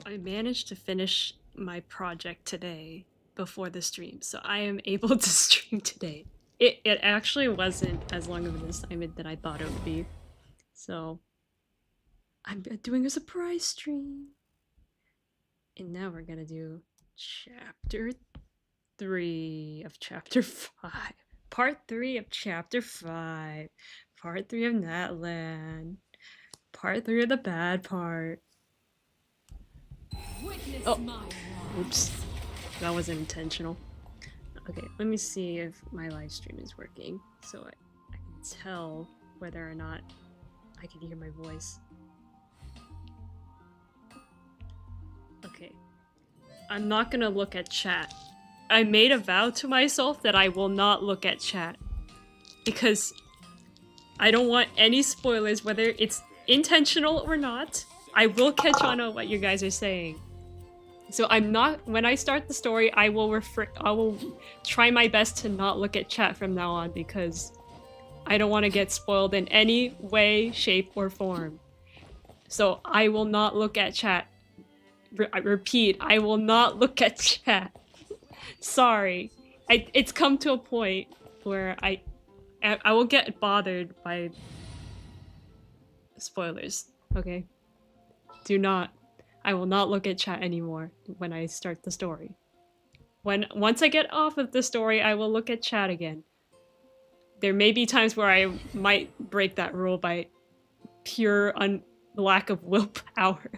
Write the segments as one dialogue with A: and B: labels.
A: I managed to finish my project today before the stream, so I am able to stream today. It actually wasn't as long of an assignment that I thought it would be. So I'm doing a surprise stream. And now we're gonna do chapter 3 of chapter 5. Part 3 of chapter 5. Part 3 of Natlan. Part 3 of the bad part. Oh, oops. That wasn't intentional. Okay, let me see if my live stream is working so I can tell whether or not I can hear my voice. Okay. I'm not gonna look at chat. I made a vow to myself that I will not look at chat. Because I don't want any spoilers, whether it's intentional or not. I will catch on to what you guys are saying. So I'm not, when I start the story, I will try my best to not look at chat from now on because I don't want to get spoiled in any way, shape, or form. So I will not look at chat. I repeat, I will not look at chat. Sorry. It's come to a point where I will get bothered by spoilers, okay? Do not. I will not look at chat anymore when I start the story. Once I get off of the story, I will look at chat again. There may be times where I might break that rule by pure lack of willpower,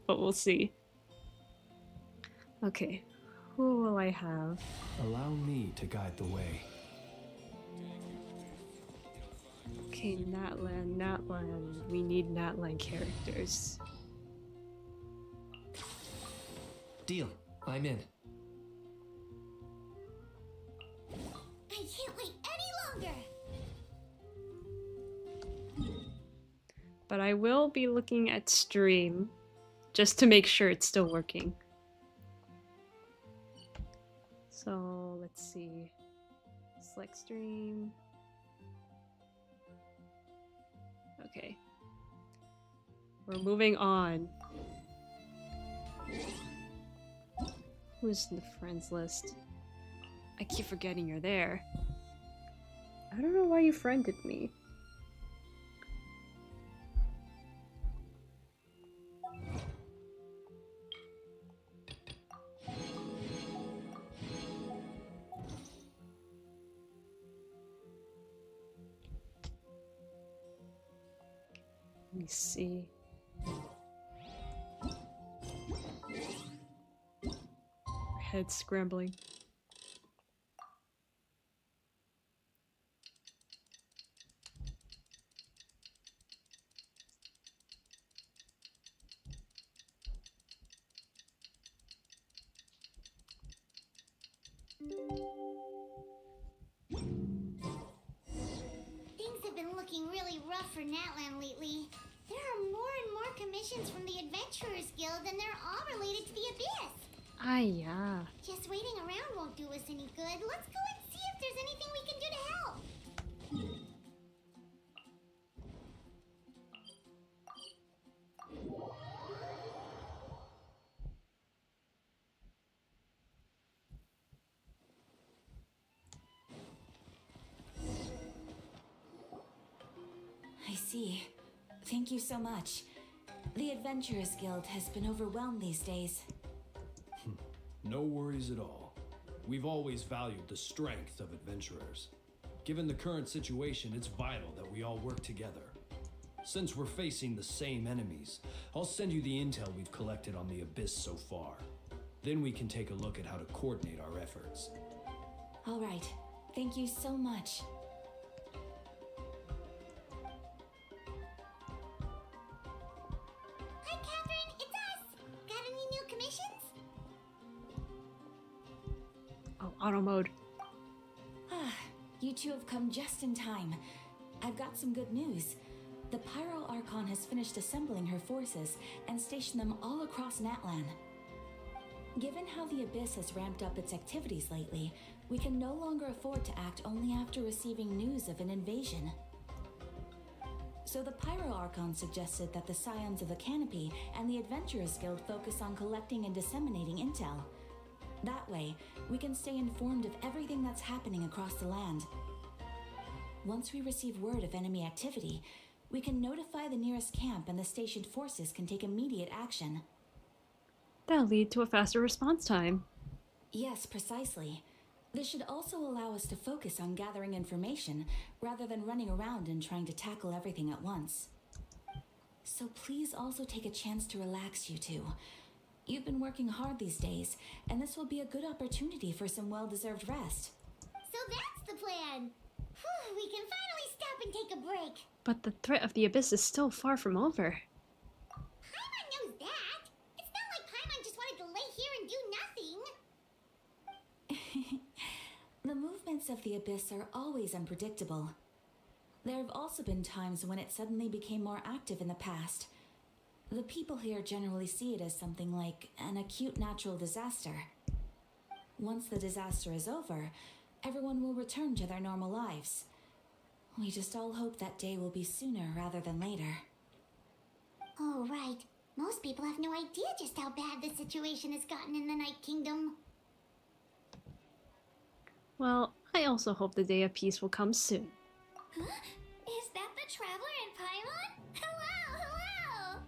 A: but we'll see. Okay, who will I have?
B: Allow me to guide the way.
A: Okay, Natlan. We need Natlan characters.
C: Deal. I'm in.
D: I can't wait any longer!
A: But I will be looking at stream just to make sure it's still working. So let's see. Select stream. Okay. We're moving on. Who's in the friends list? I keep forgetting you're there. I don't know why you friended me. Let me see. Head scrambling.
D: Things have been looking really rough for Natlan lately. There are more and more commissions from the Adventurers Guild, and they're all related to the Abyss.
A: Ah, yeah.
D: Just waiting around won't do us any good. Let's go and see if there's anything we can do to help.
E: I see. Thank you so much. The Adventurers Guild has been overwhelmed these days.
B: No worries at all. We've always valued the strength of adventurers. Given the current situation, it's vital that we all work together. Since we're facing the same enemies, I'll send you the intel we've collected on the Abyss so far. Then we can take a look at how to coordinate our efforts.
E: All right. Thank you so much.
D: Hi, Catherine. It's us. Got any new commissions?
A: Oh, auto mode.
E: You two have come just in time. I've got some good news. The Pyro Archon has finished assembling her forces and stationed them all across Natlan. Given how the Abyss has ramped up its activities lately, we can no longer afford to act only after receiving news of an invasion. So the Pyro Archon suggested that the Scions of the Canopy and the Adventurers Guild focus on collecting and disseminating intel. That way, we can stay informed of everything that's happening across the land. Once we receive word of enemy activity, we can notify the nearest camp and the stationed forces can take immediate action.
A: That'll lead to a faster response time.
E: Yes, precisely. This should also allow us to focus on gathering information rather than running around and trying to tackle everything at once. So please also take a chance to relax, you two. You've been working hard these days, and this will be a good opportunity for some well-deserved rest.
D: So that's the plan. Whew, we can finally stop and take a break.
A: But the threat of the Abyss is still far from over.
D: Paimon knows that. It's not like Paimon just wanted to lay here and do nothing.
E: The movements of the Abyss are always unpredictable. There have also been times when it suddenly became more active in the past. The people here generally see it as something like an acute natural disaster. Once the disaster is over, everyone will return to their normal lives. We just all hope that day will be sooner rather than later.
D: Oh, right. Most people have no idea just how bad the situation has gotten in the Night Kingdom.
A: Well, I also hope the day of peace will come soon.
D: Huh? Is that the Traveler and Paimon? Hello, hello!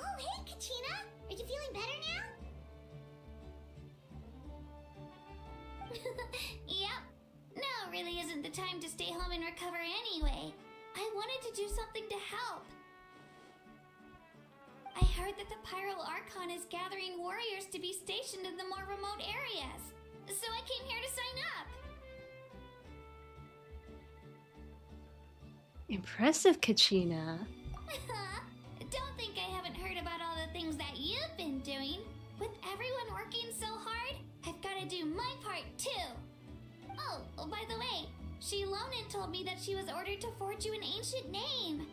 D: Oh, hey, Kachina! Are you feeling better now? Yep. Now really isn't the time to stay home and recover anyway. I wanted to do something to help. I heard that the Pyro Archon is gathering warriors to be stationed in the more remote areas. So I came here to sign up.
A: Impressive, Kachina.
D: Don't think I haven't heard about all the things that you've been doing. With everyone working so hard, I've got to do my part too. Oh, by the way, Shilonen told me that she was ordered to forge you an ancient name.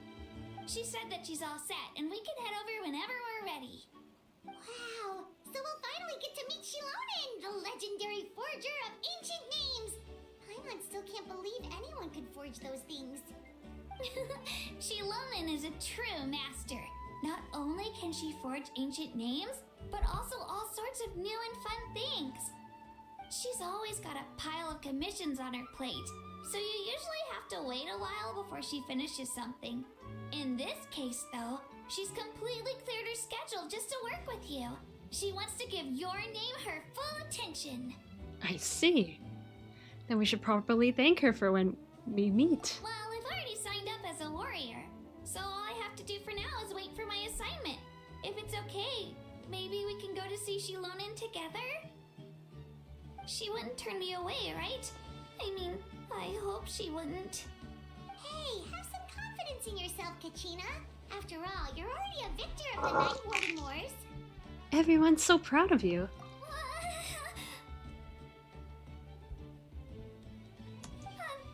D: She said that she's all set and we can head over whenever we're ready. Wow, so we'll finally get to meet Shilonen, the legendary forger of ancient names. Paimon still can't believe anyone could forge those things. Shilonen is a true master. Not only can she forge ancient names, but also all sorts of new and fun things. She's always got a pile of commissions on her plate, so you usually have to wait a while before she finishes something. In this case, though, she's completely cleared her schedule just to work with you. She wants to give your name her full attention.
A: I see. Then we should properly thank her for when we meet.
D: Well, I've already signed up as a warrior, so all I have to do for now is wait for my assignment. If it's okay, maybe we can go to see Shilonen together? She wouldn't turn me away, right? I mean, I hope she wouldn't. Hey, have some confidence in yourself, Kachina. After all, you're already a victor of the Night Warden Wars.
A: Everyone's so proud of you.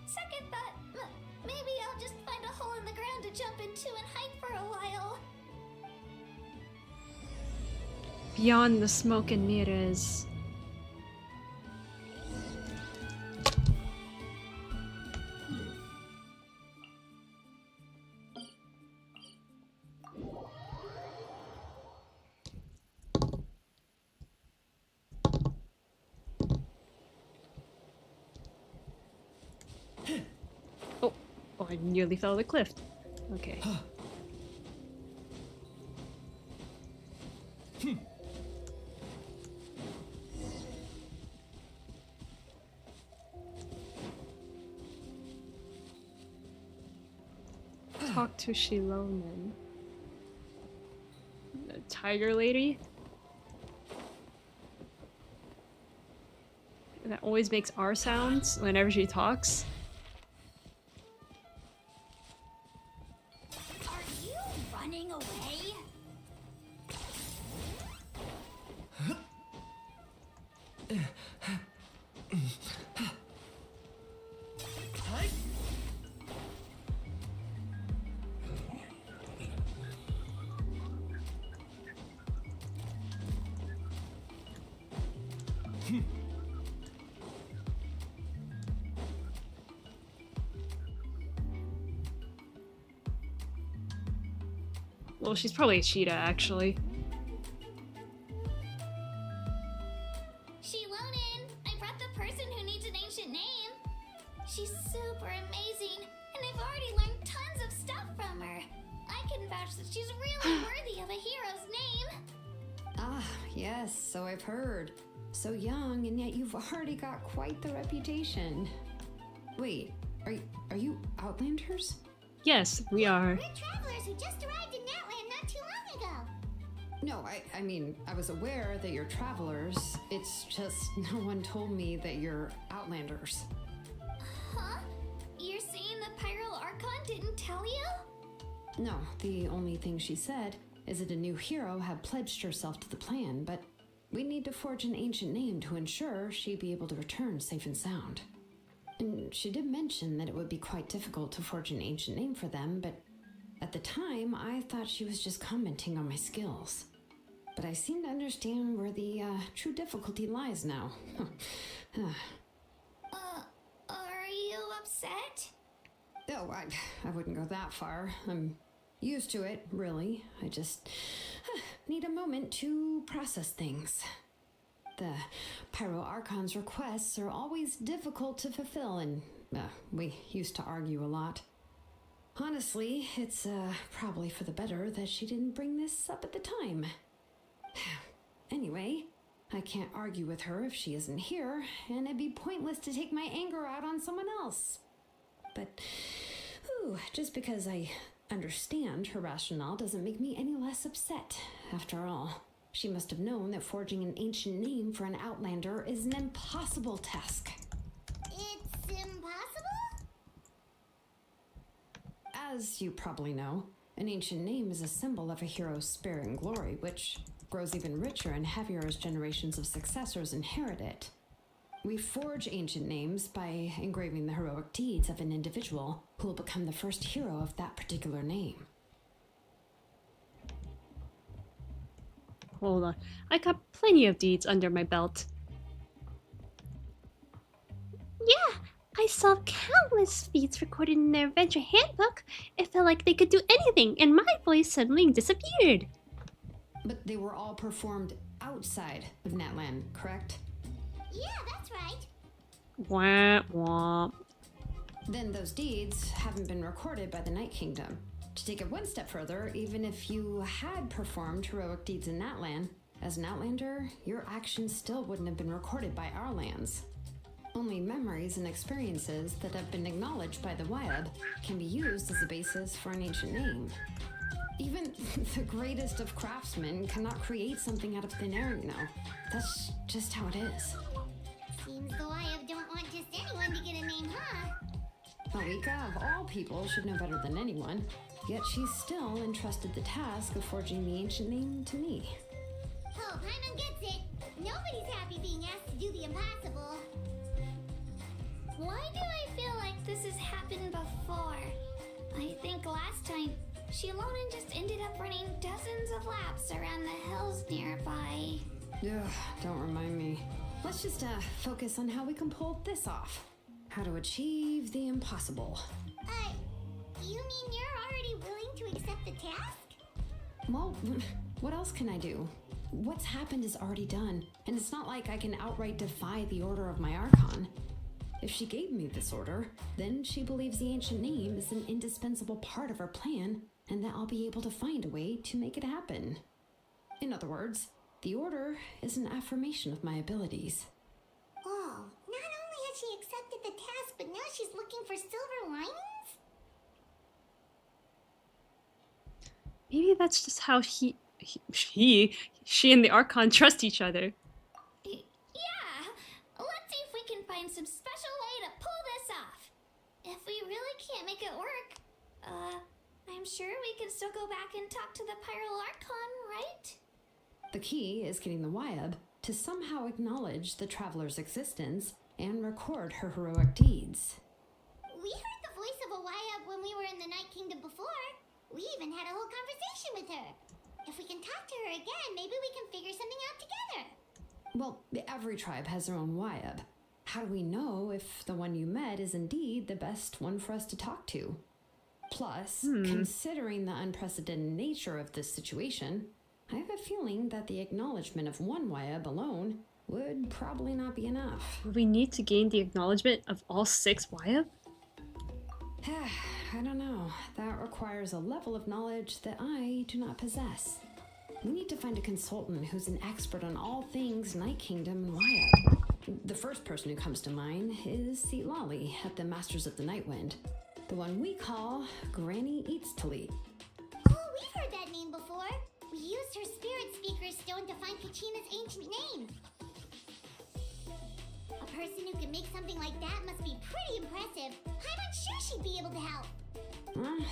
D: Second thought, maybe I'll just find a hole in the ground to jump into and hide for a while.
A: Beyond the smoke and mirrors. Oh, I nearly fell the cliff. Okay. Talk to Shilonen. The tiger lady? That always makes R sounds whenever she talks.
D: Are you running away?
A: Well, she's probably a cheetah, actually.
D: Shilonin, I brought the person who needs an ancient name. She's super amazing, and I've already learned tons of stuff from her. I can vouch that she's really worthy of a hero's name.
F: Ah, yes, so I've heard. So young, and yet you've already got quite the reputation. Wait, are you Outlanders?
A: Yes, we are.
D: We're travelers who just arrived in Natlan not too long ago.
F: No, I mean, I was aware that you're travelers. It's just no one told me that you're Outlanders.
D: Huh? You're saying the Pyro Archon didn't tell you?
F: No, the only thing she said is that a new hero had pledged herself to the plan, but we need to forge an ancient name to ensure she'd be able to return safe and sound. And she did mention that it would be quite difficult to forge an ancient name for them, but at the time, I thought she was just commenting on my skills. But I seem to understand where the true difficulty lies now.
D: Are you upset?
F: Oh, I wouldn't go that far. I'm used to it, really. I just need a moment to process things. The Pyro Archon's requests are always difficult to fulfill, and we used to argue a lot. Honestly, it's probably for the better that she didn't bring this up at the time. Anyway, I can't argue with her if she isn't here, and it'd be pointless to take my anger out on someone else. But, just because I understand her rationale doesn't make me any less upset. After all, she must have known that forging an ancient name for an Outlander is an impossible task.
D: It's impossible?
F: As you probably know, an ancient name is a symbol of a hero's spirit and glory, which grows even richer and heavier as generations of successors inherit it. We forge ancient names by engraving the heroic deeds of an individual who will become the first hero of that particular name.
A: Hold on. I got plenty of deeds under my belt. Yeah, I saw countless feats recorded in their adventure handbook. It felt like they could do anything, and my voice suddenly disappeared.
F: But they were all performed outside of Natlan, correct?
D: Yeah, that's right.
A: Wah, wah.
F: Then those deeds haven't been recorded by the Night Kingdom. To take it one step further, even if you had performed heroic deeds in Natlan, as an Outlander, your actions still wouldn't have been recorded by our lands. Only memories and experiences that have been acknowledged by the Wyab can be used as a basis for an ancient name. Even the greatest of craftsmen cannot create something out of thin air, you know. That's just how it is.
D: Seems the Wyab don't want just anyone to get a name, huh?
F: Malika, of all people, should know better than anyone, yet she's still entrusted the task of forging the ancient name to me.
D: Oh, Paimon gets it. Nobody's happy being asked to do the impossible. Why do I feel like this has happened before? I think last time, Shilonin just ended up running dozens of laps around the hills nearby.
F: Ugh, don't remind me. Let's just focus on how we can pull this off. How to achieve the impossible.
D: You mean you're already willing to accept the task?
F: Well, what else can I do? What's happened is already done, and it's not like I can outright defy the order of my Archon. If she gave me this order, then she believes the ancient name is an indispensable part of her plan, and that I'll be able to find a way to make it happen. In other words, the order is an affirmation of my abilities.
D: Oh, not only has she accepted the task, but now she's looking for silver linings?
A: Maybe that's just how she and the Archon trust each other.
D: Yeah! Let's see if we can find some special way to pull this off. If we really can't make it work, I'm sure we can still go back and talk to the Pyro Archon, right?
F: The key is getting the Wyab to somehow acknowledge the traveler's existence and record her heroic deeds.
D: We heard the voice of a Wyab when we were in the Night Kingdom before. We even had a whole conversation with her. If we can talk to her again, maybe we can figure something out together.
F: Well, every tribe has their own Wyab. How do we know if the one you met is indeed the best one for us to talk to? Plus, considering the unprecedented nature of this situation, I have a feeling that the acknowledgement of one Wyeb alone would probably not be enough.
A: We need to gain the acknowledgement of all 6 Wyeb?
F: I don't know. That requires a level of knowledge that I do not possess. We need to find a consultant who's an expert on all things Night Kingdom and Wyeb. The first person who comes to mind is Lali at the Masters of the Nightwind. The one we call Granny Eats Talit.
D: Oh, we've heard that name before. We used her spirit speaker stone to find Kachina's ancient name. A person who can make something like that must be pretty impressive. I'm not sure she'd be able to help.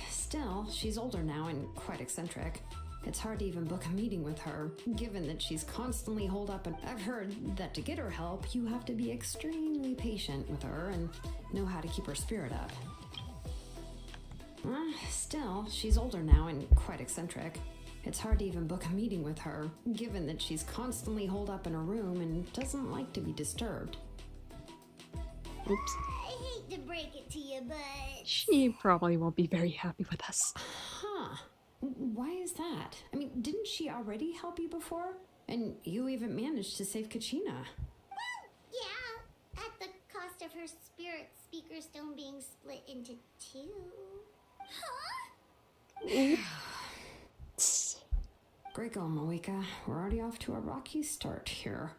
F: Still, she's older now and quite eccentric. It's hard to even book a meeting with her, given that she's constantly holed up, and I've heard that to get her help, you have to be extremely patient with her and know how to keep her spirit up. Still, she's older now and quite eccentric. It's hard to even book a meeting with her, given that she's constantly holed up in her room and doesn't like to be disturbed.
A: Oops.
D: I hate to break it to you, but...
A: She probably won't be very happy with us.
F: Huh. Why is that? I mean, didn't she already help you before? And you even managed to save Kachina.
D: Well, yeah, at the cost of her spirit speaker stone being split into 2. Huh?
F: Great going, Malika. We're already off to a rocky start here.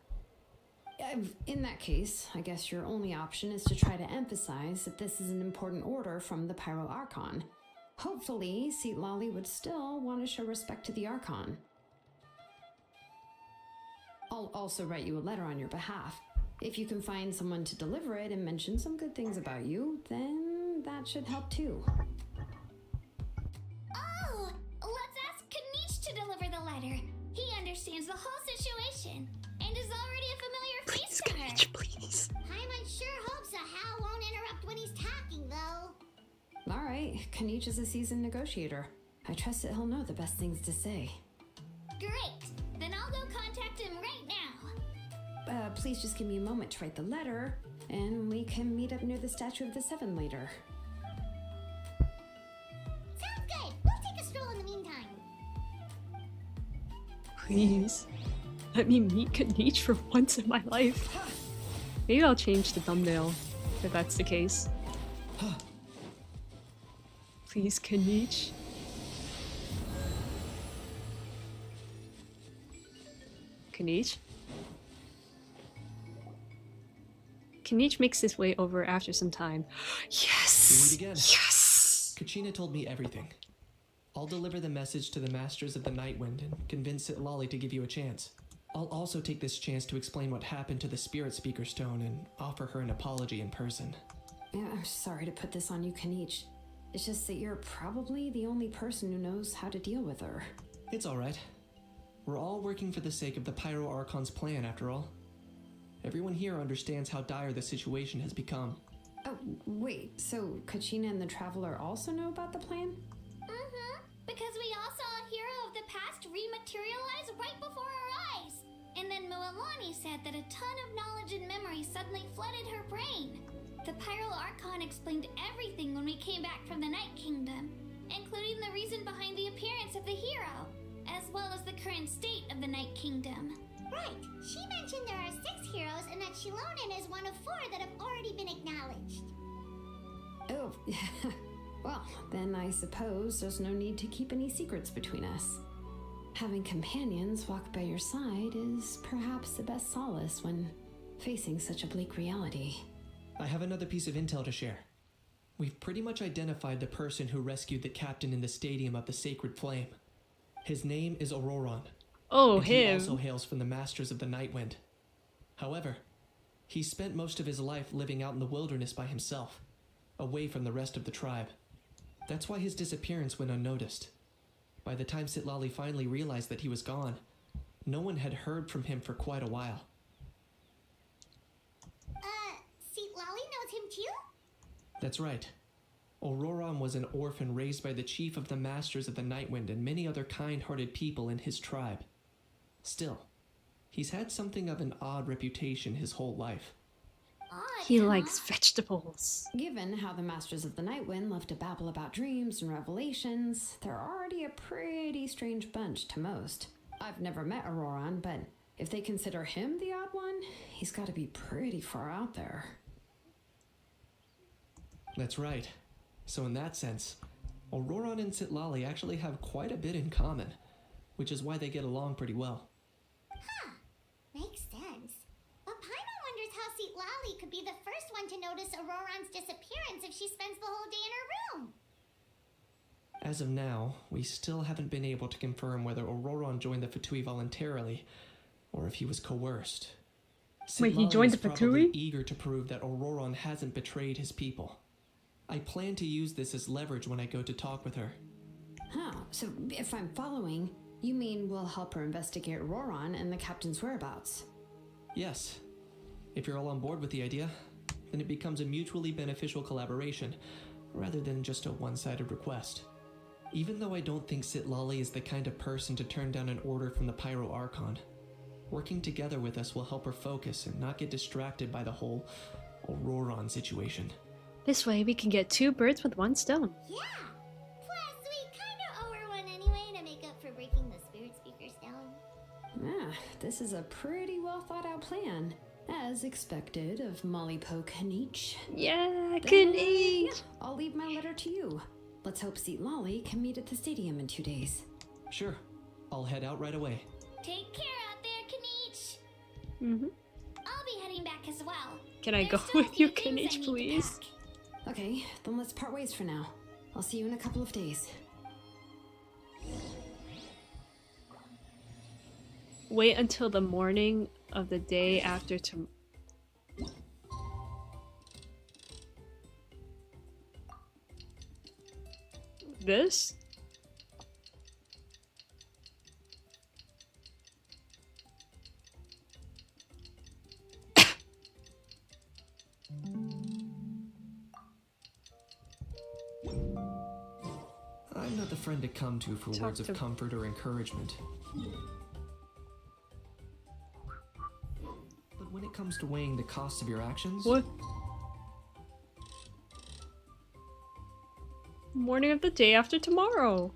F: In that case, I guess your only option is to try to emphasize that this is an important order from the Pyro Archon. Hopefully, Lali would still want to show respect to the Archon. I'll also write you a letter on your behalf. If you can find someone to deliver it and mention some good things about you, then that should help too.
D: Oh, let's ask Kanich to deliver the letter. He understands the whole situation and is already a familiar face to her.
A: Please.
D: Paimon sure hopes a Hal won't interrupt when he's talking, though.
F: All right, Kanich is a seasoned negotiator. I trust that he'll know the best things to say.
D: Great. Then I'll go contact him right now.
F: Please just give me a moment to write the letter, and we can meet up near the Statue of the Seven later.
D: Sounds good. We'll take a stroll in the meantime.
A: Please. Let me meet Kanich for once in my life. Maybe I'll change the thumbnail if that's the case. Please, Kanich. Kanich? Kanich makes his way over after some time. Yes!
C: We meet again.
A: Yes!
C: Kachina told me everything. I'll deliver the message to the Masters of the Nightwind and convince Lali to give you a chance. I'll also take this chance to explain what happened to the Spirit Speaker Stone and offer her an apology in person.
F: Yeah, I'm sorry to put this on you, Kanich. It's just that you're probably the only person who knows how to deal with her.
C: It's alright. We're all working for the sake of the Pyro Archon's plan, after all. Everyone here understands how dire the situation has become.
F: Oh, wait, so Kachina and the Traveler also know about the plan?
D: Because we all saw a hero of the past rematerialize right before our eyes. And then Mualani said that a ton of knowledge and memory suddenly flooded her brain. The Pyro Archon explained everything when we came back from the Night Kingdom, including the reason behind the appearance of the hero, as well as the current state of the Night Kingdom. Right. She mentioned there are 6 heroes and that Shilonen is one of 4 that have already been acknowledged.
F: Oh, well, then I suppose there's no need to keep any secrets between us. Having companions walk by your side is perhaps the best solace when facing such a bleak reality.
C: I have another piece of intel to share. We've pretty much identified the person who rescued the captain in the Stadium of the Sacred Flame. His name is Ororon.
A: Oh,
C: and he
A: him.
C: also hails from the Masters of the Nightwind. However, he spent most of his life living out in the wilderness by himself, away from the rest of the tribe. That's why his disappearance went unnoticed. By the time Lali finally realized that he was gone, no one had heard from him for quite a while.
D: Lali knows him too?
C: That's right. Ororon was an orphan raised by the chief of the Masters of the Nightwind and many other kind-hearted people in his tribe. Still, he's had something of an odd reputation his whole life.
D: odd.
A: He
D: huh?
A: likes vegetables.
F: Given how the Masters of the Night Wind love to babble about dreams and revelations, they're already a pretty strange bunch to most. I've never met Ororon, but if they consider him the odd one, he's got to be pretty far out there.
C: That's right. So in that sense, Ororon and Sitlali actually have quite a bit in common, which is why they get along pretty well.
D: Huh. Makes sense. But Paimon wonders how Lali could be the first one to notice Auroron's disappearance if she spends the whole day in her room.
C: As of now, we still haven't been able to confirm whether Ororon joined the Fatui voluntarily, or if he was coerced.
A: Wait, he
C: Sitlali
A: joined
C: is
A: the
C: probably
A: Fatui?
C: eager to prove that Ororon hasn't betrayed his people. I plan to use this as leverage when I go to talk with her.
F: Huh, so if I'm following, you mean we'll help her investigate Ororon and the captain's whereabouts?
C: Yes. If you're all on board with the idea, then it becomes a mutually beneficial collaboration, rather than just a one-sided request. Even though I don't think Sitlali is the kind of person to turn down an order from the Pyro Archon, working together with us will help her focus and not get distracted by the whole Ororon situation.
A: This way we can get 2 birds with 1 stone.
D: Yeah. Plus, we kind of owe her one anyway to make up for breaking the spirit speakers down.
F: Ah, this is a pretty well thought out plan. As expected of Molly Poke Kanich.
A: Yeah,
F: Then,
A: can
F: yeah,
A: eat.
F: I'll leave my letter to you. Let's hope Sitlali can meet at the stadium in 2 days.
C: Sure. I'll head out right away.
D: Take care out there, Kanich.
A: Mm-hmm.
D: I'll be heading back as well.
A: Can I
D: There's
A: go
D: still a
A: with you,
D: few things I
A: Kanich,
D: need to
A: please?
D: pack.
F: Okay, then let's part ways for now. I'll see you in a couple of days.
A: Wait until the morning of the day after this?
C: I'm not the friend to come to for
A: Talk
C: words
A: to-
C: of comfort or encouragement. But when it comes to weighing the cost of your actions,
A: What? Morning of the day after tomorrow.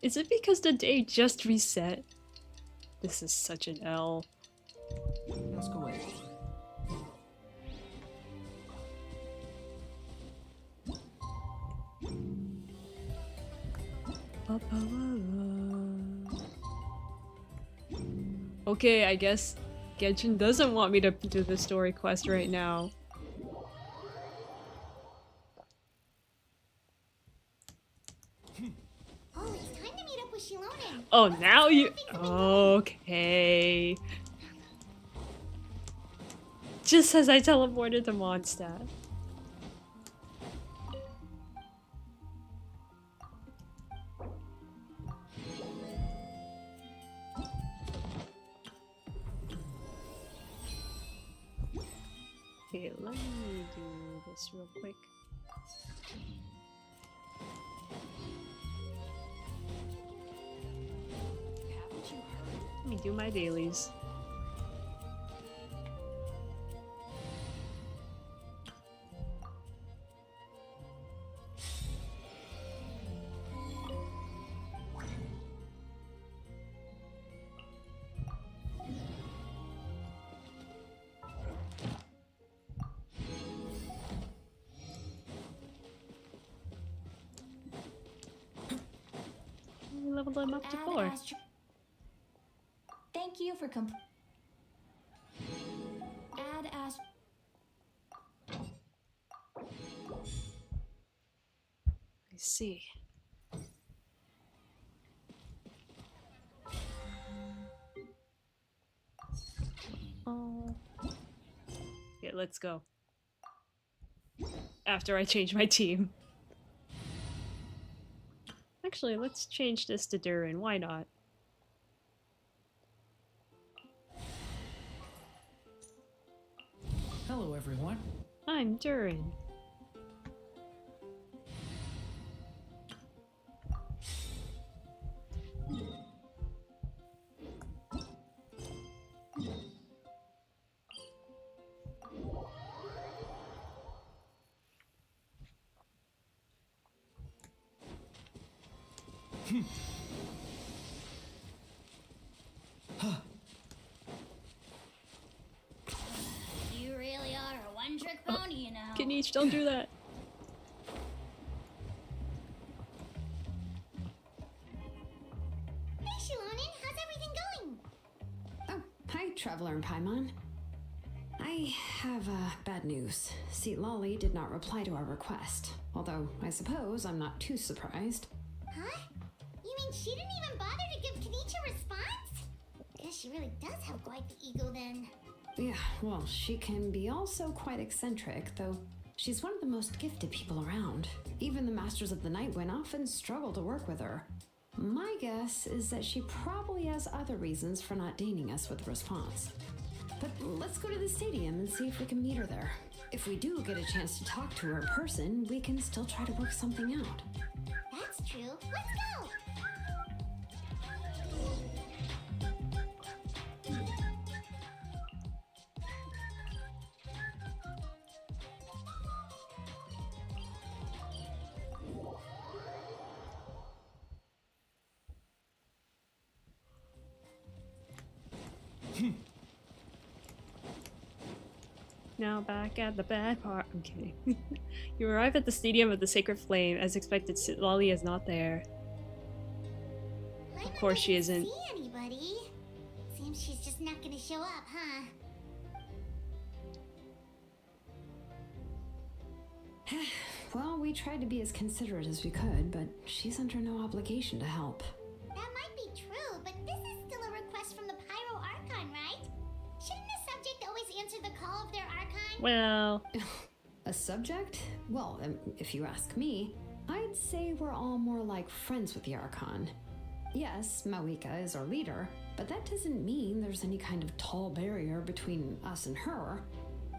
A: Is it because the day just reset? This is such an L.
C: ask away.
A: Okay, I guess Genshin doesn't want me to do the story quest right now.
D: Oh, it's time to meet up with Shilonen.
A: Oh, now you- Okay. Just as I teleported to Mondstadt. Okay, let me do this real quick. Let me do my dailies. We leveled them up to 4.
E: Thank you for Add Ast.
A: I see. Oh. Yeah, let's go. After I change my team. Actually, let's change this to Durin. Why not?
G: Hello, everyone.
A: I'm Durin.
D: You really are a one-trick pony, you know.
A: Kenichi, don't do that.
D: Hey, Shulonin, how's everything going?
F: Oh, hi, Traveler and Paimon. I have bad news. Lolly did not reply to our request. Although, I suppose I'm not too surprised.
D: Huh? You mean she didn't even bother to give Kenichi a response? Guess she really does have quite the ego then.
F: Yeah, well, she can be also quite eccentric, though she's one of the most gifted people around. Even the Masters of the Nightwind often struggle to work with her. My guess is that she probably has other reasons for not deigning us with a response. But let's go to the stadium and see if we can meet her there. If we do get a chance to talk to her in person, we can still try to work something out.
D: That's true. Let's go!
A: Now back at the bad part. Okay. You arrive at the Stadium of the Sacred Flame. As expected, Lolly is not there. Of course she isn't.
D: See anybody? Seems she's just not gonna show up, huh?
F: Well, we tried to be as considerate as we could, but she's under no obligation to help.
D: That might be true, but this is still a request from the Pyro Archon, right? Shouldn't the subject always answer the call of their Archon?
A: Well,
F: A subject? Well, if you ask me, I'd say we're all more like friends with the Archon. Yes, Mawika is our leader, but that doesn't mean there's any kind of tall barrier between us and her.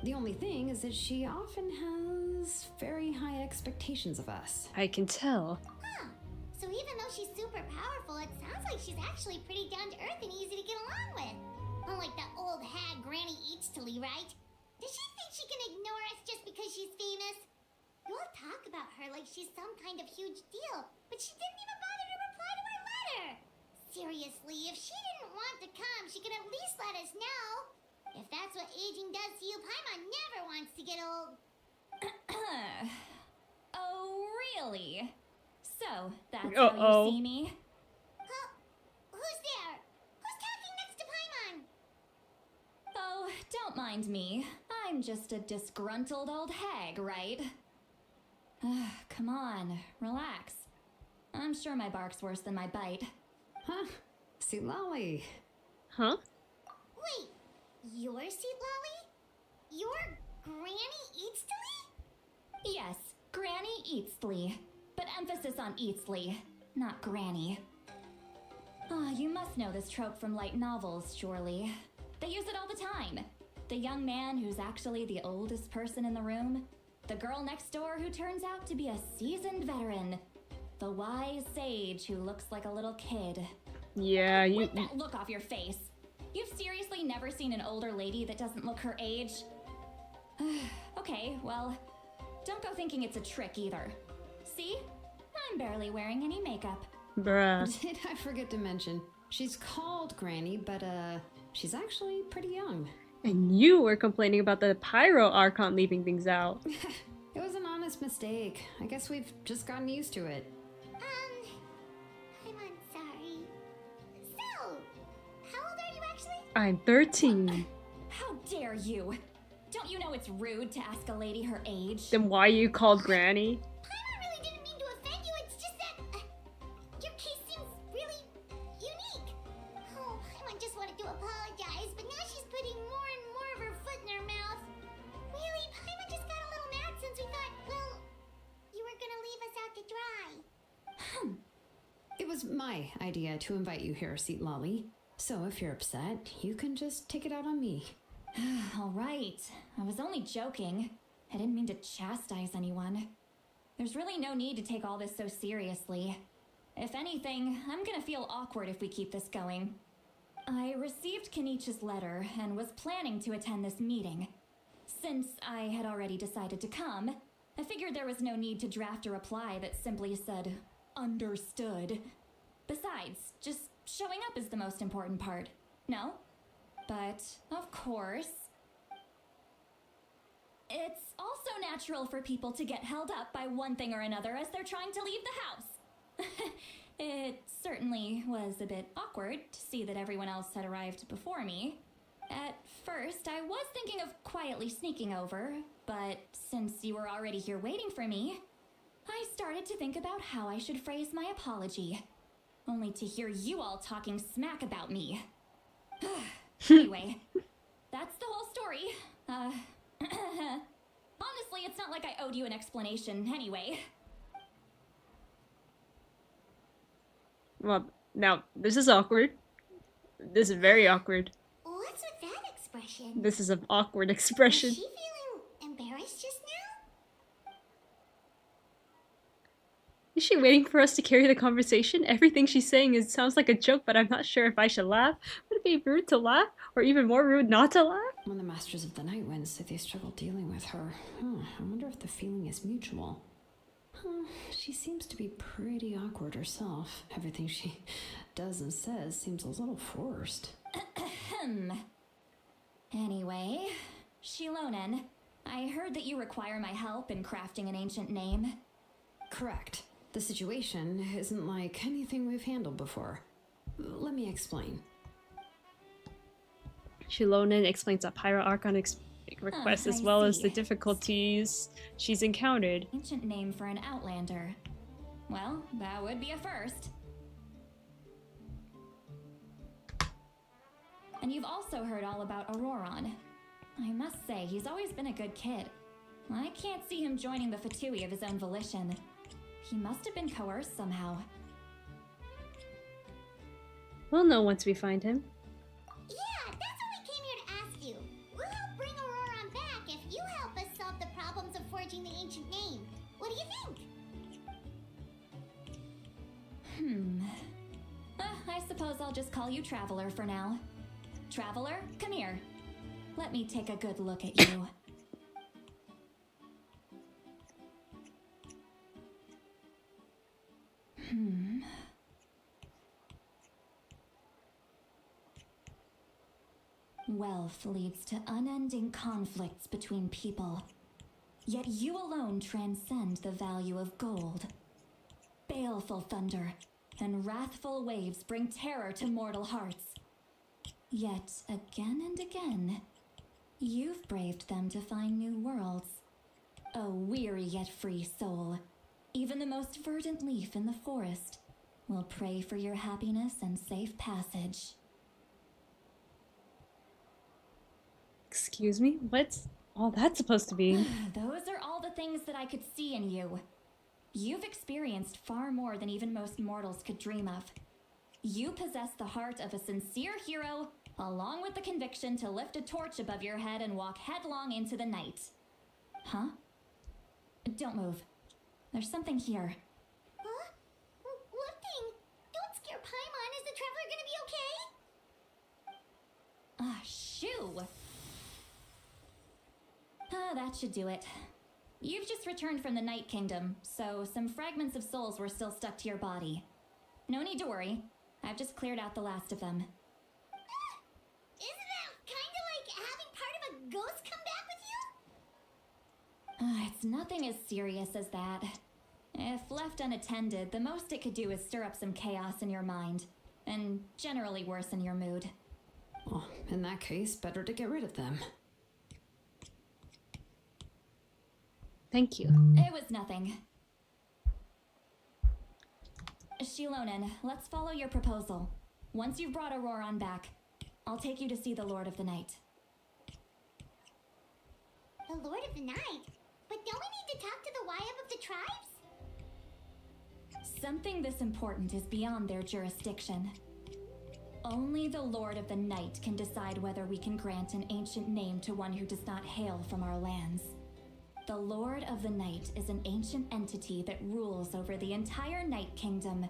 F: The only thing is that she often has very high expectations of us.
A: I can tell.
D: Huh. So even though she's super powerful, it sounds like she's actually pretty down to earth and easy to get along with. Unlike that old hag Granny Eatstily, right? Does she think she can ignore us just because she's famous? You all talk about her like she's some kind of huge deal, but she didn't even bother to reply to our letter. Seriously, if she didn't want to come, she could at least let us know. If that's what aging does to you, Paimon never wants to get old.
E: Oh, really? So, that's
A: Uh-oh.
E: how you see me?
D: Huh? Who's there? Who's talking next to Paimon?
E: Oh, don't mind me. I'm just a disgruntled old hag, right? Come on, relax. I'm sure my bark's worse than my bite.
F: Huh? Lolly.
A: Huh?
D: Wait, you're Seed Lolly? You're Granny Eatstily?
E: Yes, Granny Eatsley. But emphasis on Eatsley, not Granny. Ah, you must know this trope from light novels, surely. They use it all the time. The young man who's actually the oldest person in the room. The girl next door who turns out to be a seasoned veteran. The wise sage who looks like a little kid.
A: Yeah, you.
E: Wipe that look off your face. You've seriously never seen an older lady that doesn't look her age? Okay, well, don't go thinking it's a trick either. See? I'm barely wearing any makeup.
A: Bruh.
F: Did I forget to mention? She's called Granny, but she's actually pretty young.
A: And you were complaining about the Pyro Archon leaving things out.
F: It was an honest mistake. I guess we've just gotten used to it.
D: I'm sorry. So, how old are you actually?
A: I'm 13.
E: How dare you? Don't you know it's rude to ask a lady her age?
A: Then why you called Granny?
D: Paimon really didn't mean to offend you, it's just that your case seems really unique. Oh, Paimon just wanted to apologize, but now she's putting more and more of her foot in her mouth. Really, Paimon just got a little mad since we thought, well, you were gonna leave us out to dry.
F: It was my idea to invite you here, Seat Lolly. So if you're upset, you can just take it out on me.
E: All right. I was only joking. I didn't mean to chastise anyone. There's really no need to take all this so seriously. If anything, I'm gonna feel awkward if we keep this going. I received Kenichi's letter and was planning to attend this meeting. Since I had already decided to come, I figured there was no need to draft a reply that simply said, understood. Besides, just showing up is the most important part. No? But, of course, it's also natural for people to get held up by one thing or another as they're trying to leave the house. It certainly was a bit awkward to see that everyone else had arrived before me. At first, I was thinking of quietly sneaking over, but since you were already here waiting for me, I started to think about how I should phrase my apology. Only to hear you all talking smack about me. Anyway, that's the whole story. Honestly, it's not like I owed you an explanation anyway.
A: Well, now, this is awkward. This is very awkward.
D: What's with that expression?
A: This is an awkward
D: Was
A: expression.
D: she feeling embarrassed just now?
A: Is she waiting for us to carry the conversation? Everything she's saying sounds like a joke, but I'm not sure if I should laugh. Would it be rude to laugh? Or even more rude not to laugh?
F: When the Masters of the Night Wind say they struggle dealing with her, I wonder if the feeling is mutual. She seems to be pretty awkward herself. Everything she does and says seems a little forced.
E: Anyway, Shilonen, I heard that you require my help in crafting an ancient name.
F: Correct. The situation isn't like anything we've handled before. Let me explain.
A: Shilonen explains a Pyro Archon request as well as
E: see.
A: the difficulties she's encountered.
E: Ancient name for an outlander. Well, that would be a first. And you've also heard all about Ororon. I must say, he's always been a good kid. I can't see him joining the Fatui of his own volition. He must have been coerced somehow.
A: We'll know once we find him.
D: Yeah, that's what we came here to ask you. We'll help bring Ororon back if you help us solve the problems of forging the ancient name. What do you think?
E: I suppose I'll just call you Traveler for now. Traveler, come here. Let me take a good look at you. Wealth leads to unending conflicts between people. Yet you alone transcend the value of gold. Baleful thunder and wrathful waves bring terror to mortal hearts. Yet again and again, you've braved them to find new worlds. A weary yet free soul, even the most verdant leaf in the forest will pray for your happiness and safe passage.
A: Excuse me? What's all that supposed to be?
E: Those are all the things that I could see in you. You've experienced far more than even most mortals could dream of. You possess the heart of a sincere hero, along with the conviction to lift a torch above your head and walk headlong into the night. Huh? Don't move. There's something here.
D: Huh? What thing? Don't scare Paimon. Is the traveler gonna be okay?
E: Shoo! That should do it. You've just returned from the Night Kingdom, so some fragments of souls were still stuck to your body. No need to worry. I've just cleared out the last of them.
D: Isn't that kinda like having part of a ghost come back with you?
E: It's nothing as serious as that. If left unattended, the most it could do is stir up some chaos in your mind, and generally worsen your mood.
F: Well, in that case, better to get rid of them.
A: Thank you.
E: It was nothing. Shilonen, let's follow your proposal. Once you've brought Ororon back, I'll take you to see the Lord of the Night.
D: The Lord of the Night? But don't we need to talk to the Wyab of the tribes?
E: Something this important is beyond their jurisdiction. Only the Lord of the Night can decide whether we can grant an ancient name to one who does not hail from our lands. The Lord of the Night is an ancient entity that rules over the entire Night Kingdom,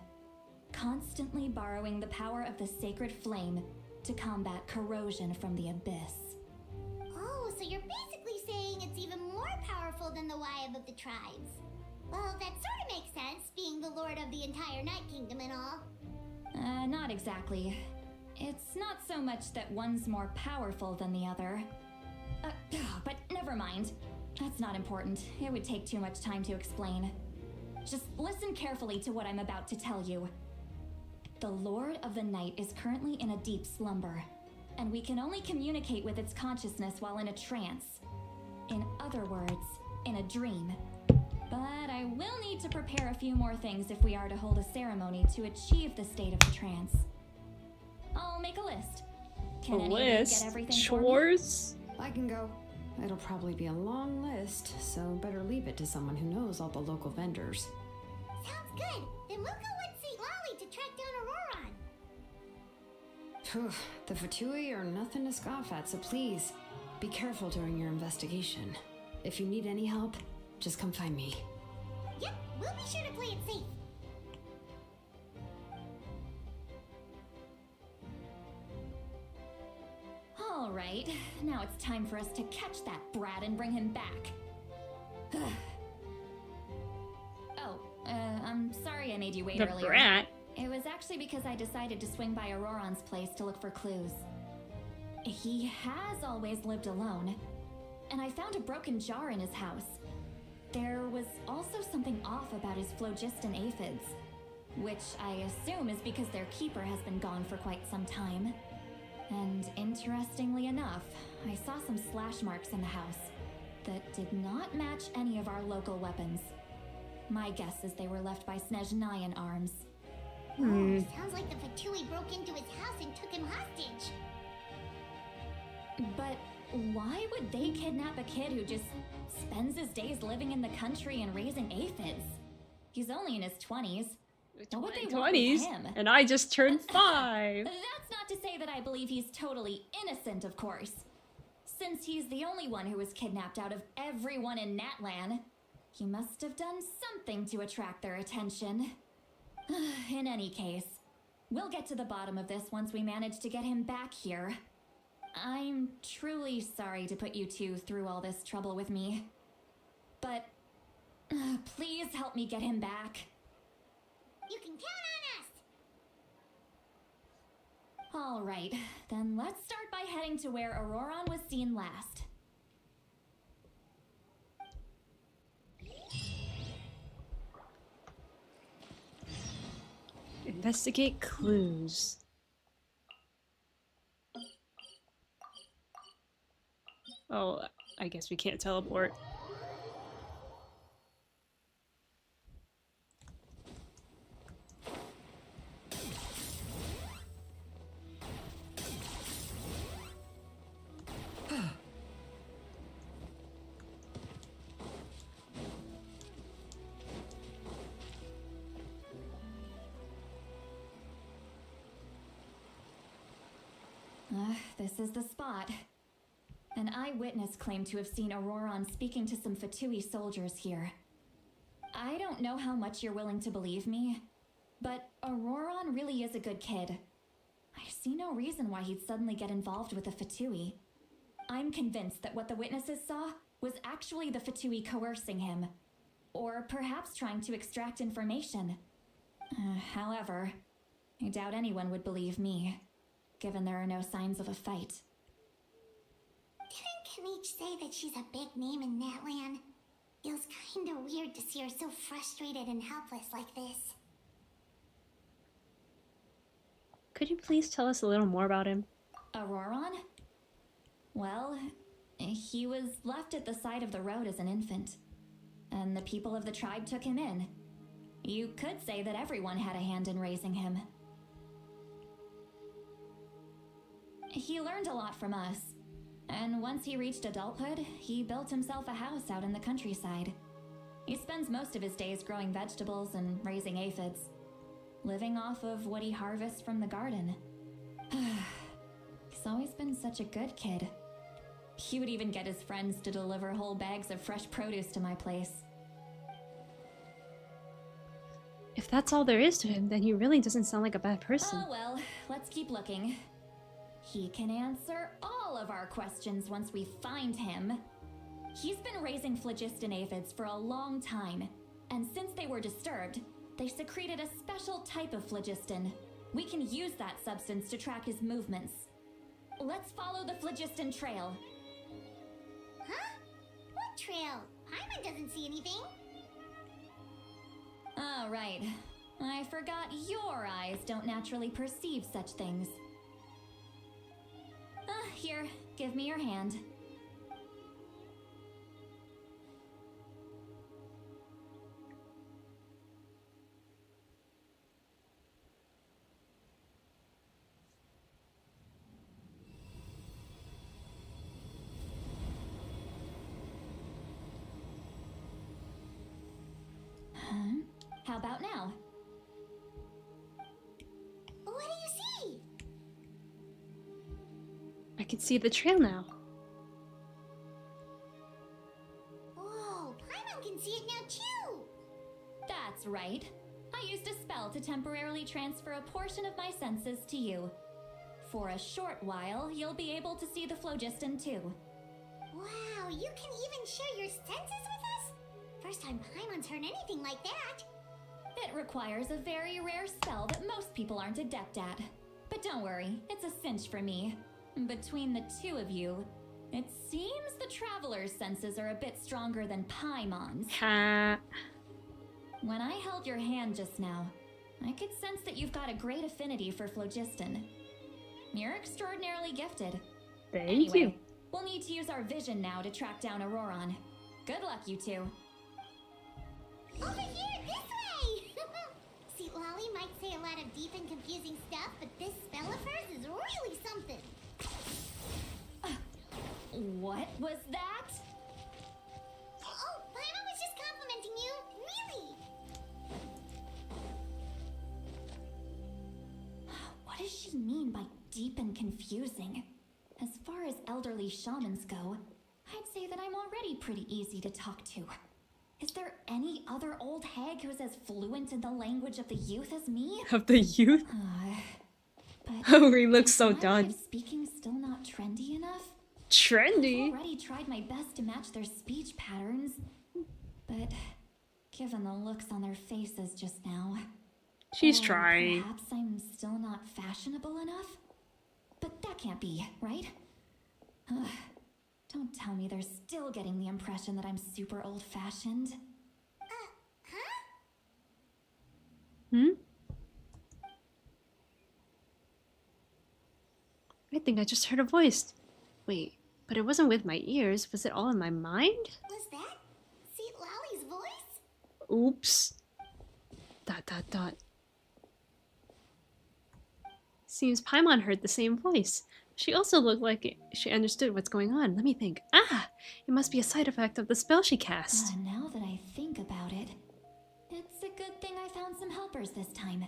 E: constantly borrowing the power of the sacred flame to combat corrosion from the abyss.
D: Oh, so you're basically saying it's even more powerful than the Wyab of the tribes. Well, that sort of makes sense, being the lord of the entire Night Kingdom and all.
G: Not exactly. It's not so much that one's more powerful than the other. But never mind. That's not important. It would take too much time to explain. Just listen carefully to what I'm about to tell you. The Lord of the Night is currently in a deep slumber, and we can only communicate with its consciousness while in a trance. In other words, in a dream. But I will need to prepare a few more things if we are to hold a ceremony to achieve the state of the trance. I'll make a list. Can any of you get everything for me?
A: Chores?
F: I can go. It'll probably be a long list, so better leave it to someone who knows all the local vendors.
D: Sounds good. Then we'll go and see Lolly to track down Ororon.
F: Phew, the Fatui are nothing to scoff at, so please, be careful during your investigation. If you need any help, just come find me.
D: Yep, we'll be sure to play it safe.
G: All right, now it's time for us to catch that brat and bring him back. I'm sorry I made you wait
A: The
G: earlier.
A: brat?
G: It was actually because I decided to swing by Ororon's place to look for clues. He has always lived alone, and I found a broken jar in his house. There was also something off about his phlogiston aphids, which I assume is because their keeper has been gone for quite some time. And interestingly enough, I saw some slash marks in the house that did not match any of our local weapons. My guess is they were left by Snezhnayan arms.
D: Sounds like the Fatui broke into his house and took him hostage.
G: But why would they kidnap a kid who just spends his days living in the country and raising aphids? He's only in his 20s. What would they want with
A: 20s?
G: him?
A: And I just turned 5.
G: That's not to say that I believe he's totally innocent, of course. Since he's the only one who was kidnapped out of everyone in Natlan, he must have done something to attract their attention. In any case, we'll get to the bottom of this once we manage to get him back here. I'm truly sorry to put you two through all this trouble with me. But please help me get him back.
D: You can count on us!
G: All right, then let's start by heading to where Ororon was seen last.
A: Investigate clues. Oh, I guess we can't teleport.
G: This is the spot. An eyewitness claimed to have seen Ororon speaking to some Fatui soldiers here. I don't know how much you're willing to believe me, but Ororon really is a good kid. I see no reason why he'd suddenly get involved with the Fatui. I'm convinced that what the witnesses saw was actually the Fatui coercing him, or perhaps trying to extract information. However, I doubt anyone would believe me, given there are no signs of a fight.
D: Didn't Kanich say that she's a big name in Natlan? Feels kinda weird to see her so frustrated and helpless like this.
A: Could you please tell us a little more about him?
G: Ororon? Well, he was left at the side of the road as an infant, and the people of the tribe took him in. You could say that everyone had a hand in raising him. He learned a lot from us, and once he reached adulthood, he built himself a house out in the countryside. He spends most of his days growing vegetables and raising aphids, living off of what he harvests from the garden. He's always been such a good kid. He would even get his friends to deliver whole bags of fresh produce to my place.
A: If that's all there is to him, then he really doesn't sound like a bad person.
G: Oh well, let's keep looking. He can answer all of our questions once we find him. He's been raising phlogiston aphids for a long time, and since they were disturbed, they secreted a special type of phlogiston, We can use that substance to track his movements. Let's follow the phlogiston trail.
D: Huh? What trail? Paimon doesn't see anything.
G: Oh, right. I forgot your eyes don't naturally perceive such things. Here, give me your hand. How about now?
D: What do you see?
A: I can see the trail now.
D: Whoa, Paimon can see it now too.
G: That's right. I used a spell to temporarily transfer a portion of my senses to you. For a short while, you'll be able to see the phlogiston too.
D: Wow, you can even share your senses with us? First time Paimon's heard anything like that.
G: It requires a very rare spell that most people aren't adept at. But don't worry, it's a cinch for me. Between the two of you, it seems the Traveler's senses are a bit stronger than Paimon's.
A: Ha.
G: When I held your hand just now, I could sense that you've got a great affinity for phlogiston. You're extraordinarily gifted.
A: Thank you.
G: We'll need to use our vision now to track down Ororon. Good luck, you two.
D: Over here, this way! See, Lolly might say a lot of deep and confusing stuff, but this spell of hers is really something.
G: What was that?
D: Oh, Paimon was just complimenting you. Really?
G: What does she mean by deep and confusing? As far as elderly shamans go, I'd say that I'm already pretty easy to talk to. Is there any other old hag who's as fluent in the language of the youth as me?
A: Of the youth?
G: But
A: Oh, he looks so
G: is my way
A: done.
G: of speaking still not trendy enough?
A: Trendy?
G: I've already tried my best to match their speech patterns, but given the looks on their faces just now,
A: She's
G: or
A: trying.
G: Perhaps I'm still not fashionable enough? But that can't be, right? Ugh, don't tell me they're still getting the impression that I'm super old-fashioned.
A: Hmm? I think I just heard a voice. Wait, but it wasn't with my ears. Was it all in my mind?
D: Was that Seat Lolly's voice?
A: Oops. ... Seems Paimon heard the same voice. She also looked like she understood what's going on. Let me think. Ah! It must be a side effect of the spell she cast.
G: Now that I think about it, it's a good thing I found some helpers this time.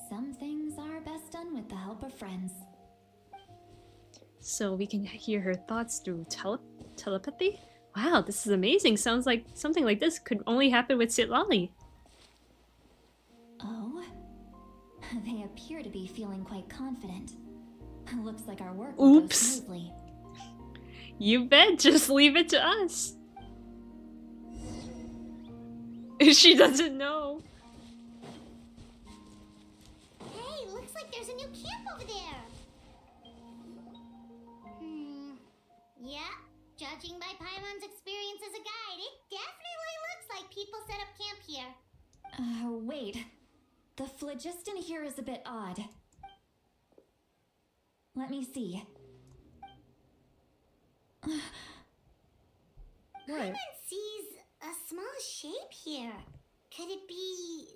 G: Some things are best done with the help of friends.
A: So we can hear her thoughts through telepathy? Wow, this is amazing. Sounds like something like this could only happen with Sitlali.
G: Oh? They appear to be feeling quite confident. Looks like our work will go
A: Oops.
G: smoothly.
A: You bet, just leave it to us. She doesn't know.
D: Hey, looks like there's a new camp over there. Yeah, judging by Paimon's experience as a guide, it definitely looks like people set up camp here.
G: Wait. The phlogiston here is a bit odd. Let me see.
A: What?
D: Paimon sees a small shape here. Could it be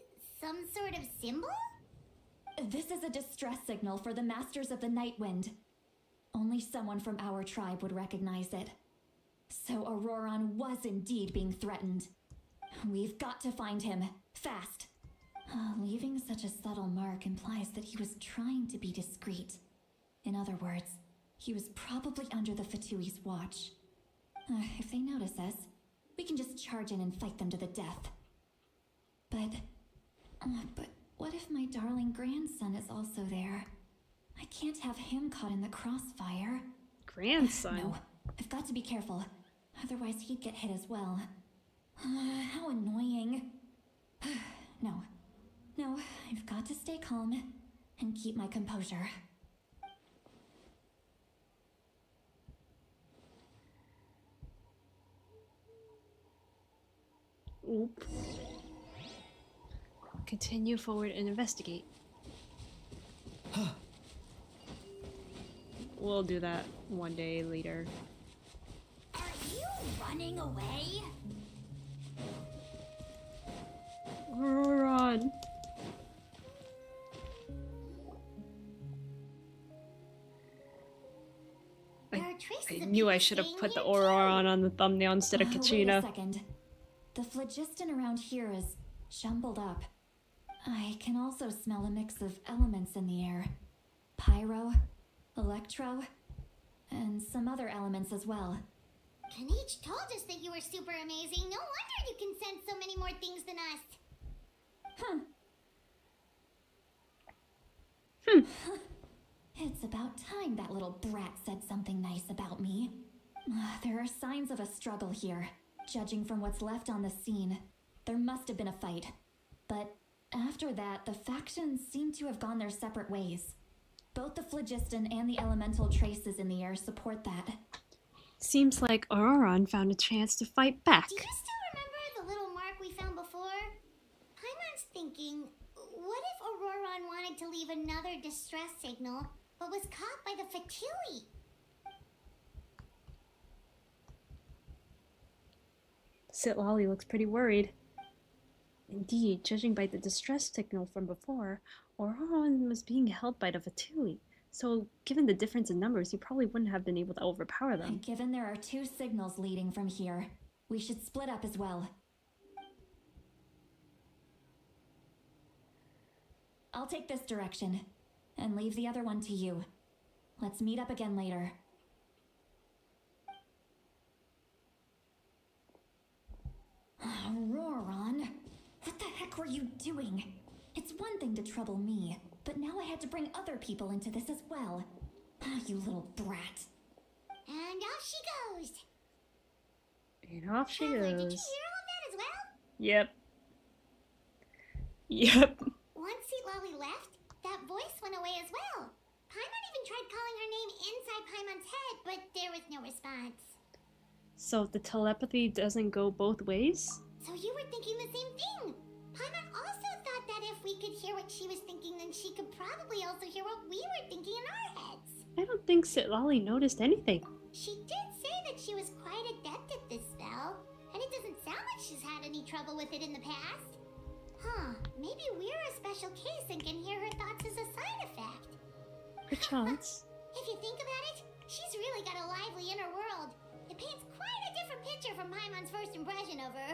D: some sort of symbol?
G: This is a distress signal for the Masters of the Night Wind. Only someone from our tribe would recognize it. So Ororon was indeed being threatened. We've got to find him, fast. Leaving such a subtle mark implies that he was trying to be discreet. In other words, he was probably under the Fatui's watch. If they notice us, we can just charge in and fight them to the death. But what if my darling grandson is also there? I can't have him caught in the crossfire.
A: Grandson?
G: No, I've got to be careful. Otherwise he'd get hit as well. How annoying. No, I've got to stay calm. and keep my composure.
A: Oop. Continue forward and investigate. We'll do that one day later.
D: Are you running away?
A: Ororon.
D: There are traces
A: I
D: of
A: knew I
D: people
A: should have
D: staying
A: put the
D: here,
A: Ororon on the thumbnail instead of
G: Wait a
A: Kachina.
G: second. The phlogiston around here is jumbled up. I can also smell a mix of elements in the air. Pyro, electro, and some other elements as well.
D: Kanich told us that you were super amazing. No wonder you can sense so many more things than us.
G: It's about time that little brat said something nice about me. There are signs of a struggle here. Judging from what's left on the scene, there must have been a fight. But after that, the factions seem to have gone their separate ways. Both the phlogiston and the elemental traces in the air support that.
A: Seems like Ororon found a chance to fight back.
D: Do you still remember the little mark we found before? Paimon's thinking, what if Ororon wanted to leave another distress signal, but was caught by the Fatui?
A: Sitlali looks pretty worried. Indeed, judging by the distress signal from before, Ororon was being held by the Fatui. So, given the difference in numbers, he probably wouldn't have been able to overpower them.
G: Given there are two signals leading from here, we should split up as well. I'll take this direction, and leave the other one to you. Let's meet up again later. Ororon, what the heck were you doing? It's one thing to trouble me, but now I had to bring other people into this as well. You little brat.
D: And off she goes.
A: And off she
D: Traveler,
A: goes.
D: did you hear all of that as well?
A: Yep. Yep.
D: Once Sitlali left, that voice went away as well. Paimon even tried calling her name inside Paimon's head, but there was no response.
A: So the telepathy doesn't go both ways?
D: So you were thinking the same thing. Paimon also thought that if we could hear what she was thinking, then she could probably also hear what we were thinking in our heads.
A: I don't think Sitlali noticed anything.
D: She did say that she was quite adept at this spell, and it doesn't sound like she's had any trouble with it in the past. Huh, maybe we're a special case and can hear her thoughts as a side effect.
A: Perchance.
D: If you think about it, she's really got a lively inner world. It paints quite a different picture from Paimon's first impression of her.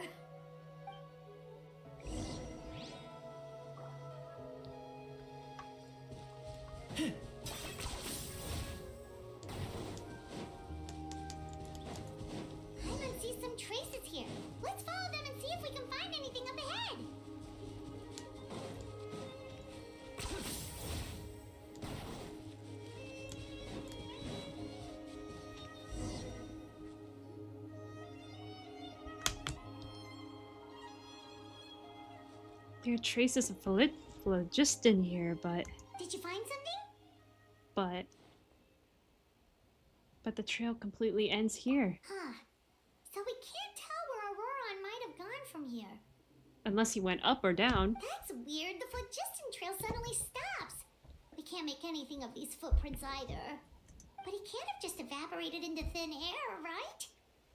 D: Paimon sees some traces here. Let's follow them and see if we can find anything up ahead.
A: There are traces of phlogiston here, but
D: Did you find something?
A: but the trail completely ends here.
D: Huh. So we can't tell where Ororon might have gone from here.
A: Unless he went up or down.
D: That's weird. The phlogiston trail suddenly stops. We can't make anything of these footprints either. But he can't have just evaporated into thin air, right?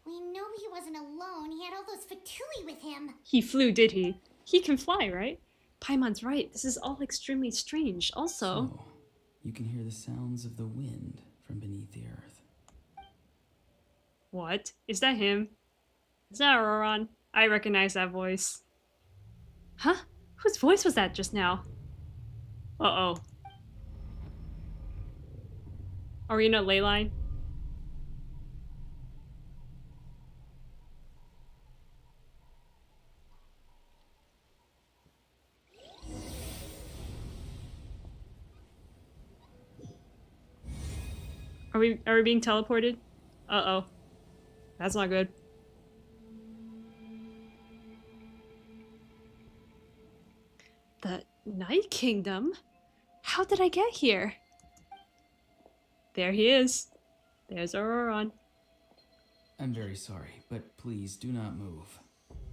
D: We know he wasn't alone. He had all those Fatui with him.
A: He flew, did he? He can fly, right? Paimon's right. This is all extremely strange. Also,
H: So, you can hear the sounds of the wind from beneath the earth.
A: what? Is that him? Is that Ororon? I recognize that voice. Huh? Whose voice was that just now? Uh-oh. Are we in a ley line? Are we being teleported? Uh-oh. That's not good. The Night Kingdom? How did I get here? There he is. There's Ororon.
H: I'm very sorry, but please do not move.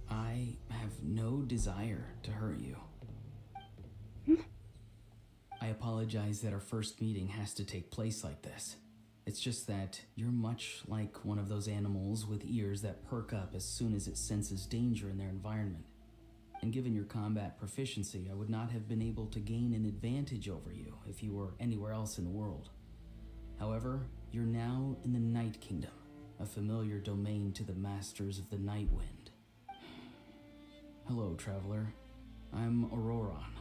H: I have no desire to hurt you. I apologize that our first meeting has to take place like this. It's just that you're much like one of those animals with ears that perk up as soon as it senses danger in their environment. And given your combat proficiency, I would not have been able to gain an advantage over you if you were anywhere else in the world. However, you're now in the Night Kingdom, a familiar domain to the Masters of the Night Wind. Hello, traveler. I'm Ororon,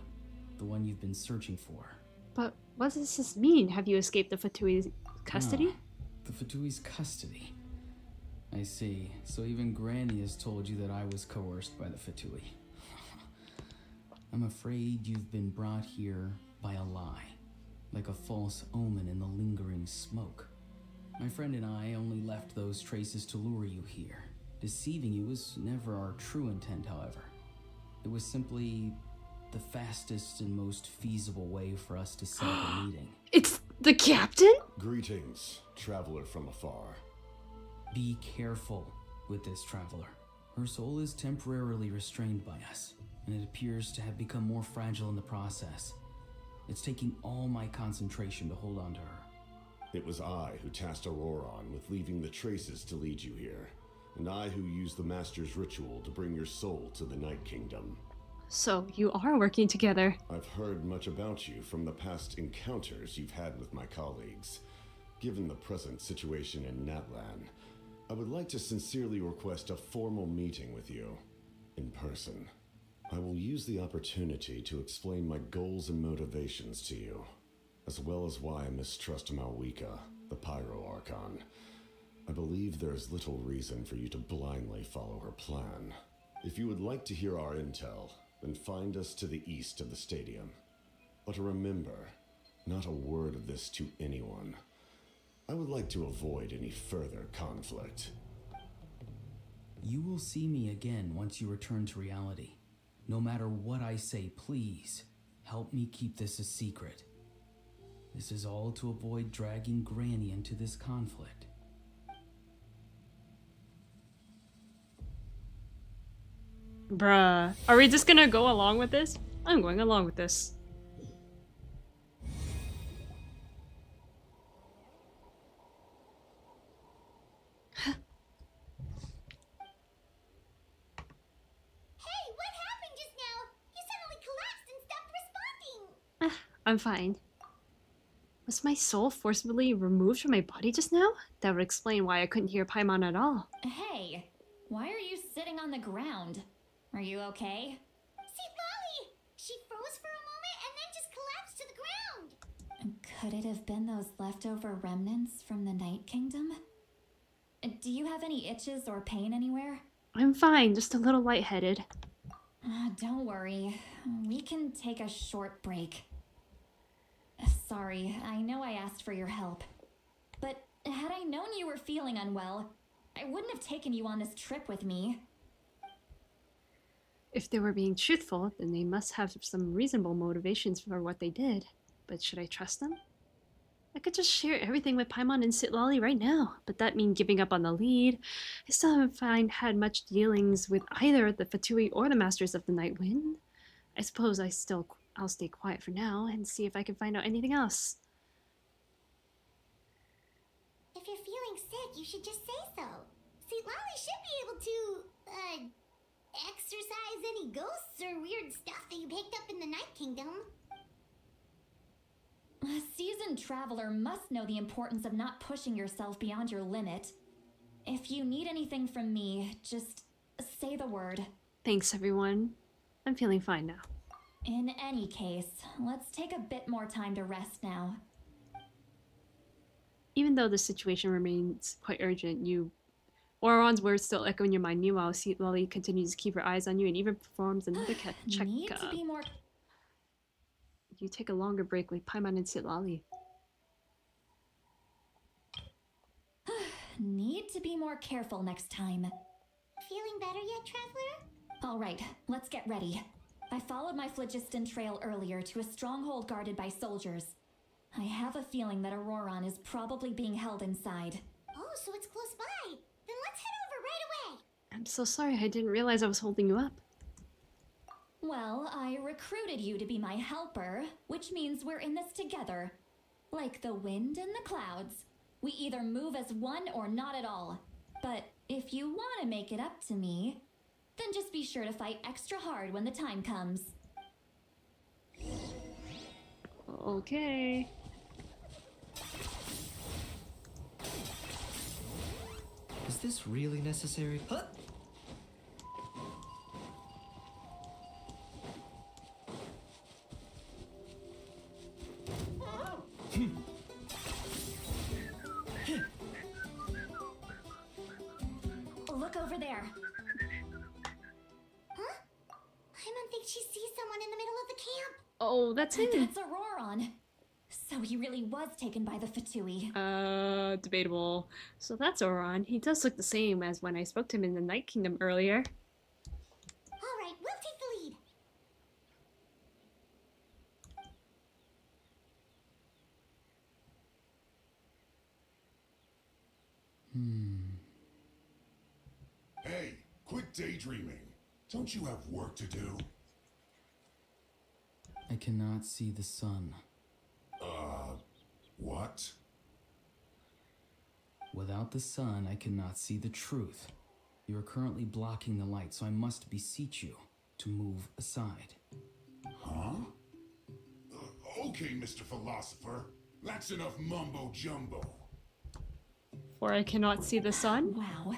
H: the one you've been searching for.
A: But what does this mean? Have you escaped the Fatui's custody?
H: The Fatui's custody. I see. So even Granny has told you that I was coerced by the Fatui. I'm afraid you've been brought here by a lie, like a false omen in the lingering smoke. My friend and I only left those traces to lure you here. Deceiving you was never our true intent, however. It was simply the fastest and most feasible way for us to set up a meeting.
A: It's the captain?
I: Greetings, traveler from afar.
H: Be careful with this traveler. Her soul is temporarily restrained by us, and it appears to have become more fragile in the process. It's taking all my concentration to hold on to her.
I: It was I who tasked Ororon with leaving the traces to lead you here, and I who used the Master's ritual to bring your soul to the Night Kingdom.
A: So you are working together.
I: I've heard much about you from the past encounters you've had with my colleagues. Given the present situation in Natlan, I would like to sincerely request a formal meeting with you, in person. I will use the opportunity to explain my goals and motivations to you, as well as why I mistrust Malwika, the Pyro Archon. I believe there is little reason for you to blindly follow her plan. If you would like to hear our intel, then find us to the east of the stadium. But remember, not a word of this to anyone. I would like to avoid any further conflict.
H: You will see me again once you return to reality. No matter what I say, please, help me keep this a secret. This is all to avoid dragging Granny into this conflict.
A: Bruh. Are we just gonna go along with this? I'm going along with this.
D: Hey, what happened just now? You suddenly collapsed and stopped responding.
A: I'm fine. Was my soul forcibly removed from my body just now? That would explain why I couldn't hear Paimon at all.
G: Hey, why are you sitting on the ground? Are you okay?
D: See, Lolly! She froze for a moment and then just collapsed to the ground.
G: Could it have been those leftover remnants from the Night Kingdom? Do you have any itches or pain anywhere?
A: I'm fine, just a little lightheaded.
G: Don't worry. We can take a short break. Sorry, I know I asked for your help. But had I known you were feeling unwell, I wouldn't have taken you on this trip with me.
A: If they were being truthful, then they must have some reasonable motivations for what they did. But should I trust them? I could just share everything with Paimon and Sitlali right now, but that means giving up on the lead. I still haven't had much dealings with either the Fatui or the Masters of the Night Wind. I suppose I'll stay quiet for now and see if I can find out anything else.
D: If you're feeling sick, you should just say so. See, Lolly should be able to, exorcise any ghosts or weird stuff that you picked up in the Night Kingdom.
G: A seasoned traveler must know the importance of not pushing yourself beyond your limit. If you need anything from me, just say the word.
A: Thanks, everyone. I'm feeling fine now.
G: In any case, let's take a bit more time to rest now.
A: Even though the situation remains quite urgent, Ororon's words still echo in your mind. Meanwhile, Sitlali continues to keep her eyes on you and even performs another checkup.
G: Need to be more...
A: You take a longer break with Paimon and Sitlali.
G: Need to be more careful next time.
D: Feeling better yet, traveler?
G: All right, let's get ready. I followed my phlogiston trail earlier to a stronghold guarded by soldiers. I have a feeling that Ororon is probably being held inside.
D: Oh, so it's close by. Then let's head over right away.
A: I'm so sorry, I didn't realize I was holding you up.
G: Well, I recruited you to be my helper, which means we're in this together. Like the wind and the clouds. We either move as one or not at all. But if you want to make it up to me, then just be sure to fight extra hard when the time comes.
A: Okay.
C: Is this really necessary? Huh?
G: Look over there.
D: Huh? I don't think she sees someone in the middle of the camp.
A: Oh, that's him.
G: That's Ororon. So he really was taken by the Fatui.
A: Debatable. So that's Ororon. He does look the same as when I spoke to him in the Night Kingdom earlier.
D: All right, we'll take the lead.
J: Hey, quit daydreaming. Don't you have work to do?
H: I cannot see the sun.
J: What?
H: Without the sun, I cannot see the truth. You are currently blocking the light, so I must beseech you to move aside.
J: Huh? Okay, Mr. Philosopher. That's enough mumbo-jumbo.
A: For I cannot see the sun?
G: Wow.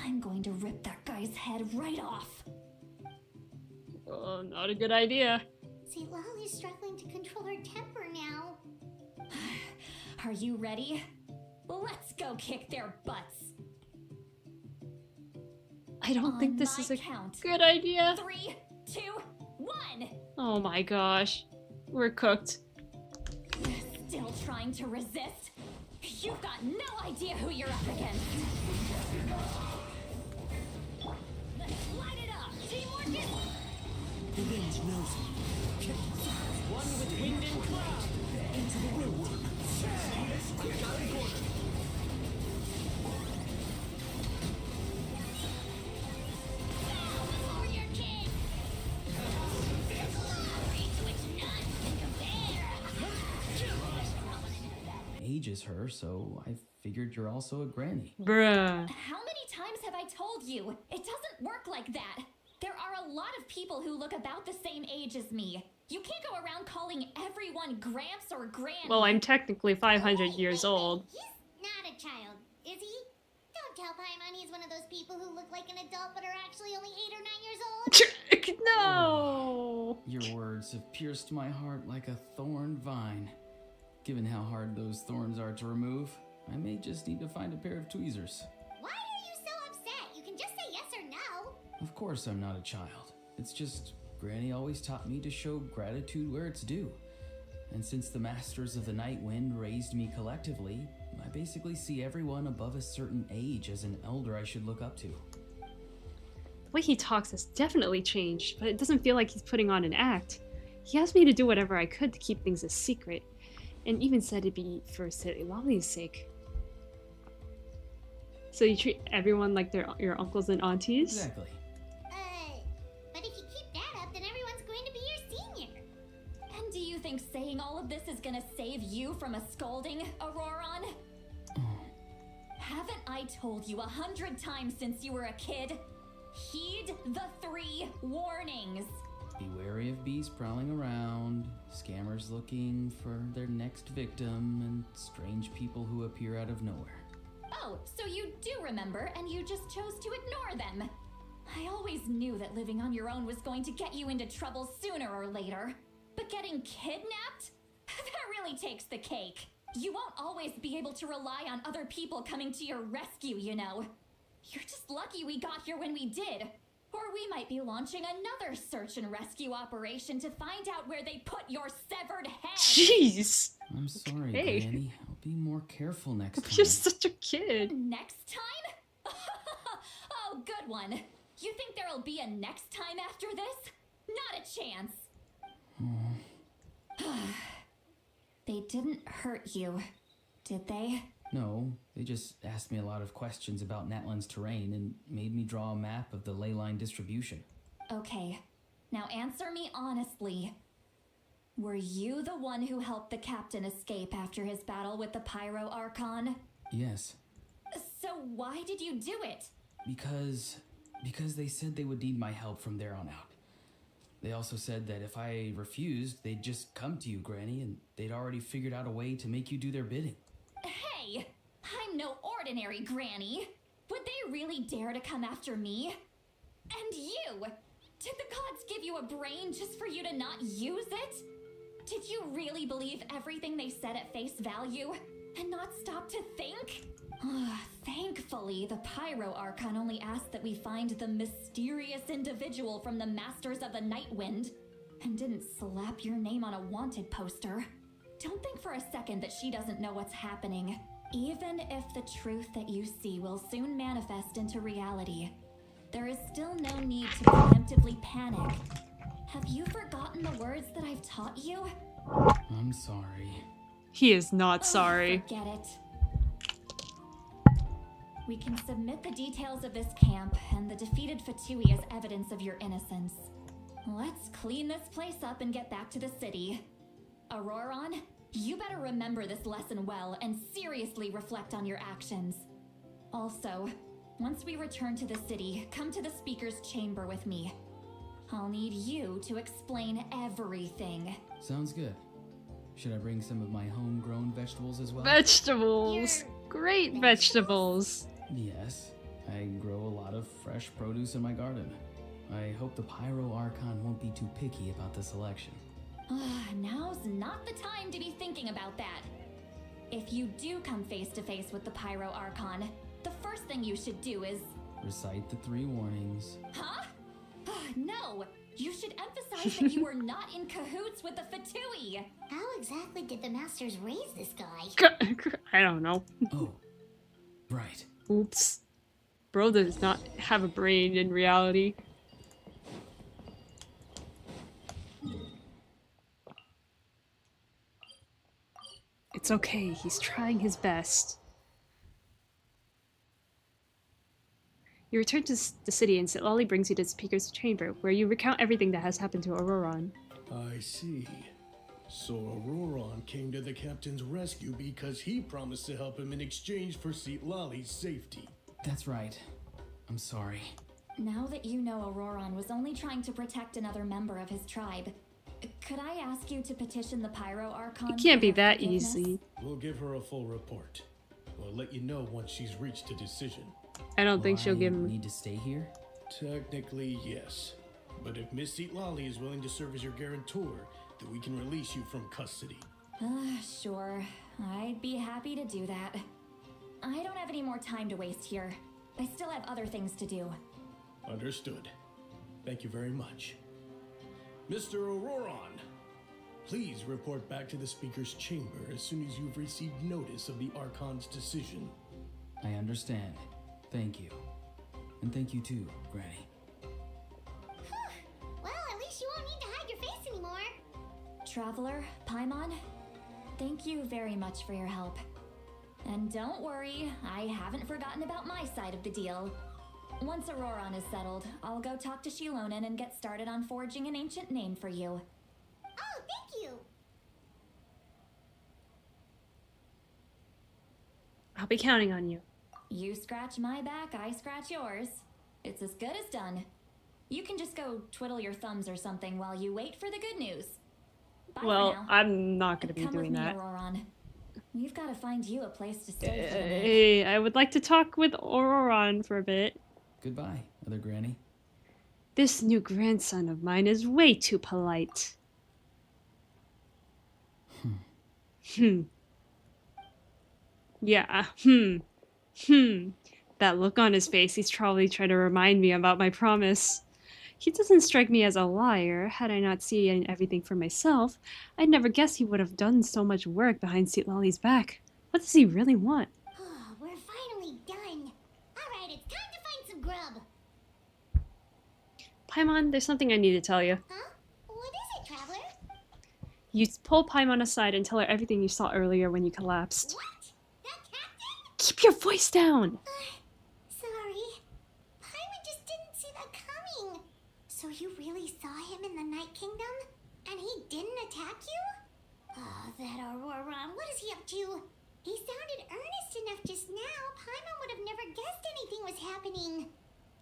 G: I'm going to rip that guy's head right off.
A: Oh, not a good idea.
D: See, Lolly's struggling to control her temper now.
G: Are you ready? Let's go kick their butts.
A: I don't think
G: On
A: this
G: my
A: is a
G: count.
A: good idea.
G: 3, 2, 1.
A: Oh my gosh. We're cooked.
G: Still trying to resist? You've got no idea who you're up against. Let's light it up. Teamwork is...
C: The wind knows me. One with wind and cloud. Into the wind.
D: Before your king! Glory to which none can compare!
H: Age is her, so I figured you're also a granny.
A: Bruh.
G: How many times have I told you? It doesn't work like that. There are a lot of people who look about the same age as me. You can't go around calling everyone Gramps or Granny.
A: Well, I'm technically 500 years
D: Wait,
A: old.
D: He's not a child, is he? Don't tell Paimon he's one of those people who look like an adult but are actually only 8 or 9 years old.
A: No!
H: Your words have pierced my heart like a thorn vine. Given how hard those thorns are to remove, I may just need to find a pair of tweezers.
D: Why are you so upset? You can just say yes or no.
H: Of course I'm not a child. It's just Granny always taught me to show gratitude where it's due. And since the Masters of the Night Wind raised me collectively, I basically see everyone above a certain age as an elder I should look up to.
A: The way he talks has definitely changed, but it doesn't feel like he's putting on an act. He asked me to do whatever I could to keep things a secret, and even said it'd be for Silly Lolly's sake. So you treat everyone like they're your uncles and aunties?
H: Exactly.
D: But if you keep that up, then everyone's going to be your senior.
G: And do you think saying all of this is gonna save you from a scolding, Ororon? Haven't I told you 100 times since you were a kid? Heed the 3 warnings.
H: Be wary of bees prowling around, scammers looking for their next victim, and strange people who appear out of nowhere.
G: Oh, so you do remember, and you just chose to ignore them. I always knew that living on your own was going to get you into trouble sooner or later. But getting kidnapped? That really takes the cake. You won't always be able to rely on other people coming to your rescue, you know. You're just lucky we got here when we did. Or we might be launching another search and rescue operation to find out where they put your severed head.
A: Jeez!
H: I'm sorry,
A: Okay.
H: Granny. I'll be more careful next time.
A: You're such a kid.
G: Next time? Oh, good one. You think there'll be a next time after this? Not a chance. They didn't hurt you, did they?
H: No, they just asked me a lot of questions about Natlan's terrain and made me draw a map of the ley line distribution.
G: Okay, now answer me honestly. Were you the one who helped the captain escape after his battle with the Pyro Archon?
H: Yes.
G: So why did you do it?
H: Because they said they would need my help from there on out. They also said that if I refused, they'd just come to you, Granny, and they'd already figured out a way to make you do their bidding.
G: Hey, I'm no ordinary Granny. Would they really dare to come after me? And you! Did the gods give you a brain just for you to not use it? Did you really believe everything they said at face value and not stop to think? Thankfully, the Pyro Archon only asked that we find the mysterious individual from the Masters of the Night Wind and didn't slap your name on a wanted poster. Don't think for a second that she doesn't know what's happening. Even if the truth that you see will soon manifest into reality, there is still no need to preemptively panic. Have you forgotten the words that I've taught you?
H: I'm sorry.
A: He is not sorry.
G: Forget it. We can submit the details of this camp and the defeated Fatui as evidence of your innocence. Let's clean this place up and get back to the city. Ororon, you better remember this lesson well and seriously reflect on your actions. Also, once we return to the city, come to the speaker's chamber with me. I'll need you to explain everything.
H: Sounds good. Should I bring some of my homegrown vegetables as well?
A: Vegetables! Great vegetables!
H: Yes, I grow a lot of fresh produce in my garden. I hope the Pyro Archon won't be too picky about the selection.
G: Now's not the time to be thinking about that. If you do come face to face with the Pyro Archon, the first thing you should do is...
H: Recite the 3 warnings.
G: Huh? No! You should emphasize that you were not in cahoots with the Fatui!
D: How exactly did the masters raise this guy?
A: I don't know.
H: Oh, right.
A: Oops. Bro does not have a brain in reality. It's okay, he's trying his best. You return to the city and Sitlali brings you to the speaker's chamber, where you recount everything that has happened to Ororon.
K: I see. So Ororon came to the captain's rescue because he promised to help him in exchange for Sitlali's safety.
H: That's right. I'm sorry.
G: Now that you know Ororon was only trying to protect another member of his tribe, could I ask you to petition the Pyro Archon?
A: It can't be
G: for her
A: that
G: forgiveness?
A: easy.
K: We'll give her a full report. We'll let you know once she's reached a decision.
A: I don't think
H: Will
A: she'll
H: I
A: give him...
H: need to stay here?
K: Technically, yes. But if Miss Sitlali is willing to serve as your guarantor, then we can release you from custody.
G: Sure. I'd be happy to do that. I don't have any more time to waste here. I still have other things to do.
K: Understood. Thank you very much. Mr. Ororon, please report back to the speaker's chamber as soon as you've received notice of the Archon's decision.
H: I understand. Thank you. And thank you too, Granny.
D: Well, at least you won't need to hide your face anymore.
G: Traveler, Paimon, thank you very much for your help. And don't worry, I haven't forgotten about my side of the deal. Once Ororon is settled, I'll go talk to Shilonen and get started on forging an ancient name for you.
D: Oh, thank you.
A: I'll be counting on you.
G: You scratch my back, I scratch yours. It's as good as done. You can just go twiddle your thumbs or something while you wait for the good news. Bye
A: Well,
G: for now.
A: I'm not gonna be
G: Come
A: doing
G: with me,
A: that.
G: Ororon. We've got to find you a place to stay for the night.
A: Hey, I would like to talk with Ororon for a bit.
H: Goodbye, Other Granny.
A: This new grandson of mine is way too polite. Yeah, That look on his face, he's probably trying to remind me about my promise. He doesn't strike me as a liar. Had I not seen everything for myself, I'd never guess he would have done so much work behind Sitlali's back. What does he really want?
D: We're finally done. Alright, it's time to find some grub.
A: Paimon, there's something I need to tell you.
D: Huh? What is it, Traveler?
A: You pull Paimon aside and tell her everything you saw earlier when you collapsed.
D: What? That captain?
A: Keep your voice down!
D: Sorry. Paimon just didn't see that coming. So you really saw him in the Night Kingdom? And he didn't attack you? Oh, that Ororon. What is he up to? He sounded earnest enough just now. Paimon would have never guessed anything was happening.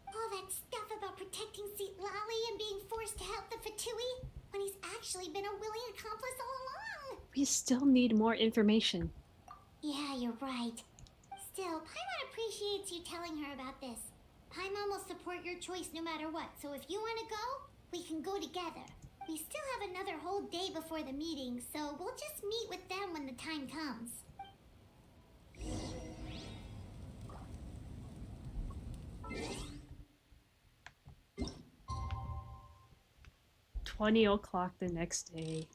D: All that stuff about protecting Seat Lally and being forced to help the Fatui when he's actually been a willing accomplice all along.
A: We still need more information.
D: Yeah, you're right. Still, Paimon appreciates you telling her about this. Paimon will support your choice no matter what, so if you want to go, we can go together. We still have another whole day before the meeting, so we'll just meet with them when the time comes.
A: 20 o'clock the next day.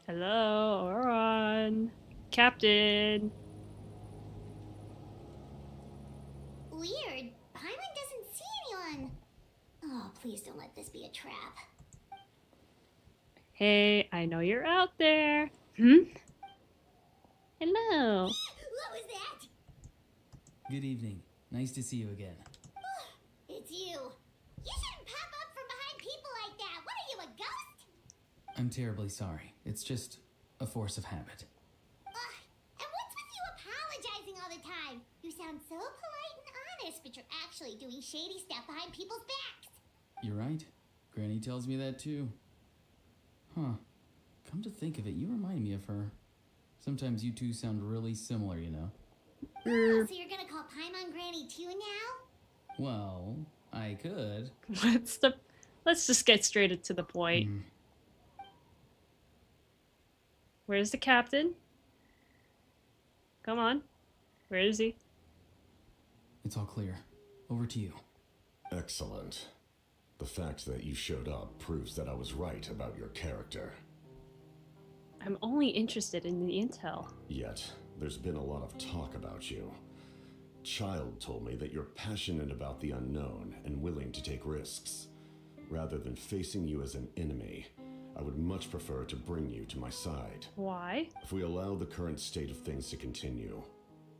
A: Hello, Ororon. Captain.
D: Weird. Paimon doesn't see anyone. Oh, please don't let this be a trap.
A: Hey, I know you're out there. Hmm? Hello.
D: What was that?
H: Good evening. Nice to see you again.
D: It's you. You shouldn't pop up from behind people like that. What are you, a ghost?
H: I'm terribly sorry. It's just a force of habit.
D: And what's with you apologizing all the time? You sound so polite and honest, but you're actually doing shady stuff behind people's backs.
H: You're right. Granny tells me that too. Huh. Come to think of it, you remind me of her. Sometimes you two sound really similar, you know?
D: Oh, so you're gonna call Paimon Granny too now?
H: Well, I could.
A: Let's just get straight to the point. Where's the captain? Come on. Where is he?
H: It's all clear. Over to you.
I: Excellent. The fact that you showed up proves that I was right about your character.
A: I'm only interested in the intel.
I: Yet, there's been a lot of talk about you. Child told me that you're passionate about the unknown and willing to take risks. Rather than facing you as an enemy, I would much prefer to bring you to my side.
A: Why?
I: If we allow the current state of things to continue,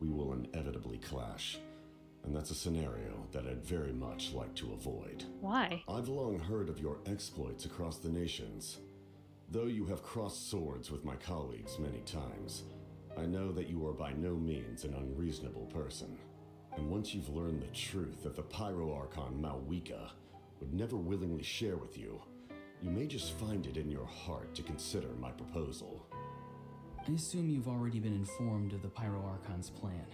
I: we will inevitably clash. And that's a scenario that I'd very much like to avoid.
A: Why?
I: I've long heard of your exploits across the nations. Though you have crossed swords with my colleagues many times, I know that you are by no means an unreasonable person. And once you've learned the truth that the Pyro Archon Malwika would never willingly share with you, you may just find it in your heart to consider my proposal.
H: I assume you've already been informed of the Pyro Archon's plan.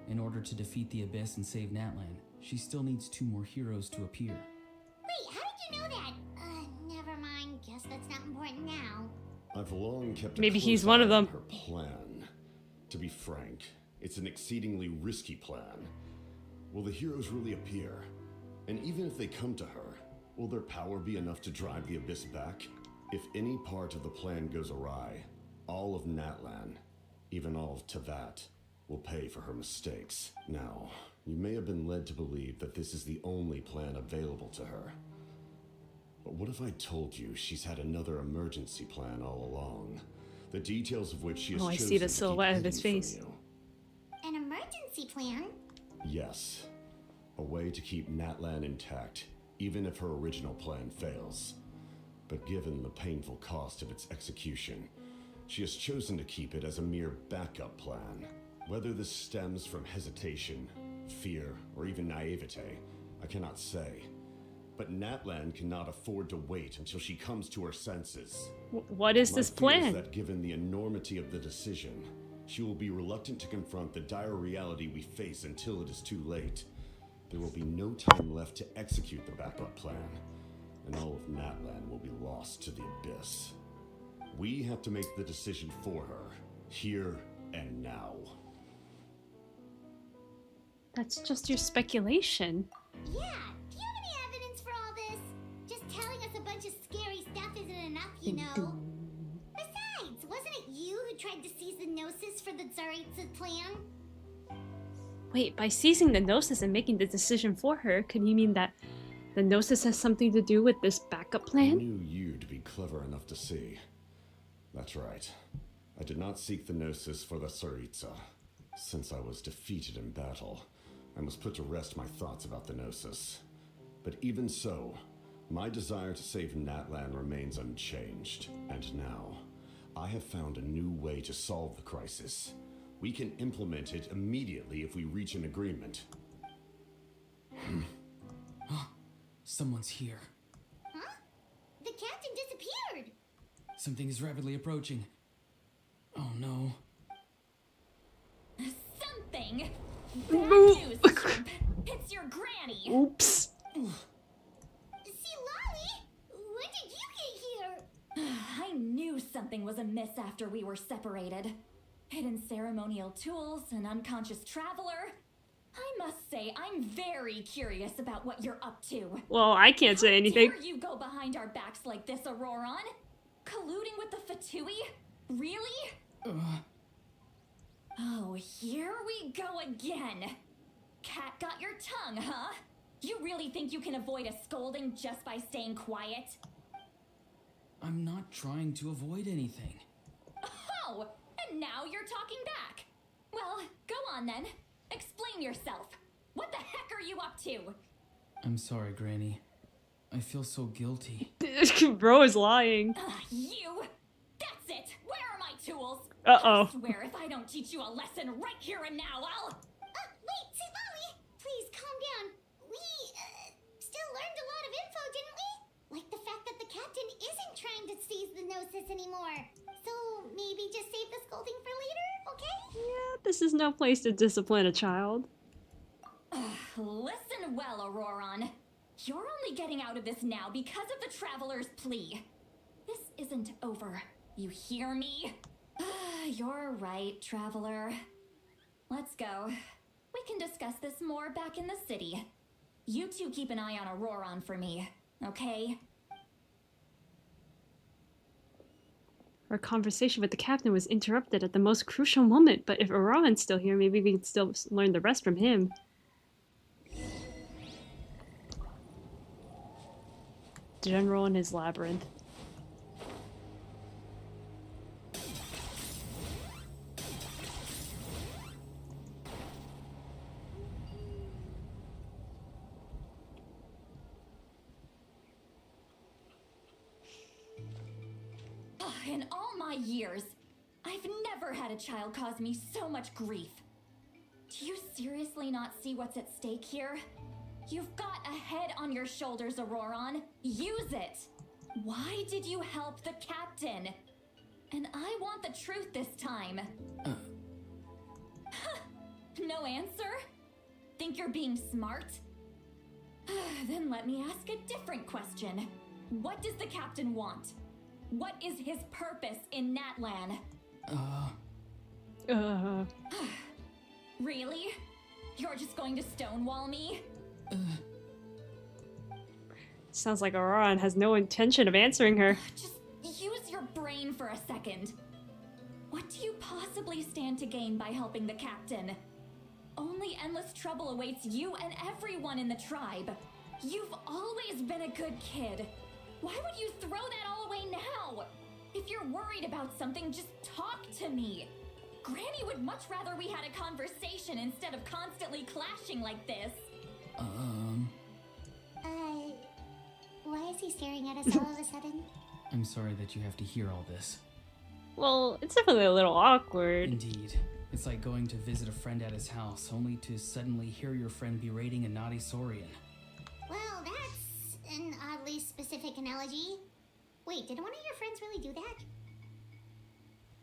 H: In order to defeat the Abyss and save Natlan, she still needs 2 more heroes to appear.
D: Wait, how did you know that? Never mind. Guess that's not important now.
I: I've long kept a
A: Maybe
I: close
A: he's one
I: eye
A: of them.
I: on her plan. To be frank, it's an exceedingly risky plan. Will the heroes really appear? And even if they come to her, will their power be enough to drive the Abyss back? If any part of the plan goes awry, all of Natlan, even all of Tevat, will pay for her mistakes. Now, you may have been led to believe that this is the only plan available to her. But what if I told you she's had another emergency plan all along? The details of which she has
A: Oh, I
I: chosen
A: see the
I: to keep
A: silhouette of his
I: hidden from
A: face.
I: you.
D: An emergency plan?
I: Yes. A way to keep Natlan intact, even if her original plan fails. But given the painful cost of its execution, she has chosen to keep it as a mere backup plan. Whether this stems from hesitation fear, or even naivete. I cannot say. But Natlan cannot afford to wait until she comes to her senses.
A: What is
I: My
A: this
I: fear is
A: plan?
I: that given the enormity of the decision, she will be reluctant to confront the dire reality we face until it is too late. There will be no time left to execute the backup plan, and all of Natlan will be lost to the abyss. We have to make the decision for her, here and now.
A: That's just your speculation.
D: Yeah, do you have any evidence for all this? Just telling us a bunch of scary stuff isn't enough, you know. Besides, wasn't it you who tried to seize the Gnosis for the Tsaritsa plan?
A: Wait, by seizing the Gnosis and making the decision for her, could you mean that the Gnosis has something to do with this backup
I: I
A: plan?
I: knew you to be clever enough to see. That's right. I did not seek the Gnosis for the Tsaritsa. Since I was defeated in battle, I must put to rest my thoughts about the Gnosis. But even so, my desire to save Natlan remains unchanged. And now, I have found a new way to solve the crisis. We can implement it immediately if we reach an agreement.
H: Someone's here.
D: Huh? The captain disappeared!
H: Something is rapidly approaching. Oh no.
G: Something. Bad news, Shrimp. It's your granny.
A: Oops.
D: See, Lolly? When did you get here?
G: I knew something was amiss after we were separated. Hidden ceremonial tools, an unconscious traveler. I must say, I'm very curious about what you're up to.
A: Well, I can't say anything.
G: How dare you go behind our backs like this, Ororon? Colluding with the Fatui? Really? Oh, here we go again. Cat got your tongue, huh? You really think you can avoid a scolding just by staying quiet?
H: I'm not trying to avoid anything.
G: Oh, and now you're talking back. Well, go on then. Explain yourself. What the heck are you up to?
H: I'm sorry, Granny. I feel so guilty.
A: Bro is lying.
G: You! That's it! Where are my tools?
A: Uh-oh.
G: I swear if I don't teach you a lesson right here and now, I'll...
D: Wait, Lolly! Please, calm down. We, still learned a lot of info, didn't we? Like the fact that the captain isn't trying to seize the Gnosis anymore. So, maybe just save the scolding for later, okay?
A: Yeah, this is no place to discipline a child.
G: Listen well, Ororon. You're only getting out of this now because of the Traveler's plea. This isn't over. You hear me? You're right, Traveler. Let's go. We can discuss this more back in the city. You two keep an eye on Ororon for me, okay?
A: Our conversation with the captain was interrupted at the most crucial moment, but if Ororon's still here, maybe we can still learn the rest from him. General and his labyrinth.
G: In all my years, I've never had a child cause me so much grief. Do you seriously not see what's at stake here? You've got a head on your shoulders, Ororon. Use it! Why did you help the captain? And I want the truth this time. No answer? Think you're being smart? Then let me ask a different question. What does the captain want? What is his purpose in Natlan? Really? You're just going to stonewall me?
A: Sounds like Ororon has no intention of answering her.
G: Just use your brain for a second. What do you possibly stand to gain by helping the captain? Only endless trouble awaits you and everyone in the tribe. You've always been a good kid. Why would you throw that all away now? If you're worried about something, just talk to me. Granny would much rather we had a conversation instead of constantly clashing like this.
D: Why is he staring at us all of a sudden?
H: I'm sorry that you have to hear all this.
A: Well, it's definitely a little awkward.
H: Indeed. It's like going to visit a friend at his house, only to suddenly hear your friend berating a naughty Saurian.
D: Well, that's an oddly specific analogy. Wait, did one of your friends really do that?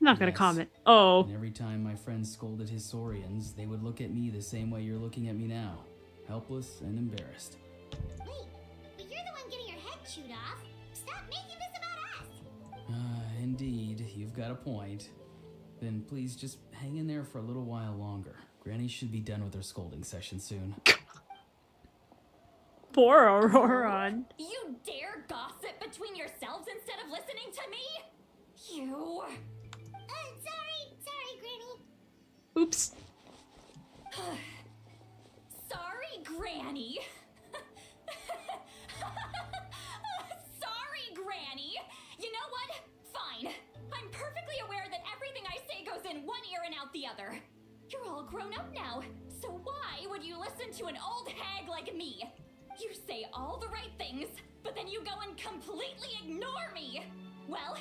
A: I'm not gonna
H: Yes.
A: comment. Oh.
H: And every time my friend scolded his Saurians, they would look at me the same way you're looking at me now. Helpless and embarrassed.
D: Wait, but you're the one getting your head chewed off. Stop making this about us!
H: Indeed, you've got a point. Then please just hang in there for a little while longer. Granny should be done with her scolding session soon.
A: Poor Ororon.
G: You dare gossip between yourselves instead of listening to me? You.
D: Sorry, Granny.
A: Oops.
G: Sorry, Granny. Sorry, Granny. You know what? Fine. I'm perfectly aware that everything I say goes in one ear and out the other. You're all grown up now, so why would you listen to an old hag like me? You say all the right things, but then you go and completely ignore me. Well,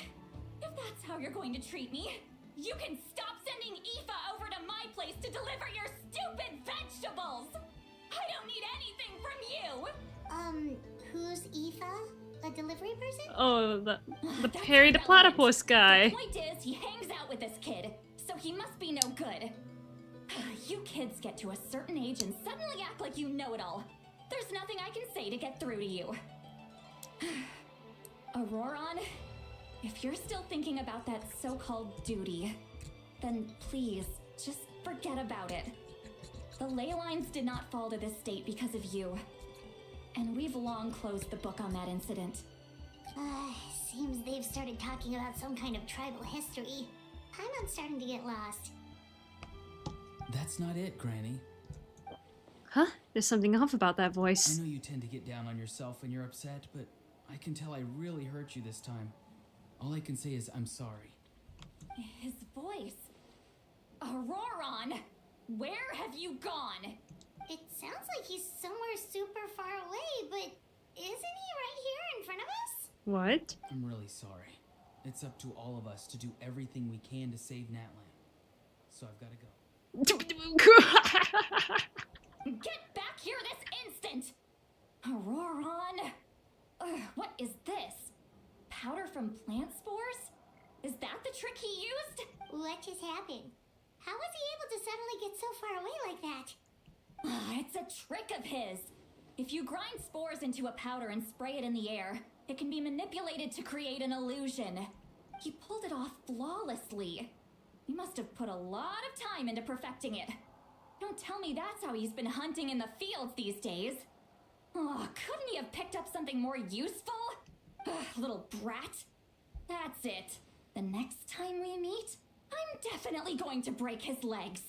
G: if that's how you're going to treat me, you can stop sending Aoife over to my place to deliver your stupid vegetables. I don't need anything from you.
D: Who's Aoife? A delivery person?
A: Oh, the
G: That's
A: Perry the
G: irrelevant.
A: Platypus guy.
G: The point is, he hangs out with this kid, so he must be no good. You kids get to a certain age and suddenly act like you know it all. There's nothing I can say to get through to you. Ororon, if you're still thinking about that so-called duty, then please, just forget about it. The ley lines did not fall to this state because of you. And we've long closed the book on that incident.
D: Seems they've started talking about some kind of tribal history. I'm starting to get lost.
H: That's not it, Granny.
A: Huh? There's something off about that
H: I
A: voice.
H: know you tend to get down on yourself when you're upset, but I can tell I really hurt you this time. All I can say is I'm sorry.
G: His voice. Ororon, where have you gone?
D: It sounds like he's somewhere super far away, but isn't he right here in front of us?
A: What?
H: I'm really sorry. It's up to all of us to do everything we can to save Natlan. So I've got to go.
G: Get back here this instant! Ororon! What is this? Powder from plant spores? Is that the trick he used?
D: What just happened? How was he able to suddenly get so far away like that?
G: It's a trick of his. If you grind spores into a powder and spray it in the air, it can be manipulated to create an illusion. He pulled it off flawlessly. He must have put a lot of time into perfecting it. Don't tell me that's how he's been hunting in the fields these days. Oh, couldn't he have picked up something more useful? Little brat. That's it. The next time we meet, I'm definitely going to break his legs.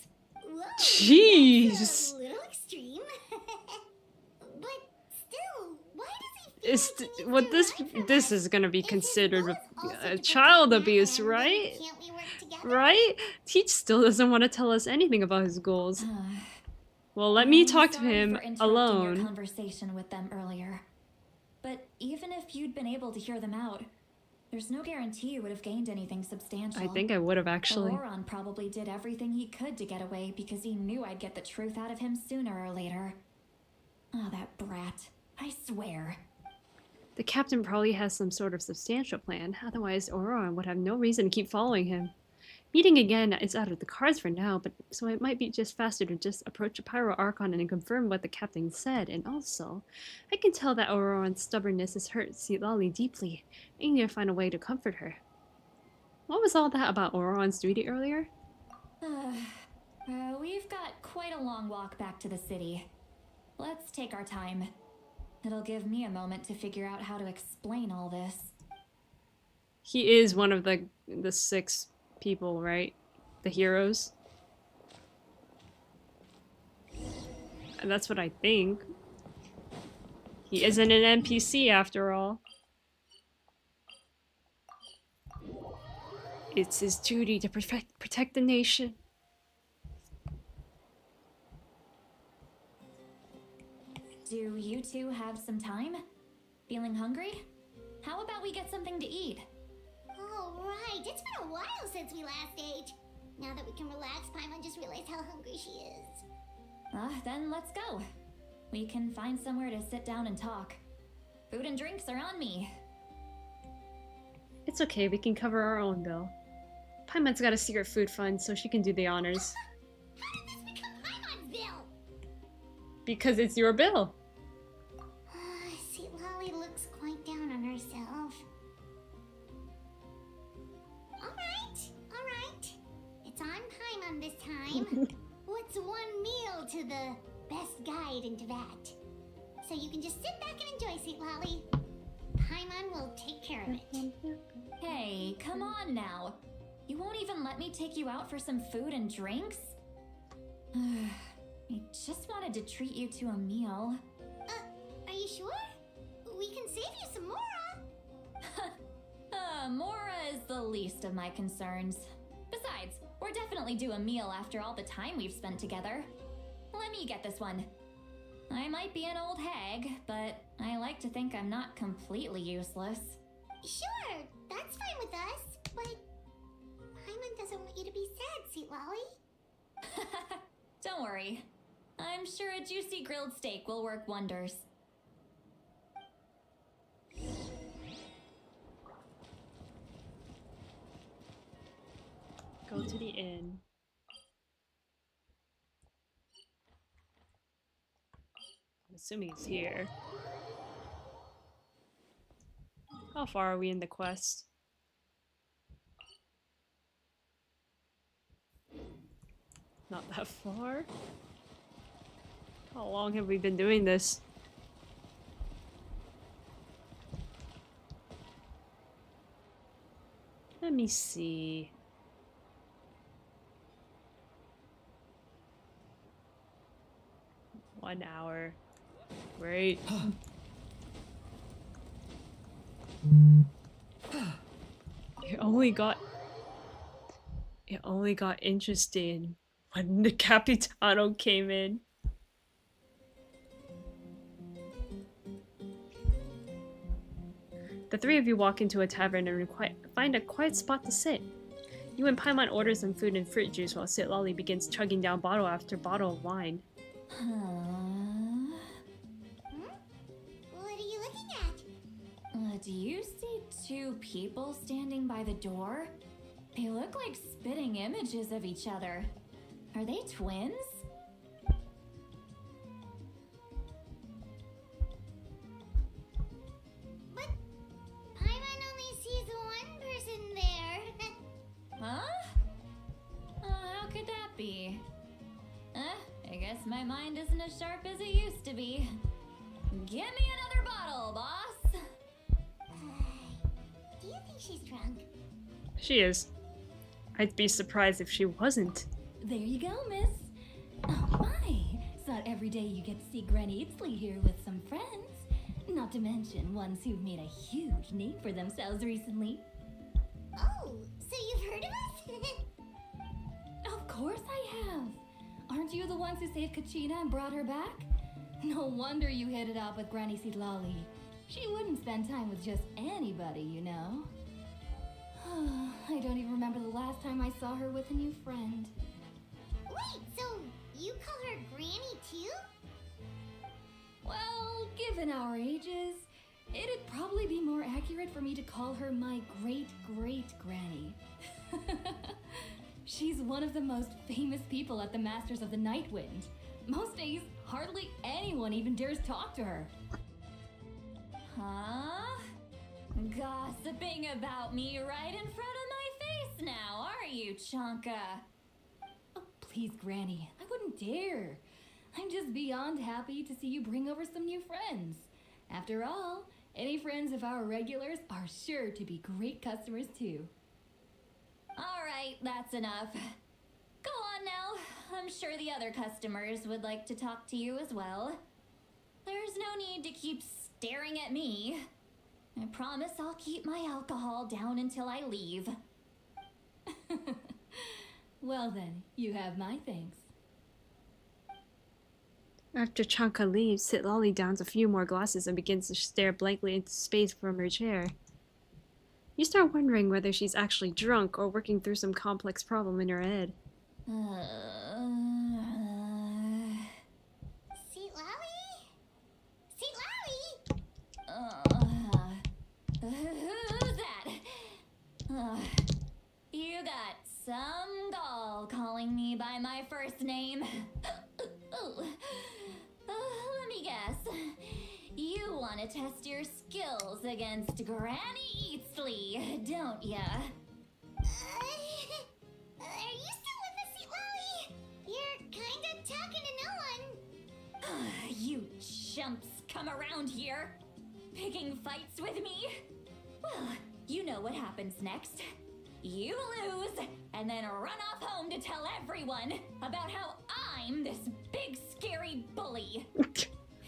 D: Whoa,
A: Jeez.
D: that's a little extreme. But still, why does he feel
A: Is
D: like he needs
A: what
D: to
A: this
D: run from
A: this
D: us?
A: is gonna be
D: If his
A: considered
D: goal is also to protect
A: child
D: Natlan,
A: abuse,
D: then
A: right?
D: Can't we work together?
A: Right? Teach still doesn't want to tell us anything about his goals.
G: Uh,
A: Well, let me
G: I'm
A: talk to
G: sorry
A: him
G: for interrupting Your
A: alone.
G: conversation with them earlier. But even if you'd been able to hear them out, there's no guarantee you would have gained anything substantial.
A: I think I would have actually.
G: Ororon probably did everything he could to get away because he knew I'd get the truth out of him sooner or later. Oh, that brat. I swear.
A: The captain probably has some sort of substantial plan, otherwise Ororon would have no reason to keep following him. Meeting again is out of the cards for now, but so it might be just faster to just approach a Pyro Archon and confirm what the captain said, and also, I can tell that Ororon's stubbornness has hurt Silali deeply. I need to find a way to comfort her. What was all that about Ororon's duty earlier?
G: We've got quite a long walk back to the city. Let's take our time. It'll give me a moment to figure out how to explain all this.
A: He is one of the 6 people, right? The heroes. And that's what I think. He isn't an NPC after all. It's his duty to protect the nation.
G: Do you two have some time? Feeling hungry? How about we get something to eat?
D: Oh, right. It's been a while since we last ate. Now that we can relax, Paimon just realized how hungry she is.
G: Then let's go. We can find somewhere to sit down and talk. Food and drinks are on me.
A: It's okay, we can cover our own bill. Paimon's got a secret food fund, so she can do the honors.
D: How did this become Paimon's bill?
A: Because it's your bill.
D: See, Lolly looks quite down on herself. Alright. It's on Paimon this time. What's one meal to the best guide into that? So you can just sit back and enjoy, sweet Lolly. Paimon will take care of it.
G: Hey, come on now. You won't even let me take you out for some food and drinks? I just wanted to treat you to a meal.
D: Are you sure? We can save you some Mora.
G: Mora is the least of my concerns. Besides, we're definitely due a meal after all the time we've spent together. Let me get this one. I might be an old hag, but I like to think I'm not completely useless.
D: Sure, that's fine with us, but Paimon doesn't want you to be sad, sweet Lolly.
G: Don't worry. I'm sure a juicy grilled steak will work wonders.
A: Go to the inn. I'm assuming it's here. How far are we in the quest? Not that far. How long have we been doing this? Let me see. One hour. Great. It only got interesting when the Capitano came in. The three of you walk into a tavern and find a quiet spot to sit. You and Paimon order some food and fruit juice while Sitlali begins chugging down bottle after bottle of wine.
D: What are you looking at?
G: Do you see two people standing by the door? They look like spitting images of each other. Are they twins?
D: But Paimon only sees one person there.
G: Huh? How could that be? I guess my mind isn't as sharp as it used to be. Give me another bottle, boss!
D: Do you think she's drunk?
A: She is. I'd be surprised if she wasn't.
E: There you go, miss. Oh my! It's not every day you get to see Granny Itzley here with some friends. Not to mention ones who've made a huge name for themselves recently.
D: Oh, so you've heard of us?
E: Of course I have. Aren't you the ones who saved Kachina and brought her back? No wonder you hit it off with Granny Sitlali. She wouldn't spend time with just anybody, you know. I don't even remember the last time I saw her with a new friend.
D: Wait, so you call her Granny too?
E: Well, given our ages, it'd probably be more accurate for me to call her my great-great-granny. She's one of the most famous people at the Masters of the Nightwind. Most days, hardly anyone even dares talk to her.
G: Huh? Gossiping about me right in front of my face now, are you, Chonka?
E: Oh, please, Granny, I wouldn't dare. I'm just beyond happy to see you bring over some new friends. After all, any friends of our regulars are sure to be great customers too.
G: All right, that's enough. Go on now. I'm sure the other customers would like to talk to you as well. There's no need to keep staring at me. I promise I'll keep my alcohol down until I leave.
E: Well then, you have my thanks.
A: After Chanka leaves, Sitlali downs a few more glasses and begins to stare blankly into space from her chair. You start wondering whether she's actually drunk or working through some complex problem in her head.
D: Seat Lally? Seat Lally!
G: Who's that? You got some gall calling me by my first name. Let me guess. You want to test your skills against Granny Eatsley, don't ya?
D: Are you still with us, Seat Lally? You're kinda talking to no one.
G: You chumps come around here, picking fights with me? Well, you know what happens next. You lose, and then run off home to tell everyone about how I'm this big scary bully.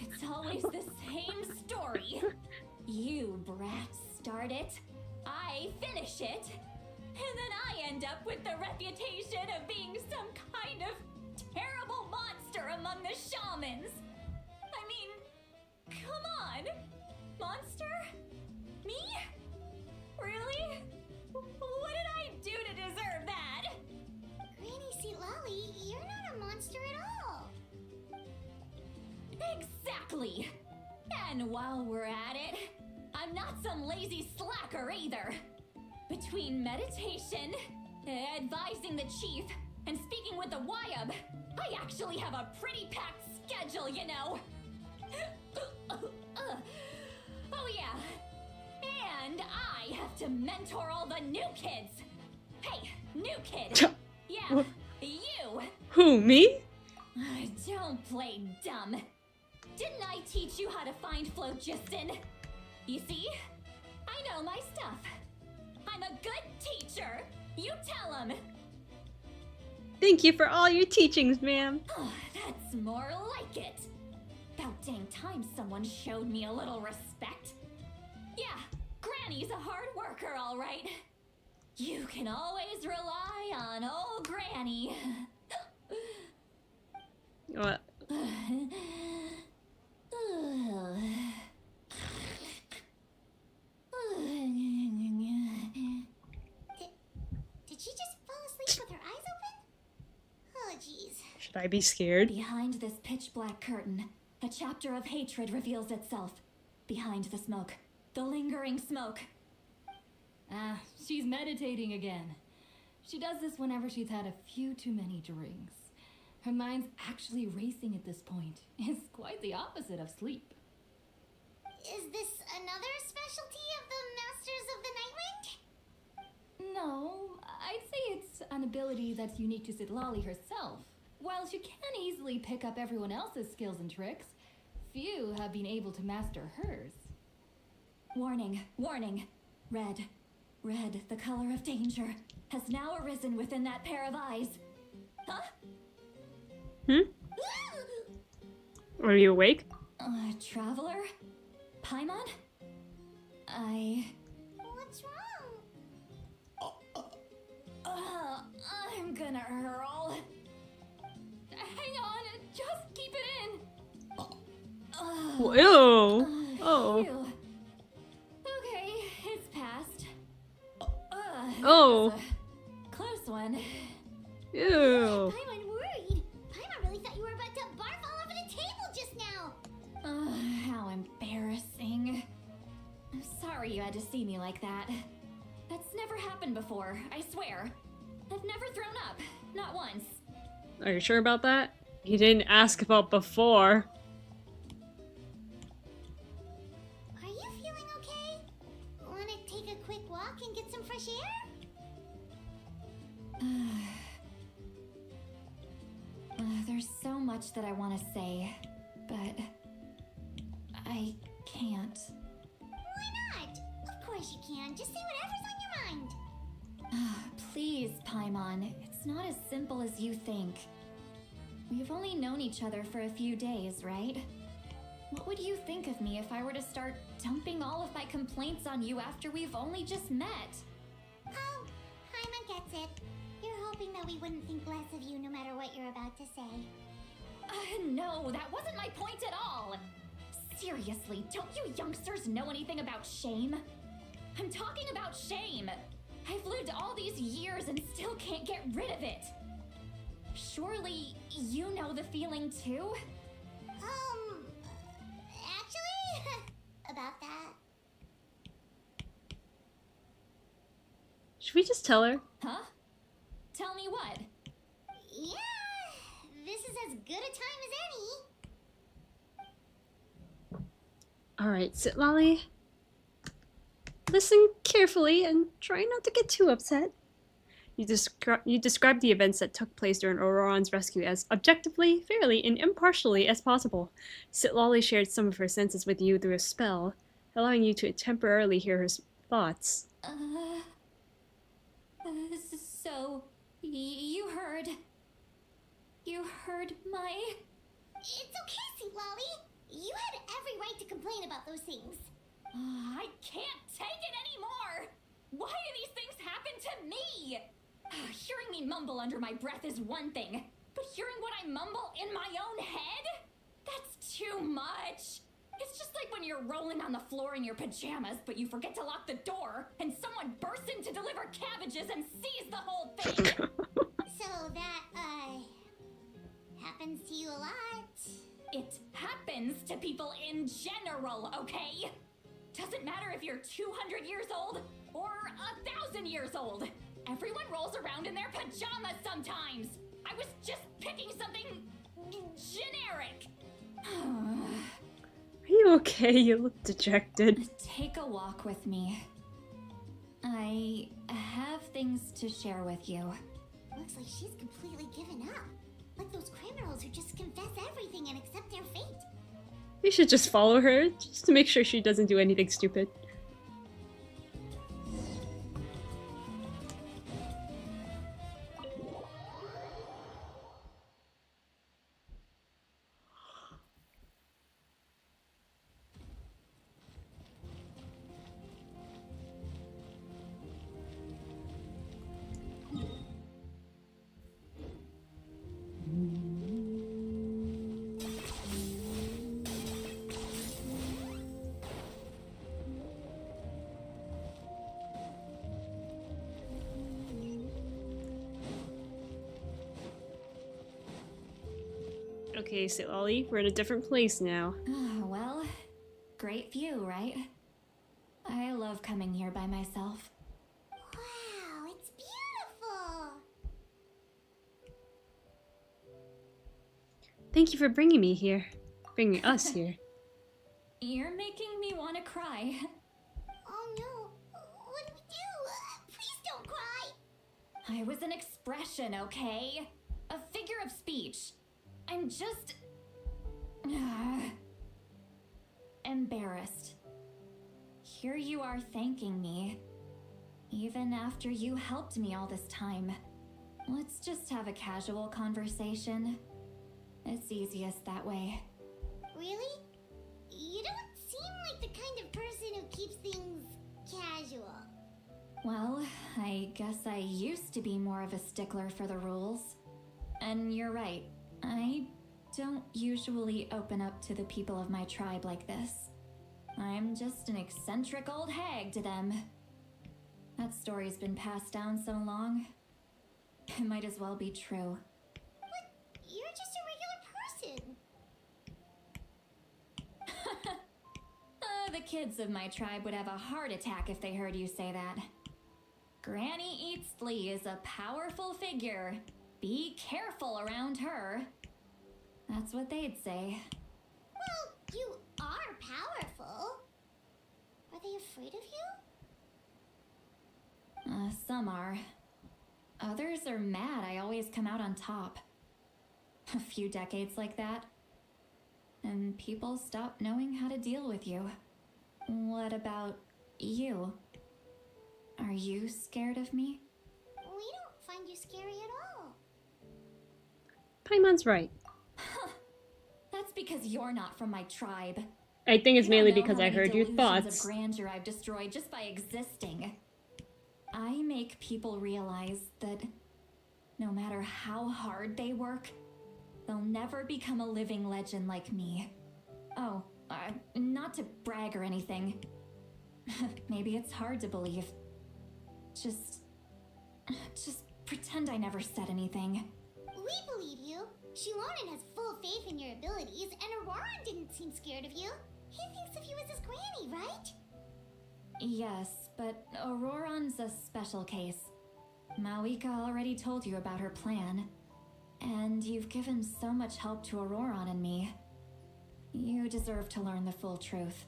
G: It's always the same story. You brats start it, I finish it, and then I end up with the reputation of being some kind of terrible monster among the shamans. I mean, come on. Monster? Me? Really? What did I do to deserve that?
D: Granny Seat Lally, you're not a monster at all.
G: Exactly! And while we're at it, I'm not some lazy slacker either. Between meditation, advising the chief, and speaking with the Wyab, I actually have a pretty packed schedule, you know. Oh yeah. And I have to mentor all the new kids. Hey, new kid. Yeah, you.
A: Who, me?
G: Don't play dumb. Didn't I teach you how to find phlogiston? You see? I know my stuff. I'm a good teacher. You tell him.
A: Thank you for all your teachings, ma'am.
G: That's more like it. About dang time someone showed me a little respect. Yeah, Granny's a hard worker, all right. You can always rely on old Granny.
A: What?
D: Did she just fall asleep with her eyes open? Oh, jeez.
A: Should I be scared?
G: Behind this pitch black curtain, a chapter of hatred reveals itself. Behind the smoke, the lingering smoke.
L: She's meditating again. She does this whenever she's had a few too many drinks. Her mind's actually racing at this point. It's quite the opposite of sleep.
D: Is this another specialty of the Masters of the Nightwind?
L: No, I'd say it's an ability that's unique to Sitlali herself. While she can easily pick up everyone else's skills and tricks, few have been able to master hers.
G: Warning, warning. Red, the color of danger, has now arisen within that pair of eyes. Huh?
A: Are you awake?
G: Traveler? Paimon?
D: What's wrong?
G: I'm gonna hurl.
L: Hang on, just keep it in.
A: Ew. Oh.
G: Phew. Okay, it's passed.
A: Oh.
G: That was a close one.
A: Ew.
D: Paimon worried. Paimon really thought you were about to barf all over the table just now.
G: How embarrassing. I'm sorry you had to see me like that. That's never happened before, I swear. I've never thrown up. Not once.
A: Are you sure about that? You didn't ask about before.
D: Are you feeling okay? Wanna take a quick walk and get some fresh air?
G: There's so much that I want to say, but I can't.
D: Why not? Of course you can. Just say whatever's on your mind.
G: Please, Paimon, it's not as simple as you think. We've only known each other for a few days, right? What would you think of me if I were to start dumping all of my complaints on you after we've only just met?
D: Oh, Paimon gets it. You're hoping that we wouldn't think less of you no matter what you're about to say.
G: No, that wasn't my point at all. Seriously, don't you youngsters know anything about shame? I'm talking about shame. I've lived all these years and still can't get rid of it. Surely you know the feeling too?
D: Actually, about that.
A: Should we just tell her?
G: Huh? Tell me what?
D: Yeah, this is as good a time as any.
A: Alright, sit, Lolly. Listen carefully and try not to get too upset. You described the events that took place during Ororon's rescue as objectively, fairly, and impartially as possible. Sitlolly shared some of her senses with you through a spell, allowing you to temporarily hear her thoughts.
G: So, you heard my...
D: It's okay, Sweet Lolly. You had every right to complain about those things.
G: I can't take it anymore! Why do these things happen to me? Hearing me mumble under my breath is one thing, but hearing what I mumble in my own head? That's too much. It's just like when you're rolling on the floor in your pajamas, but you forget to lock the door, and someone bursts in to deliver cabbages and sees the whole thing.
D: So that, happens to you a lot.
G: It happens to people in general, okay? Doesn't matter if you're 200 years old or 1,000 years old. Everyone rolls around in their pajamas sometimes. I was just picking something generic.
A: Are you okay? You look dejected.
G: Take a walk with me. I have things to share with you.
D: Looks like she's completely given up. Like those criminals who just confess everything and accept their fate.
A: We should just follow her, just to make sure she doesn't do anything stupid. Okay, so Ollie, we're in a different place now.
G: Well, great view, right? I love coming here by myself.
D: Wow, it's beautiful.
A: Thank you for bringing me here. Bringing us here.
G: You're making me want to cry.
D: Oh no, what do we do? Please don't cry.
G: I was an expression, okay? A figure of speech. I'm just... embarrassed. Here you are thanking me. Even after you helped me all this time. Let's just have a casual conversation. It's easiest that way.
D: Really? You don't seem like the kind of person who keeps things casual.
G: Well, I guess I used to be more of a stickler for the rules. And you're right. I don't usually open up to the people of my tribe like this. I'm just an eccentric old hag to them. That story's been passed down so long. It might as well be true.
D: But you're just a regular person.
G: The kids of my tribe would have a heart attack if they heard you say that. Granny Eatsley is a powerful figure. Be careful around her. That's what they'd say.
D: Well, you are powerful. Are they afraid of you?
G: Some are. Others are mad I always come out on top. A few decades like that. And people stop knowing how to deal with you. What about you? Are you scared of me?
D: We don't find you scary at all.
A: Paimon's right.
G: That's because you're not from my tribe.
A: I think it's
G: You don't
A: mainly
G: know
A: because
G: how
A: I
G: many
A: heard your
G: delusions
A: thoughts.
G: of grandeur I've destroyed just by existing. I make people realize that no matter how hard they work, they'll never become a living legend like me. Oh, not to brag or anything. Maybe it's hard to believe. Just pretend I never said anything.
D: We believe you. Shilonen has full faith in your abilities, and Ororon didn't seem scared of you. He thinks of you as his granny, right?
G: Yes, but Ororon's a special case. Malika already told you about her plan. And you've given so much help to Ororon and me. You deserve to learn the full truth.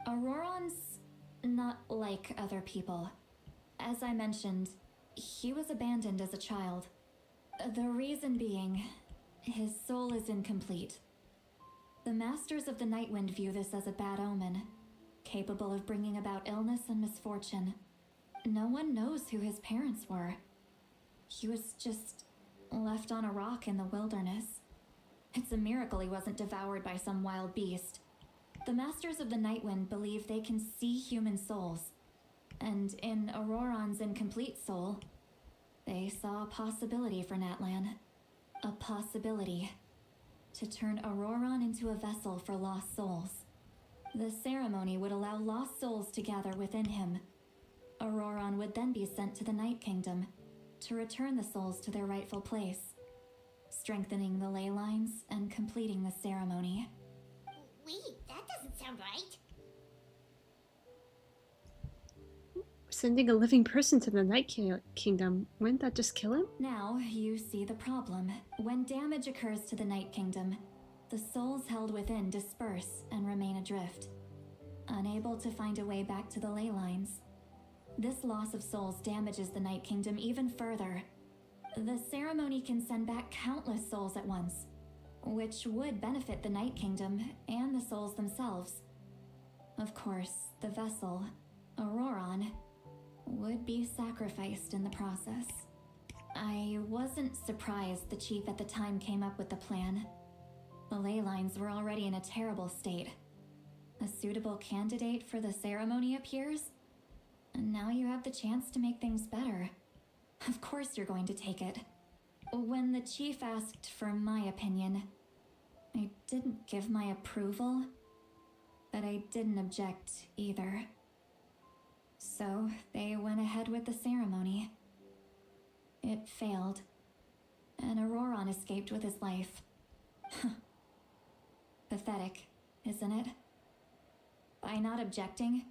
G: Ororon's not like other people. As I mentioned, he was abandoned as a child. The reason being, his soul is incomplete. The Masters of the Nightwind view this as a bad omen, capable of bringing about illness and misfortune. No one knows who his parents were. He was just left on a rock in the wilderness. It's a miracle he wasn't devoured by some wild beast. The Masters of the Nightwind believe they can see human souls, and in Ororon's incomplete soul, they saw a possibility for Natlan. A possibility to turn Ororon into a vessel for lost souls. The ceremony would allow lost souls to gather within him. Ororon would then be sent to the Night Kingdom to return the souls to their rightful place, strengthening the ley lines and completing the ceremony.
D: Wait, that doesn't sound right.
A: Sending a living person to the Night Kingdom, wouldn't that just kill him?
G: Now you see the problem. When damage occurs to the Night Kingdom, the souls held within disperse and remain adrift, unable to find a way back to the ley lines. This loss of souls damages the Night Kingdom even further. The ceremony can send back countless souls at once, which would benefit the Night Kingdom and the souls themselves. Of course, the vessel, Ororon, would be sacrificed in the process. I wasn't surprised the chief at the time came up with the plan. The ley lines were already in a terrible state. A suitable candidate for the ceremony appears, and now you have the chance to make things better. Of course you're going to take it. When the chief asked for my opinion, I didn't give my approval, but I didn't object either. So they went ahead with the ceremony. It failed, and Ororon escaped with his life. Pathetic, isn't it? By not objecting,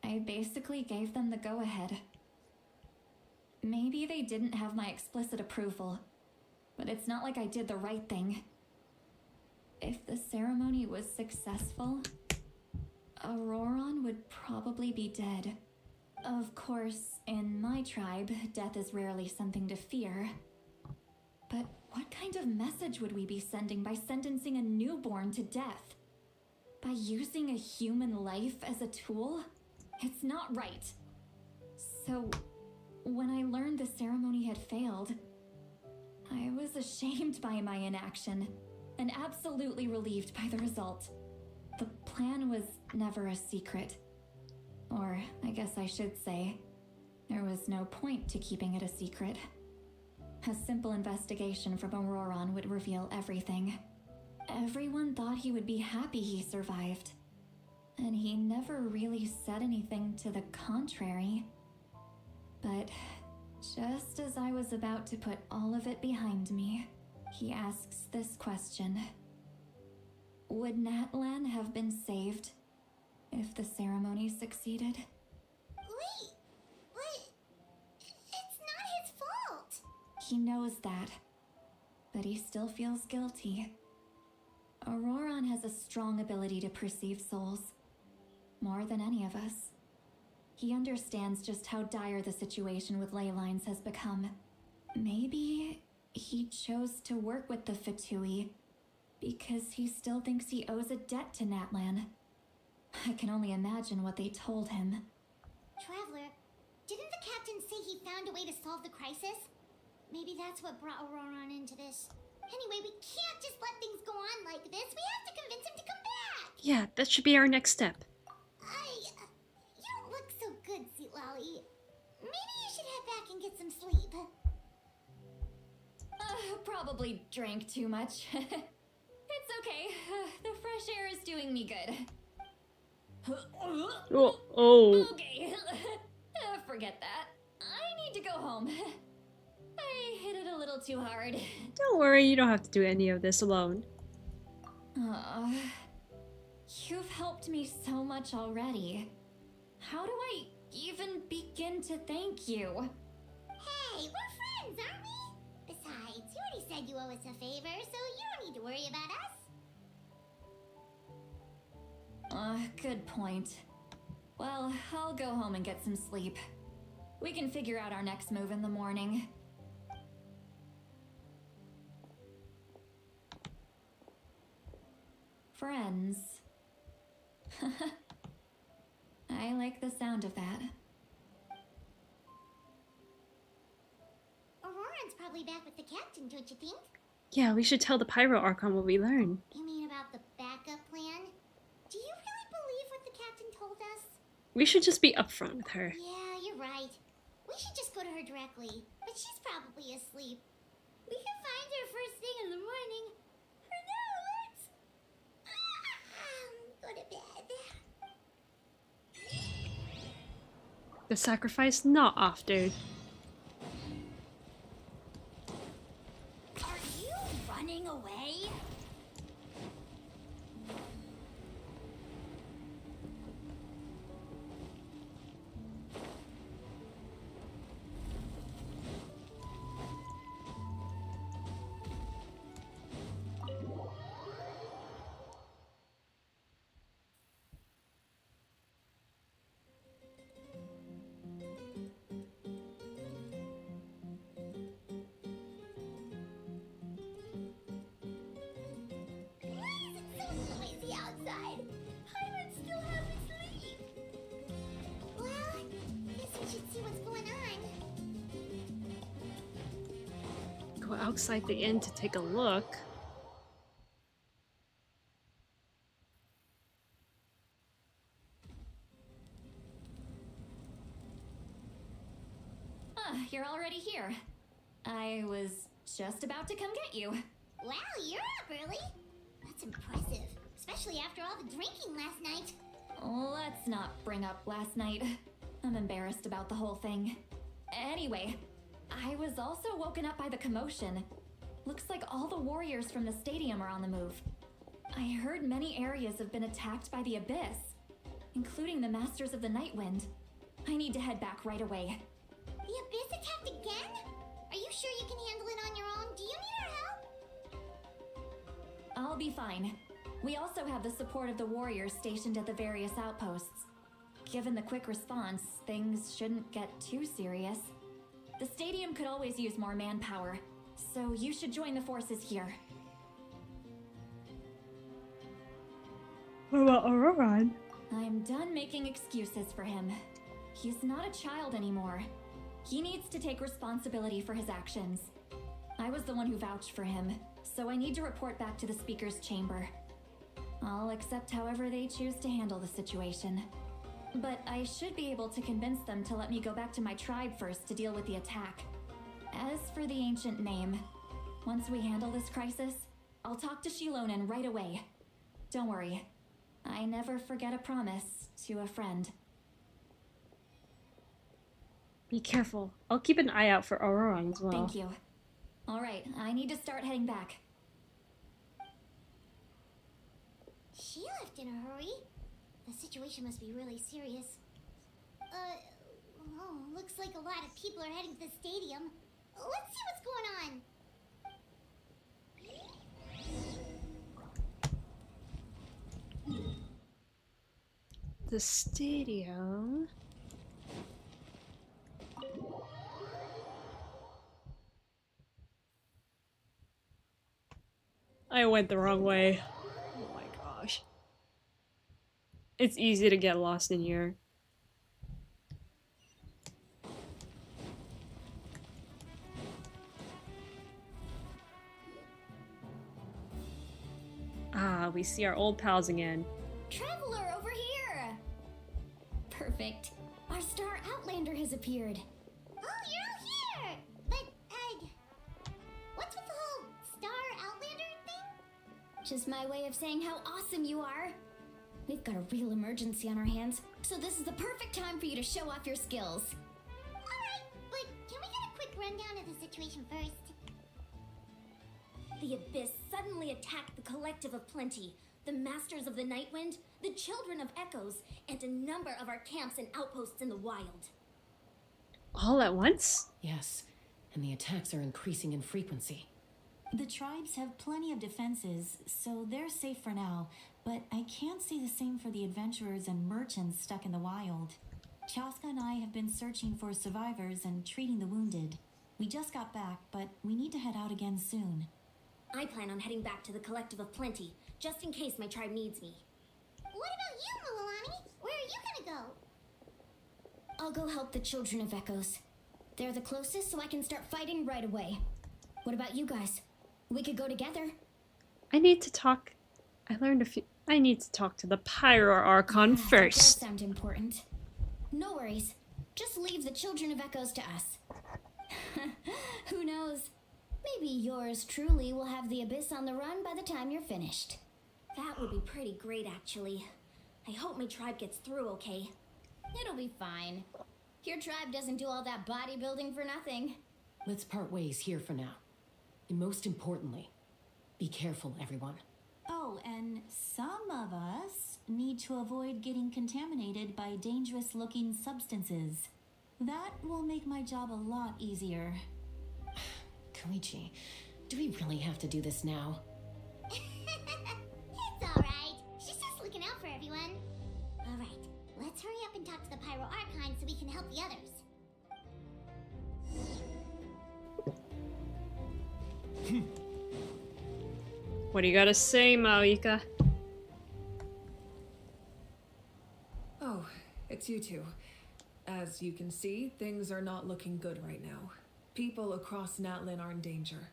G: I basically gave them the go-ahead. Maybe they didn't have my explicit approval, but it's not like I did the right thing. If the ceremony was successful, Ororon would probably be dead. Of course, in my tribe, death is rarely something to fear. But what kind of message would we be sending by sentencing a newborn to death? By using a human life as a tool? It's not right. So, when I learned the ceremony had failed, I was ashamed by my inaction and absolutely relieved by the result. The plan was never a secret. Or, I guess I should say, there was no point to keeping it a secret. A simple investigation from Ororon would reveal everything. Everyone thought he would be happy he survived, and he never really said anything to the contrary. But just as I was about to put all of it behind me, he asks this question. Would Natlan have been saved if the ceremony succeeded?
D: Wait, but it's not his fault.
G: He knows that, but he still feels guilty. Ororon has a strong ability to perceive souls, more than any of us. He understands just how dire the situation with ley lines has become. Maybe he chose to work with the Fatui because he still thinks he owes a debt to Natlan. I can only imagine what they told him.
D: Traveler, didn't the captain say he found a way to solve the crisis? Maybe that's what brought Ororon into this. Anyway, we can't just let things go on like this. We have to convince him to come back.
A: Yeah, that should be our next step.
D: You don't look so good, Sweet Lolly. Maybe you should head back and get some sleep.
G: Probably drank too much. It's okay. The fresh air is doing me good.
A: Oh.
G: Okay, forget that. I need to go home. I hit it a little too hard.
A: Don't worry, you don't have to do any of this alone.
G: You've helped me so much already. How do I even begin to thank you?
D: Hey, we're friends, aren't we? Besides, you already said you owe us a favor, so you don't need to worry about us.
G: Good point. Well, I'll go home and get some sleep. We can figure out our next move in the morning. Friends. I like the sound of that.
D: Ororon's probably back with the captain, don't you think?
A: Yeah, we should tell the Pyro Archon what we learned.
D: You mean about the backup plan? Do you really believe what the captain told us?
A: We should just be upfront with her.
D: Yeah, you're right. We should just go to her directly, but she's probably asleep. We can find her first thing in the morning. For now, let's go to bed.
A: The sacrifice not off, dude.
D: Are you running away? Outside. Hyman's still half asleep. Well, guess we should see what's going on.
A: Go outside the inn to take a look.
G: You're already here. I was just about to come get you.
D: Wow, you're up early. That's impressive, especially after all the drinking last night.
G: Let's not bring up last night. I'm embarrassed about the whole thing. Anyway, I was also woken up by the commotion. Looks like all the warriors from the stadium are on the move. I heard many areas have been attacked by the Abyss, including the Masters of the Nightwind. I need to head back right away.
D: The Abyss attacked again? Are you sure you can handle it on your own? Do you need our help?
G: I'll be fine. We also have the support of the warriors stationed at the various outposts. Given the quick response, things shouldn't get too serious. The stadium could always use more manpower, so you should join the forces here.
A: What about Ororon?
G: I'm done making excuses for him. He's not a child anymore. He needs to take responsibility for his actions. I was the one who vouched for him, so I need to report back to the Speaker's chamber. I'll accept however they choose to handle the situation. But I should be able to convince them to let me go back to my tribe first to deal with the attack. As for the ancient name, once we handle this crisis, I'll talk to Shilonen right away. Don't worry, I never forget a promise to a friend.
A: Be careful. I'll keep an eye out for Ororon as well.
G: Thank you. Alright, I need to start heading back.
D: She left in a hurry. The situation must be really serious. Looks like a lot of people are heading to the stadium. Let's see what's going on.
A: The stadium. I went the wrong way. Oh my gosh. It's easy to get lost in here. Ah, we see our old pals again.
D: Traveler over here!
L: Perfect. Our star Outlander has appeared.
D: Oh, you're all here! But, what's with the whole star Outlander thing?
L: Just my way of saying how awesome you are.
D: We've got a real emergency on our hands, so this is the perfect time for you to show off your skills.
M: Alright, but can we get a quick rundown of the situation first?
G: The Abyss suddenly attacked the Collective of Plenty, the Masters of the Nightwind, the Children of Echoes, and a number of our camps and outposts in the wild.
A: All at once?
N: Yes, and the attacks are increasing in frequency.
E: The tribes have plenty of defenses, so they're safe for now, but I can't say the same for the adventurers and merchants stuck in the wild. Chaska and I have been searching for survivors and treating the wounded. We just got back, but we need to head out again soon.
G: I plan on heading back to the Collective of Plenty, just in case my tribe needs me.
M: What about you, Mililani? Where are you gonna go?
D: I'll go help the Children of Echoes. They're the closest, so I can start fighting right away. What about you guys? We could go together.
A: I need to talk. I need to talk to the Pyro Archon
D: That
A: first.
D: does sound important. No worries. Just leave the Children of Echoes to us. Who knows? Maybe yours truly will have the Abyss on the run by the time you're finished.
G: That would be pretty great, actually. I hope my tribe gets through okay.
D: It'll be fine. Your tribe doesn't do all that bodybuilding for nothing.
N: Let's part ways here for now. And most importantly, be careful, everyone.
E: Oh, and some of us need to avoid getting contaminated by dangerous-looking substances. That will make my job a lot easier.
N: Koichi, do we really have to do this now?
M: It's alright. She's just looking out for everyone. Alright, let's hurry up and talk to the Pyro Archon so we can help the others.
A: What do you gotta say, Maoika?
O: Oh, it's you two. As you can see, things are not looking good right now. People across Natlan are in danger.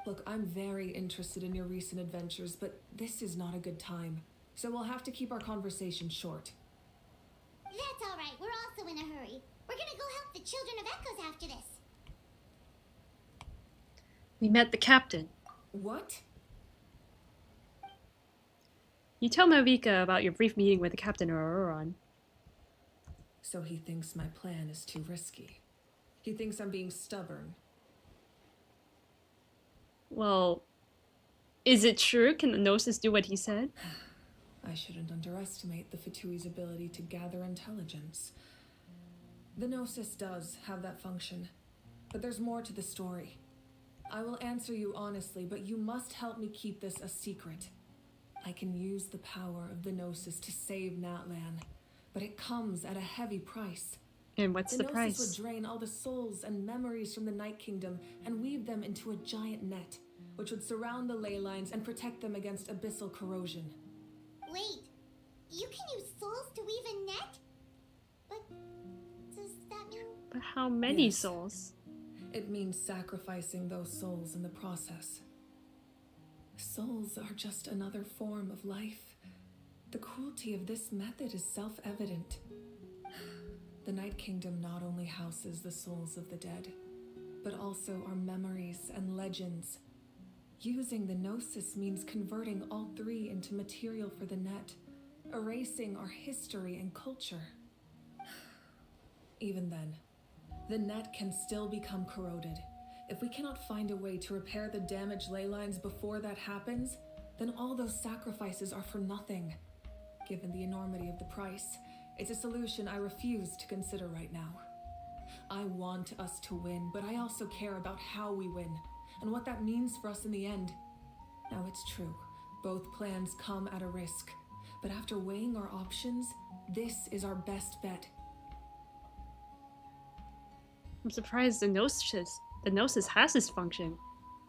O: Look, I'm very interested in your recent adventures, but this is not a good time. So we'll have to keep our conversation short.
M: That's alright, we're also in a hurry. We're gonna go help the Children of Echoes after this.
A: We met the captain.
O: What?
A: You tell Maoika about your brief meeting with the captain of Ororon.
O: So he thinks my plan is too risky. He thinks I'm being stubborn.
A: Well, is it true? Can the Gnosis do what he said?
O: I shouldn't underestimate the Fatui's ability to gather intelligence. The Gnosis does have that function, but there's more to the story. I will answer you honestly, but you must help me keep this a secret. I can use the power of the Gnosis to save Natlan, but it comes at a heavy price.
A: And what's the
O: Gnosis
A: price?
O: would drain all the souls and memories from the Night Kingdom and weave them into a giant net, which would surround the ley lines and protect them against abyssal corrosion.
M: Wait, you can use souls to weave a net? But does that mean...
A: But how many
O: Yes.
A: souls?
O: It means sacrificing those souls in the process. Souls are just another form of life. The cruelty of this method is self-evident. The Night Kingdom not only houses the souls of the dead, but also our memories and legends. Using the Gnosis means converting all three into material for the net, erasing our history and culture. Even then, the net can still become corroded. If we cannot find a way to repair the damaged ley lines before that happens, then all those sacrifices are for nothing. Given the enormity of the price, it's a solution I refuse to consider right now. I want us to win, but I also care about how we win, and what that means for us in the end. Now it's true, both plans come at a risk, but after weighing our options, this is our best bet.
A: I'm surprised the Gnosis has this function.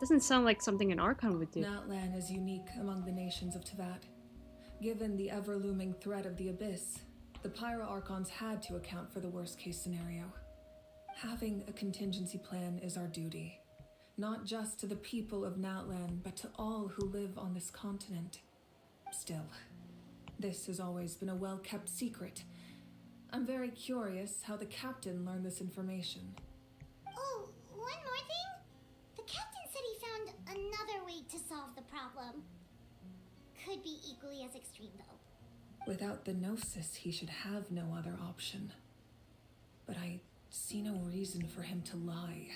A: Doesn't sound like something an Archon would do.
O: Natlan is unique among the nations of Teyvat. Given the ever-looming threat of the Abyss, the Pyro Archons had to account for the worst-case scenario. Having a contingency plan is our duty, not just to the people of Natlan, but to all who live on this continent. Still, this has always been a well-kept secret. I'm very curious how the captain learned this information.
M: Oh, one more thing? The captain said he found another way to solve the problem. Could be equally as extreme, though.
O: Without the Gnosis, he should have no other option. But I see no reason for him to lie.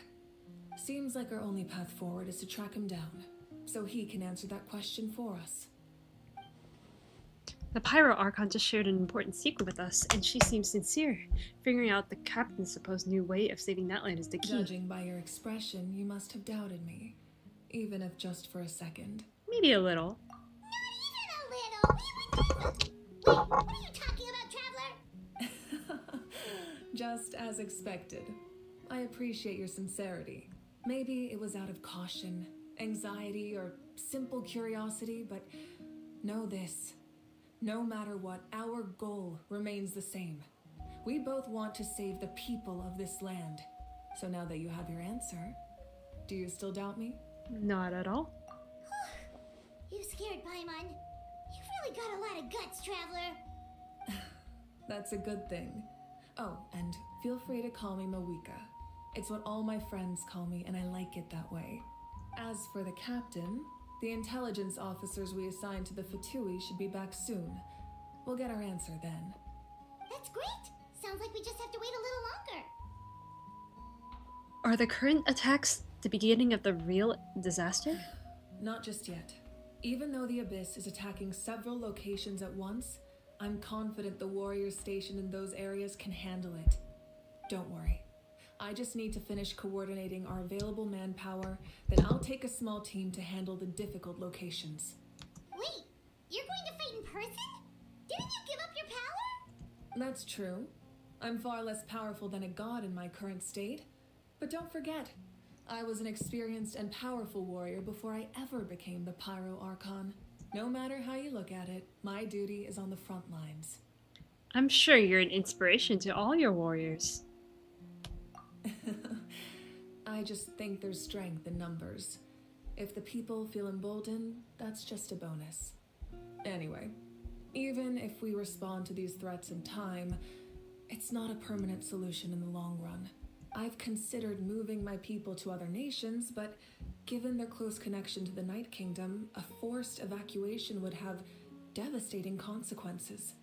O: Seems like our only path forward is to track him down, so he can answer that question for us.
A: The Pyro Archon just shared an important secret with us, and she seems sincere. Figuring out the captain's supposed new way of saving Natlan is the key.
O: Judging by your expression, you must have doubted me, even if just for a second.
A: Maybe a little.
M: Not even a little. Wait, what are you talking about, Traveler?
O: Just as expected. I appreciate your sincerity. Maybe it was out of caution, anxiety, or simple curiosity, but know this. No matter what, our goal remains the same. We both want to save the people of this land. So now that you have your answer, do you still doubt me?
A: Not at all.
M: You scared Paimon. You've really got a lot of guts, Traveler.
O: That's a good thing. Oh, and feel free to call me Mawika. It's what all my friends call me, and I like it that way. As for the captain, the intelligence officers we assigned to the Fatui should be back soon. We'll get our answer then.
M: That's great. Sounds like we just have to wait a little longer.
A: Are the current attacks the beginning of the real disaster?
O: Not just yet. Even though the Abyss is attacking several locations at once, I'm confident the warriors stationed in those areas can handle it. Don't worry. I just need to finish coordinating our available manpower, then I'll take a small team to handle the difficult locations.
M: Wait, you're going to fight in person? Didn't you give up your power?
O: That's true. I'm far less powerful than a god in my current state. But don't forget, I was an experienced and powerful warrior before I ever became the Pyro Archon. No matter how you look at it, my duty is on the front lines.
A: I'm sure you're an inspiration to all your warriors.
O: I just think there's strength in numbers. If the people feel emboldened, that's just a bonus. Anyway, even if we respond to these threats in time, it's not a permanent solution in the long run. I've considered moving my people to other nations, but given their close connection to the Night Kingdom, a forced evacuation would have devastating consequences.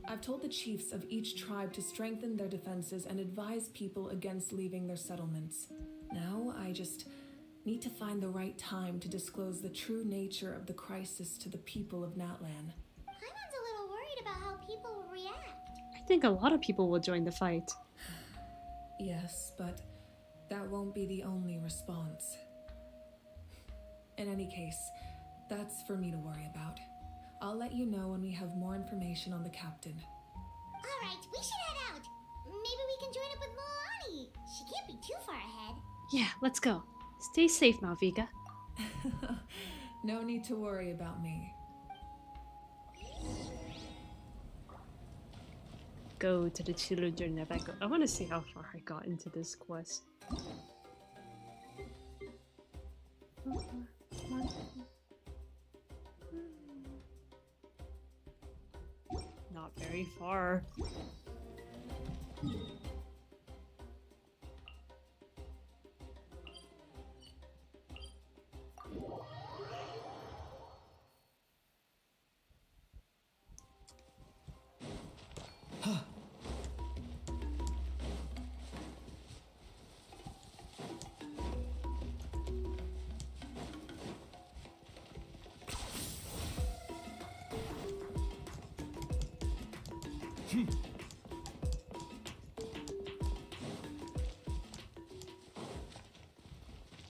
O: I've told the chiefs of each tribe to strengthen their defenses and advise people against leaving their settlements. Now, I just need to find the right time to disclose the true nature of the crisis to the people of Natlan.
M: Paimon's a little worried about how people will react.
A: I think a lot of people will join the fight.
O: Yes, but that won't be the only response. In any case, that's for me to worry about. I'll let you know when we have more information on the captain.
M: Alright, we should head out. Maybe we can join up with Milani. She can't be too far ahead.
A: Yeah, let's go. Stay safe, Malvika.
O: No need to worry about me.
A: Go to the children of Echo. I want to see how far I got into this quest. Not very far.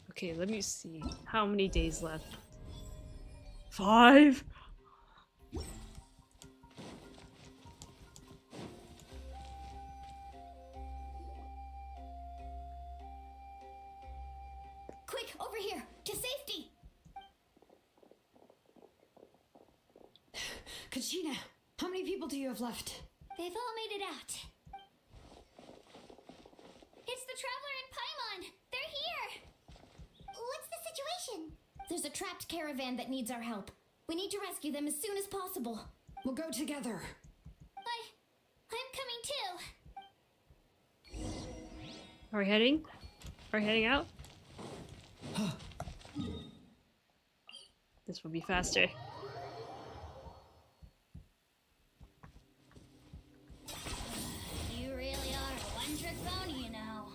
A: Okay, let me see. How many days left? 5?
G: Quick, over here! To safety!
F: Kachina, how many people do you have left?
D: They've all made it out. It's the Traveler and Paimon! They're here! What's the situation?
G: There's a trapped caravan that needs our help. We need to rescue them as soon as possible.
F: We'll go together.
D: I'm coming too.
A: Are we heading? Are we heading out? This will be faster.
G: funny, you know.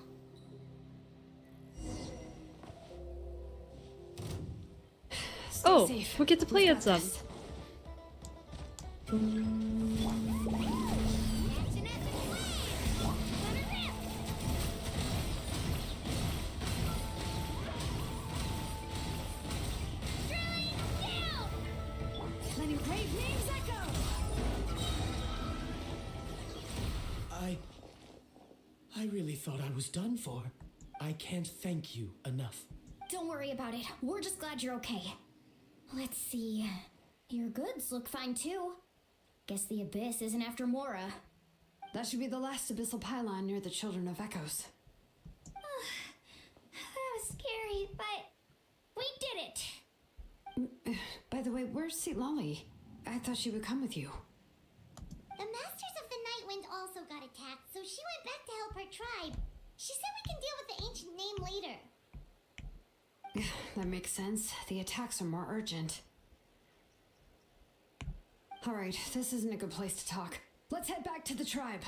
A: Oh,
F: safe.
A: we get to play
F: We've
A: at
F: got
A: some.
F: this. Letting brave names echo.
C: I really thought I was done for. I can't thank you enough.
G: Don't worry about it. We're just glad you're okay. Let's see. Your goods look fine too. Guess the Abyss isn't after Mora.
F: That should be the last abyssal pylon near the Children of Echoes.
D: That was scary, but we did it.
F: By the way, where's Lolly? I thought she would come with you.
M: The Masters of the Nightwind also got attacked, so she went back to help her tribe. She said we can deal with the ancient name later.
F: That makes sense. The attacks are more urgent. Alright, this isn't a good place to talk. Let's head back to the tribe.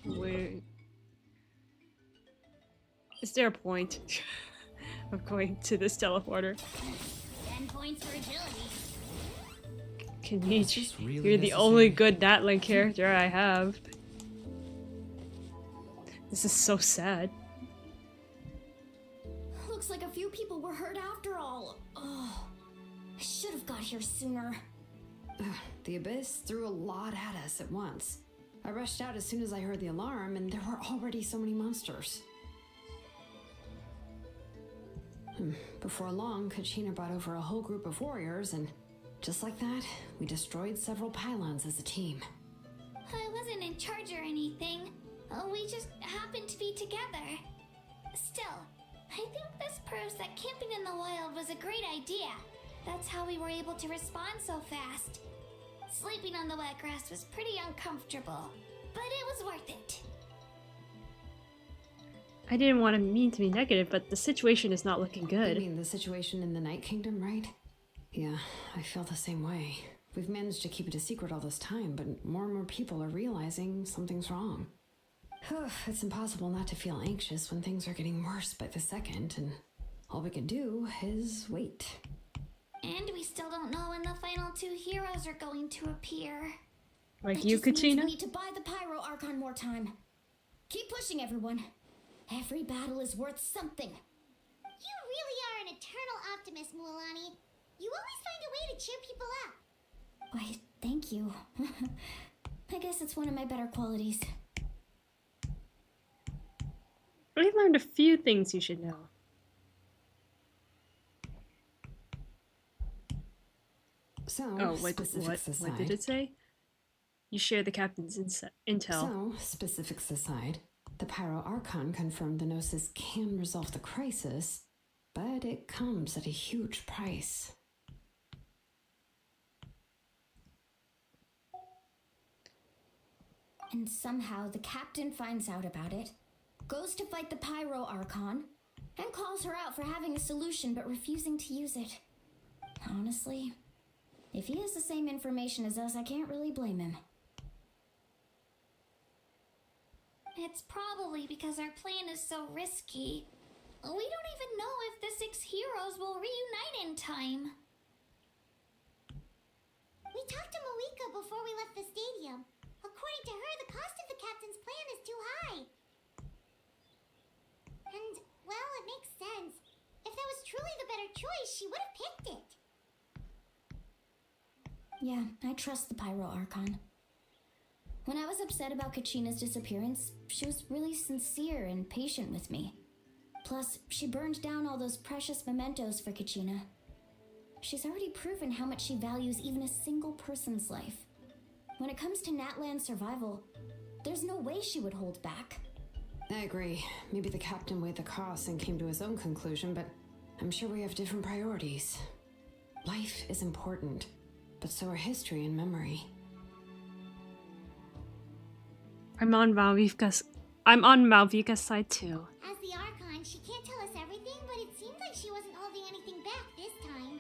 A: Wait. Is there a point of going to this teleporter?
D: 10 points for agility.
A: Kenichi,
C: really
A: you're the
C: necessary?
A: only good Natlan character I have. This is so sad.
G: Looks like a few people were hurt after all. Oh, I should have got here sooner.
F: The Abyss threw a lot at us at once. I rushed out as soon as I heard the alarm, and there were already so many monsters. Before long, Kachina brought over a whole group of warriors, and just like that, we destroyed several pylons as a team.
D: I wasn't in charge or anything. We just happened to be together. Still, I think this proves that camping in the wild was a great idea. That's how we were able to respond so fast. Sleeping on the wet grass was pretty uncomfortable, but it was worth it.
A: I didn't want to mean to be negative, but the situation is not looking
F: You
A: good.
F: mean the situation in the Night Kingdom, right? Yeah, I feel the same way. We've managed to keep it a secret all this time, but more and more people are realizing something's wrong. It's impossible not to feel anxious when things are getting worse by the second, and all we can do is wait.
D: And we still don't know when the final 2 heroes are going to appear.
A: Like
G: That
A: you,
G: just means
A: Kachina?
G: We need to buy the Pyro Archon more time. Keep pushing, everyone. Every battle is worth something.
M: You really are an eternal optimist, Mualani. You always find a way to cheer people up.
G: Why, thank you. I guess it's one of my better qualities.
A: I learned a few things you should know.
F: So,
A: Oh, what
F: specifics aside.
A: did it say? You share the captain's intel.
F: So, specifics aside, the Pyro Archon confirmed the Gnosis can resolve the crisis, but it comes at a huge price.
G: And somehow the captain finds out about it, goes to fight the Pyro Archon, and calls her out for having a solution but refusing to use it. Honestly, if he has the same information as us, I can't really blame him.
D: It's probably because our plan is so risky. We don't even know if the 6 heroes will reunite in time.
M: We talked to Moika before we left the stadium. According to her, the cost of the captain's plan is too high. And, well, it makes sense. If that was truly the better choice, she would have picked it.
G: Yeah, I trust the Pyro Archon. When I was upset about Kachina's disappearance, she was really sincere and patient with me. Plus, she burned down all those precious mementos for Kachina. She's already proven how much she values even a single person's life. When it comes to Natlan's survival, there's no way she would hold back.
F: I agree. Maybe the captain weighed the costs and came to his own conclusion, but I'm sure we have different priorities. Life is important, but so are history and memory.
A: I'm on Malvika's side too.
M: As the Archon, she can't tell us everything, but it seemed like she wasn't holding anything back this time.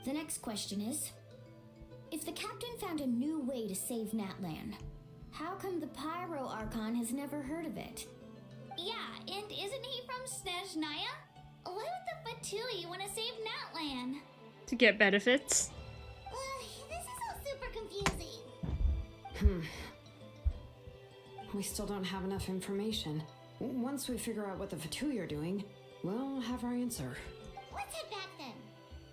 D: The next question is, if the captain found a new way to save Natlan, how come the Pyro Archon has never heard of it?
M: Yeah, and isn't he from Snezhnaya? Why would the Fatui want to save Natlan?
A: To get benefits.
M: This is all super confusing.
F: We still don't have enough information. Once we figure out what the Fatui are doing, we'll have our answer.
M: Let's head back then.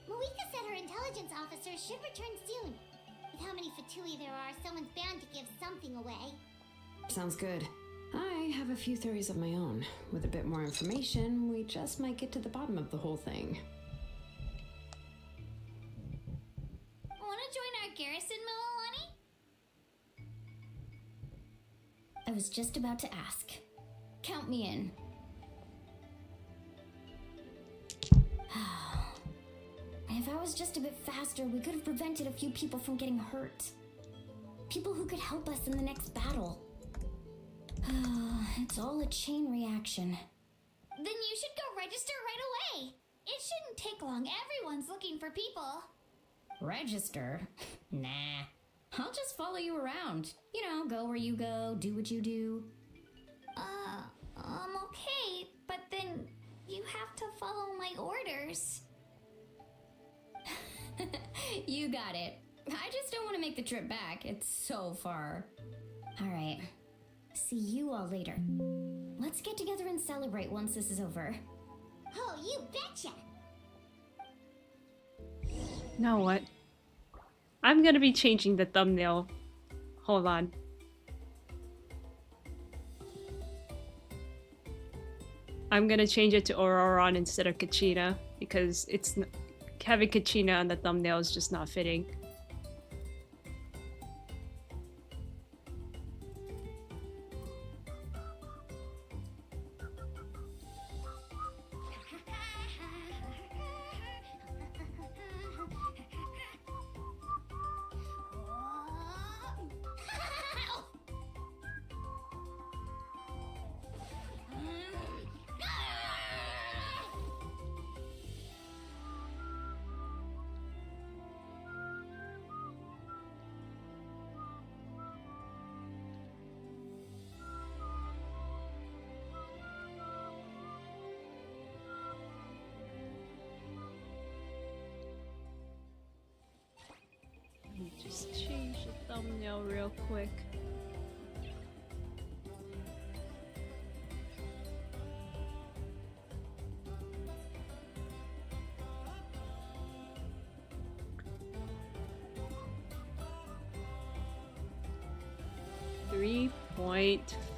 M: Malika said her intelligence officers should return soon. With how many Fatui there are, someone's bound to give something away.
F: Sounds good. I have a few theories of my own. With a bit more information, we just might get to the bottom of the whole thing.
M: Wanna join our garrison, Mililani?
D: I was just about to ask. Count me in. If I was just a bit faster, we could have prevented a few people from getting hurt. People who could help us in the next battle. It's all a chain reaction.
M: Then you should go register right away. It shouldn't take long. Everyone's looking for people.
D: Register? Nah. I'll just follow you around. You know, go where you go, do what you do.
M: Okay, but then you have to follow my orders.
D: You got it. I just don't want to make the trip back. It's so far. All right. See you all later. Let's get together and celebrate once this is over.
M: Oh, you betcha!
A: Know what? I'm gonna be changing the thumbnail. Hold on. I'm gonna change it to Ororon instead of Kachina because having Kachina on the thumbnail is just not fitting. Just change the thumbnail real quick.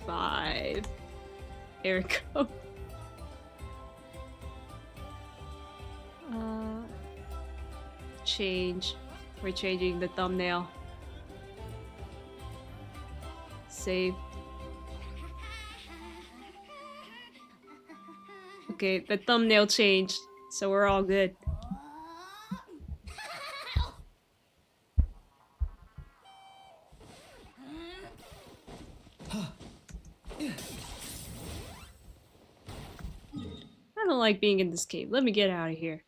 A: .5. There we go. Change. We're changing the thumbnail. Save. Okay, the thumbnail changed, so we're all good. I don't like being in this cave. Let me get out of here.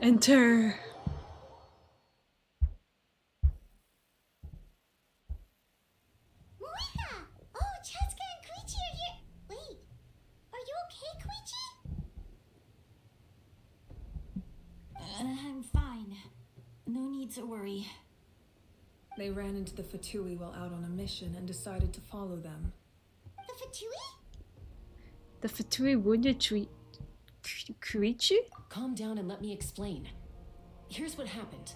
A: Enter.
M: Malika! Oh, Chaska and Koichi are here. Wait, are you okay, Koichi?
E: I'm fine. No need to worry.
O: They ran into the Fatui while out on a mission and decided to follow them.
M: The Fatui?
A: The Fatui wounded Koichi?
N: Calm down and let me explain. Here's what happened.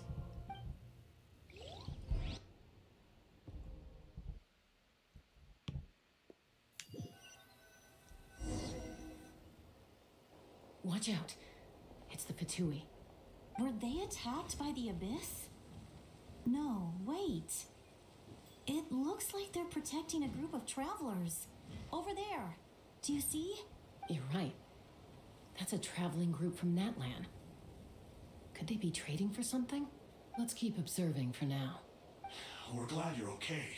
N: Watch out. It's the Fatui.
E: Were they attacked by the Abyss? No, wait. It looks like they're protecting a group of travelers. Over there. Do you see?
N: You're right. That's a traveling group from Natlan. Could they be trading for something? Let's keep observing for now.
J: we're glad you're okay.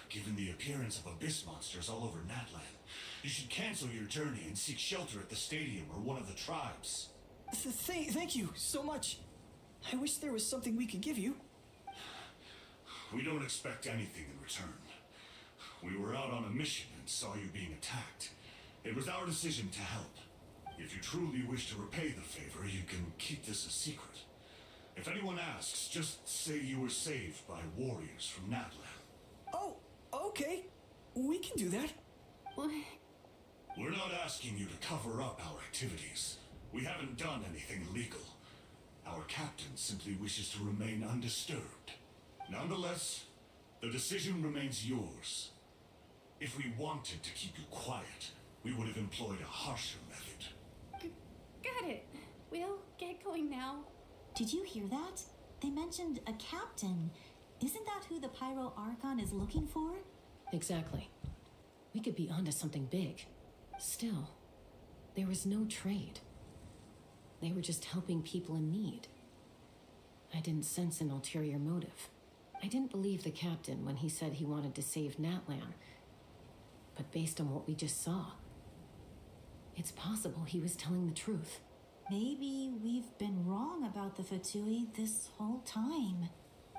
J: Given the appearance of abyss monsters all over Natlan, you should cancel your journey and seek shelter at the stadium or one of the tribes.
P: Thank you so much. I wish there was something we could give you.
J: We don't expect anything in return. We were out on a mission and saw you being attacked. It was our decision to help. If you truly wish to repay the favor, you can keep this a secret. If anyone asks, just say you were saved by warriors from Natlan.
P: Oh, okay. We can do that.
J: We're not asking you to cover up our activities. We haven't done anything illegal. Our captain simply wishes to remain undisturbed. Nonetheless, the decision remains yours. If we wanted to keep you quiet, we would have employed a harsher method.
L: Got it. We'll get going now.
E: Did you hear that? They mentioned a captain. Isn't that who the Pyro Archon is looking for?
N: Exactly. We could be onto something big. Still, there was no trade. They were just helping people in need. I didn't sense an ulterior motive. I didn't believe the captain when he said he wanted to save Natlan. But based on what we just saw, it's possible he was telling the truth.
E: Maybe we've been wrong about the Fatui this whole time.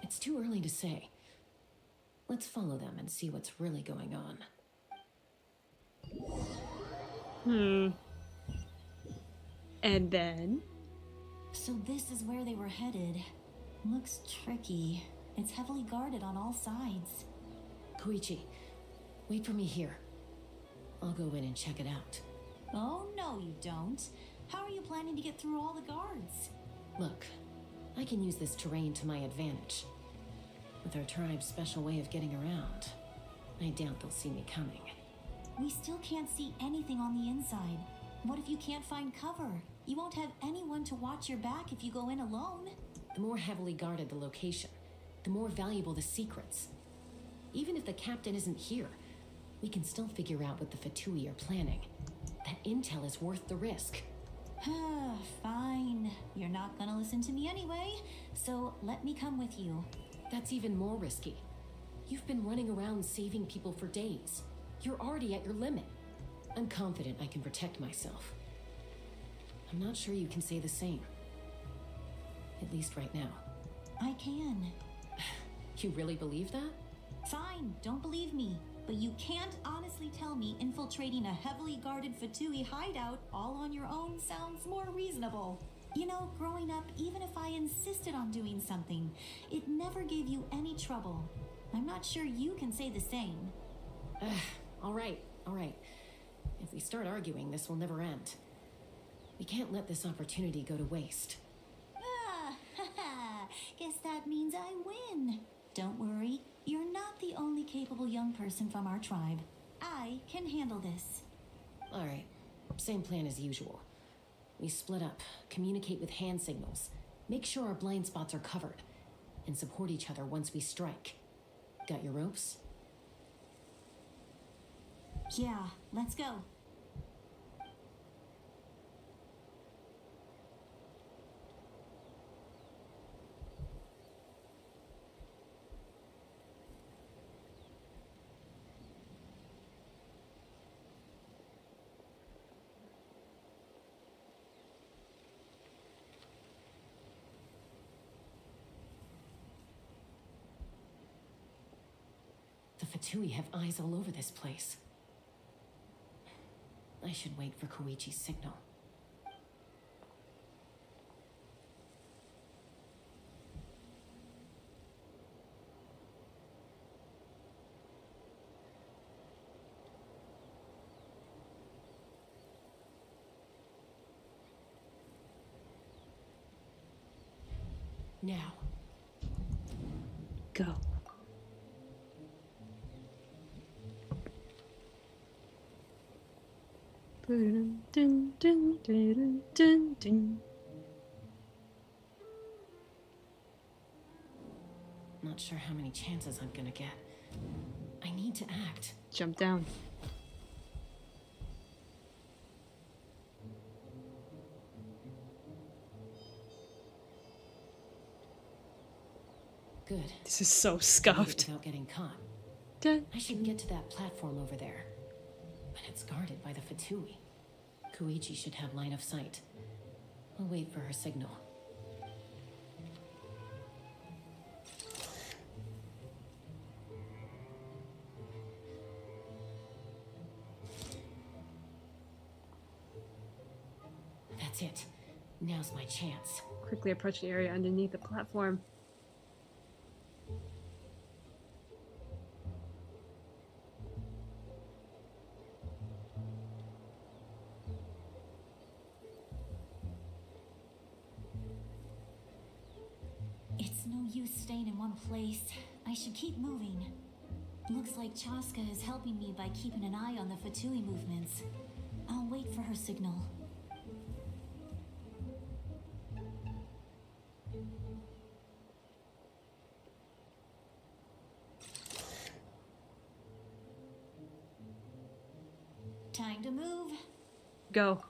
N: It's too early to say. Let's follow them and see what's really going on.
A: And then?
E: So this is where they were headed. Looks tricky. It's heavily guarded on all sides.
N: Koichi, wait for me here. I'll go in and check it out.
E: Oh, no, you don't. How are you planning to get through all the guards?
N: Look, I can use this terrain to my advantage. With our tribe's special way of getting around, I doubt they'll see me coming.
E: We still can't see anything on the inside. What if you can't find cover? You won't have anyone to watch your back if you go in alone.
N: The more heavily guarded the location, the more valuable the secrets. Even if the captain isn't here, we can still figure out what the Fatui are planning. That intel is worth the risk.
E: Fine. You're not gonna listen to me anyway, so let me come with you.
N: That's even more risky. You've been running around saving people for days. You're already at your limit. I'm confident I can protect myself. I'm not sure you can say the same. At least right now.
E: I can.
N: You really believe that?
E: Fine, don't believe me. But you can't honestly tell me infiltrating a heavily guarded Fatui hideout all on your own sounds more reasonable. You know, growing up, even if I insisted on doing something, it never gave you any trouble. I'm not sure you can say the same.
N: All right. If we start arguing, this will never end. We can't let this opportunity go to waste.
E: Guess that means I win. Don't worry, you're not the only capable young person from our tribe. I can handle this.
N: All right, same plan as usual. We split up, communicate with hand signals, make sure our blind spots are covered, and support each other once we strike. Got your ropes?
E: Yeah, let's go.
N: The Fatui have eyes all over this place. I should wait for Koichi's signal. Now.
A: Go. Dun, dun, dun, dun, dun, dun.
N: Not sure how many chances I'm gonna get. I need to act.
A: Jump down.
N: Good.
A: This is so
N: I made it
A: scuffed.
N: without getting caught.
A: Dun,
N: I should get to that platform over there. But it's guarded by the Fatui. Koichi should have line of sight. I'll wait for her signal. That's it. Now's my chance.
A: quickly approach the area underneath the platform.
D: It's no use staying in one place. I should keep moving. Looks like Chaska is helping me by keeping an eye on the Fatui movements. I'll wait for her signal. Time to move.
A: Go.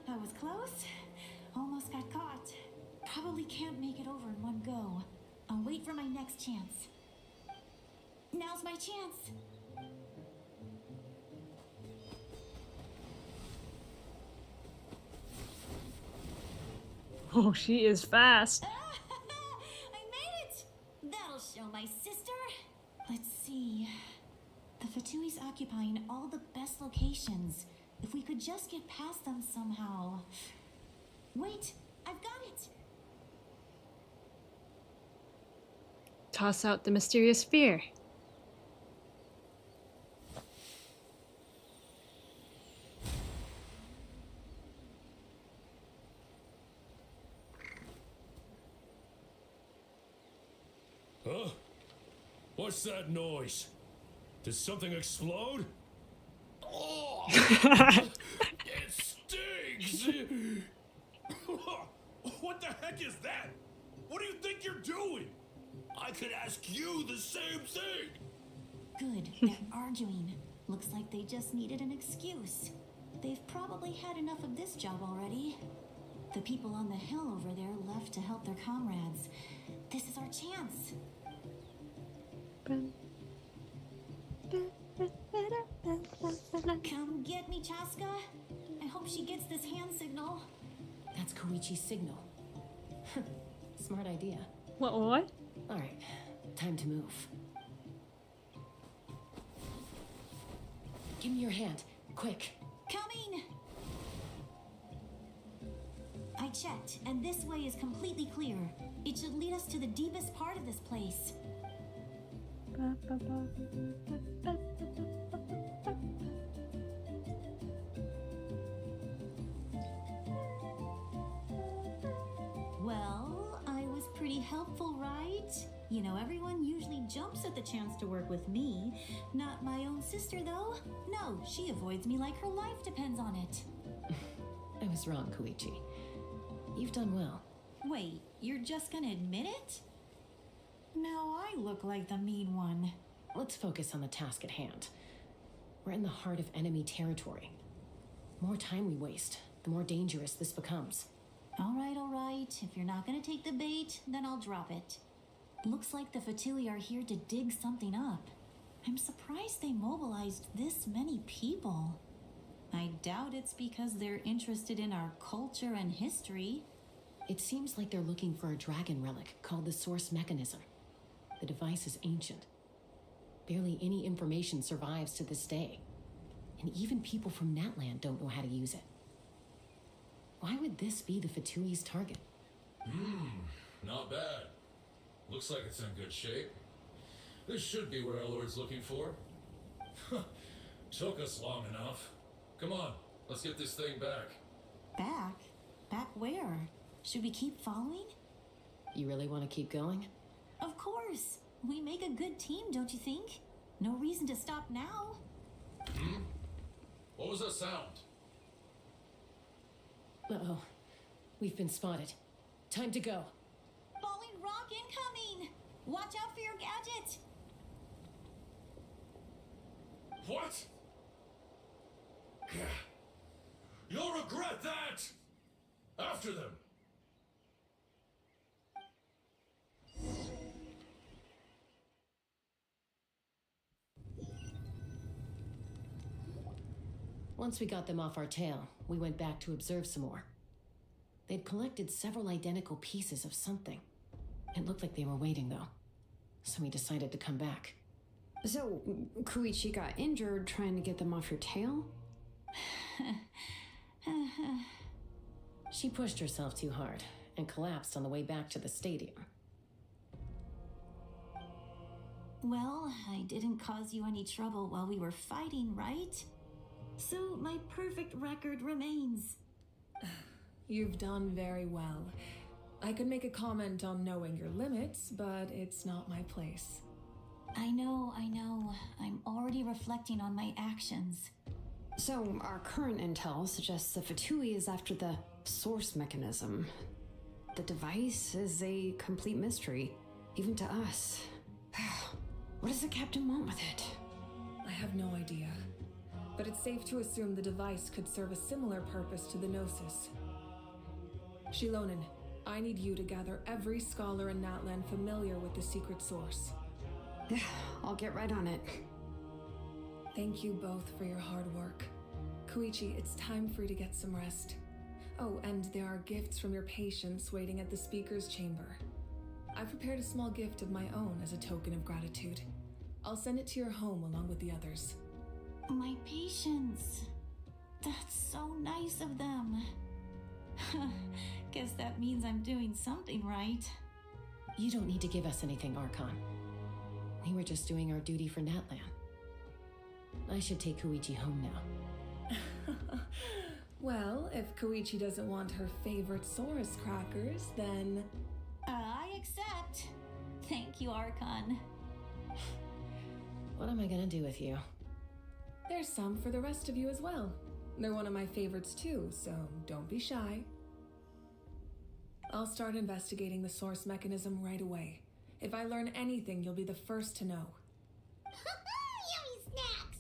D: That was close. Almost got caught. Probably can't make it over in one go. I'll wait for my next chance. Now's my chance.
A: Oh, she is fast.
D: I made it! That'll show my sister. Let's see. The Fatui's occupying all the best locations. If we could just get past them somehow. Wait, I've got it!
A: Toss out the mysterious sphere.
J: Huh? What's that noise? Did something explode? Oh! It stings! What the heck is that? What do you think you're doing? I could ask you the same thing!
D: Good, they're arguing. Looks like they just needed an excuse. They've probably had enough of this job already. The people on the hill over there left to help their comrades. This is our chance. Come get me, Chaska. I hope she gets this hand signal.
N: That's Koichi's signal. Smart idea.
A: What?
N: Alright, time to move. Give me your hand, quick.
D: Coming! I checked, and this way is completely clear. It should lead us to the deepest part of this place. Well, I was pretty helpful, right? You know, everyone usually jumps at the chance to work with me. Not my own sister, though. No, she avoids me like her life depends on it.
N: I was wrong, Koichi. You've done well.
D: Wait, you're just gonna admit it? Now I look like the mean one.
N: Let's focus on the task at hand. We're in the heart of enemy territory. The more time we waste, the more dangerous this becomes.
D: All right. If you're not gonna take the bait, then I'll drop it. Looks like the Fatui are here to dig something up. I'm surprised they mobilized this many people. I doubt it's because they're interested in our culture and history.
N: It seems like they're looking for a dragon relic called the Source Mechanism. The device is ancient. Barely any information survives to this day. And even people from Natlan don't know how to use it. Why would this be the Fatui's target?
Q: Not bad. Looks like it's in good shape. This should be where our Lord's looking for. Took us long enough. Come on, let's get this thing back.
D: Back? Back where? Should we keep following?
N: You really want to keep going?
D: Of course. We make a good team, don't you think? No reason to stop now.
Q: What was that sound?
N: Uh-oh. We've been spotted. Time to go.
D: Falling rock incoming! Watch out for your gadget!
Q: What? regret that! After them!
N: Once we got them off our tail, we went back to observe some more. They'd collected several identical pieces of something. It looked like they were waiting, though. So we decided to come back.
F: So, Koichi got injured trying to get them off your tail?
N: She pushed herself too hard and collapsed on the way back to the stadium.
E: Well, I didn't cause you any trouble while we were fighting, right? So my perfect record remains.
O: You've done very well. I could make a comment on knowing your limits, but it's not my place.
E: I know. I'm already reflecting on my actions.
F: So, our current intel suggests the Fatui is after the source mechanism. The device is a complete mystery, even to us. What does the captain want with it?
O: I have no idea. But it's safe to assume the device could serve a similar purpose to the Gnosis. Shilonen, I need you to gather every scholar in Natlan familiar with the secret source.
F: I'll get right on it.
O: Thank you both for your hard work. Koichi, it's time for you to get some rest. Oh, and there are gifts from your patients waiting at the speaker's chamber. I've prepared a small gift of my own as a token of gratitude. I'll send it to your home along with the others.
E: My patients. That's so nice of them. Guess that means I'm doing something right.
N: You don't need to give us anything, Archon. We were just doing our duty for Natlan. I should take Koichi home now.
O: Well, if Koichi doesn't want her favorite Saurus crackers, then...
E: I accept. Thank you, Archon.
N: What am I gonna do with you?
O: There's some for the rest of you as well. They're one of my favorites too, so don't be shy. I'll start investigating the source mechanism right away. If I learn anything, you'll be the first to know.
M: Yummy snacks!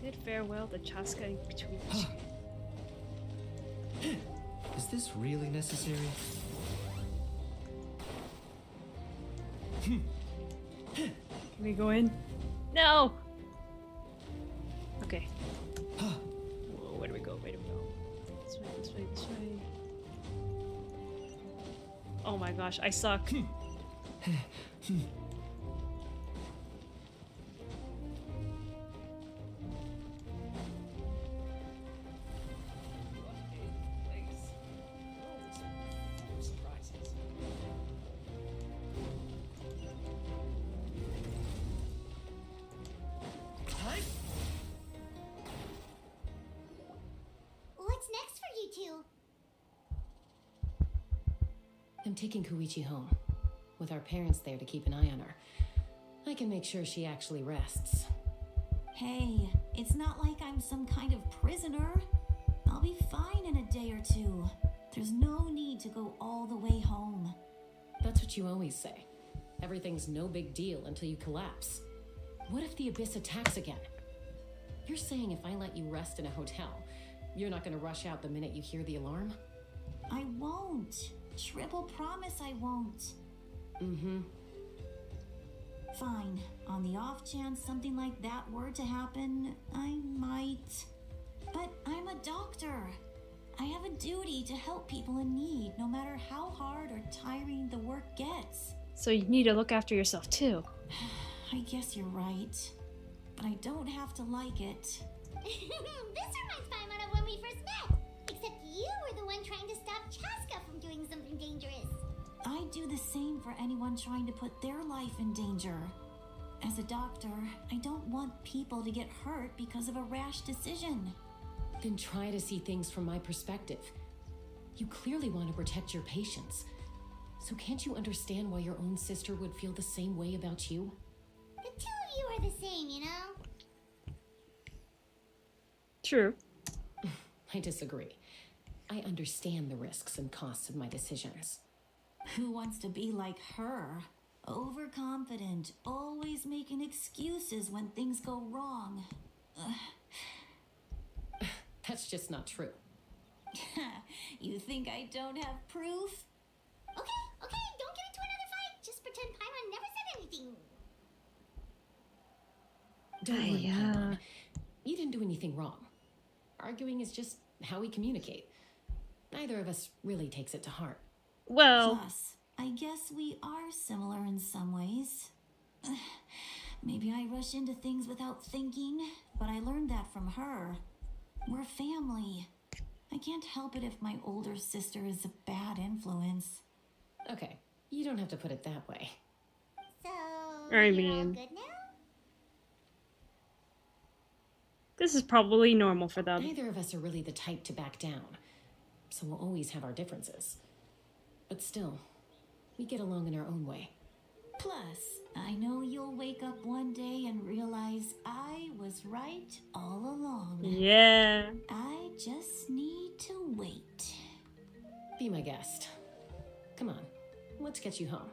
A: Bid farewell to Chaska and between.
C: Is this really necessary?
A: Can we go in? No! Okay. Whoa, where do we go? Where do we go? This way, this way, this way. Oh my gosh, I suck.
M: What's next for you two?
N: I'm taking Koichi home. With our parents there to keep an eye on her, I can make sure she actually rests.
E: Hey, it's not like I'm some kind of prisoner. I'll be fine in a day or two. There's no need to go all the way home.
N: That's what you always say. Everything's no big deal until you collapse. What if the Abyss attacks again? You're saying if I let you rest in a hotel, you're not gonna rush out the minute you hear the alarm?
E: I won't. Triple promise I won't.
N: Mm-hmm.
E: Fine. On the off chance something like that were to happen, I might. But I'm a doctor. I have a duty to help people in need, no matter how hard or tiring the work gets.
A: So you need to look after yourself too.
E: I guess you're right. But I don't have to like it.
M: This reminds Paimon of when we first met. Except you were the one trying to stop Chaska from doing something dangerous.
E: I do the same for anyone trying to put their life in danger. As a doctor, I don't want people to get hurt because of a rash decision.
N: Then try to see things from my perspective. You clearly want to protect your patients. So can't you understand why your own sister would feel the same way about you?
M: The two of you are the same, you know?
A: True.
N: I disagree. I understand the risks and costs of my decisions.
E: Who wants to be like her? Overconfident, always making excuses when things go wrong.
N: That's just not true.
E: You think I don't have proof?
M: Okay, don't get into another fight. Just pretend Paimon never said anything.
N: Don't worry,
A: Yeah.
N: Paimon. You didn't do anything wrong. Arguing is just how we communicate. Neither of us really takes it to heart.
A: Well,
E: Plus, I guess we are similar in some ways. Maybe I rush into things without thinking, but I learned that from her. We're family. I can't help it if my older sister is a bad influence.
N: Okay, you don't have to put it that way.
M: So,
A: I
M: you're
A: mean-
M: all good now?
A: this is probably normal for them.
N: Neither of us are really the type to back down, so we'll always have our differences. But still, we get along in our own way.
E: Plus, I know you'll wake up one day and realize I was right all along.
A: Yeah.
E: I just need to wait.
N: Be my guest. Come on, let's get you home.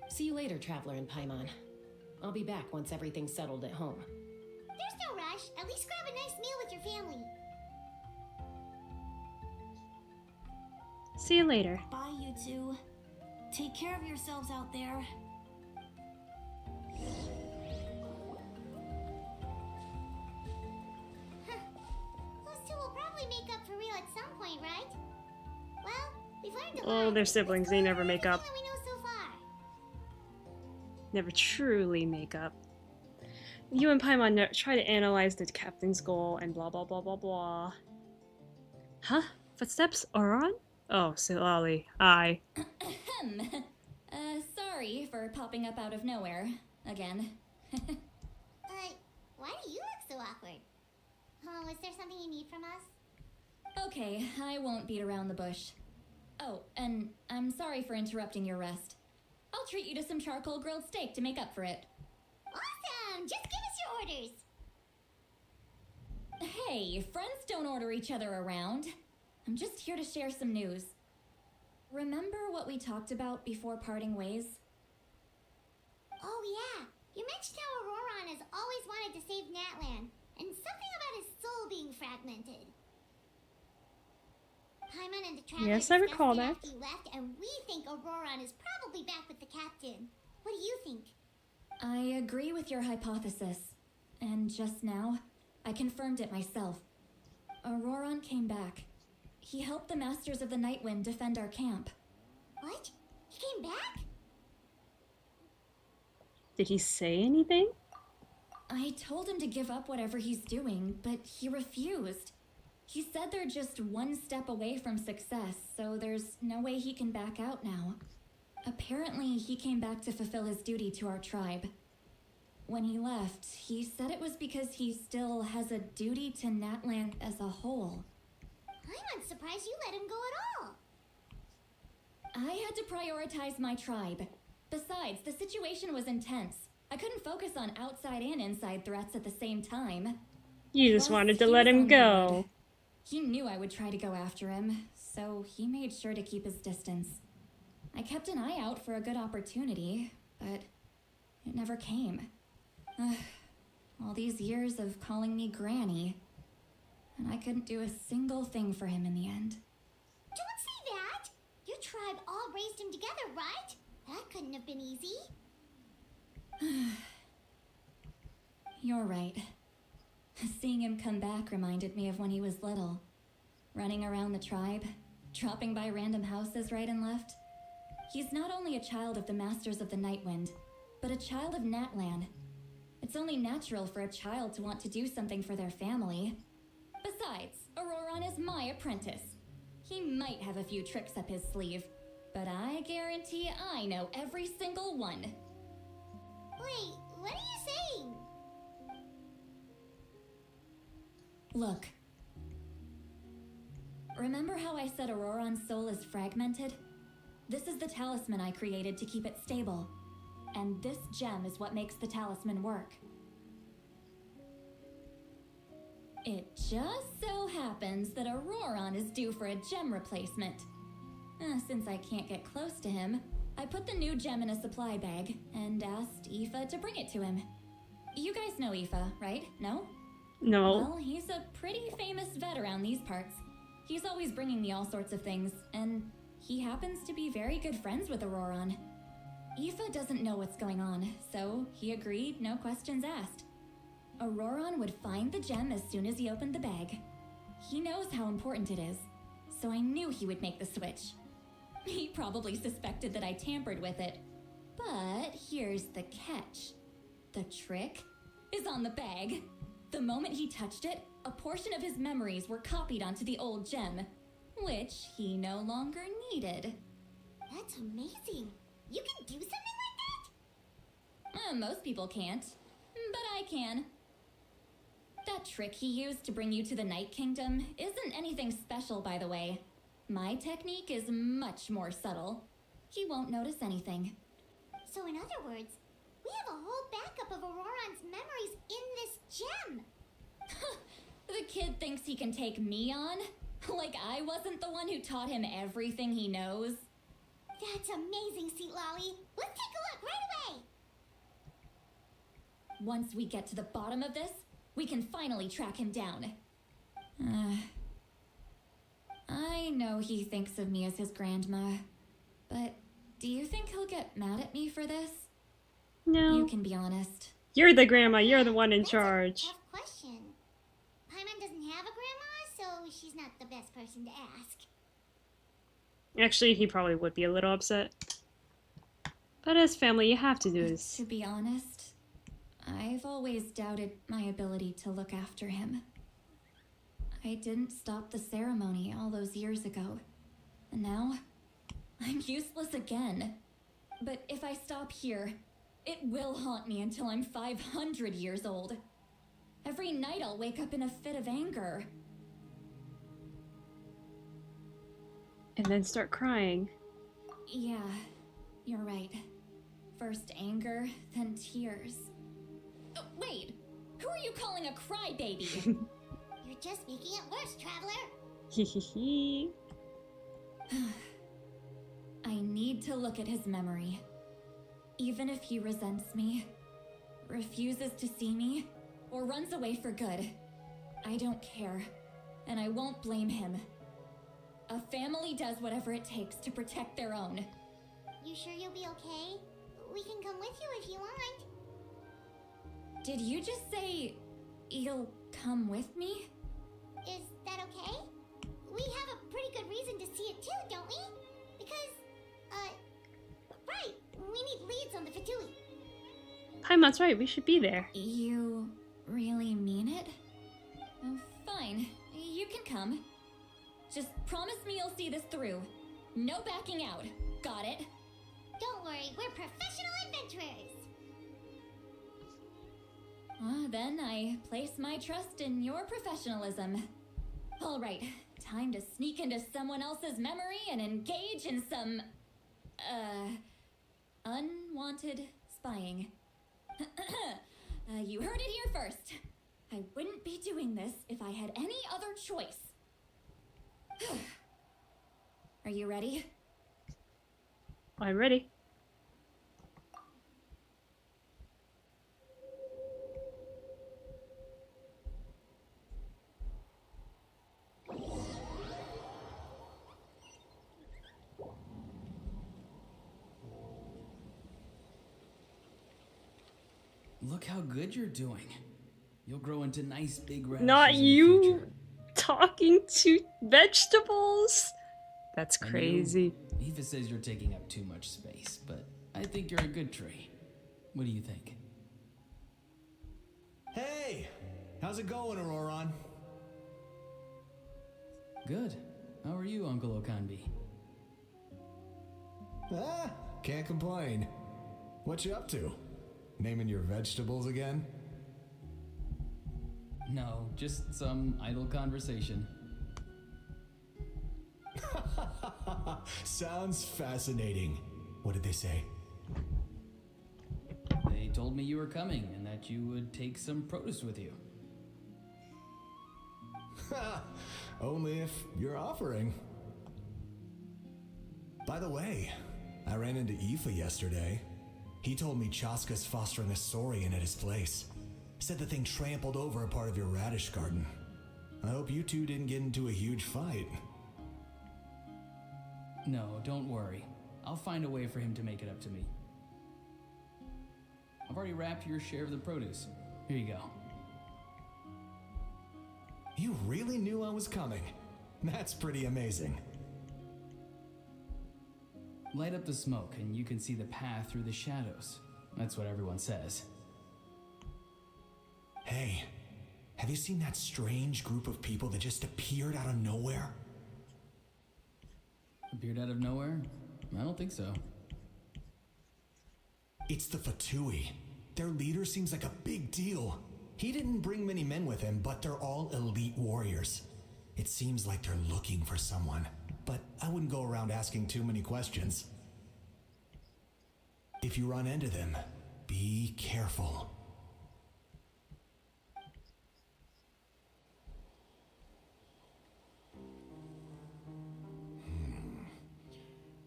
N: See you later, Traveler and Paimon. I'll be back once everything's settled at home.
M: There's no rush. At least grab a nice meal with your family.
A: See you later.
E: Bye, you two. Take care of yourselves out there.
M: Those two will probably make up for real at some point, right? Well, we've learned a lot.
A: Oh, they're siblings. They never make up.
M: Everything that we know so far.
A: Never truly make up. You and Paimon try to analyze the captain's goal and blah blah blah blah blah. Huh? Footsteps? Ororon? Oh, Silali. Aye.
G: Sorry for popping up out of nowhere. Again.
M: Why do you look so awkward? Oh, is there something you need from us?
G: Okay, I won't beat around the bush. Oh, and I'm sorry for interrupting your rest. I'll treat you to some charcoal grilled steak to make up for it.
M: Awesome! Just give us your orders.
G: Hey, friends don't order each other around. I'm just here to share some news. Remember what we talked about before parting ways?
M: Oh yeah, you mentioned how Ororon has always wanted to save Natlan, and something about his soul being fragmented. Paimon and the Traveler
A: Yes, I
M: discussed
A: recall
M: it
A: that.
M: after you left, and we think Ororon is probably back with the captain. What do you think?
G: I agree with your hypothesis. And just now, I confirmed it myself. Ororon came back. He helped the Masters of the Nightwind defend our camp.
M: What? He came back?
A: Did he say anything?
G: I told him to give up whatever he's doing, but he refused. He said they're just one step away from success, so there's no way he can back out now. Apparently, he came back to fulfill his duty to our tribe. When he left, he said it was because he still has a duty to Natlan as a whole.
M: I'm unsurprised you let him go at all.
G: I had to prioritize my tribe. Besides, the situation was intense. I couldn't focus on outside and inside threats at the same time.
A: You just
G: Plus,
A: wanted to
G: he
A: let
G: was
A: him
G: on
A: go.
G: board. He knew I would try to go after him, so he made sure to keep his distance. I kept an eye out for a good opportunity, but it never came. All these years of calling me Granny, and I couldn't do a single thing for him in the end.
M: Don't say that! Your tribe all raised him together, right? That couldn't have been easy.
G: You're right. Seeing him come back reminded me of when he was little. Running around the tribe, dropping by random houses right and left. He's not only a child of the Masters of the Nightwind, but a child of Natlan. It's only natural for a child to want to do something for their family. Besides, Ororon is my apprentice. He might have a few tricks up his sleeve, but I guarantee I know every single one.
M: Wait, what are you saying?
G: Look. Remember how I said Ororon's soul is fragmented? This is the talisman I created to keep it stable. And this gem is what makes the talisman work. It just so happens that Ororon is due for a gem replacement. Since I can't get close to him, I put the new gem in a supply bag and asked Aoife to bring it to him. You guys know Aoife, right? No?
A: No.
G: Well, he's a pretty famous vet around these parts. He's always bringing me all sorts of things, and he happens to be very good friends with Ororon. Aoife doesn't know what's going on, so he agreed, no questions asked. Ororon would find the gem as soon as he opened the bag. He knows how important it is, so I knew he would make the switch. He probably suspected that I tampered with it. But here's the catch. The trick is on the bag. The moment he touched it, a portion of his memories were copied onto the old gem, which he no longer needed.
M: That's amazing. You can do something like that?
G: Most people can't, but I can. That trick he used to bring you to the Night Kingdom isn't anything special, by the way. My technique is much more subtle. He won't notice anything.
M: So in other words, we have a whole backup of Ororon's memories in this gem.
G: The kid thinks he can take me on? Like I wasn't the one who taught him everything he knows?
M: That's amazing, Seat Lolly. Let's take a look right away.
G: Once we get to the bottom of this, we can finally track him down. I know he thinks of me as his grandma, but do you think he'll get mad at me for this?
A: No.
G: You can be honest.
A: You're the grandma. You're the one in charge.
M: Tough question. Paimon doesn't have a grandma, so she's not the best person to ask.
A: Actually, he probably would be a little upset. But as family, you have to do this.
G: To be honest, I've always doubted my ability to look after him. I didn't stop the ceremony all those years ago, and now I'm useless again. But if I stop here, it will haunt me until I'm 500 years old. Every night I'll wake up in a fit of anger.
A: And then start crying.
G: Yeah, you're right. First anger, then tears. Oh, wait! Who are you calling a crybaby?
M: You're just making it worse, Traveler.
A: Hehehe.
G: I need to look at his memory. Even if he resents me, refuses to see me, or runs away for good, I don't care, and I won't blame him. A family does whatever it takes to protect their own.
M: You sure you'll be okay? We can come with you if you want.
G: Did you just say you'll come with me?
M: Is that okay? We have a pretty good reason to see it too, don't we? Because, right, we need leads on the Fatui.
A: Paimon's right, we should be there.
G: You really mean it? Oh, fine, you can come. Just promise me you'll see this through. No backing out. Got it?
M: Don't worry, we're professional adventurers.
G: Then I place my trust in your professionalism. All right, time to sneak into someone else's memory and engage in some, unwanted spying. You heard it here first. I wouldn't be doing this if I had any other choice. Are you ready?
A: I'm ready.
H: Look how good you're doing. You'll grow into nice big radishes.
A: Not
H: in the
A: you
H: future.
A: talking to vegetables. That's
H: I know
A: crazy.
H: Aoife says you're taking up too much space, but I think you're a good tree. What do you think?
R: Hey! How's it going, Ororon?
H: Good. How are you, Uncle Okanbi?
R: Can't complain. What you up to? Naming your vegetables again?
H: No, just some idle conversation.
R: Sounds fascinating. What did they say?
H: They told me you were coming and that you would take some produce with you.
R: Only if you're offering. By the way, I ran into Aoife yesterday. He told me Chaska's fostering a saurian at his place. Said the thing trampled over a part of your radish garden. I hope you two didn't get into a huge fight.
H: No, don't worry. I'll find a way for him to make it up to me. I've already wrapped your share of the produce. Here you go.
R: You really knew I was coming. That's pretty amazing.
H: Light up the smoke and you can see the path through the shadows. That's what everyone says.
R: Hey, have you seen that strange group of people that just appeared out of nowhere?
H: Appeared out of nowhere? I don't think so.
R: It's the Fatui. Their leader seems like a big deal. He didn't bring many men with him, but they're all elite warriors. It seems like they're looking for someone, but I wouldn't go around asking too many questions. If you run into them, be careful.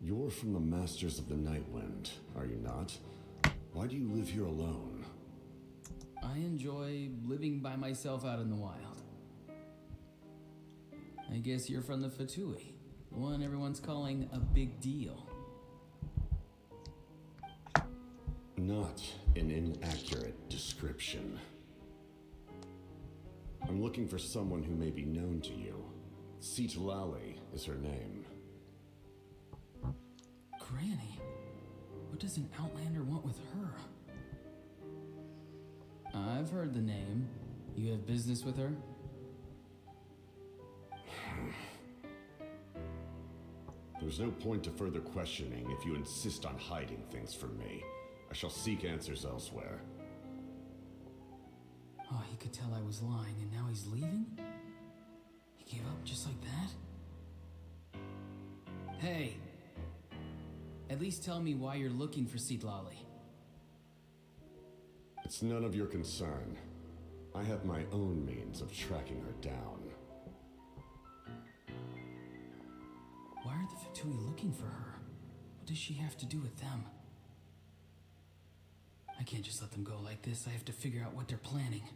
I: You're from the Masters of the Nightwind, are you not? Why do you live here alone?
H: I enjoy living by myself out in the wild. I guess you're from the Fatui, the one everyone's calling a big deal.
I: Not an inaccurate description. I'm looking for someone who may be known to you. Citlali is her name.
H: Granny? What does an Outlander want with her? I've heard the name. You have business with her?
I: There's no point to further questioning if you insist on hiding things from me. I shall seek answers elsewhere.
H: Oh, he could tell I was lying and now he's leaving? He gave up just like that? Hey! At least tell me why you're looking for Citlali.
I: It's none of your concern. I have my own means of tracking her down.
H: Why are the Fatui looking for her? What does she have to do with them? I can't just let them go like this. I have to figure out what they're planning.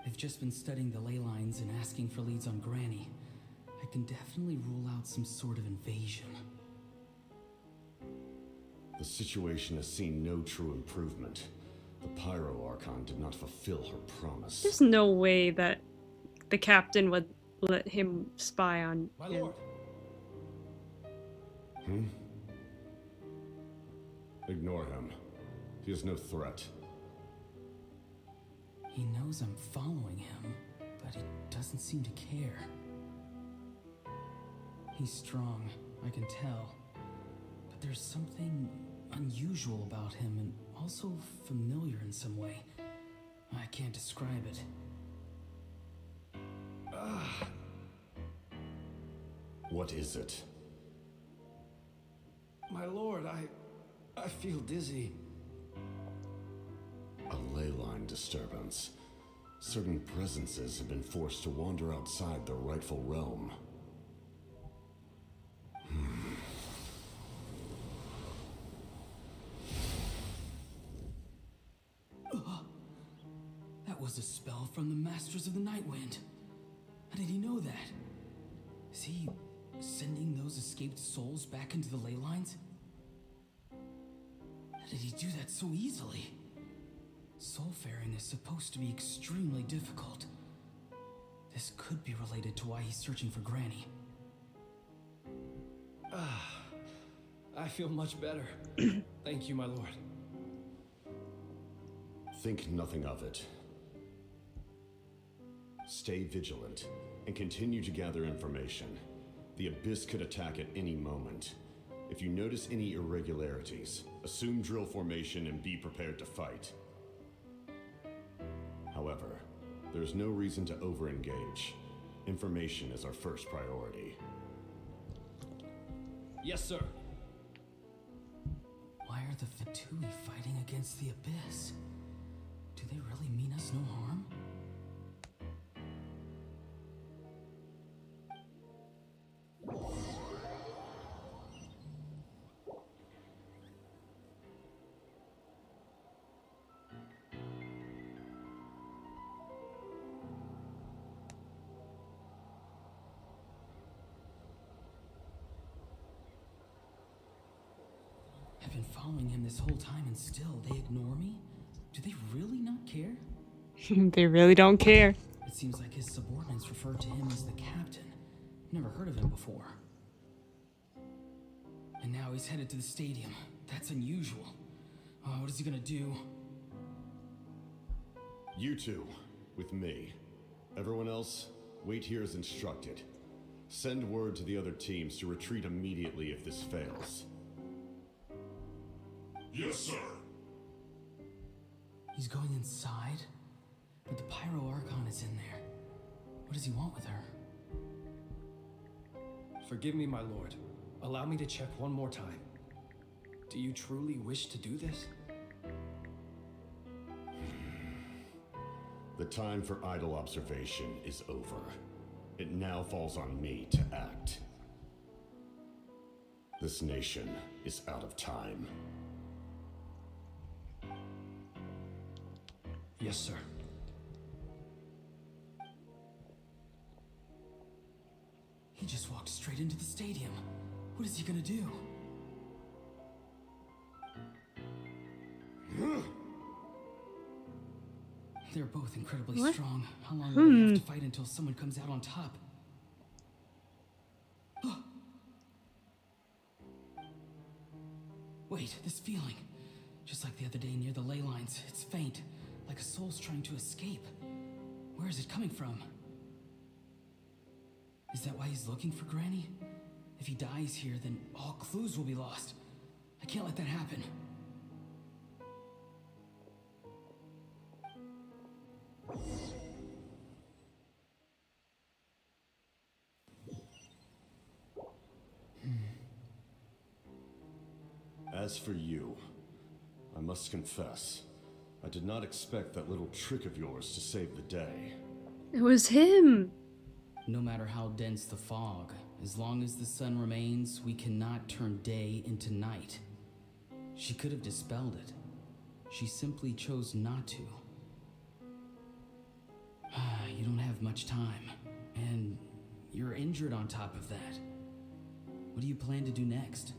H: They've just been studying the ley lines and asking for leads on Granny. I can definitely rule out some sort of invasion.
I: The situation has seen no true improvement. The Pyro Archon did not fulfill her promise.
A: There's no way that the captain would let him spy on
K: My
A: him.
K: lord.
I: Ignore him. He is no threat.
H: He knows I'm following him, but he doesn't seem to care. He's strong, I can tell. But there's something unusual about him and also familiar in some way. I can't describe it.
I: What is it?
K: My lord, I feel dizzy.
I: A ley line disturbance. Certain presences have been forced to wander outside their rightful realm.
H: That was a spell from the Masters of the Nightwind. How did he know that? Is he sending those escaped souls back into the ley lines? How did he do that so easily? Soulfaring is supposed to be extremely difficult. This could be related to why he's searching for Granny.
K: I feel much better. Thank you, my lord.
I: Think nothing of it. Stay vigilant and continue to gather information. The Abyss could attack at any moment. If you notice any irregularities, assume drill formation and be prepared to fight. However, There's no reason to over-engage. Information is our first priority.
B: Yes, sir.
H: Why are the Fatui fighting against the Abyss? Do they really mean us no harm? I've been following him this whole time and still they ignore me? Do they really not care?
A: They really don't care.
H: It seems like his subordinates refer to him as the captain. Never heard of him before. And now he's headed to the stadium. That's unusual. What is he gonna do?
I: You two, with me. Everyone else, wait here as instructed. Send word to the other teams to retreat immediately if this fails.
J: Yes, sir.
H: He's going inside? But the Pyro Archon is in there. What does he want with her?
B: Forgive me, my lord. Allow me to check one more time. Do you truly wish to do this?
I: The time for idle observation is over. It now falls on me to act. This nation is out of time.
B: Yes, sir.
H: He just walked straight into the stadium. What is he gonna do? They're both incredibly strong. How long will they have to fight until someone comes out on top? Wait, this feeling. Just like the other day near the ley lines, it's faint, like a soul's trying to escape. Where is it coming from? Is that why he's looking for Granny? If he dies here, then all clues will be lost. I can't let that happen.
I: As for you, I must confess, I did not expect that little trick of yours to save the day.
A: It was him.
H: No matter how dense the fog, as long as the sun remains, we cannot turn day into night. She could have dispelled it. She simply chose not to. You don't have much time, and you're injured on top of that. What do you plan to do next?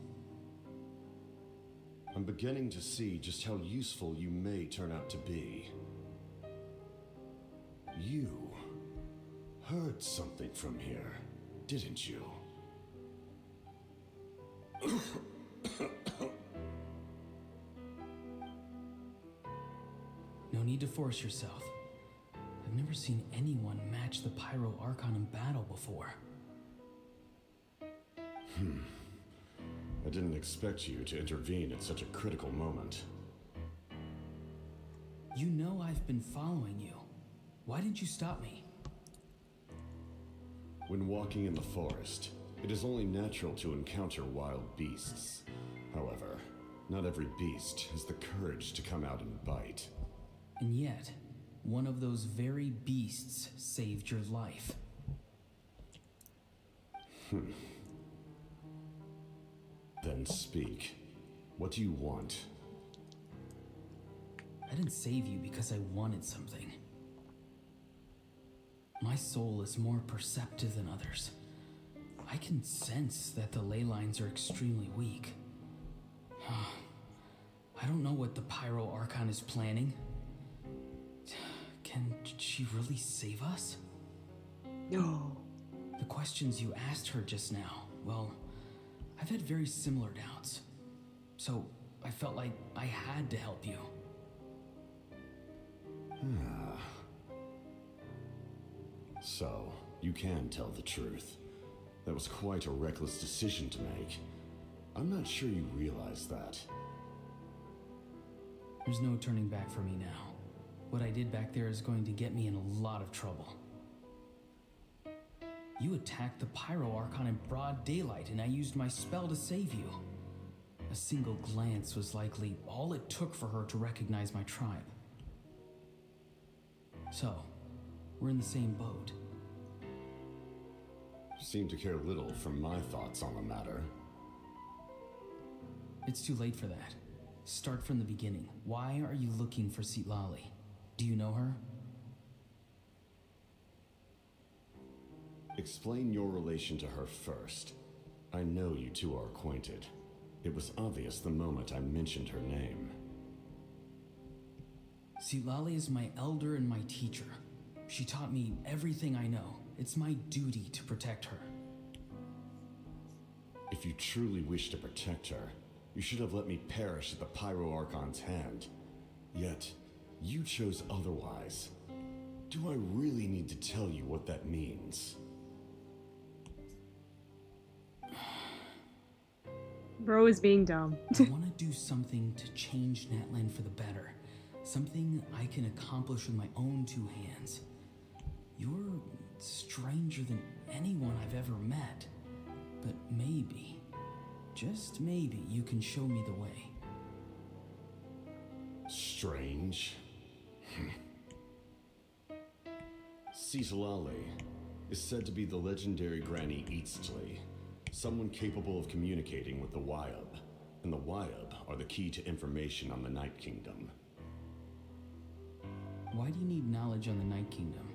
I: I'm beginning to see just how useful you may turn out to be. You heard something from here, didn't you?
H: No need to force yourself. I've never seen anyone match the Pyro Archon in battle before.
I: I didn't expect you to intervene at such a critical moment.
H: You know I've been following you. Why didn't you stop me?
I: When walking in the forest, it is only natural to encounter wild beasts. However, not every beast has the courage to come out and bite.
H: And yet, one of those very beasts saved your life.
I: Then speak. What do you want?
H: I didn't save you because I wanted something. My soul is more perceptive than others. I can sense that the ley lines are extremely weak. I don't know what the Pyro Archon is planning. Can she really save us?
A: No.
H: The questions you asked her just now, well, I've had very similar doubts. So I felt like I had to help you.
I: So, you can tell the truth. That was quite a reckless decision to make. I'm not sure you realize that.
H: There's no turning back for me now. What I did back there is going to get me in a lot of trouble. You attacked the Pyro Archon in broad daylight, and I used my spell to save you. A single glance was likely all it took for her to recognize my tribe. So, we're in the same boat.
I: You seem to care little for my thoughts on the matter.
H: It's too late for that. Start from the beginning. Why are you looking for Sitlali? Do you know her?
I: Explain your relation to her first. I know you two are acquainted. It was obvious the moment I mentioned her name.
H: Sitlali is my elder and my teacher. She taught me everything I know. It's my duty to protect her.
I: If you truly wish to protect her, you should have let me perish at the Pyro Archon's hand. Yet, you chose otherwise. Do I really need to tell you what that means?
A: Bro is being dumb.
H: I want to do something to change Natlan for the better. Something I can accomplish with my own two hands. You're stranger than anyone I've ever met. But maybe, just maybe, you can show me the way.
I: Strange? Sitlali is said to be the legendary Granny Eastly, someone capable of communicating with the Wyab, and the Wyab are the key to information on the Night Kingdom.
H: Why do you need knowledge on the Night Kingdom?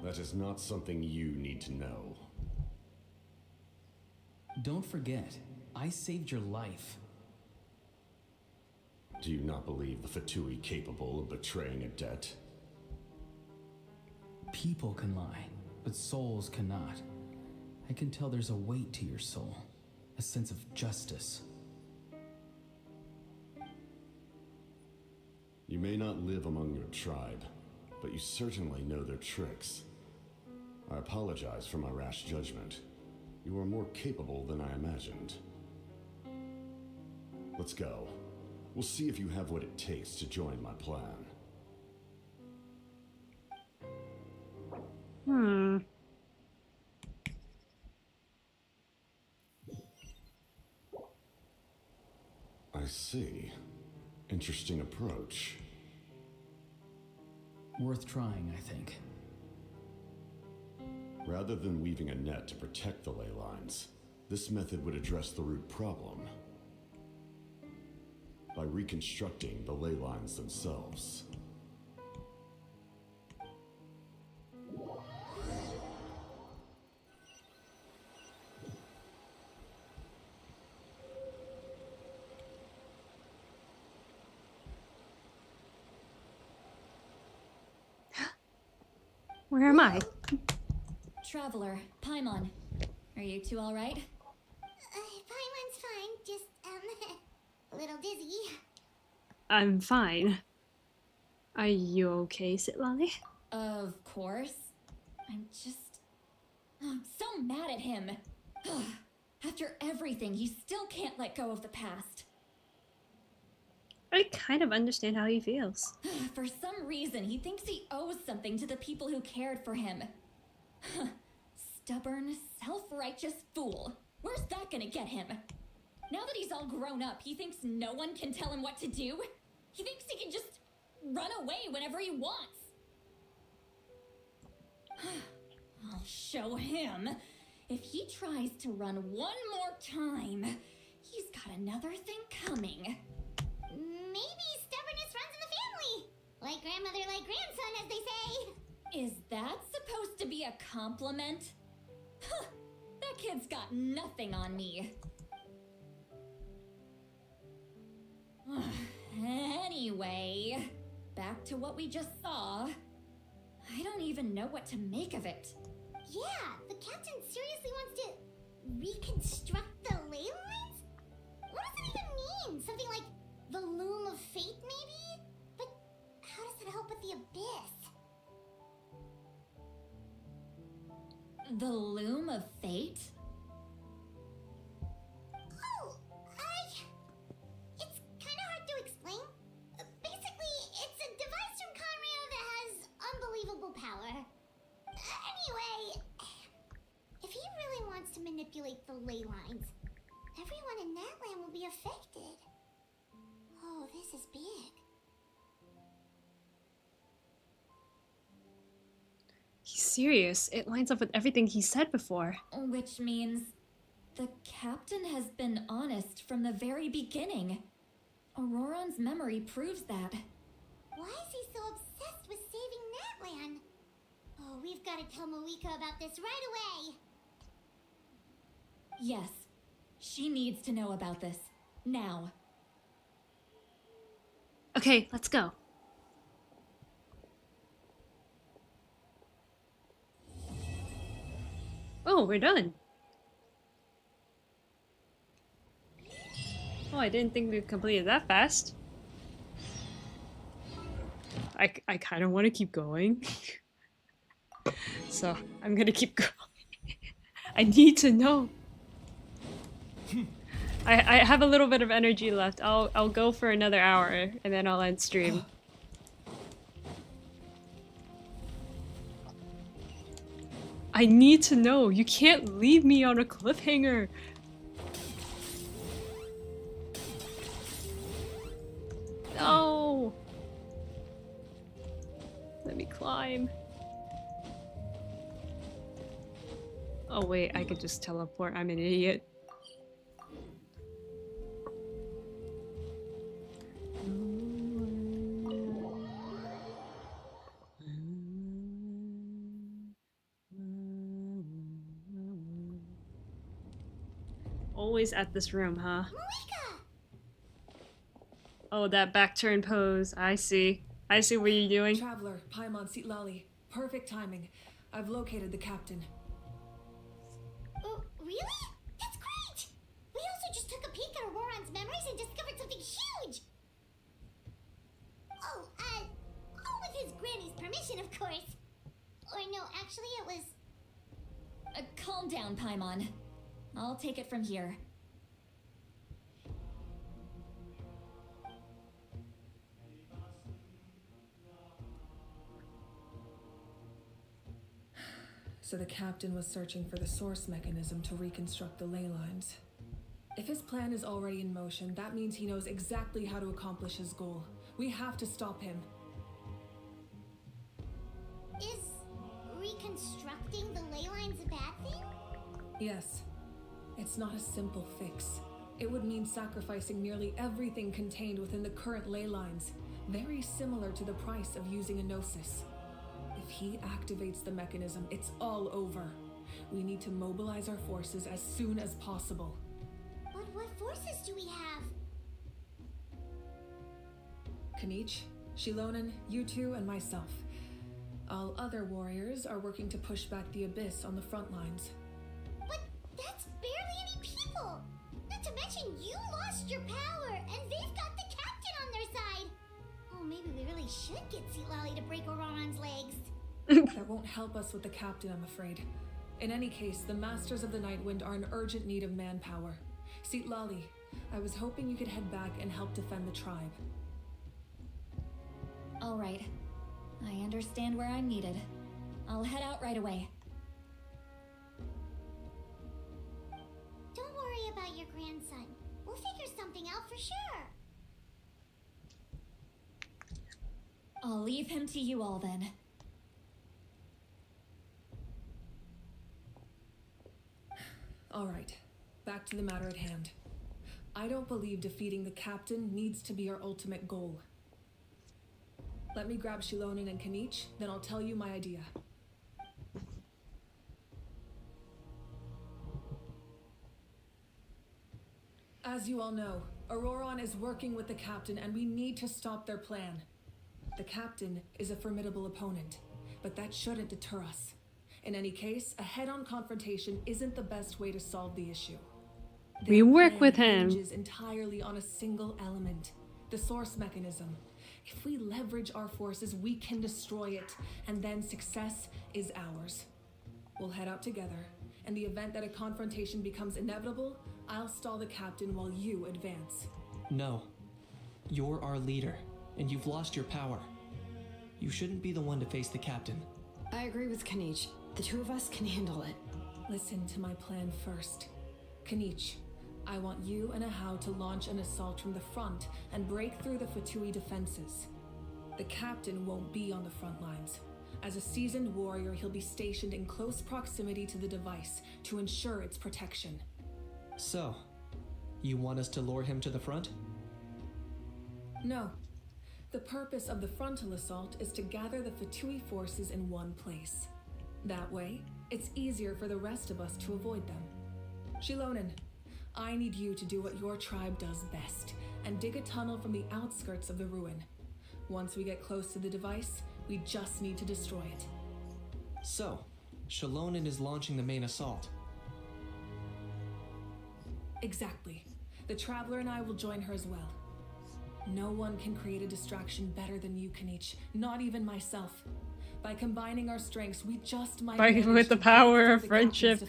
I: That is not something you need to know.
H: Don't forget, I saved your life.
I: Do you not believe the Fatui capable of betraying a debt?
H: People can lie, but souls cannot. I can tell there's a weight to your soul, a sense of justice.
I: You may not live among your tribe, but you certainly know their tricks. I apologize for my rash judgment. You are more capable than I imagined. Let's go. We'll see if you have what it takes to join my plan. I see. Interesting approach.
H: Worth trying, I think.
I: Rather than weaving a net to protect the ley lines, this method would address the root problem by reconstructing the ley lines themselves.
A: Where am I?
G: Traveler, Paimon. Are you two alright?
M: Paimon's fine, just, a little dizzy.
A: I'm fine. Are you okay, Sitlali?
G: Of course. I'm so mad at him. After everything, he still can't let go of the past.
A: I kind of understand how he feels.
G: For some reason, he thinks he owes something to the people who cared for him. Stubborn, self-righteous fool. Where's that gonna get him? Now that he's all grown up, he thinks no one can tell him what to do? He thinks he can just run away whenever he wants. I'll show him. If he tries to run one more time, he's got another thing coming.
M: Maybe stubbornness runs in the family. Like grandmother, like grandson, as they say.
G: Is that supposed to be a compliment? Huh, that kid's got nothing on me. Anyway, back to what we just saw. I don't even know what to make of it.
M: Yeah, the captain seriously wants to reconstruct the ley lines? What does it even mean? Something like the loom of fate, maybe? But how does that help with the abyss?
G: The loom of fate?
M: Oh, it's Anyway, if he really wants to manipulate the ley lines, everyone in Natlan will be affected. Oh, this is big.
A: He's serious. It lines up with everything he said before.
G: Which means the captain has been honest from the very beginning. Ororon's memory proves that.
M: Why is he so obsessed with saving Natlan? Oh, we've got to tell Moika about this right away.
G: Yes, she needs to know about this. Now.
A: Okay, let's go. Oh, we're done. Oh, I didn't think we completed that fast. I kind of want to keep going. So, I'm gonna keep going. I need to know. I have a little bit of energy left. I'll go for another hour and then I'll end stream. I need to know. You can't leave me on a cliffhanger. No. Let me climb. Oh wait, I could just teleport. I'm an idiot. Always at this room, huh? Oh, that back turn pose. I see. I see what you're doing.
O: Traveler, Paimon Sitlali. Perfect timing. I've located the captain.
M: Oh, really? That's great! We also just took a peek at Ororon's memories and discovered something huge! Oh, all with his granny's permission, of course. Or no, actually it was...
G: Calm down, Paimon. I'll take it from here.
O: So the captain was searching for the source mechanism to reconstruct the ley lines. If his plan is already in motion, that means he knows exactly how to accomplish his goal. We have to stop him.
M: Is reconstructing the ley lines a bad thing?
O: Yes. It's not a simple fix. It would mean sacrificing nearly everything contained within the current ley lines, very similar to the price of using a gnosis. If he activates the mechanism, it's all over. We need to mobilize our forces as soon as possible.
M: But what forces do we have?
O: Kanich, Shilonen, you two, and myself. All other warriors are working to push back the Abyss on the front lines.
M: But that's barely any people! Not to mention you lost your power, and they've got the captain on their side! Oh, maybe we really should get Sitlali to break Ororon's legs.
O: That won't help us with the captain, I'm afraid. In any case, the Masters of the Nightwind are in urgent need of manpower. Sitlali, I was hoping you could head back and help defend the tribe.
G: All right. I understand where I'm needed. I'll head out right away.
M: Don't worry about your grandson. We'll figure something out for sure.
G: I'll leave him to you all then.
O: All right, back to the matter at hand. I don't believe defeating the captain needs to be our ultimate goal. Let me grab Shilonen and Kanich, then I'll tell you my idea. As you all know, Ororon is working with the captain and we need to stop their plan. The captain is a formidable opponent, but that shouldn't deter us. In any case, a head-on confrontation isn't the best way to solve the issue.
A: We work with him.
O: Hinges entirely on a single element, the source mechanism. If we leverage our forces, we can destroy it, and then success is ours. We'll head out together. In the event that a confrontation becomes inevitable, I'll stall the captain while you advance.
C: No. You're our leader, and you've lost your power. You shouldn't be the one to face the captain.
F: I agree with Kanich. The two of us can handle it.
O: Listen to my plan first. Kanich, I want you and Ahau to launch an assault from the front and break through the Fatui defenses. The captain won't be on the front lines. As a seasoned warrior, he'll be stationed in close proximity to the device to ensure its protection.
C: So, you want us to lure him to the front?
O: No. The purpose of the frontal assault is to gather the Fatui forces in one place. That way, it's easier for the rest of us to avoid them. Shilonen, I need you to do what your tribe does best and dig a tunnel from the outskirts of the ruin. Once we get close to the device, we just need to destroy it.
C: So, Shilonen is launching the main assault.
O: Exactly. The Traveler and I will join her as well. No one can create a distraction better than you, Kanich. Not even myself. By combining our strengths, we just might
A: Fighting with the power of friendship,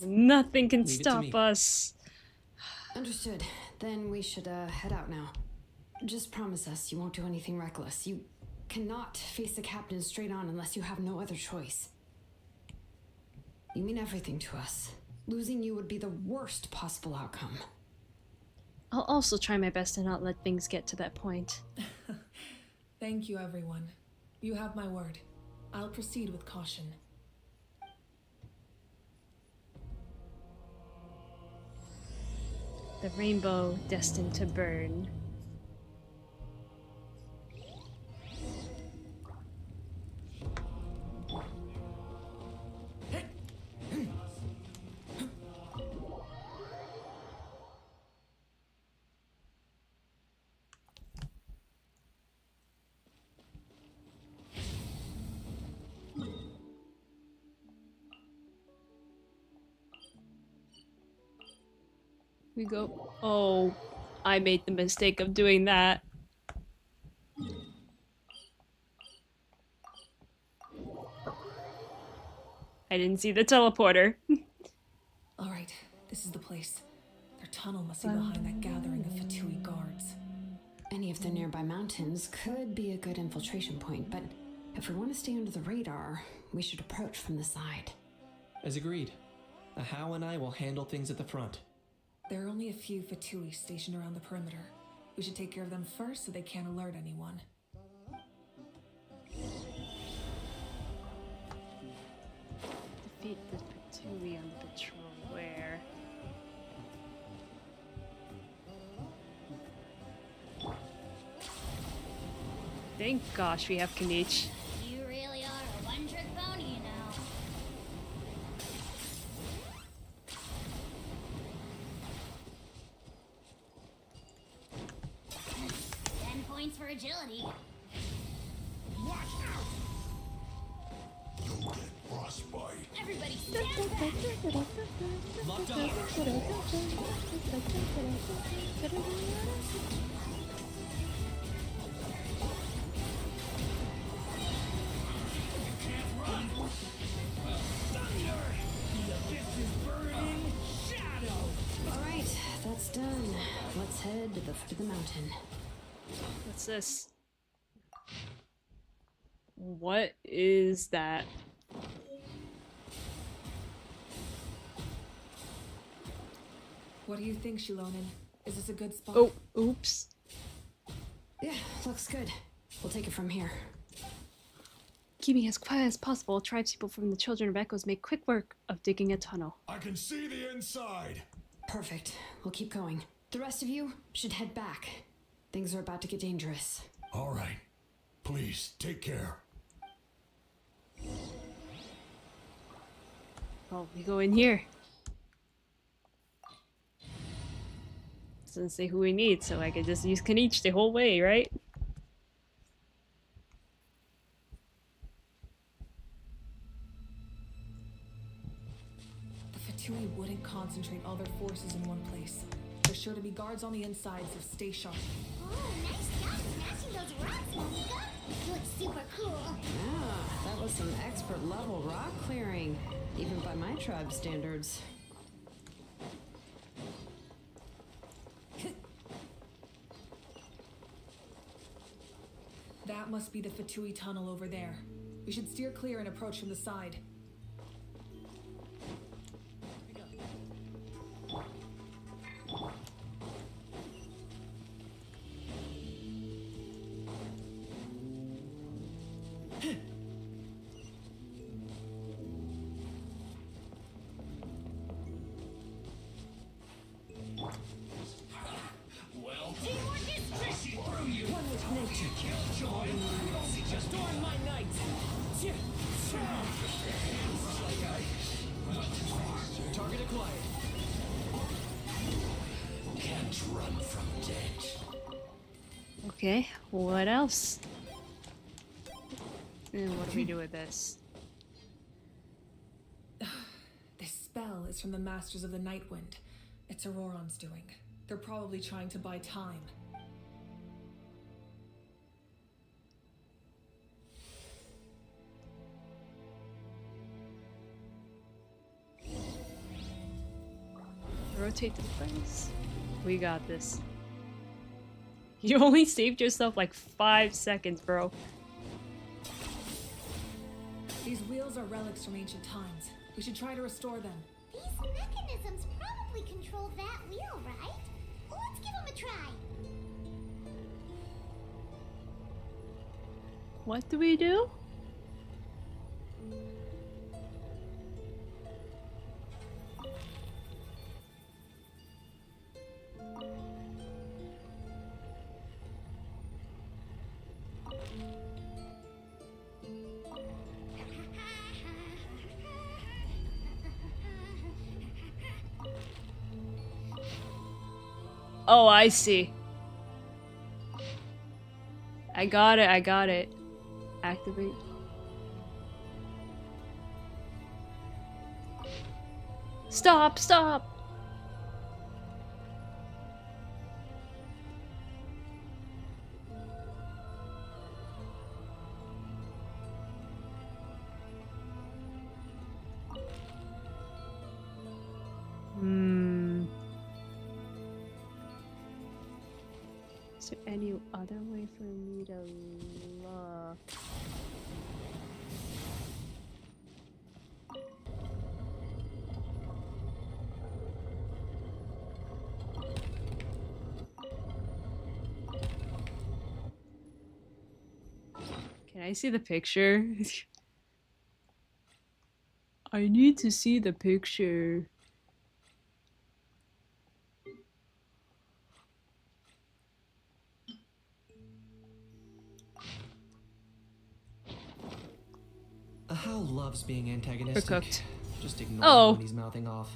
A: nothing can stop us.
F: Understood. Then we should head out now. Just promise us you won't do anything reckless. You cannot face the captain straight on unless you have no other choice. You mean everything to us. Losing you would be the worst possible outcome.
A: I'll also try my best to not let things get to that point.
O: Thank you, everyone. You have my word. I'll proceed with caution.
A: The rainbow destined to burn. We go. Oh, I made the mistake of doing that. I didn't see the teleporter.
O: Alright, this is the place. Their tunnel must be behind that gathering of Fatui guards.
F: Any of the nearby mountains could be a good infiltration point, but if we want to stay under the radar, we should approach from the side.
C: As agreed. Ahau and I will handle things at the front.
O: There are only a few Fatui stationed around the perimeter. We should take care of them first so they can't alert anyone.
A: Defeat the Fatui on patrol. Where? Thank gosh we have Kanich.
D: You really are a one-trick pony, you know. Points for agility.
J: Watch out! You'll get frostbite.
D: Everybody stand back!
J: Locked up.
F: Alright, that's done. Let's head to the foot of the mountain.
A: What's this? What is that?
O: What do you think, Shilonen? Is this a good spot?
A: Oh, oops.
F: Yeah, looks good. We'll take it from here.
A: Keeping as quiet as possible, tribespeople from the Children of Echoes make quick work of digging a tunnel.
J: I can see the inside.
F: Perfect. We'll keep going. The rest of you should head back. Things are about to get dangerous.
J: All right. Please, take care.
A: Well, we go in here. Doesn't say who we need, so I could just use Kanich the whole way, right?
O: The Fatui wouldn't concentrate all their forces in one place. There's sure to be guards on the inside, so stay sharp.
M: Oh, nice job smashing those rocks, Monica. You look super cool.
F: Yeah, that was some expert level rock clearing, even by my tribe standards.
O: That must be the Fatui tunnel over there. We should steer clear and approach from the side.
J: Well,
P: Teamwork is fishy! One with nature. Killjoy! Storm my night! Target acquired.
J: Can't run from death.
A: Okay, what else? And what do we do with this?
O: This spell is from the Masters of the Nightwind. It's Ororon's doing. They're probably trying to buy time.
A: Rotate the device. We got this. You only saved yourself like 5 seconds, bro.
O: These wheels are relics from ancient times. We should try to restore them.
M: These mechanisms probably control that wheel, right? Let's give them a try.
A: What do we do? Oh, I see. I got it, I got it. Activate. Stop, stop! Is there any other way for me to look? Can I see the picture? I need to see the picture.
C: Hal loves being antagonistic.
A: Cooked.
C: Just ignore
A: Oh.
C: him when he's mouthing off.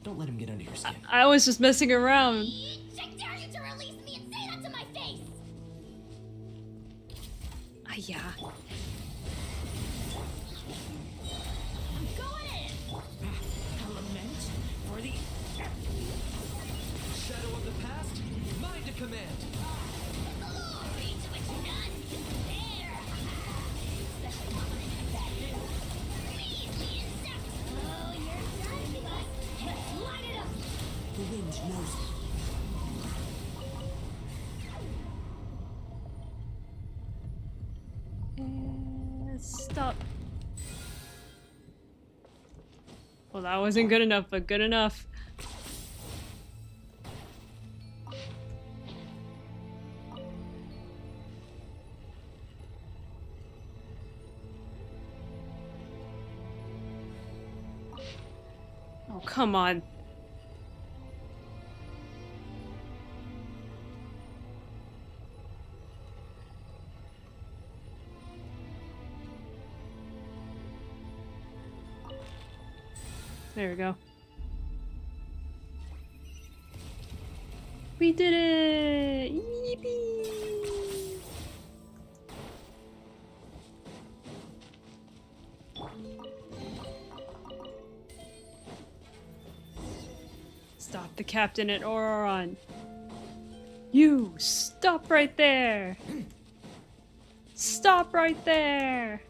C: Don't let him get under your skin.
A: I was just messing around.
M: I dare you to release me and say that to my face!
A: Ah, yeah.
M: I'm going in!
P: Lament for the shadow of the past, mind to command.
M: Glory to which none can compare! Special offering at that. Please, the insects! Oh, you're dodging us! Let's light it up!
P: The wind knows.
A: Stop. Well, that wasn't good enough, but good enough. Oh, come on. There we go. We did it! Yippee! Stop the captain at Ororon. You! Stop right there! Stop right there!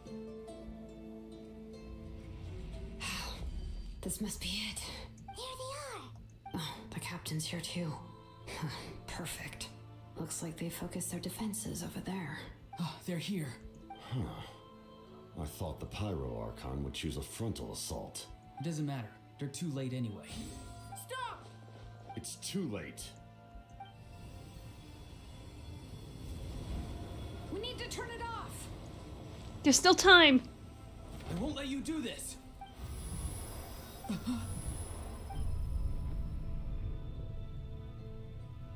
F: This must be it.
M: Here they are!
F: Oh, the captain's here too. Perfect. Looks like they focused their defenses over there.
R: Oh, they're here.
I: I thought the Pyro Archon would choose a frontal assault.
H: It doesn't matter. They're too late anyway.
L: Stop!
I: It's too late.
L: We need to turn it off!
A: There's still time.
H: I won't let you do this.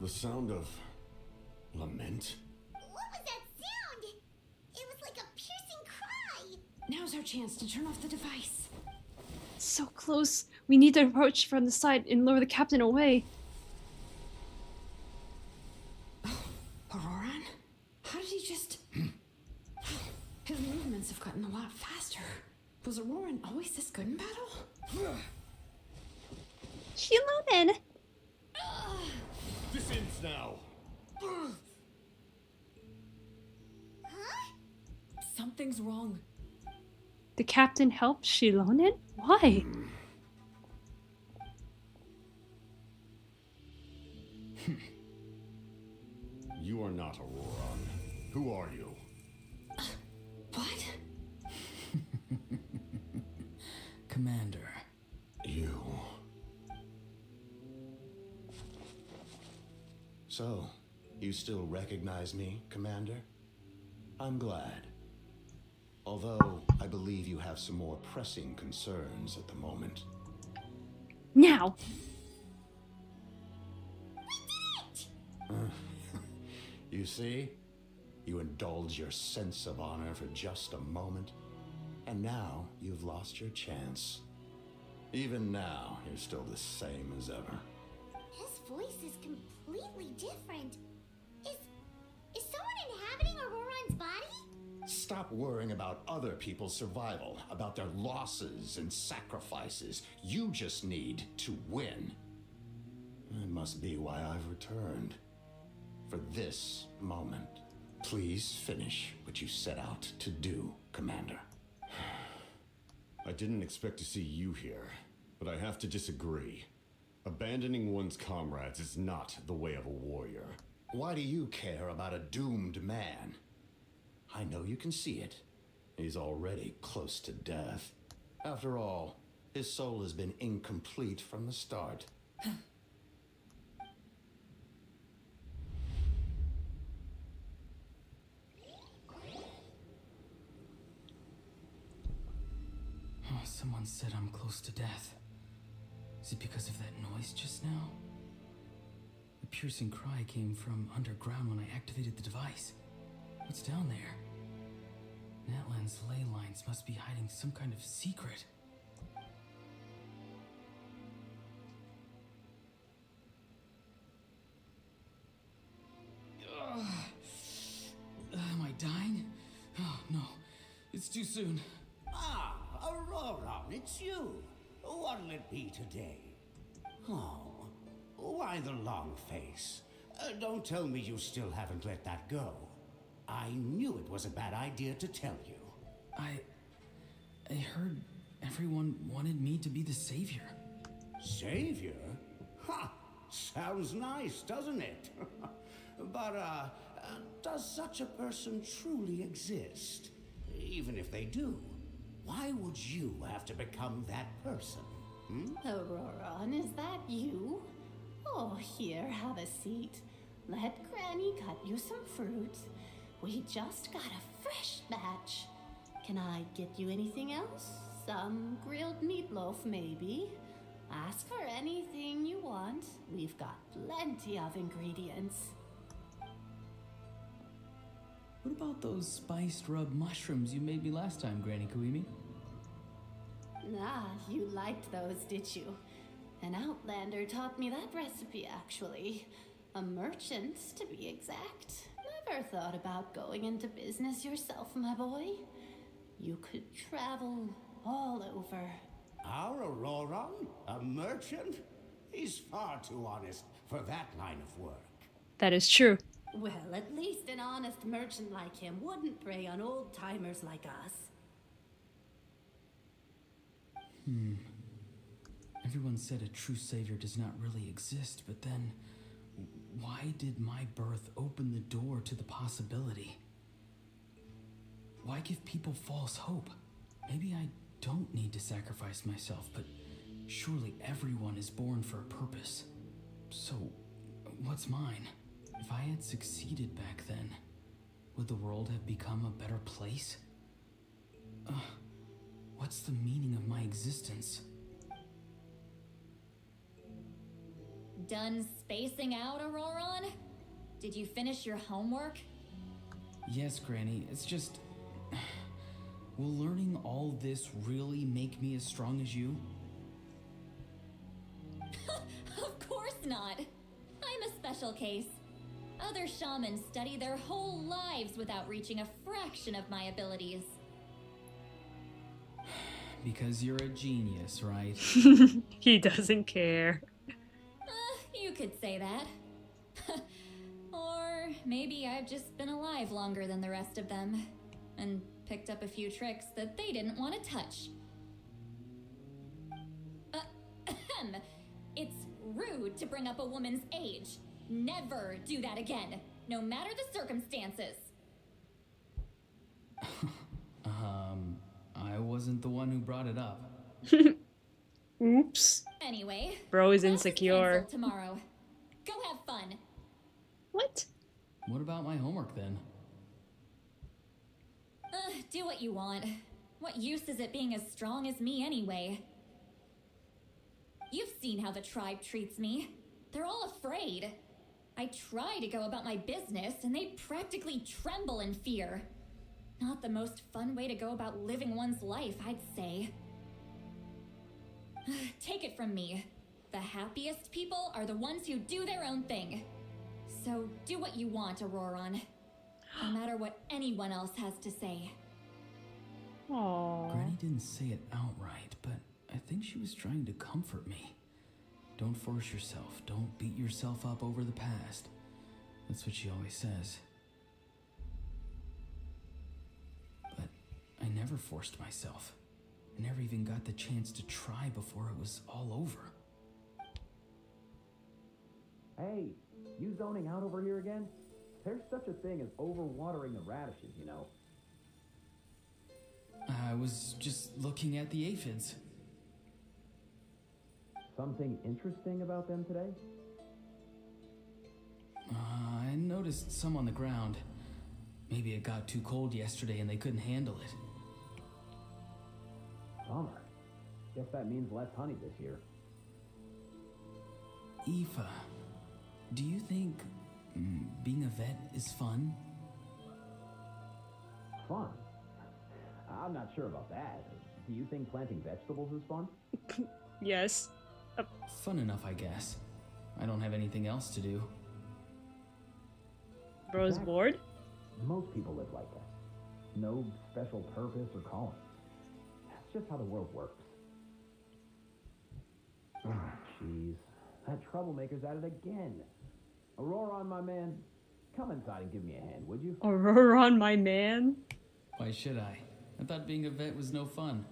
I: The sound of lament?
M: What was that sound? It was like a piercing cry.
F: Now's our chance to turn off the device.
A: So close. We need to approach from the side and lure the captain away.
F: Ororon? How did he just... His movements have gotten a lot faster. Was Ororon always this good in battle?
A: Shilonen!
I: This ends now.
O: Something's wrong.
A: The captain helped Shilonen? Why?
I: You are not Ororon. Who are you?
F: What?
H: Commander.
I: You.
S: So, you still recognize me, Commander? I'm glad. Although, I believe you have some more pressing concerns at the moment.
A: Now!
S: You see? You indulge your sense of honor for just a moment, and now you've lost your chance. Even now, you're still the same as ever.
M: His voice is completely different. Is someone inhabiting Ororon's body?
S: Stop worrying about other people's survival, about their losses and sacrifices. You just need to win. That must be why I've returned. For this moment. Please finish what you set out to do, Commander.
I: I didn't expect to see you here, but I have to disagree. Abandoning one's comrades is not the way of a warrior.
S: Why do you care about a doomed man? I know you can see it. He's already close to death. After all, his soul has been incomplete from the start.
H: Someone said I'm close to death. Is it because of that noise just now? The piercing cry came from underground when I activated the device. What's down there? Natlan's ley lines must be hiding some kind of secret. Am I dying? Oh, no. It's too soon.
T: Ah, Ororon, it's you. What'll it be today? Oh, why the long face? Don't tell me you still haven't let that go. I knew it was a bad idea to tell you.
H: I heard everyone wanted me to be the savior.
T: Savior? Ha! Sounds nice, doesn't it? But, does such a person truly exist? Even if they do, why would you have to become that person?
N: Ororon, is that you? Oh, here, have a seat. Let Granny cut you some fruit. We just got a fresh batch. Can I get you anything else? Some grilled meatloaf, maybe? Ask for anything you want. We've got plenty of ingredients.
H: What about those spiced rub mushrooms you made me last time, Granny Kuimi?
N: Ah, you liked those, did you? An outlander taught me that recipe, actually. A merchant, to be exact. Never thought about going into business yourself, my boy. You could travel all over.
T: Our Ororon? A merchant? He's far too honest for that line of work.
A: That is true.
N: Well, at least an honest merchant like him wouldn't prey on old-timers like us.
H: Everyone said a true savior does not really exist, but then why did my birth open the door to the possibility? why give people false hope? Maybe I don't need to sacrifice myself, but surely everyone is born for a purpose. So, what's mine? If I had succeeded back then, would the world have become a better place? What's the meaning of my existence?
G: Done spacing out, Ororon? Did you finish your homework?
H: Yes, Granny, it's just... Will learning all this really make me as strong as you?
G: Of course not. I'm a special case. Other shamans study their whole lives without reaching a fraction of my abilities.
H: Because you're a genius, right?
A: He doesn't care.
G: You could say that. Or maybe I've just been alive longer than the rest of them, and picked up a few tricks that they didn't want to touch. It's rude to bring up a woman's age. Never do that again, no matter the circumstances.
H: I wasn't the one who brought it up.
A: Oops.
G: Anyway,
A: bro is
G: class
A: insecure.
G: canceled tomorrow. Go have fun.
A: What?
H: What about my homework then?
G: Do what you want. What use is it being as strong as me anyway? You've seen how the tribe treats me. They're all afraid. I try to go about my business, and they practically tremble in fear. Not the most fun way to go about living one's life, I'd say. Take it from me. The happiest people are the ones who do their own thing. So do what you want, Ororon. No matter what anyone else has to say.
A: Aww.
H: Granny didn't say it outright, but I think she was trying to comfort me. Don't force yourself. Don't beat yourself up over the past. That's what she always says. But I never forced myself. I never even got the chance to try before it was all over.
U: Hey, you zoning out over here again? There's such a thing as overwatering the radishes, you know.
H: I was just looking at the aphids.
U: Something interesting about them today?
H: I noticed some on the ground. Maybe it got too cold yesterday and they couldn't handle it.
U: Bummer. Guess that means less honey this year.
H: Aoife, do you think being a vet is fun?
U: Fun? I'm not sure about that. Do you think planting vegetables is fun?
A: Yes.
H: Fun enough, I guess. I don't have anything else to do.
A: Bro's bored?
U: Most people live like that. No special purpose or calling. That's just how the world works. Oh, jeez. That troublemaker's at it again. Ororon, my man, come inside and give me a hand, would you?
A: Ororon, my man?
H: Why should I? I thought being a vet was no fun.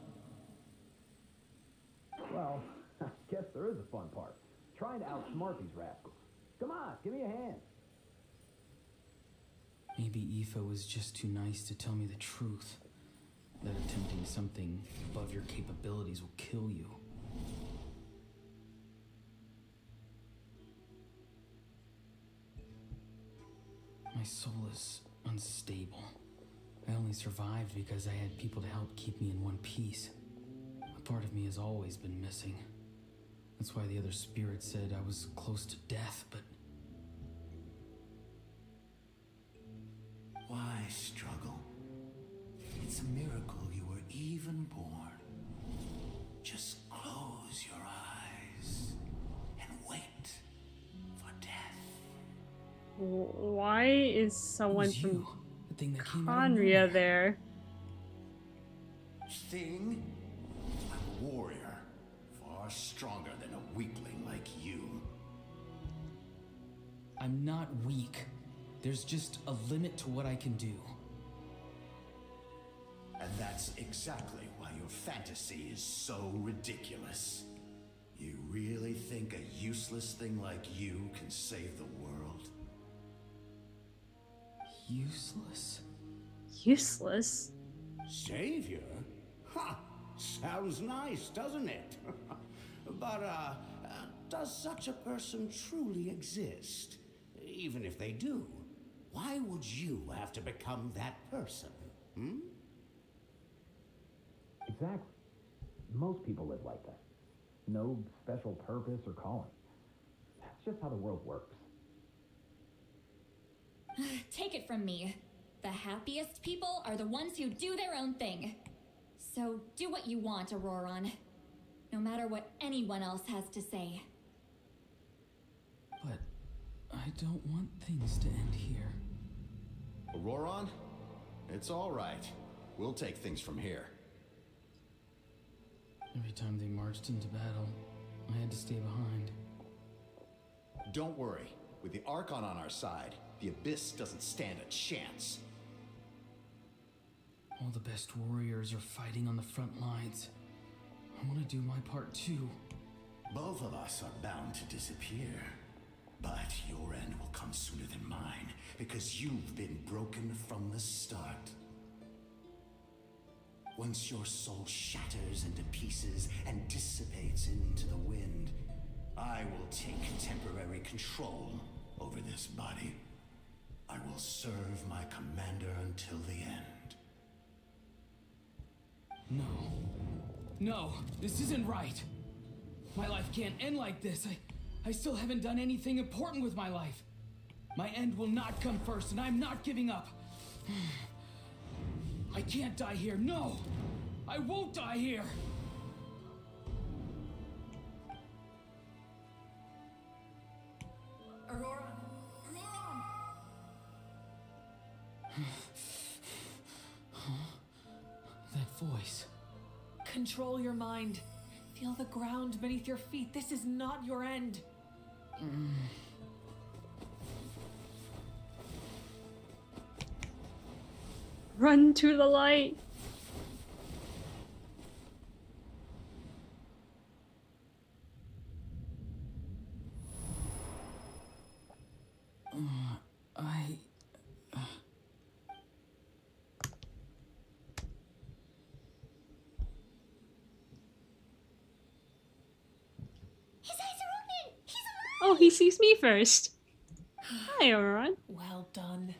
U: Well, I guess there is a fun part. Trying to outsmart these rascals. Come on, give me a hand.
H: Maybe Aoife was just too nice to tell me the truth. That attempting something above your capabilities will kill you. My soul is unstable. I only survived because I had people to help keep me in one piece. A part of me has always been missing. That's why the other spirit said I was close to death, but...
S: Why struggle? It's a miracle you were even born. Just close your eyes and wait for death.
A: Why is someone from
H: the thing that came
A: Conria there?
S: Thing? I'm a warrior, far stronger than a weakling like you.
H: I'm not weak. There's just a limit to what I can do.
S: And that's exactly why your fantasy is so ridiculous. You really think a useless thing like you can save the world?
H: Useless?
A: Useless?
T: Savior? Ha! Sounds nice, doesn't it? But, does such a person truly exist? Even if they do, why would you have to become that person? Hmm?
U: Exactly. Most people live like that. No special purpose or calling. That's just how the world works.
G: Take it from me. The happiest people are the ones who do their own thing. So do what you want, Ororon. No matter what anyone else has to say.
H: But I don't want things to end here.
S: Ororon? It's all right. We'll take things from here.
H: Every time they marched into battle, I had to stay behind.
S: Don't worry. With the Archon on our side, the Abyss doesn't stand a chance.
H: All the best warriors are fighting on the front lines. I want to do my part too.
S: Both of us are bound to disappear. But your end will come sooner than mine, because you've been broken from the start. Once your soul shatters into pieces and dissipates into the wind, I will take temporary control over this body. I will serve my commander until the end.
H: No, this isn't right. My life can't end like this. I still haven't done anything important with my life. My end will not come first, and I'm not giving up. I can't die here. No! I won't die here!
O: Ororon!
H: That voice.
O: Control your mind. Feel the ground beneath your feet. This is not your end.
A: Run to the light. Oh, he sees me first. Hi, Ororon.
O: Well done.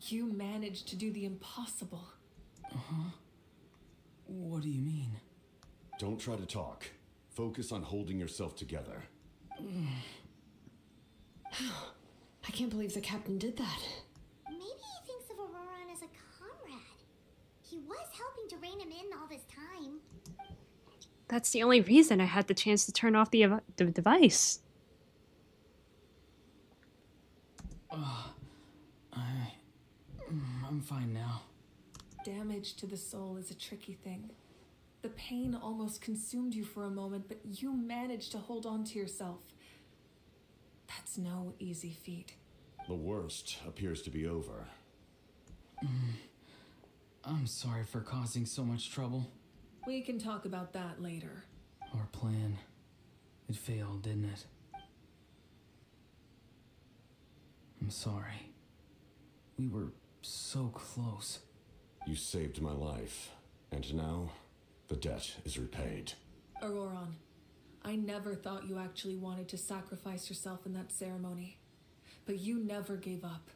O: You managed to do the impossible.
H: Uh-huh. What do you mean?
I: Don't try to talk. Focus on holding yourself together.
F: I can't believe the captain did that.
M: Maybe he thinks of Ororon as a comrade. He was helping to rein him in all this time.
A: That's the only reason I had the chance to turn off the device.
H: I'm fine now.
O: Damage to the soul is a tricky thing. The pain almost consumed you for a moment, but you managed to hold on to yourself. That's no easy feat.
I: The worst appears to be over.
H: I'm sorry for causing so much trouble.
O: We can talk about that later.
H: Our plan. It failed, didn't it? I'm sorry. We were so close.
I: You saved my life, and now the debt is repaid.
O: Ororon, I never thought you actually wanted to sacrifice yourself in that ceremony. But you never gave up.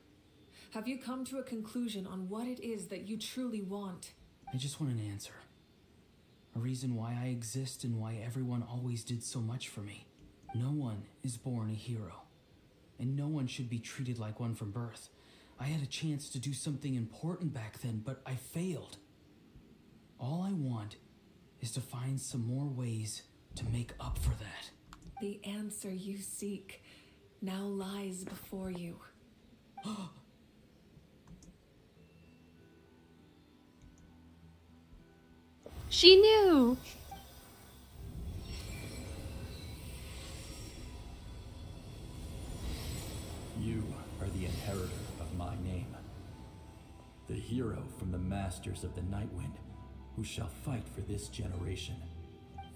O: Have you come to a conclusion on what it is that you truly want?
H: I just want an answer. A reason why I exist and why everyone always did so much for me. No one is born a hero. And no one should be treated like one from birth. I had a chance to do something important back then, but I failed. All I want is to find some more ways to make up for that.
O: The answer you seek now lies before you.
A: She knew!
Q: You are the inheritor of my name. The hero from the masters of the Nightwind, who shall fight for this generation.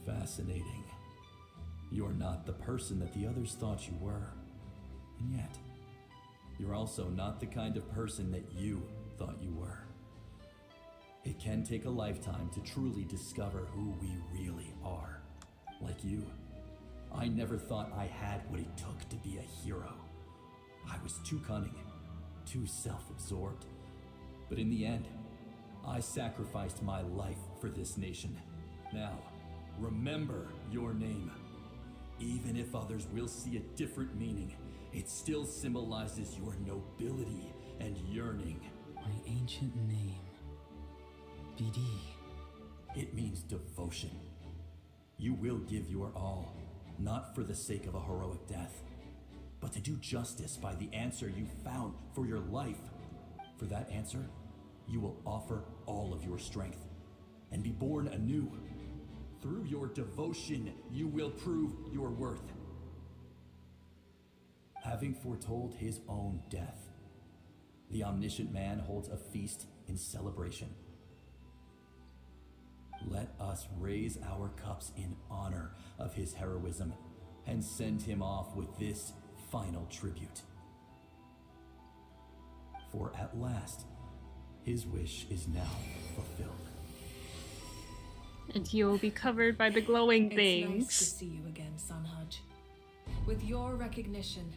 Q: Fascinating. You're not the person that the others thought you were. And yet, you're also not the kind of person that you thought you were. It can take a lifetime to truly discover who we really are. Like you, I never thought I had what it took to be a hero. I was too cunning, too self-absorbed. But in the end, I sacrificed my life for this nation. Now, remember your name. Even if others will see a different meaning, it still symbolizes your nobility and yearning.
H: My ancient name. BD.
Q: It means devotion. You will give your all, not for the sake of a heroic death, but to do justice by the answer you found for your life. For that answer, you will offer all of your strength and be born anew. Through your devotion, you will prove your worth. Having foretold his own death, the omniscient man holds a feast in celebration. Let us raise our cups in honor of his heroism and send him off with this final tribute. For at last, his wish is now fulfilled.
A: And you will be covered by the glowing things.
O: It's nice to see you again, Sunhudge. With your recognition,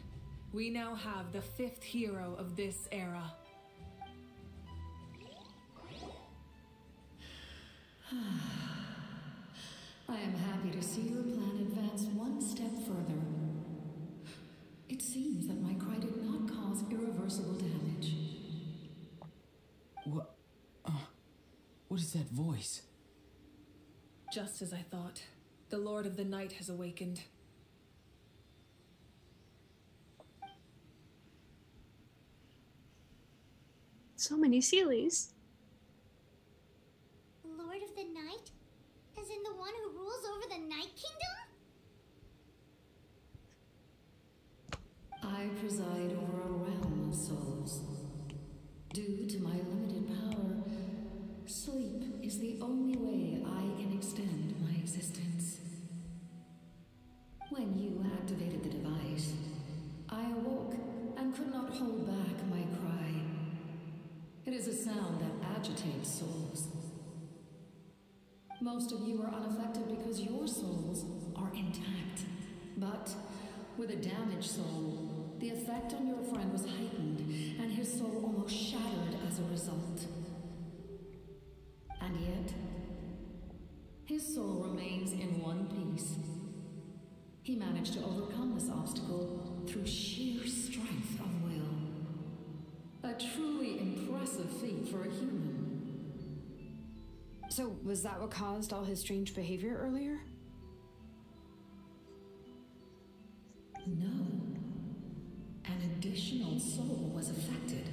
O: we now have the 5th hero of this era.
N: I am happy to see your plan advance one step further. It seems that my cry did not cause irreversible damage.
H: What is that voice?
O: Just as I thought, the Lord of the Night has awakened.
A: So many Sealies.
M: Lord of the Night? As in the one who rules over the Night Kingdom?
N: I preside over a realm of souls. Due to my limited power, sleep is the only way I can extend my existence. When you activated the device, I awoke and could not hold back my cry. It is a sound that agitates souls. Most of you are unaffected because your souls are intact. But with a damaged soul, the effect on your friend was heightened, and his soul almost shattered as a result. And yet, his soul remains in one piece. He managed to overcome this obstacle through sheer strength of will. A truly impressive feat for a human.
F: So, was that what caused all his strange behavior earlier?
N: No. An additional soul was affected.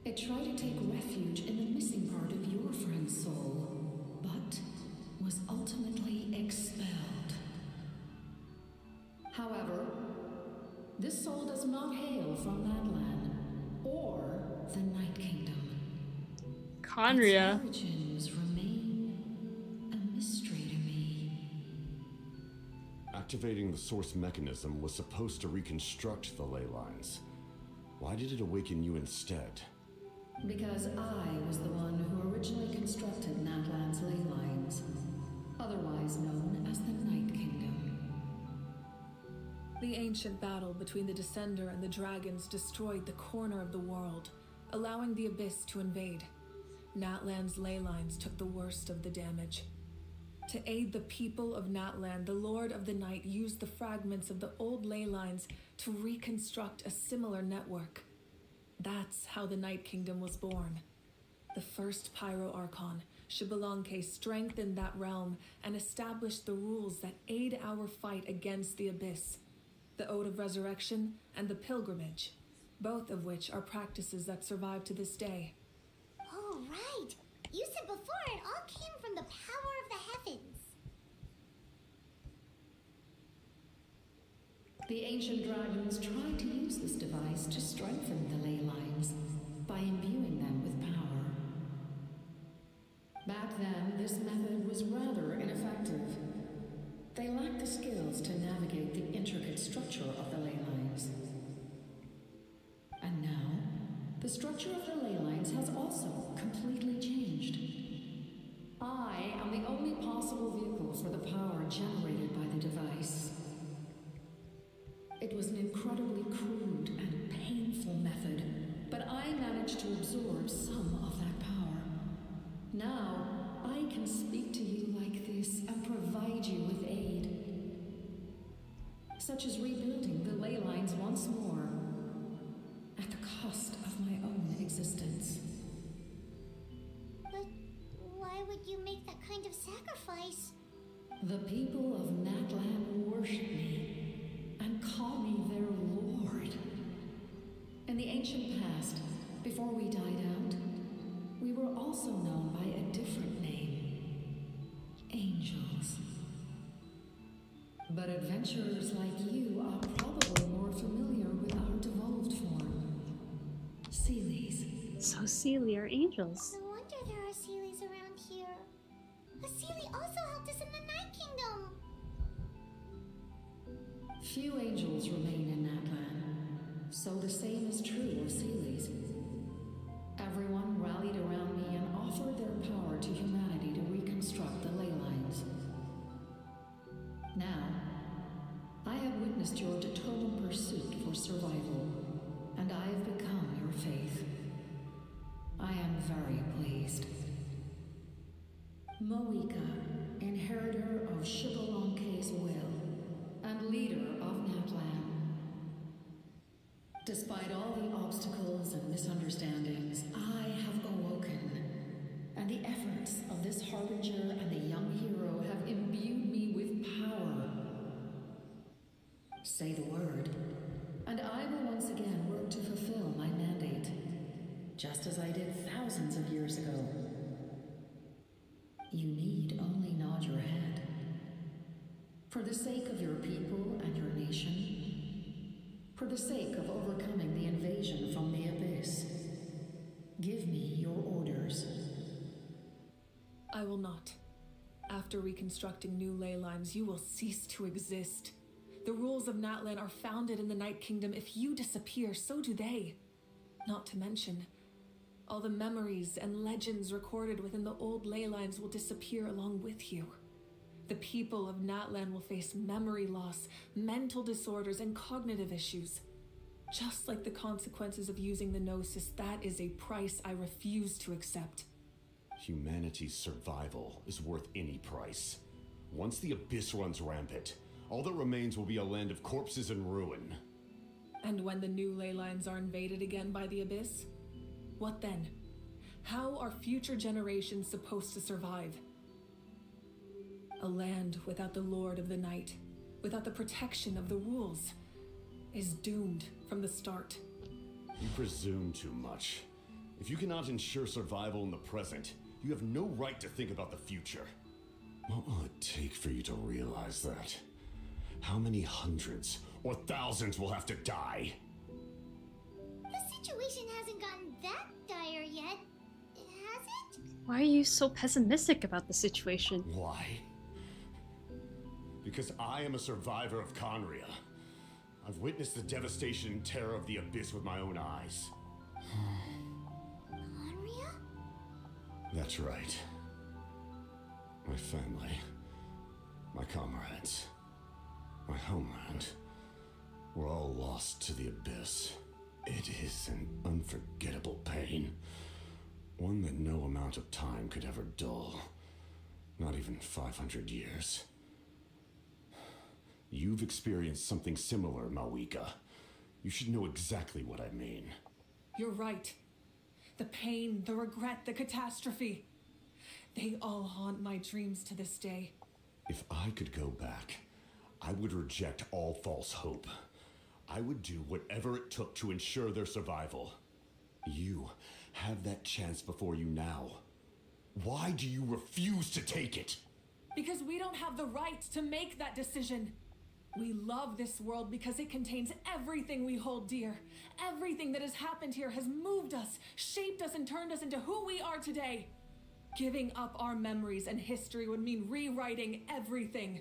N: It tried to take refuge in the missing part of your friend's soul, but was ultimately expelled. However, this soul does not hail from Natlan or the Night Kingdom.
A: Conria.
N: Its origins remain a mystery to me.
I: Activating the source mechanism was supposed to reconstruct the ley lines. Why did it awaken you instead?
N: Because I was the one who originally constructed Natlan's ley lines, otherwise known as the Night Kingdom.
O: The ancient battle between the Descender and the dragons destroyed the corner of the world, allowing the Abyss to invade. Natlan's ley lines took the worst of the damage. To aid the people of Natlan, the Lord of the Night used the fragments of the old ley lines to reconstruct a similar network. That's how the Night Kingdom was born. The first Pyro Archon, Xbalanque, strengthened that realm and established the rules that aid our fight against the Abyss. The Ode of Resurrection and the Pilgrimage, both of which are practices that survive to this day.
M: Oh, right. You said before it all came from the power of the heavens.
N: The ancient dragons tried to use this device to strengthen the ley lines by imbuing them with power. Back then, this method was rather ineffective. They lacked the skills to navigate the intricate structure of the ley lines. And now, the
E: The structure of the ley lines has also completely changed. I am the only possible vehicle for the power generated by the device. It was an incredibly crude and painful method, but I managed to absorb some of that power. Now, I can speak to you like this and provide you with aid, such as rebuilding the ley lines once more, at the cost of my own existence.
M: But why would you make that kind of sacrifice?
E: The people of Natlan worship me and call me their lord. In the ancient past, before we died out, we were also known by a different name: angels. But adventurers like you are probably more familiar with our devolved form, Seelies.
A: So Seelie are angels.
M: No wonder there are Seelies around here. A Seelie also helped us in the Night Kingdom.
E: Few angels remain in Natlan, so the same is true of Seelies. Everyone rallied around me and offered their power to humanity to reconstruct the ley lines. Now, I have witnessed your determined pursuit for survival, and I have become your faith. I am very pleased. Moika, inheritor of Shibalonke's will, and leader of Natlan. Despite all the obstacles and misunderstandings, I have awoken, and the efforts of this harbinger and the young hero have imbued me with power. Say the word, and I will once again work to fulfill my mandate, just as I did thousands of years ago. You need only nod your head. For the sake of your people and your nation, for the sake of overcoming the invasion from the Abyss, give me your orders.
O: I will not. After reconstructing new ley lines, you will cease to exist. The rules of Natlan are founded in the Night Kingdom. If you disappear, so do they. Not to mention, all the memories and legends recorded within the old ley lines will disappear along with you. The people of Natlan will face memory loss, mental disorders, and cognitive issues. Just like the consequences of using the Gnosis, that is a price I refuse to accept.
I: Humanity's survival is worth any price. Once the Abyss runs rampant, all that remains will be a land of corpses and ruin.
O: And when the new ley lines are invaded again by the Abyss, what then? How are future generations supposed to survive? A land without the Lord of the Night, without the protection of the rules, is doomed from the start.
I: You presume too much. If you cannot ensure survival in the present, you have no right to think about the future. What will it take for you to realize that? How many hundreds or thousands will have to die?
M: The situation hasn't gotten that dire yet, has it?
A: Why are you so pessimistic about the situation?
I: Why? Because I am a survivor of Conria. I've witnessed the devastation and terror of the Abyss with my own eyes.
M: Conria?
I: That's right. My family, my comrades, my homeland, were all lost to the Abyss. It is an unforgettable pain. One that no amount of time could ever dull. Not even 500 years. You've experienced something similar, Mawika. You should know exactly what I mean.
O: You're right. The pain, the regret, the catastrophe. They all haunt my dreams to this day.
I: If I could go back, I would reject all false hope. I would do whatever it took to ensure their survival. You have that chance before you now. Why do you refuse to take it?
O: Because we don't have the right to make that decision. We love this world because it contains everything we hold dear. Everything that has happened here has moved us, shaped us, and turned us into who we are today. Giving up our memories and history would mean rewriting everything.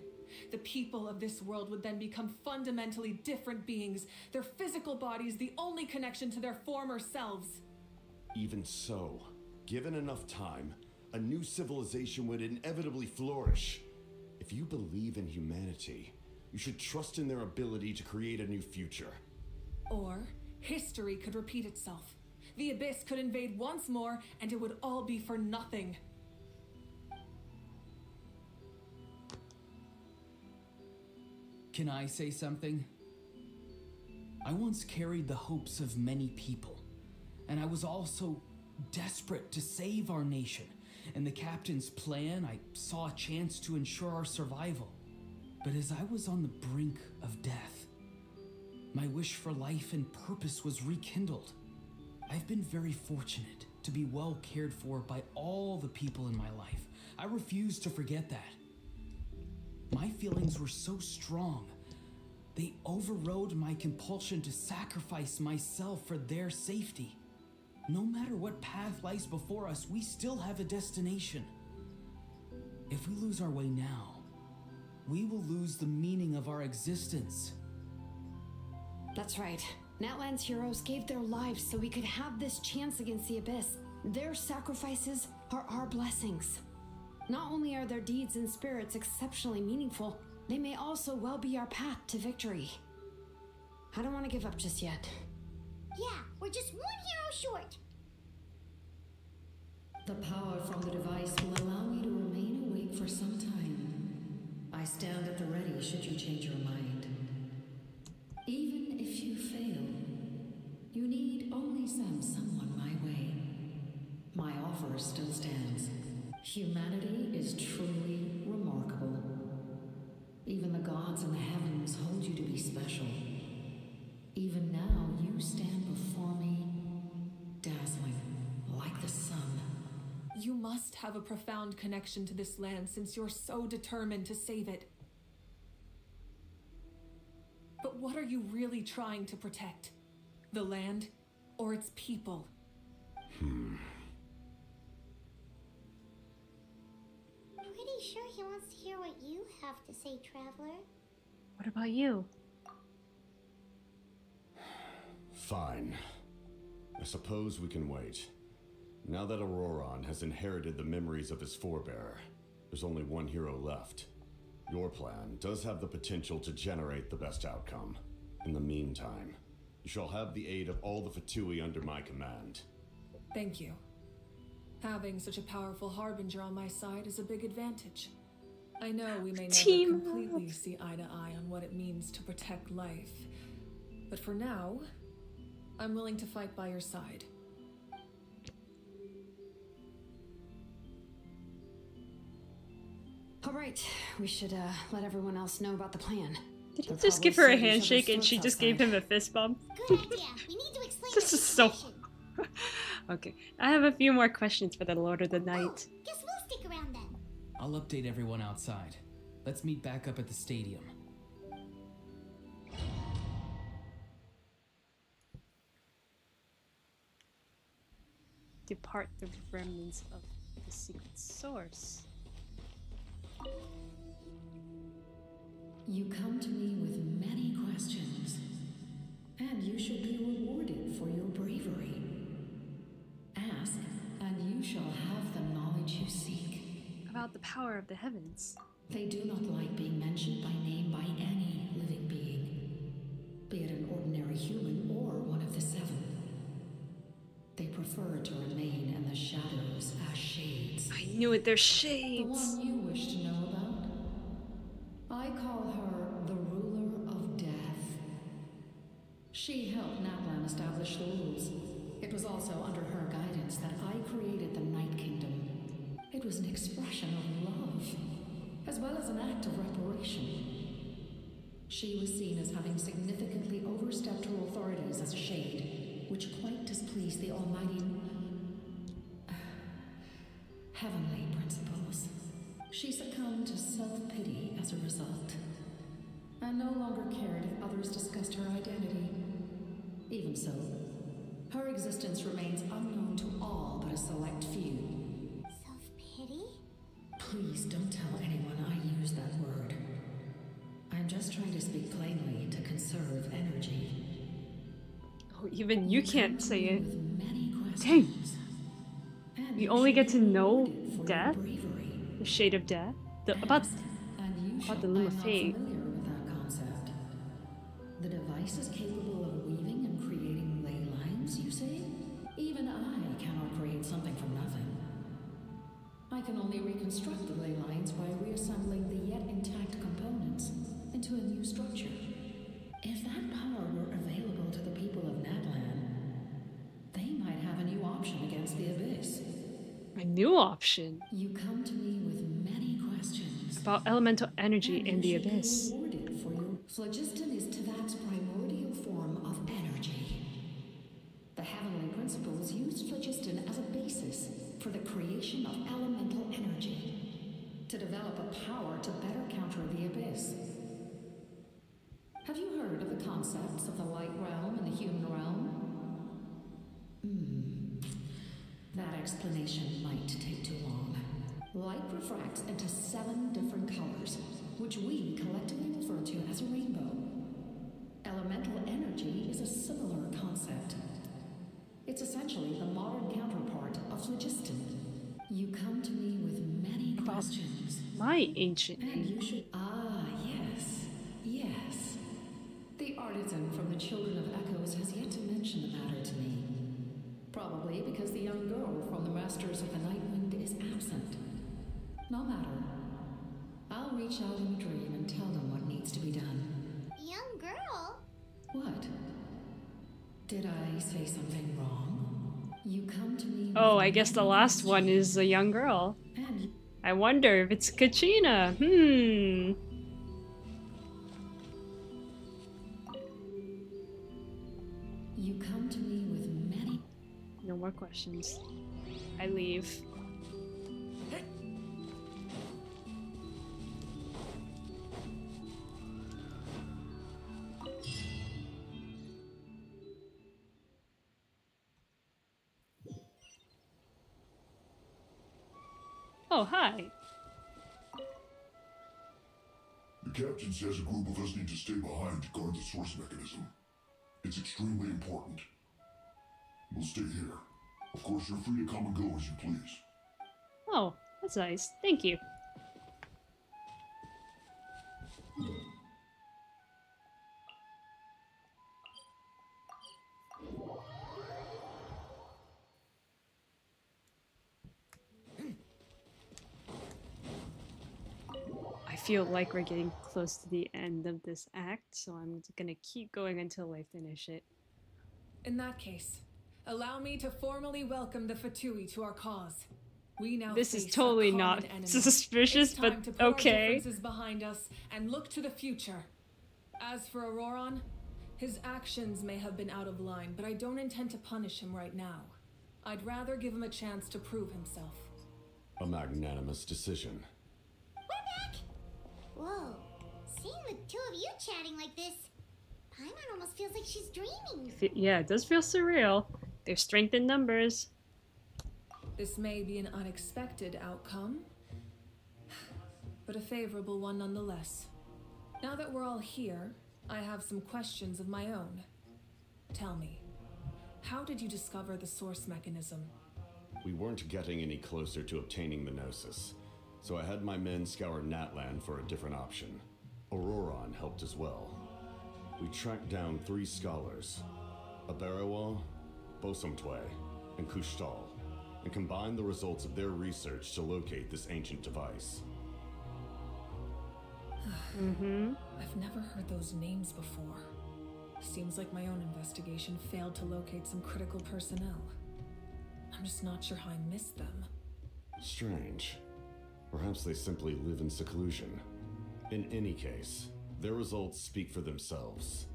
O: The people of this world would then become fundamentally different beings, their physical bodies the only connection to their former selves.
I: Even so, given enough time, a new civilization would inevitably flourish. If you believe in humanity, you should trust in their ability to create a new future.
O: Or history could repeat itself. The Abyss could invade once more, and it would all be for nothing.
H: Can I say something? I once carried the hopes of many people, and I was also desperate to save our nation. In the captain's plan, I saw a chance to ensure our survival. But as I was on the brink of death, my wish for life and purpose was rekindled. I've been very fortunate to be well cared for by all the people in my life. I refuse to forget that. My feelings were so strong, they overrode my compulsion to sacrifice myself for their safety. No matter what path lies before us, we still have a destination. If we lose our way now, we will lose the meaning of our existence.
F: That's right. Natlan's heroes gave their lives so we could have this chance against the Abyss. Their sacrifices are our blessings. Not only are their deeds and spirits exceptionally meaningful, they may also well be our path to victory. I don't want to give up just yet.
M: Yeah, we're just one hero short.
E: The power from the device will allow me to remain awake for some time. I stand at the ready should you change your mind. Even if you fail, you need only send someone my way. My offer still stands. Humanity is truly remarkable. Even the gods in the heavens hold you to be special. Even now, you stand before me, dazzling like the sun.
O: You must have a profound connection to this land since you're so determined to save it. But what are you really trying to protect? The land or its people?
M: Pretty sure he wants to hear what you have to say, Traveler.
A: What about you?
I: Fine. I suppose we can wait. Now that Ororon has inherited the memories of his forebearer, there's only one hero left. Your plan does have the potential to generate the best outcome. In the meantime, you shall have the aid of all the Fatui under my command.
O: Thank you. Having such a powerful harbinger on my side is a big advantage. I know we may never completely see eye to eye on what it means to protect life, but for now, I'm willing to fight by your side.
F: All right, we should let everyone else know about the plan.
A: Did he just give her a handshake and she just gave him a fist bump?
M: Good idea. We need to explain
A: This is so... Okay, I have a few more questions for the Lord of the Night.
M: Oh, guess we'll stick around then.
H: I'll update everyone outside. Let's meet back up at the stadium.
A: Depart the remnants of the secret source.
E: You come to me with many questions, and you shall be rewarded for your bravery. Ask, and you shall have the knowledge you seek.
A: About the power of the heavens.
E: They do not like being mentioned by name by any living being, be it an ordinary human or one of the seven. They prefer to remain in the shadows as shades.
A: I knew it, they're shades.
E: The one you wish to know about? I call her the ruler of death. She helped Natlan establish the rules. It was also under her guidance that I created the Night Kingdom. It was an expression of love, as well as an act of reparation. She was seen as having significantly overstepped her authorities as a shade, which quite displeased the almighty heavenly principles. She succumbed to self-pity as a result, and no longer cared if others discussed her identity. Even so, her existence remains unknown to all but a select few.
M: Self-pity?
E: Please don't tell anyone I use that word. I'm just trying to speak plainly to conserve energy.
A: Oh, even you can't say it.
E: With many
A: Dang.
E: And
A: You only get to know
E: rewarded for your
A: death?
E: bravery.
A: The shade of death? About
E: And
A: the loom of
E: I'm not
A: fate.
E: familiar with that concept. The device is capable of weaving and creating ley lines, you say? Even I cannot create something from nothing. I can only reconstruct the ley lines by reassembling the yet intact components into a new structure. If that power were available to the people of Natlan, they might have a new option against the Abyss.
A: A new option?
E: You come to me with many questions.
A: About elemental energy in the abyss.
E: Rewarded for your phlogiston is Tavax's primordial form of energy. The heavenly principles used phlogiston as a basis for the creation of elemental energy, to develop a power to better counter the abyss. Have you heard of the concepts of the light realm and the human realm? That explanation might take too long. Light refracts into 7 different colors, which we collectively refer to as a rainbow. Elemental energy is a similar concept. It's essentially the modern counterpart of phlogiston. You come to me with many questions.
A: My ancient
E: And
A: name.
E: you should... Ah, yes. Yes. The artisan from the Children of Echoes has yet to mention the matter to me. Probably because the young girl from the Masters of the Nightwind is absent. No matter. I'll reach out in a dream and tell them what needs to be done.
M: Young girl?
E: What? Did I say something wrong? You come to me...
A: Oh, I guess the last one is a young girl.
E: And
A: I wonder if it's Kachina.
E: you come to me with many...
A: No more questions. I leave. Oh, hi.
J: The captain says a group of us need to stay behind to guard the source mechanism. It's extremely important. We'll stay here. Of course, you're free to come and go as you please.
A: Oh, that's nice. Thank you. I feel like we're getting close to the end of this act, so I'm gonna keep going until I finish it.
O: In that case, allow me to formally welcome the Fatui to our cause. We now
A: This is
O: face a
A: totally
O: common
A: not
O: enemy.
A: suspicious,
O: It's time
A: but
O: to put
A: okay.
O: our differences behind us and look to the future. As for Ororon, his actions may have been out of line, but I don't intend to punish him right now. I'd rather give him a chance to prove himself.
I: A magnanimous decision.
M: Whoa. Seeing the two of you chatting like this, Paimon almost feels like she's dreaming.
A: Yeah, it does feel surreal. There's strength in numbers.
O: This may be an unexpected outcome, but a favorable one nonetheless. Now that we're all here, I have some questions of my own. Tell me, how did you discover the source mechanism?
I: We weren't getting any closer to obtaining the Gnosis, so I had my men scour Natlan for a different option. Ororon helped as well. We tracked down 3 scholars, Abarawa, Bosomtwe, and Kushtal, and combined the results of their research to locate this ancient device.
O: I've never heard those names before. Seems like my own investigation failed to locate some critical personnel. I'm just not sure how I missed them.
I: Strange. Perhaps they simply live in seclusion. In any case, their results speak for themselves.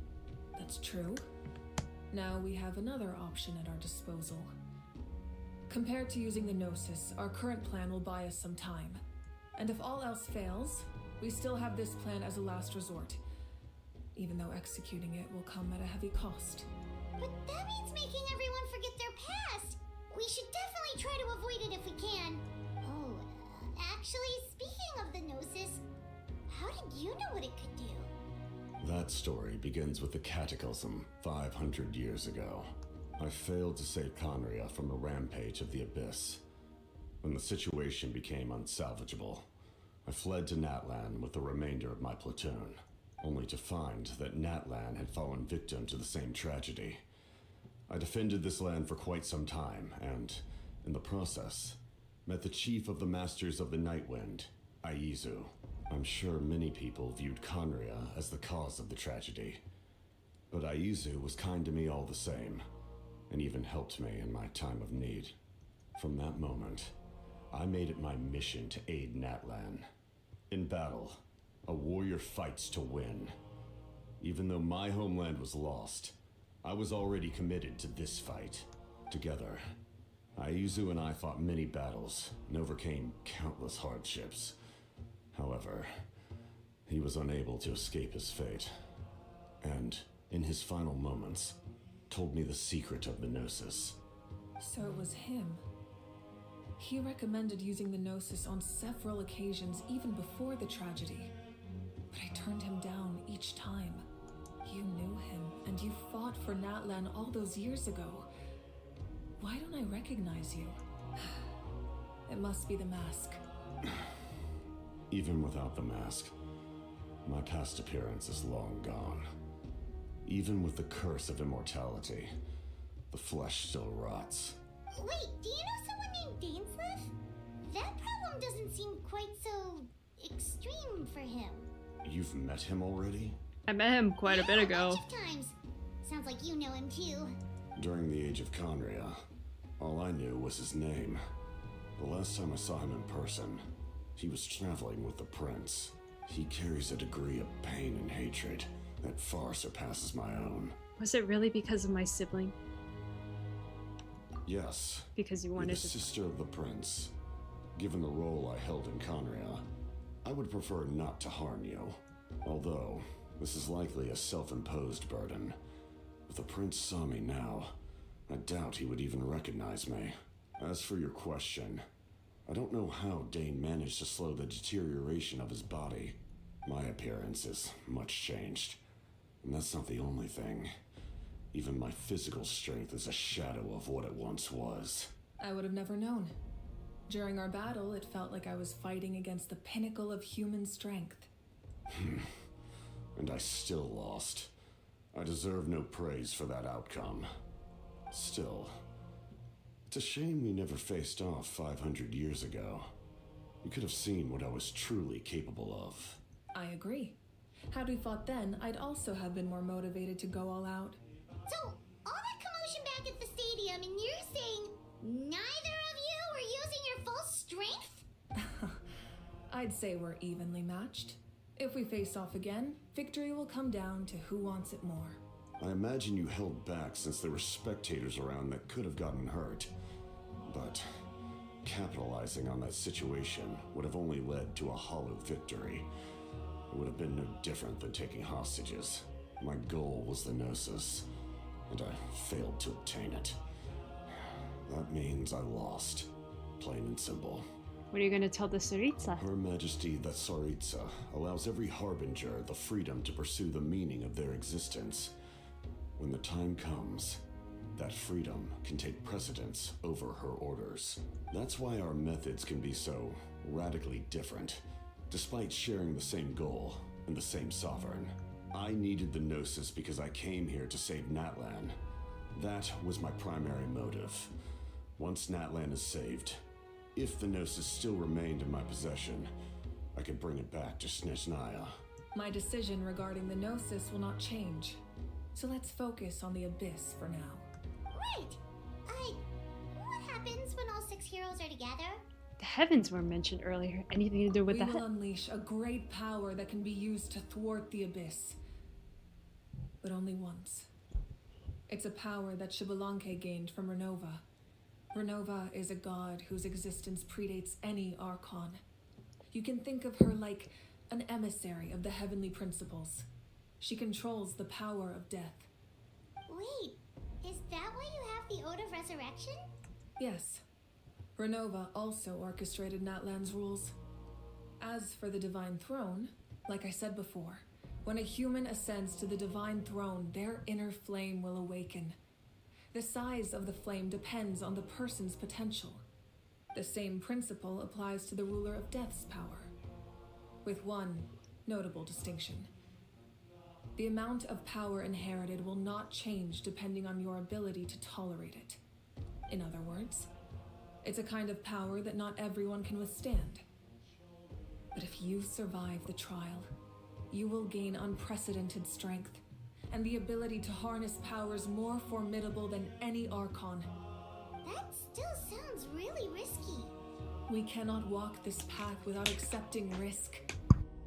O: That's true. Now we have another option at our disposal. Compared to using the Gnosis, our current plan will buy us some time. And if all else fails, we still have this plan as a last resort. Even though executing it will come at a heavy cost.
M: But that means making everyone forget their past. We should definitely try to avoid it if we can. Oh, actually, speaking of the Gnosis, how did you know what it could do?
I: That story begins with the Cataclysm 500 years ago. I failed to save Conria from a rampage of the Abyss. When the situation became unsalvageable, I fled to Natlan with the remainder of my platoon, only to find that Natlan had fallen victim to the same tragedy. I defended this land for quite some time, and, in the process, met the chief of the Masters of the Nightwind, Aizu. I'm sure many people viewed Conria as the cause of the tragedy, but Aizu was kind to me all the same, and even helped me in my time of need. From that moment, I made it my mission to aid Natlan. In battle, a warrior fights to win. Even though my homeland was lost, I was already committed to this fight. Together, Aizu and I fought many battles and overcame countless hardships. However, he was unable to escape his fate, and, in his final moments, told me the secret of the Gnosis.
O: So it was him. He recommended using the Gnosis on several occasions even before the tragedy. But I turned him down each time. You knew him, and you fought for Natlan all those years ago. Why don't I recognize you? It must be the mask.
I: Even without the mask, my past appearance is long gone. Even with the curse of immortality, the flesh still rots.
M: Wait, do you know someone named Dainsleif? That problem doesn't seem quite so extreme for him.
I: You've met him already?
A: I met him quite a bit ago.
M: A bunch of times. Sounds like you know him too.
I: During the age of Conria, all I knew was his name. The last time I saw him in person, he was traveling with the prince. He carries a degree of pain and hatred that far surpasses my own.
A: Was it really because of my sibling?
I: Yes.
A: Because you
I: You're
A: wanted
I: the
A: to...
I: sister of the prince. Given the role I held in Conria, I would prefer not to harm you. Although, this is likely a self-imposed burden. If the prince saw me now, I doubt he would even recognize me. As for your question, I don't know how Dane managed to slow the deterioration of his body. My appearance is much changed, and that's not the only thing. Even my physical strength is a shadow of what it once was.
O: I would have never known. During our battle, it felt like I was fighting against the pinnacle of human strength.
I: And I still lost. I deserve no praise for that outcome. Still, it's a shame we never faced off 500 years ago. You could have seen what I was truly capable of.
O: I agree. Had we fought then, I'd also have been more motivated to go all out.
M: So, all that commotion back at the stadium, and you're saying neither of you were using your full strength?
O: I'd say we're evenly matched. If we face off again, victory will come down to who wants it more.
I: I imagine you held back since there were spectators around that could have gotten hurt. But capitalizing on that situation would have only led to a hollow victory. It would have been no different than taking hostages. My goal was the Gnosis, and I failed to obtain it. That means I lost, plain and simple.
A: What are you going to tell the Tsaritsa?
I: Her Majesty the Tsaritsa allows every harbinger the freedom to pursue the meaning of their existence. When the time comes, that freedom can take precedence over her orders. That's why our methods can be so radically different, despite sharing the same goal and the same sovereign. I needed the Gnosis because I came here to save Natlan. That was my primary motive. Once Natlan is saved, if the Gnosis still remained in my possession, I could bring it back to Snezhnaya.
O: My decision regarding the Gnosis will not change. So let's focus on the Abyss for now.
M: Right! What happens when all 6 heroes are together?
A: The heavens were mentioned earlier. Anything to do with
O: We
A: that?
O: will unleash a great power that can be used to thwart the Abyss. But only once. It's a power that Xbalanque gained from Renova. Renova is a god whose existence predates any Archon. You can think of her like an emissary of the heavenly principles. She controls the power of death.
M: Wait, is that why you have the Ode of Resurrection?
O: Yes. Renova also orchestrated Natlan's rules. As for the Divine Throne, like I said before, when a human ascends to the Divine Throne, their inner flame will awaken. The size of the flame depends on the person's potential. The same principle applies to the ruler of Death's power, with one notable distinction. The amount of power inherited will not change depending on your ability to tolerate it. In other words, it's a kind of power that not everyone can withstand. But if you survive the trial, you will gain unprecedented strength and the ability to harness powers more formidable than any Archon.
M: That still sounds really risky.
O: We cannot walk this path without accepting risk.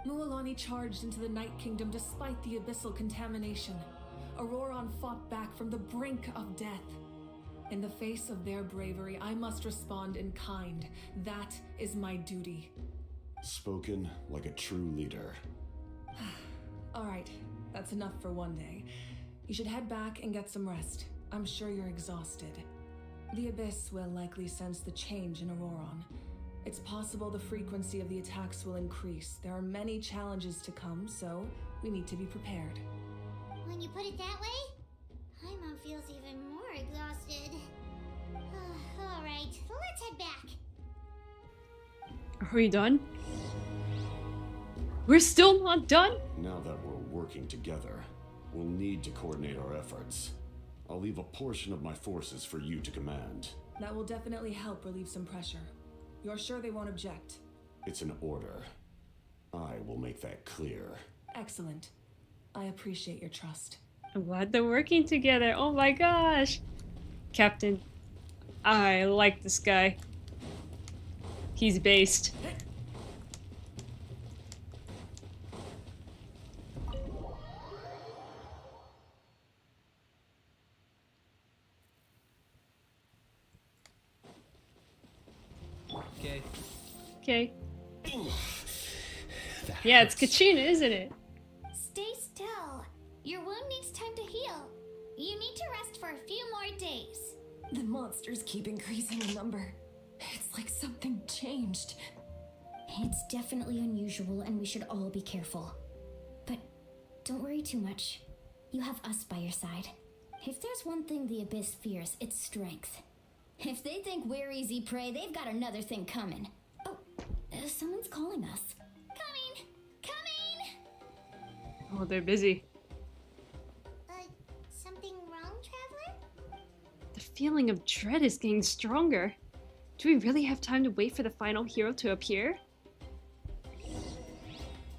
O: Mualani charged into the Night Kingdom despite the abyssal contamination. Ororon fought back from the brink of death. In the face of their bravery, I must respond in kind. That is my duty.
I: Spoken like a true leader.
O: All right, that's enough for one day. You should head back and get some rest. I'm sure you're exhausted. The Abyss will likely sense the change in Ororon. It's possible the frequency of the attacks will increase. There are many challenges to come, so we need to be prepared.
M: When you put it that way, Paimon feels even more exhausted. Alright, let's head back.
A: Are we done? We're still not done?
I: Now that we're working together, we'll need to coordinate our efforts. I'll leave a portion of my forces for you to command.
O: That will definitely help relieve some pressure. You're sure they won't object?
I: It's an order. I will make that clear.
O: Excellent. I appreciate your trust.
A: I'm glad they're working together. Oh my gosh. Captain, I like this guy. He's based.
C: Okay.
A: Okay. Yeah, it's Kachina, isn't it?
D: Stay still. Your wound needs time to heal. You need to rest for a few more days.
E: The monsters keep increasing in number. It's like something changed.
K: It's definitely unusual and we should all be careful. But don't worry too much. You have us by your side. If there's one thing the Abyss fears, it's strength. If they think we're easy prey, they've got another thing coming. Oh, someone's calling us.
D: Coming! Coming!
A: Oh, they're busy.
M: Something wrong, Traveler?
A: The feeling of dread is getting stronger. Do we really have time to wait for the final hero to appear?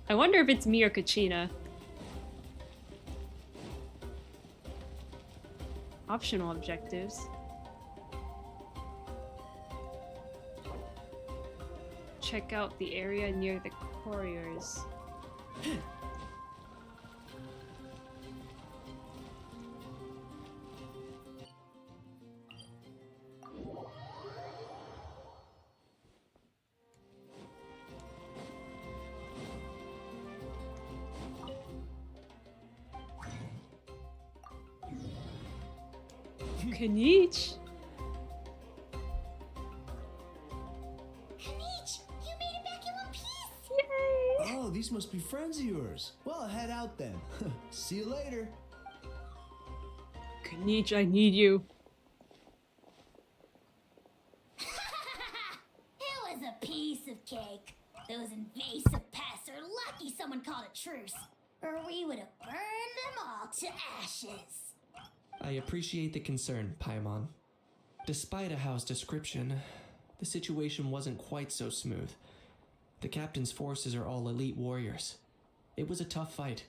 A: I wonder if it's me or Kachina. Optional objectives. Check out the area near the couriers. Kanich!
R: Oh, these must be friends of yours. Well, head out then. See you later.
A: Kanich, I need you.
D: It was a piece of cake. Those invasive pests are lucky someone called a truce, or we would have burned them all to ashes.
C: I appreciate the concern, Paimon. Despite Ahao's description, the situation wasn't quite so smooth. The captain's forces are all elite warriors. It was a tough fight.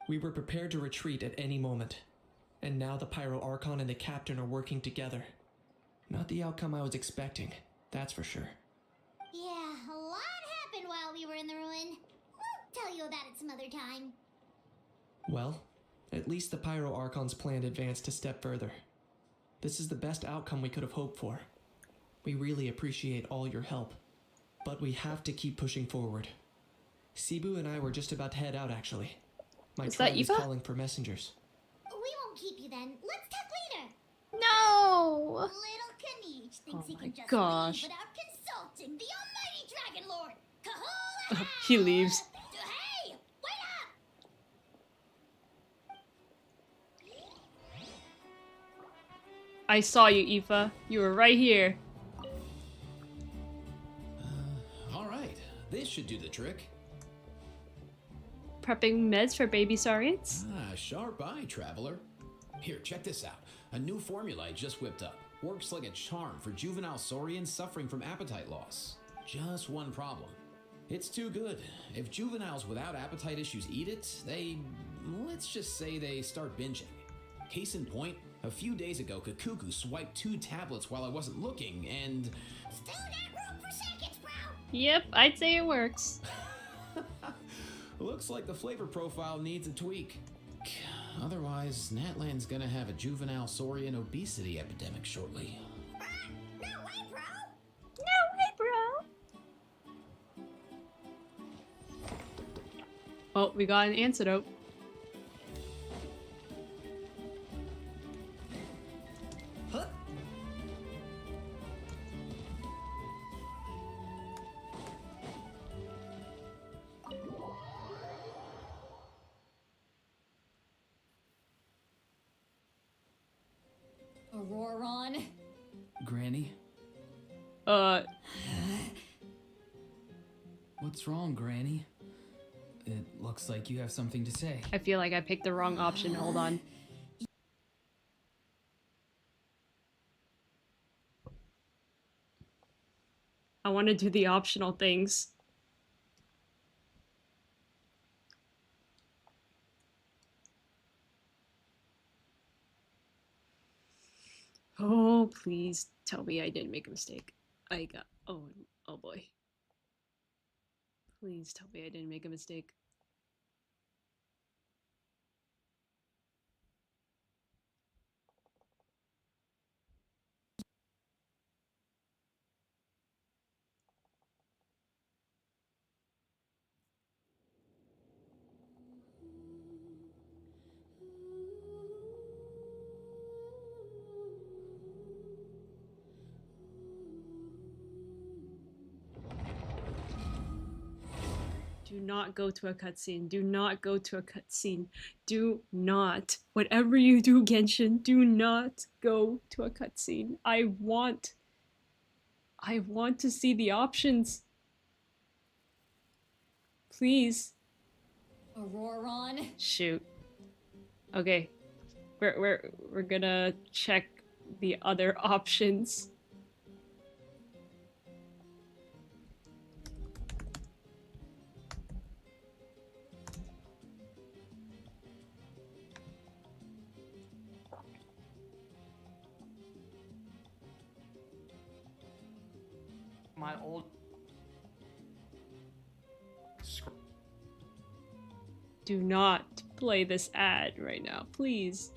C: We were prepared to retreat at any moment. And now the Pyro Archon and the captain are working together. Not the outcome I was expecting, that's for sure.
M: Yeah, a lot happened while we were in the ruin. We'll tell you about it some other time.
C: Well, at least the Pyro Archon's plan advanced a step further. This is the best outcome we could have hoped for. We really appreciate all your help. But we have to keep pushing forward. Cebu and I were just about to head out, actually. My tribe is calling for messengers.
M: We won't keep you then. Let's talk later.
A: No!
M: Little Kanich thinks he can just
A: gosh.
M: leave without consulting the almighty Dragon Lord. Kahula!
A: He leaves.
M: Hey, wait up!
A: I saw you, Aoife. You were right here.
H: All right, this should do the trick.
A: Prepping meds for baby saurians?
H: Ah, sharp eye, traveler. Here, check this out. A new formula I just whipped up. Works like a charm for juvenile saurians suffering from appetite loss. Just one problem. It's too good. If juveniles without appetite issues eat it, let's just say they start binging. Case in point, a few days ago, Kakuku swiped 2 tablets while I wasn't looking, and...
M: Still got room for seconds, bro!
A: Yep, I'd say it works.
H: Looks like the flavor profile needs a tweak. Otherwise, Natlan's gonna have a juvenile saurian obesity epidemic shortly.
M: No way, bro!
A: No way, bro! Oh, we got an antidote.
C: Huh?
G: Ororon.
H: Granny? What's wrong, Granny? It looks like you have something to say.
A: I feel like I picked the wrong option. Hold on. I want to do the optional things. Oh, please tell me I didn't make a mistake. Oh boy. Please tell me I didn't make a mistake. Do not go to a cutscene. Do not go to a cutscene. Do not. Whatever you do, Genshin, do not go to a cutscene. I want to see the options. Please.
G: Ororon.
A: Shoot. Okay. We're gonna check the other options.
B: My old
A: Do not play this ad right now, please.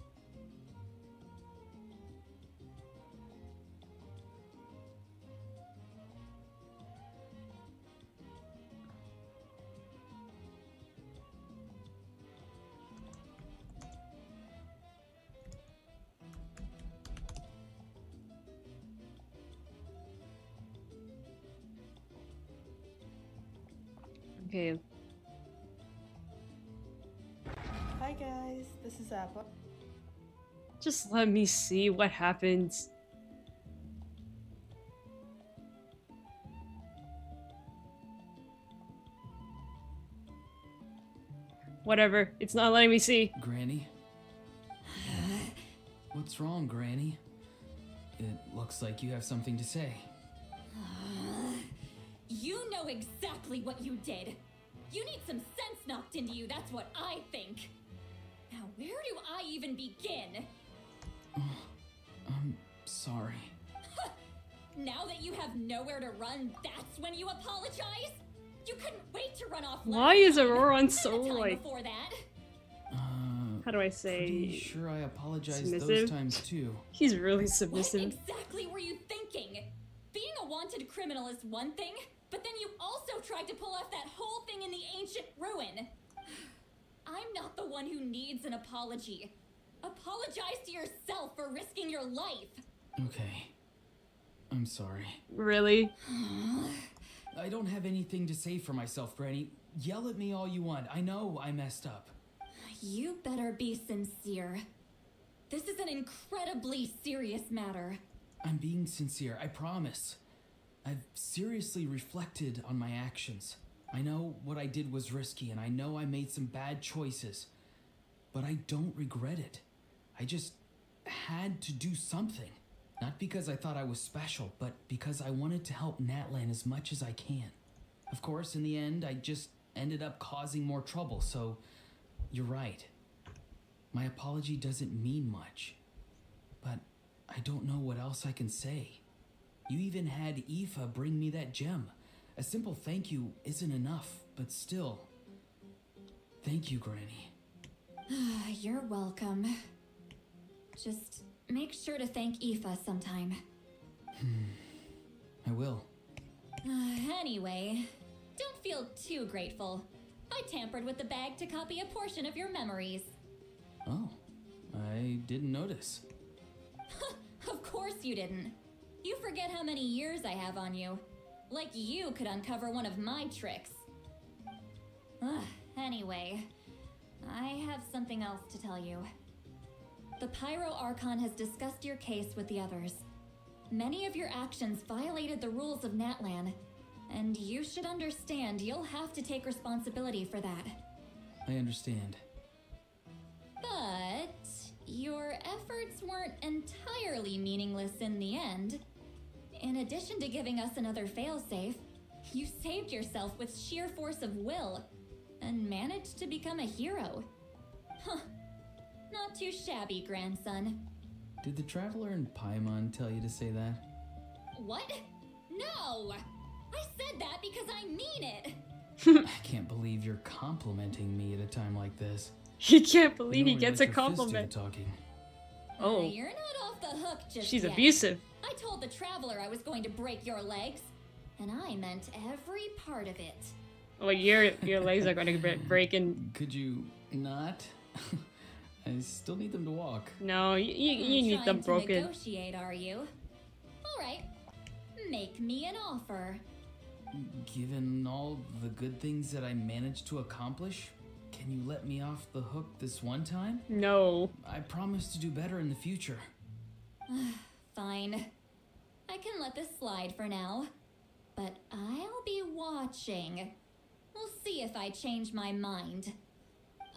A: Okay.
V: Hi guys, this is Apple.
A: Just let me see what happens. Whatever, it's not letting me see.
H: Granny? What's wrong, Granny? It looks like you have something to say.
G: You know exactly what you did. You need some sense knocked into you, that's what I think. Now, where do I even begin?
H: I'm sorry.
G: Now that you have nowhere to run, that's when you apologize? You couldn't wait to run off.
A: Why is Ororon so like...
G: Before that?
A: How do I say?
H: Pretty sure I apologized
A: submissive?
H: those times too.
A: He's really submissive.
G: What exactly were you thinking? Being a wanted criminal is one thing, but then you also tried to pull off that whole thing in the ancient ruin. I'm not the one who needs an apology. Apologize to yourself for risking your life.
H: Okay. I'm sorry.
A: Really?
H: I don't have anything to say for myself, Granny. Yell at me all you want. I know I messed up.
G: You better be sincere. This is an incredibly serious matter.
H: I'm being sincere, I promise. I've seriously reflected on my actions. I know what I did was risky, and I know I made some bad choices. But I don't regret it. I just had to do something. Not because I thought I was special, but because I wanted to help Natlan as much as I can. Of course, in the end, I just ended up causing more trouble, so you're right. My apology doesn't mean much, but I don't know what else I can say. You even had Aoife bring me that gem. A simple thank you isn't enough, but still. Thank you, Granny.
G: You're welcome. Just make sure to thank Aoife sometime.
H: I will.
G: Anyway, don't feel too grateful. I tampered with the bag to copy a portion of your memories.
H: Oh, I didn't notice.
G: Of course you didn't. You forget how many years I have on you. Like you could uncover one of my tricks. Anyway, I have something else to tell you. The Pyro Archon has discussed your case with the others. Many of your actions violated the rules of Natlan, and you should understand you'll have to take responsibility for that.
H: I understand.
G: But your efforts weren't entirely meaningless in the end. In addition to giving us another failsafe, you saved yourself with sheer force of will and managed to become a hero. Huh. Not too shabby, grandson.
H: Did the Traveler in Paimon tell you to say that?
G: What? No! I said that because I mean it!
H: I can't believe you're complimenting me at a time like this.
A: He can't believe he
H: You
A: gets
H: only
A: a
H: let your fist do the
A: compliment.
H: talking.
A: Oh.
G: You're not off the hook just
A: She's
G: yet.
A: abusive.
G: I told the Traveler I was going to break your legs, and I meant every part of it.
A: Well, your legs are going to break and...
H: Could you not? I still need them to walk.
A: No, you need them
G: Trying to
A: broken.
G: negotiate, are you? All right. Make me an offer.
H: Given all the good things that I managed to accomplish, can you let me off the hook this one time?
A: No.
H: I promise to do better in the future.
G: Fine. I can let this slide for now. But I'll be watching. We'll see if I change my mind.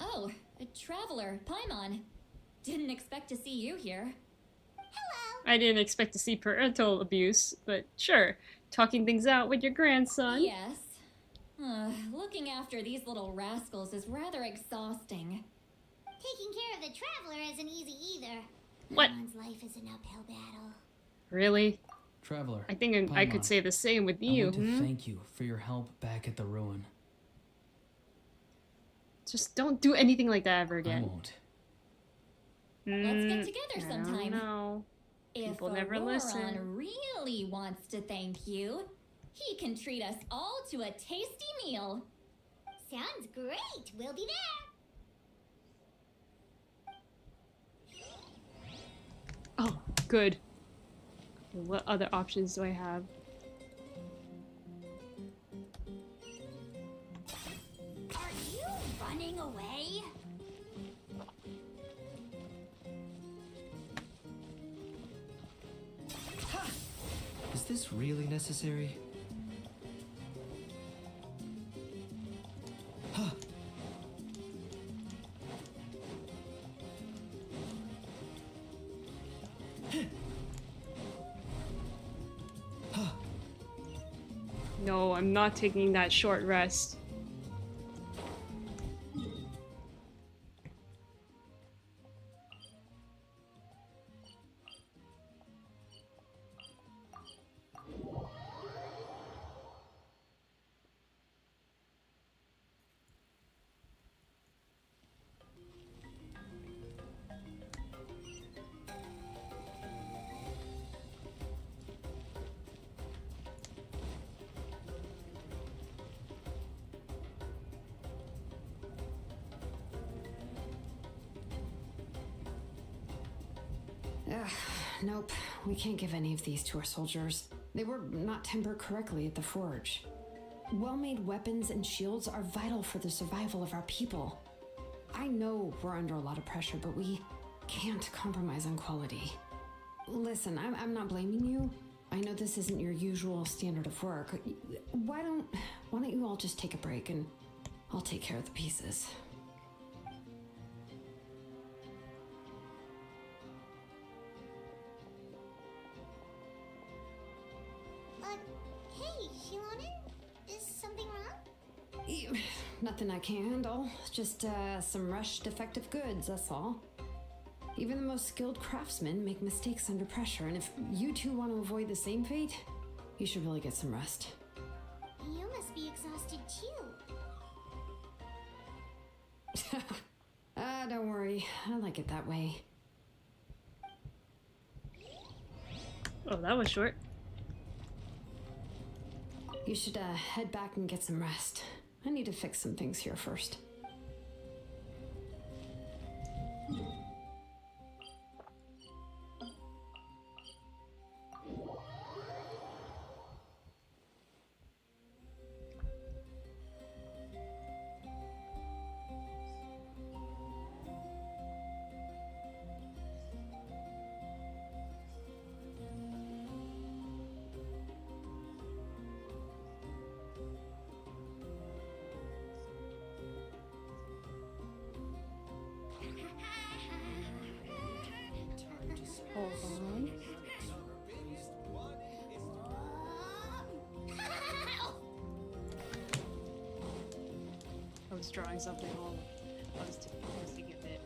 G: Oh, a Traveler, Paimon. Didn't expect to see you here.
A: I didn't expect to see parental abuse, but sure. Talking things out with your grandson.
G: Yes. Looking after these little rascals is rather exhausting.
M: Taking care of the Traveler isn't easy either.
A: What?
M: One's life is an uphill battle.
A: Really?
H: Traveler,
A: I think I could
H: Paimon,
A: say the same with
H: I
A: you.
H: want to thank you for your help back at the ruin.
A: Just don't do anything like that ever
H: I
A: again.
H: won't.
G: Let's get together sometime.
A: No.
G: If
A: People never
G: Ororon
A: listen.
G: really wants to thank you, he can treat us all to a tasty meal.
M: Sounds great. We'll be there.
A: Oh, good. What other options do I have?
M: Are you running away?
C: Is this really necessary? Huh.
A: No, I'm not taking that short rest.
F: Nope, we can't give any of these to our soldiers. They were not tempered correctly at the forge. Well-made weapons and shields are vital for the survival of our people. I know we're under a lot of pressure, but we can't compromise on quality. Listen, I'm not blaming you. I know this isn't your usual standard of work. Why don't you all just take a break and I'll take care of the pieces.
M: Hey, Shilonen? Is something wrong?
F: Nothing I can't handle. Just some rushed defective goods, that's all. Even the most skilled craftsmen make mistakes under pressure, and if you two want to avoid the same fate, you should really get some rest.
M: You must be exhausted too.
F: Don't worry. I like it that way.
A: Oh, that was short.
F: You should head back and get some rest. I need to fix some things here first.
A: Hold on. I was drawing something wrong. I was thinking of it.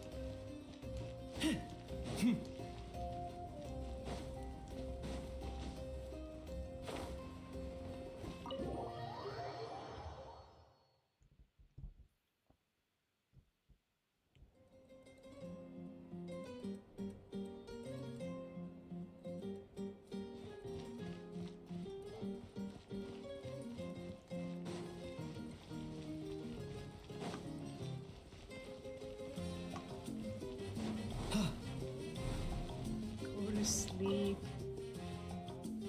A: Sleep.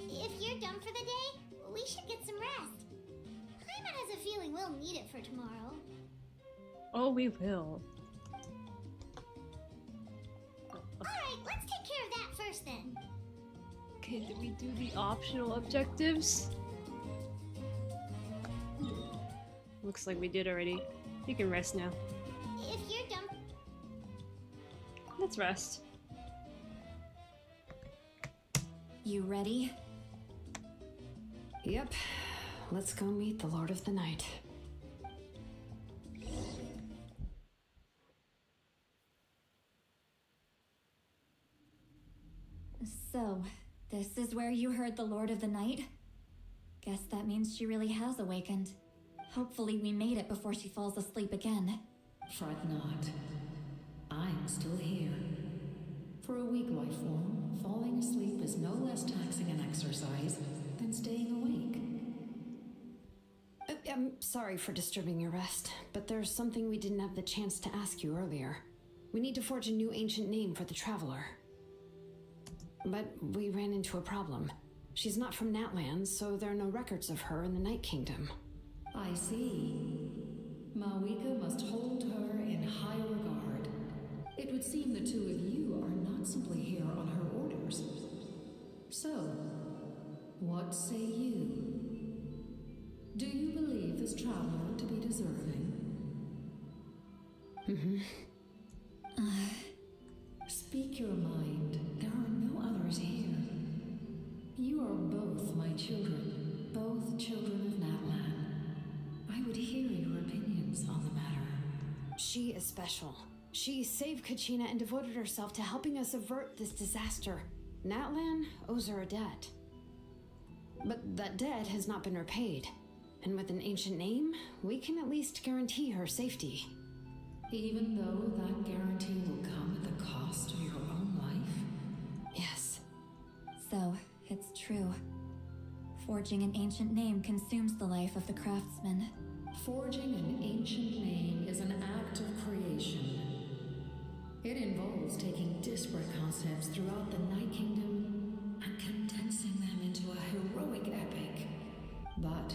M: If you're done for the day, we should get some rest. Paimon has a feeling we'll need it for tomorrow.
A: Oh, we will.
M: Alright, let's take care of that first then.
A: Okay, did we do the optional objectives? Looks like we did already. You can rest now.
M: If you're done...
A: Let's rest.
G: You ready?
F: Yep. Let's go meet the Lord of the Night.
G: So, this is where you heard the Lord of the Night? Guess that means she really has awakened. Hopefully we made it before she falls asleep again.
E: Fret not. I'm still here. For a weak life form, falling asleep is no less taxing an exercise than staying awake.
F: I'm sorry for disturbing your rest, but there's something we didn't have the chance to ask you earlier. We need to forge a new ancient name for the Traveler. But we ran into a problem. She's not from Natlan, so there are no records of her in the Night Kingdom.
E: I see. Mawika must hold her in high regard. It would seem the two of you are not simply here on her orders. So, what say you? Do you believe this traveler to be deserving? Speak your mind. There are no others here. You are both my children, both children of Natlan. I would hear your opinions on the matter.
F: She is special. She saved Kachina and devoted herself to helping us avert this disaster. Natlan owes her a debt. But that debt has not been repaid. And with an ancient name, we can at least guarantee her safety.
E: Even though that guarantee will come at the cost of your own life?
F: Yes.
G: So, it's true. Forging an ancient name consumes the life of the craftsman.
E: Forging an ancient name is an act of creation. It involves taking disparate concepts throughout the Night Kingdom and condensing them into a heroic epic. But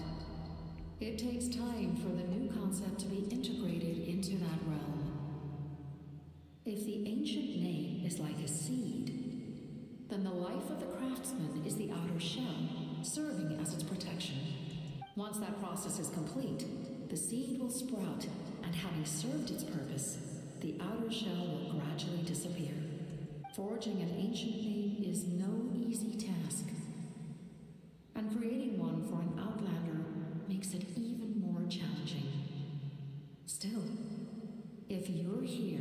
E: it takes time for the new concept to be integrated into that realm. If the ancient name is like a seed, then the life of the craftsman is the outer shell, serving as its protection. Once that process is complete, the seed will sprout, and having served its purpose, the outer shell will gradually disappear. Forging an ancient name is no easy task, and creating one for an outlander makes it even more challenging. Still, if you're here,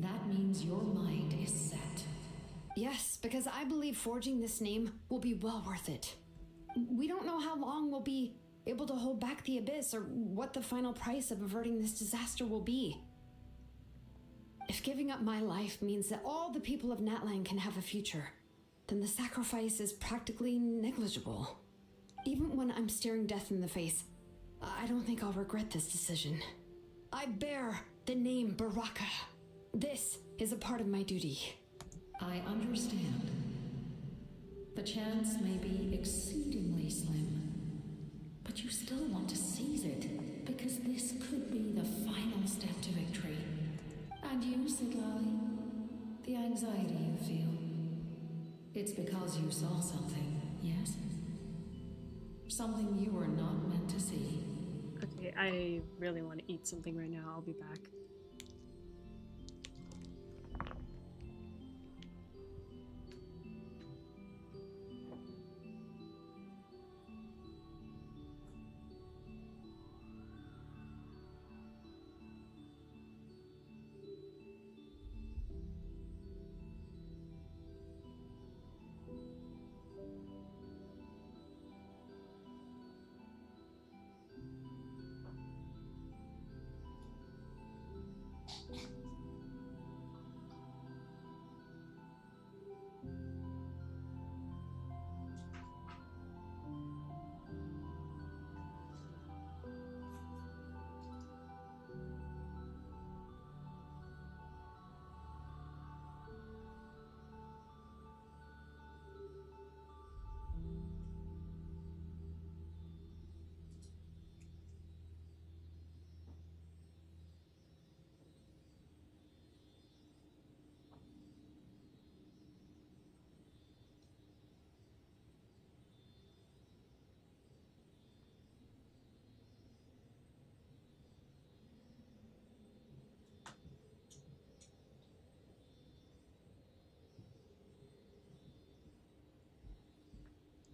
E: that means your mind is set.
F: Yes, because I believe forging this name will be well worth it. We don't know how long we'll be able to hold back the abyss or what the final price of averting this disaster will be. If giving up my life means that all the people of Natlan can have a future, then the sacrifice is practically negligible. Even when I'm staring death in the face, I don't think I'll regret this decision. I bear the name Baraka. This is a part of my duty.
E: I understand. The chance may be exceedingly slim, but you still want to seize it, because this could be the final step to victory. And you, Siglali, the anxiety you feel, it's because you saw something, yes? Something you were not meant to see.
A: Okay, I really want to eat something right now. I'll be back.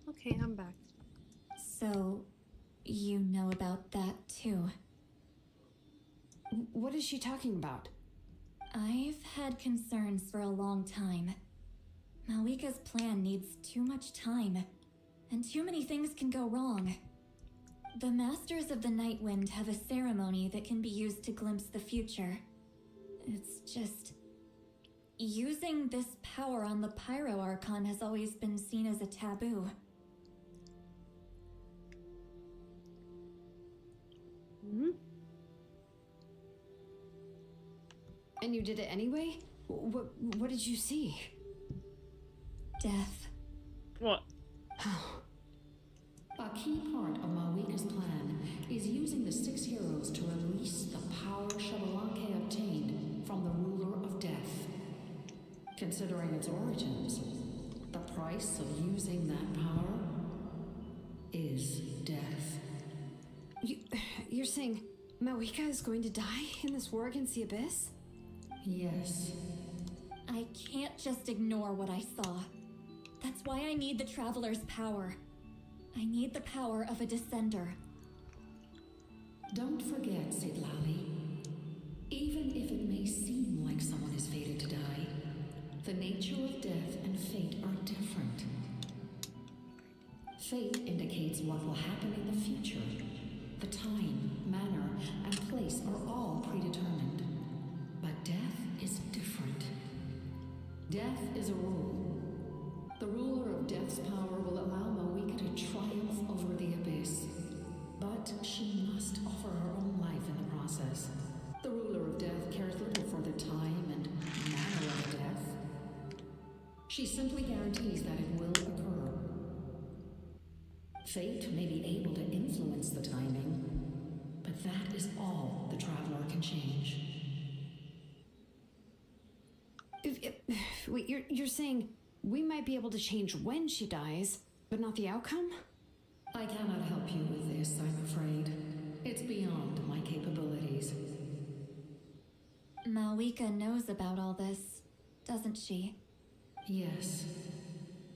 A: Okay, I'm back.
G: So, you know about that too?
F: What is she talking about?
G: I've had concerns for a long time. Malika's plan needs too much time, and too many things can go wrong. The Masters of the Nightwind have a ceremony that can be used to glimpse the future. It's just... using this power on the Pyro Archon has always been seen as a taboo.
F: And you did it anyway? What did you see?
G: Death.
A: What?
E: A key part of Malika's plan is using the 6 heroes to release the power Shabalanke obtained from the ruler of death. Considering its origins, the price of using that power is death.
F: You're saying Malika is going to die in this war against the Abyss?
E: Yes.
G: I can't just ignore what I saw. That's why I need the Traveler's power. I need the power of a Descender.
E: Don't forget, Siglali. Even if it may seem like someone is fated to die, the nature of death and fate are different. Fate indicates what will happen in the future. The time, manner, and place are all predetermined. But death is different. Death is a rule. The ruler of death's power will allow Malika to triumph over the abyss. But she must offer her own life in the process. The ruler of death cares little for the time and manner of death. She simply guarantees that it will occur. Fate may be able to influence the timing, but that is all the Traveler can change.
F: Wait, you're saying we might be able to change when she dies, but not the outcome?
E: I cannot help you with this, I'm afraid. It's beyond my capabilities.
G: Malwika knows about all this, doesn't she?
E: Yes.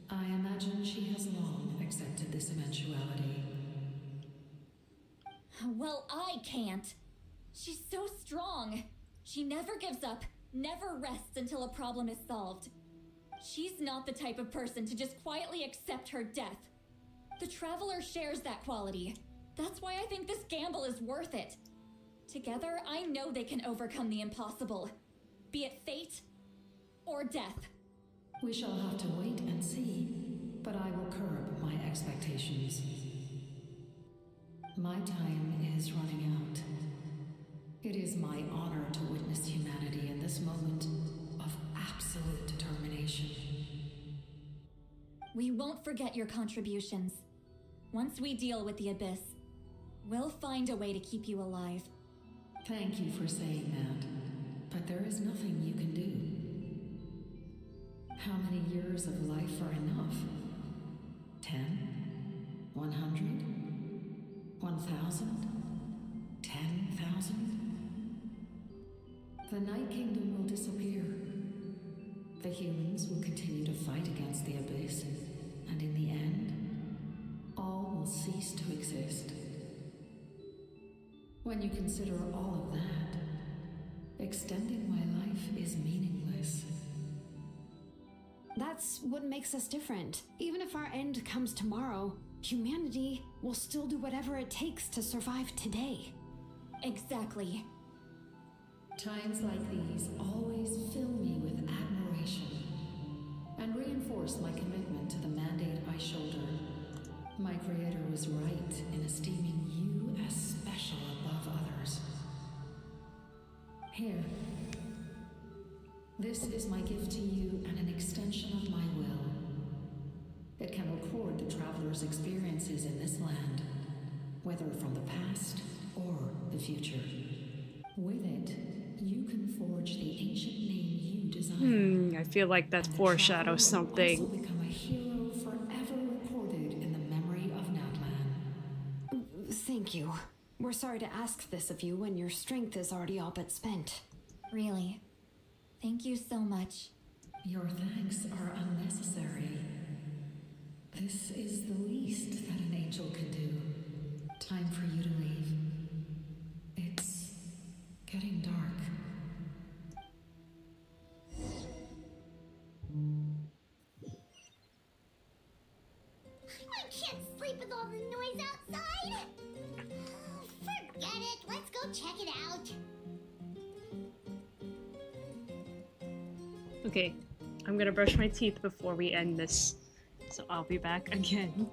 E: I imagine she has long accepted this eventuality.
G: Well, I can't. She's so strong. She never gives up, never rests until a problem is solved. She's not the type of person to just quietly accept her death. The Traveler shares that quality. That's why I think this gamble is worth it. Together, I know they can overcome the impossible. Be it fate or death.
E: We shall have to wait and see, but I will curb my expectations. My time is running out. It is my honor to witness humanity in this moment of absolute determination.
G: We won't forget your contributions. Once we deal with the Abyss, we'll find a way to keep you alive.
E: Thank you for saying that, but there is nothing you can do. How many years of life are enough? 10? 100? 1,000? 10,000? The Night Kingdom will disappear. The humans will continue to fight against the Abyss, and in the end, all will cease to exist. When you consider all of that, extending my life is meaningless.
F: That's what makes us different. Even if our end comes tomorrow, humanity will still do whatever it takes to survive today.
G: Exactly.
E: Times like these always fill me with admiration and reinforce my commitment to the mandate I shoulder. My Creator was right in esteeming you as special above others. Here. This is my gift to you and an extension of my will. It can record the traveler's experiences in this land, whether from the past or the future. With it, you can forge the ancient name you desire.
A: I feel like that foreshadows something.
E: Also become a hero forever recorded in the memory of Natlan.
F: Thank you. We're sorry to ask this of you when your strength is already all but spent.
G: Really. Thank you so much.
E: Your thanks are unnecessary. This is the least that an angel can do. Time for you to leave. It's getting dark.
M: I can't sleep with all the noise outside. Forget it. Let's go check it out.
A: Okay, I'm gonna brush my teeth before we end this, so I'll be back again.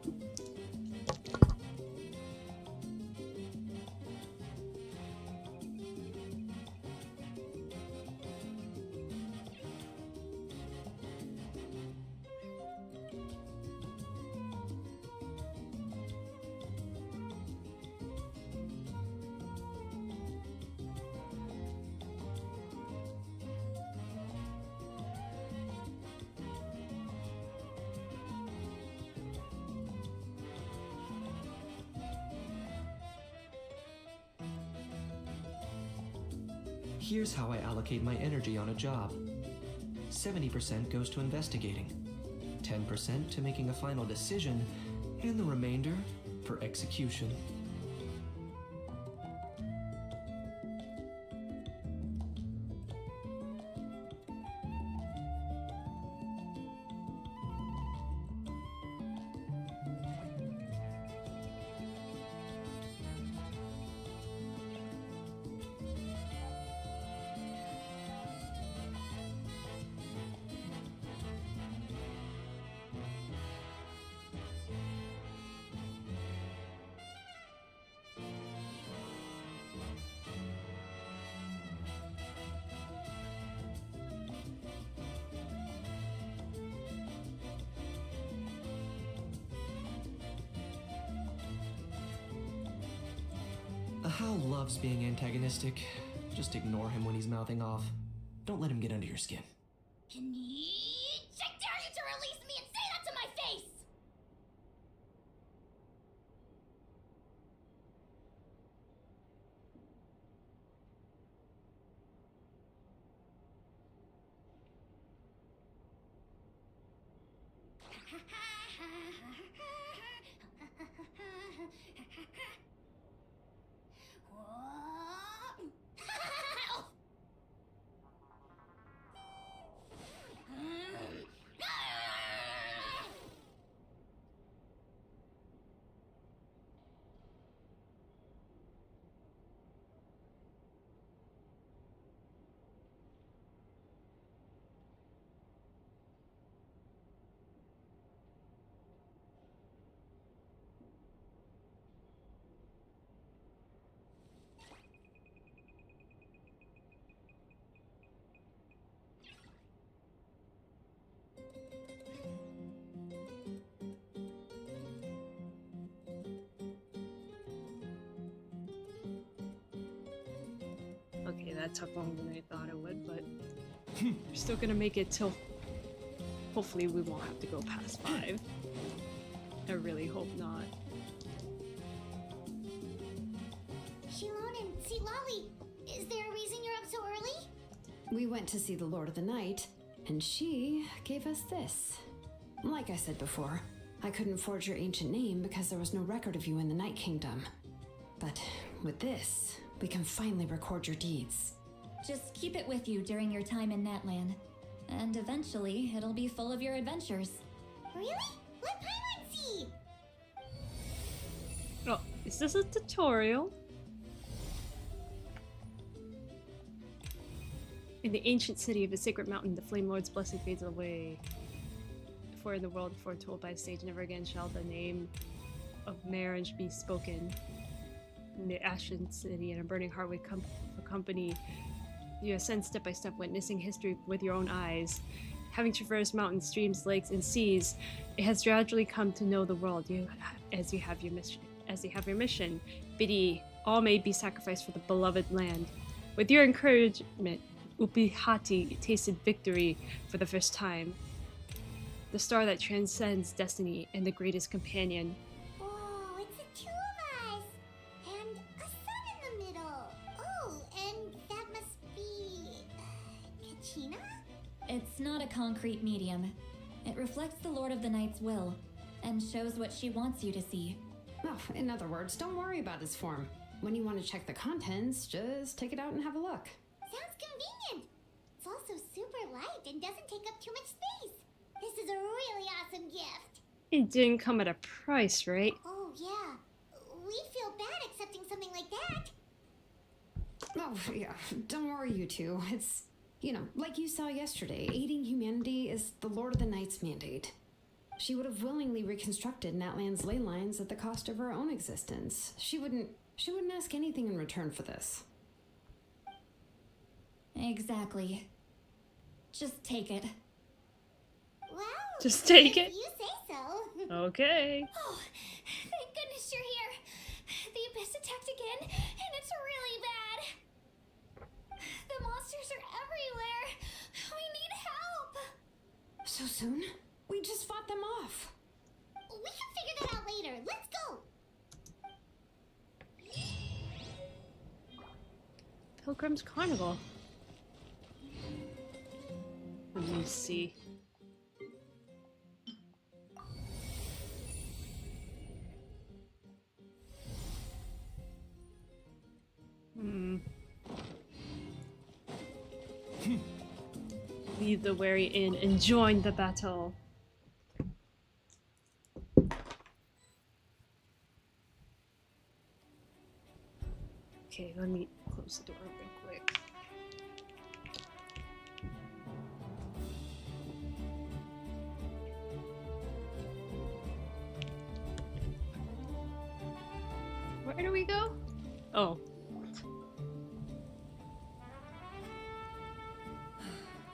C: Here's how I allocate my energy on a job. 70% goes to investigating, 10% to making a final decision, and the remainder for execution. Hal loves being antagonistic. Just ignore him when he's mouthing off. Don't let him get under your skin.
K: I dare you to release me and say that to my face!
A: Okay, that took longer than I thought it would, but we're still gonna make it till... Hopefully we won't have to go past 5. I really hope not.
M: Shilon and Silali, is there a reason you're up so early?
F: We went to see the Lord of the Night, and she gave us this. Like I said before, I couldn't forge your ancient name because there was no record of you in the Night Kingdom. But with this, we can finally record your deeds.
G: Just keep it with you during your time in Natlan. And eventually, it'll be full of your adventures.
M: Really? Let Paimon see!
A: Oh, is this a tutorial? In the ancient city of the sacred mountain, the Flame Lord's blessing fades away. For in the world foretold by sage, never again shall the name of marriage be spoken. In the Ashen City and a burning heart will accompany you ascend step by step, witnessing history with your own eyes. Having traversed mountains, streams, lakes, and seas, it has gradually come to know the world as you have your mission. Biddy, all may be sacrificed for the beloved land. With your encouragement, Upihati tasted victory for the first time. The star that transcends destiny and the greatest companion.
M: Oh, it's the two of us! And a sun in the middle! Oh, and that must be... Kachina?
G: It's not a concrete medium. It reflects the Lord of the Night's will, and shows what she wants you to see.
F: Oh, in other words, don't worry about his form. When you want to check the contents, just take it out and have a look.
M: Sounds convenient! It's also super light and doesn't take up too much space. This is a really awesome gift.
A: It didn't come at a price, right?
M: Oh, yeah. We'd feel bad accepting something like that.
F: Oh, yeah. Don't worry, you two. It's, like you saw yesterday, aiding humanity is the Lord of the Night's mandate. She would have willingly reconstructed Natlan's ley lines at the cost of her own existence. She wouldn't ask anything in return for this.
G: Exactly. Just take it.
M: Well,
A: just take it.
M: You say so.
A: Okay.
K: Oh, thank goodness you're here. The Abyss attacked again, and it's really bad. The monsters are everywhere. We need help.
F: So soon? We just fought them off.
M: We can figure that out later. Let's go.
A: Pilgrim's Carnival. Let me see. Leave the weary inn and join the battle. Okay, let me close the door real quick. Where do we go? Oh.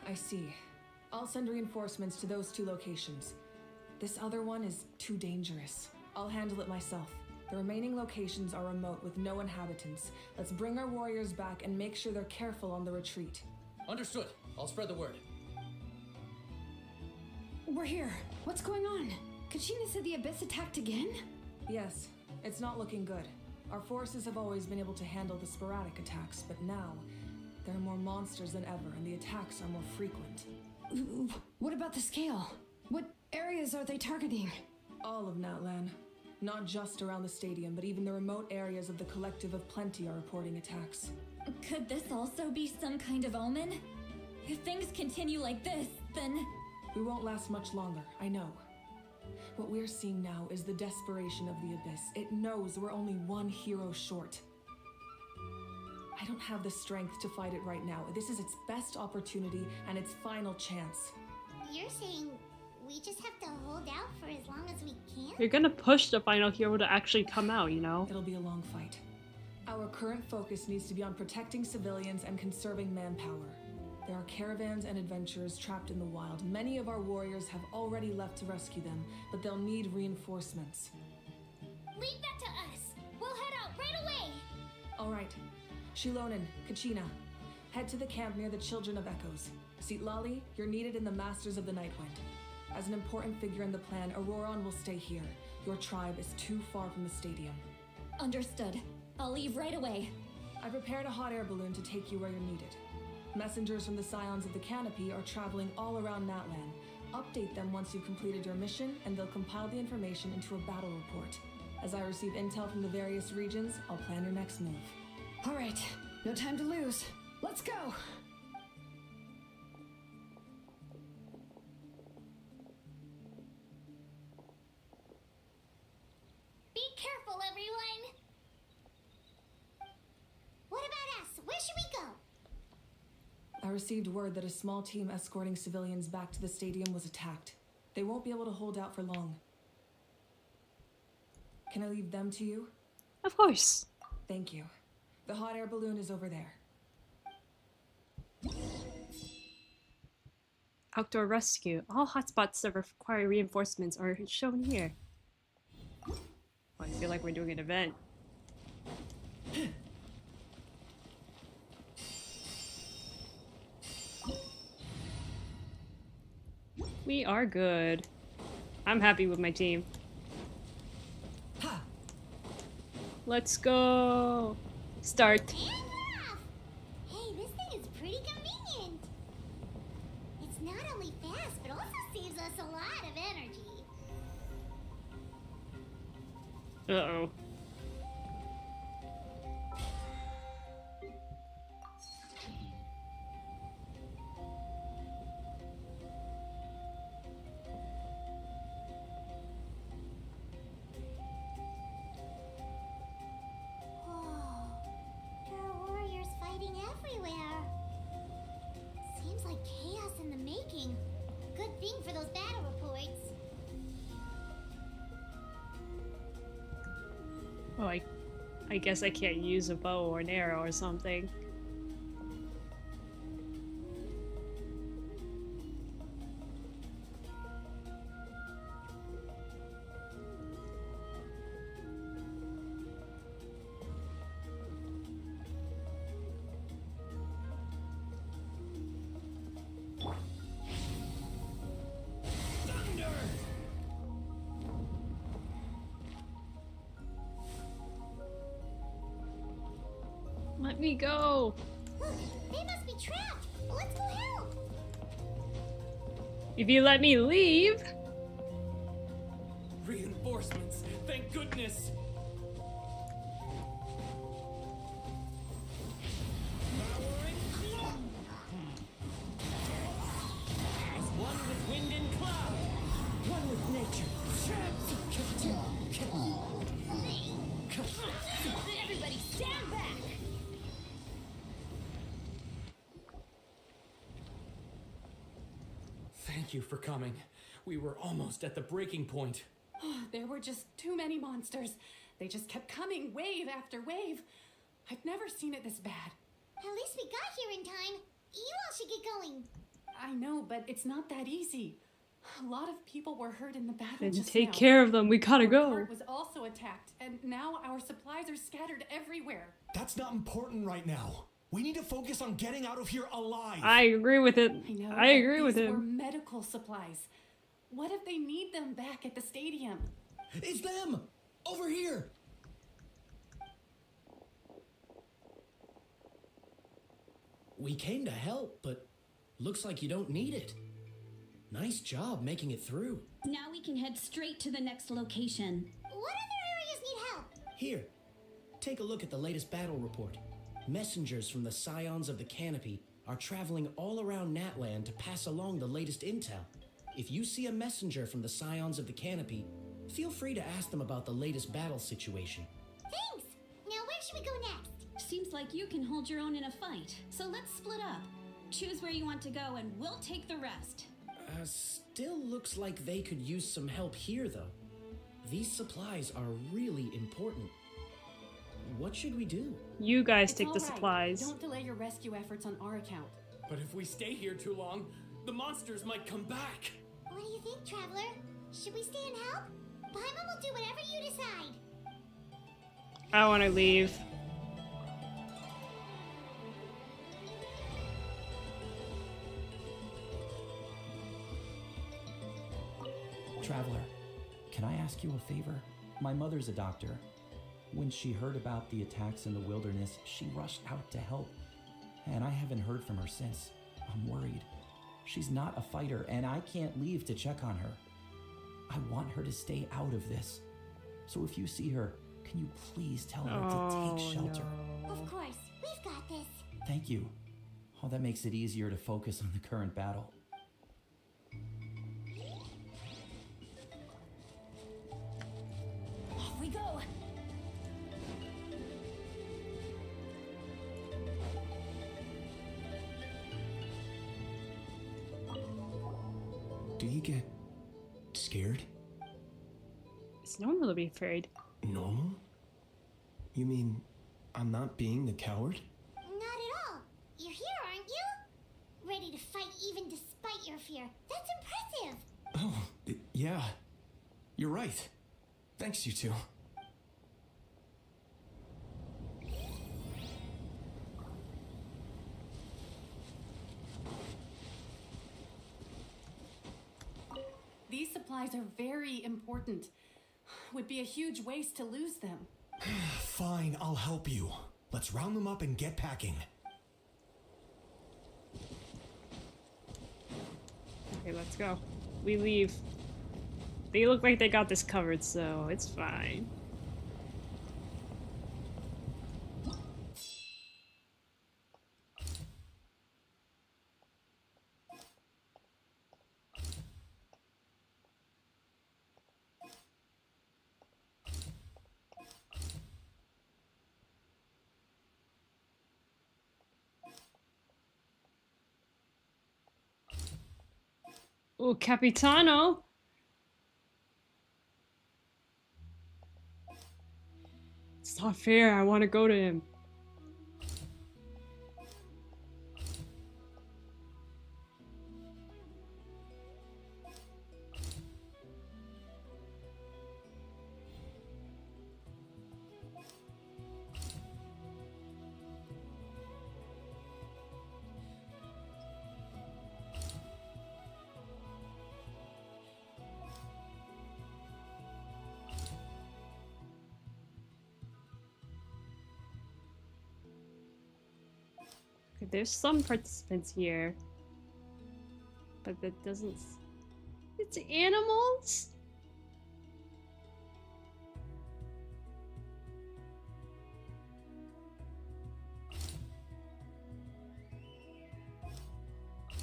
O: I see. I'll send reinforcements to those 2 locations. This other one is too dangerous. I'll handle it myself. The remaining locations are remote with no inhabitants. Let's bring our warriors back and make sure they're careful on the retreat.
L: Understood. I'll spread the word.
F: We're here. What's going on? Kachina said the Abyss attacked again?
O: Yes, it's not looking good. Our forces have always been able to handle the sporadic attacks, but now there are more monsters than ever, and the attacks are more frequent.
F: What about the scale? What areas are they targeting?
O: All of Natlan. Not just around the stadium, but even the remote areas of the Collective of Plenty are reporting attacks.
G: Could this also be some kind of omen? If things continue like this, then...
O: We won't last much longer, I know. What we're seeing now is the desperation of the Abyss. It knows we're only one hero short. I don't have the strength to fight it right now. This is its best opportunity and its final chance.
M: You're saying we just have to hold out for as long as we can?
A: You're gonna push the final hero to actually come out, you know?
O: It'll be a long fight. Our current focus needs to be on protecting civilians and conserving manpower. There are caravans and adventurers trapped in the wild. Many of our warriors have already left to rescue them, but they'll need reinforcements.
M: Leave that to us. We'll head out right away.
O: All right. Shilonen, Kachina, head to the camp near the Children of Echoes. Sitlali, you're needed in the Masters of the Nightwind. As an important figure in the plan, Ororon will stay here. Your tribe is too far from the stadium.
G: Understood. I'll leave right away.
O: I prepared a hot air balloon to take you where you're needed. Messengers from the Scions of the Canopy are traveling all around Natlan. Update them once you've completed your mission, and they'll compile the information into a battle report. As I receive intel from the various regions, I'll plan your next move.
F: All right, no time to lose. Let's go!
M: Be careful, everyone! What about us? Where should we go?
O: I received word that a small team escorting civilians back to the stadium was attacked. They won't be able to hold out for long. Can I leave them to you?
A: Of course.
O: Thank you. The hot air balloon is over there.
A: Outdoor rescue. All hotspots that require reinforcements are shown here. Oh, I feel like we're doing an event. We are good. I'm happy with my team. Let's go. Start.
M: And we're off! Hey, this thing is pretty convenient. It's not only fast, but also saves us a lot of energy.
A: Uh-oh.
M: Seems like chaos in the making. Good thing for those battle reports.
A: Oh, I guess I can't use a bow or an arrow or something. Let me go!
M: Look, they must be trapped! Let's go help!
A: If you let me leave!
H: Reinforcements! Thank goodness!
L: As one with wind and cloud, one with nature.
G: Everybody stand back!
H: Thank you for coming. We were almost at the breaking point.
N: There were just too many monsters. They just kept coming, wave after wave. I've never seen it this bad.
M: At least we got here in time. You all should get going.
N: I know, but it's not that easy. A lot of people were hurt in the battle
A: Then
N: just
A: take
N: now.
A: care of them, we gotta
N: Our
A: go.
N: cart was also attacked, and now our supplies are scattered everywhere.
R: That's not important right now. We need to focus on getting out of here alive.
A: I agree with it.
N: I know.
A: I agree with
N: these were
A: him.
N: medical supplies. What if they need them back at the stadium?
R: It's them! Over here! We came to help, but looks like you don't need it. Nice job making it through.
K: Now we can head straight to the next location.
M: What other areas need help?
R: Here, take a look at the latest battle report. Messengers from the Scions of the Canopy are traveling all around Natlan to pass along the latest intel. If you see a messenger from the Scions of the Canopy, feel free to ask them about the latest battle situation.
M: Thanks! Now where should we go next?
K: Seems like you can hold your own in a fight, so let's split up. Choose where you want to go and we'll take the rest.
R: Still looks like they could use some help here, though. These supplies are really important. What should we do?
A: You guys
N: It's
A: take the
N: all right.
A: supplies.
N: Don't delay your rescue efforts on our account.
H: But if we stay here too long, the monsters might come back.
M: What do you think, Traveler? Should we stay and help? Paimon will do whatever you decide.
A: I want to leave.
Q: Traveler, can I ask you a favor? My mother's a doctor. When she heard about the attacks in the wilderness, she rushed out to help. And I haven't heard from her since. I'm worried. She's not a fighter, and I can't leave to check on her. I want her to stay out of this. So if you see her, can you please tell her to take shelter?
A: No.
M: Of course, we've got this.
Q: Thank you. Oh, that makes it easier to focus on the current battle.
K: Off we go!
R: Do you get scared?
A: It's normal to be afraid.
R: Normal? You mean I'm not being the coward?
M: Not at all. You're here, aren't you? Ready to fight even despite your fear. That's impressive.
R: Oh, yeah. You're right. Thanks, you two.
N: These supplies are very important. Would be a huge waste to lose them.
R: Fine, I'll help you. Let's round them up and get packing.
A: Okay, let's go. We leave. They look like they got this covered, so it's fine. Oh, Capitano! It's not fair, I want to go to him. Okay, there's some participants here. But that doesn't... It's animals?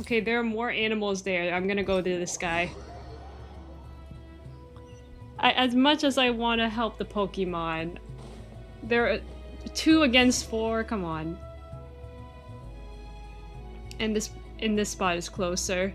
A: Okay, there are more animals there. I'm gonna go to this guy. As much as I want to help the Pokemon, there are 2 against 4. Come on. And this spot is closer.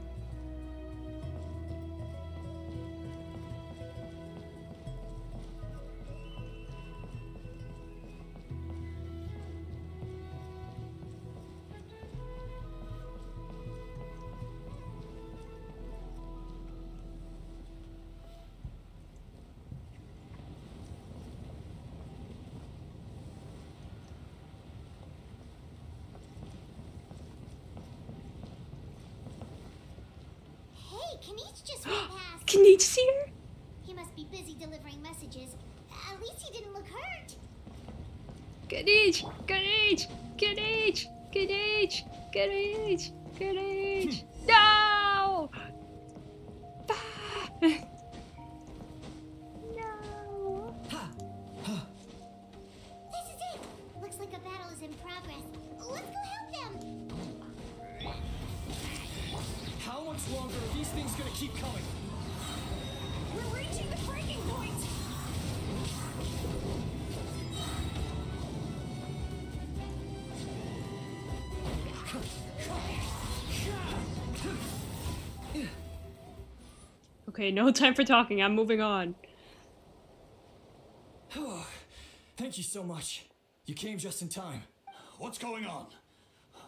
M: Kanichi just went past.
A: Kanichi's here?
M: He must be busy delivering messages. At least he didn't look hurt.
A: Kanichi! Kanichi! Kanichi! Kanichi! Kanichi! Kanichi! No! No!
M: This is it. Looks like a battle is in progress. Let's go help them.
P: How much longer are these things gonna keep coming?
E: We're reaching the breaking point!
A: Okay, no time for talking. I'm moving on.
P: Thank you so much. You came just in time.
J: What's going on?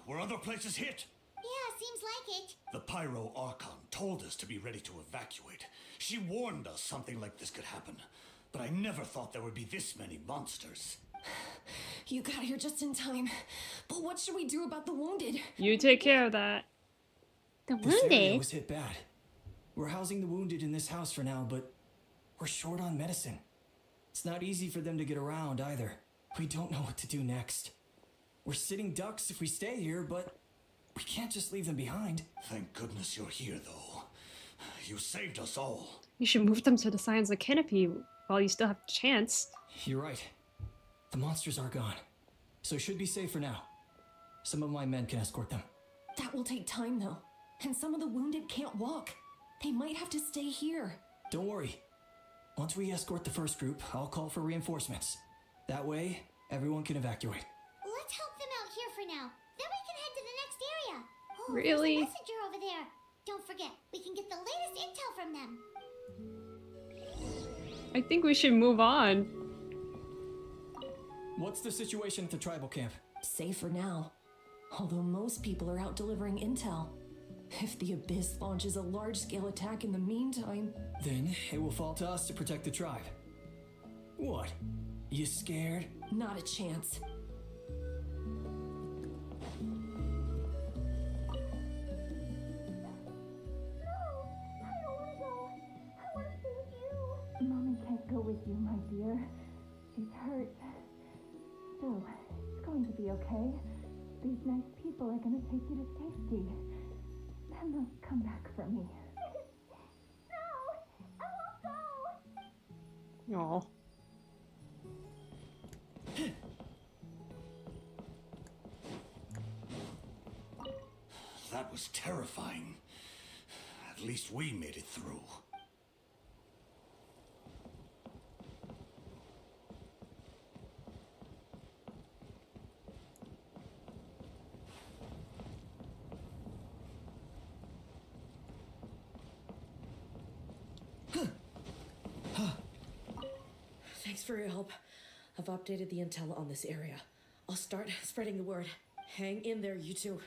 J: Were other places hit?
M: Yeah, seems like it.
J: The Pyro Archon told us to be ready to evacuate. She warned us something like this could happen. But I never thought there would be this many monsters.
E: You got here just in time. But what should we do about the wounded?
A: You take care of that. The
P: This area was hit bad. We're housing the wounded in this house for now, but we're short on medicine. It's not easy for them to get around either. We don't know what to do next. We're sitting ducks if we stay here, but we can't just leave them behind.
J: Thank goodness you're here, though. You saved us all.
A: You should move them to the side of the canopy while you still have a chance.
P: You're right. The monsters are gone, so it should be safe for now. Some of my men can escort them.
E: That will take time, though. And some of the wounded can't walk. They might have to stay here.
P: Don't worry. Once we escort the first group, I'll call for reinforcements. That way, everyone can evacuate.
M: Let's help them out here for now. Then we can head to the next area. Oh,
A: Really?
M: There's a messenger over there. Don't forget, we can get the latest intel from them.
A: I think we should move on.
P: What's the situation at the tribal camp?
E: Safe for now. Although most people are out delivering intel. If the Abyss launches a large-scale attack in the meantime...
P: Then it will fall to us to protect the tribe. What? You scared?
E: Not a chance.
G: Mommy can't go with you, my dear. She's hurt. Still, it's going to be okay. These nice people are going to take you to safety. Then they'll come back for me.
A: Aw.
J: That was terrifying. At least we made it through.
N: Thanks for your help. I've updated the intel on this area. I'll start spreading the word. Hang in there, you two.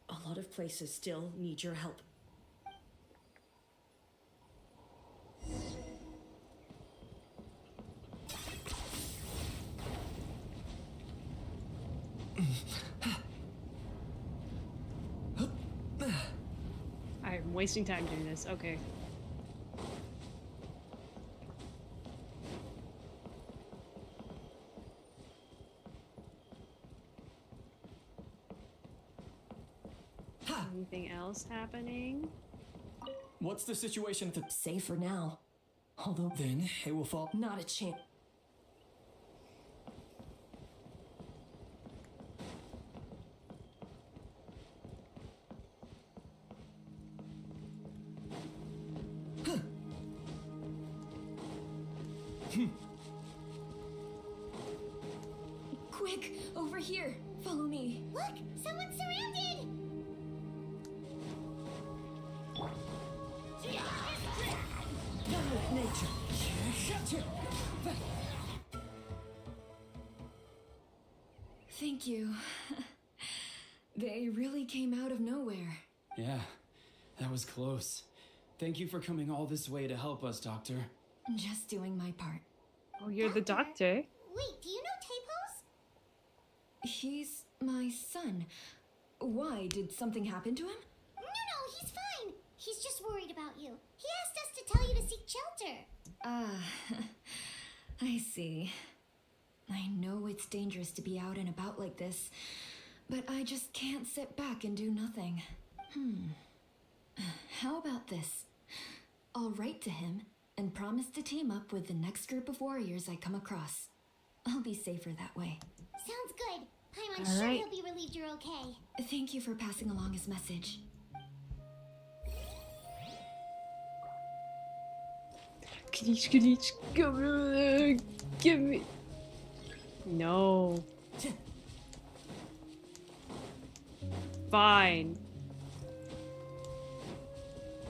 N: A lot of places still need your help.
A: I'm wasting time doing this. Okay. Anything else happening?
P: What's the situation at the...
E: Safe for now. Although...
P: Then it will fall...
E: Not a chance. Quick! Over here! Follow me!
M: Look! Someone's surrounded!
L: One with nature.
E: Thank you. They really came out of nowhere.
H: Yeah, that was close. Thank you for coming all this way to help us, Doctor.
E: Just doing my part.
A: Oh, you're the doctor.
M: Wait, do you know Tapos?
E: He's my son. Why? Did something happen to him?
M: No, he's fine. He's just worried about you.
G: see. I know it's dangerous to be out and about like this, but I just can't sit back and do nothing. How about this? I'll write to him and promise to team up with the next group of warriors I come across. I'll be safer that way.
M: Sounds good. I'm
A: All
M: sure
A: right.
M: he'll be relieved you're okay.
G: Thank you for passing along his message.
A: Give me. No. Fine.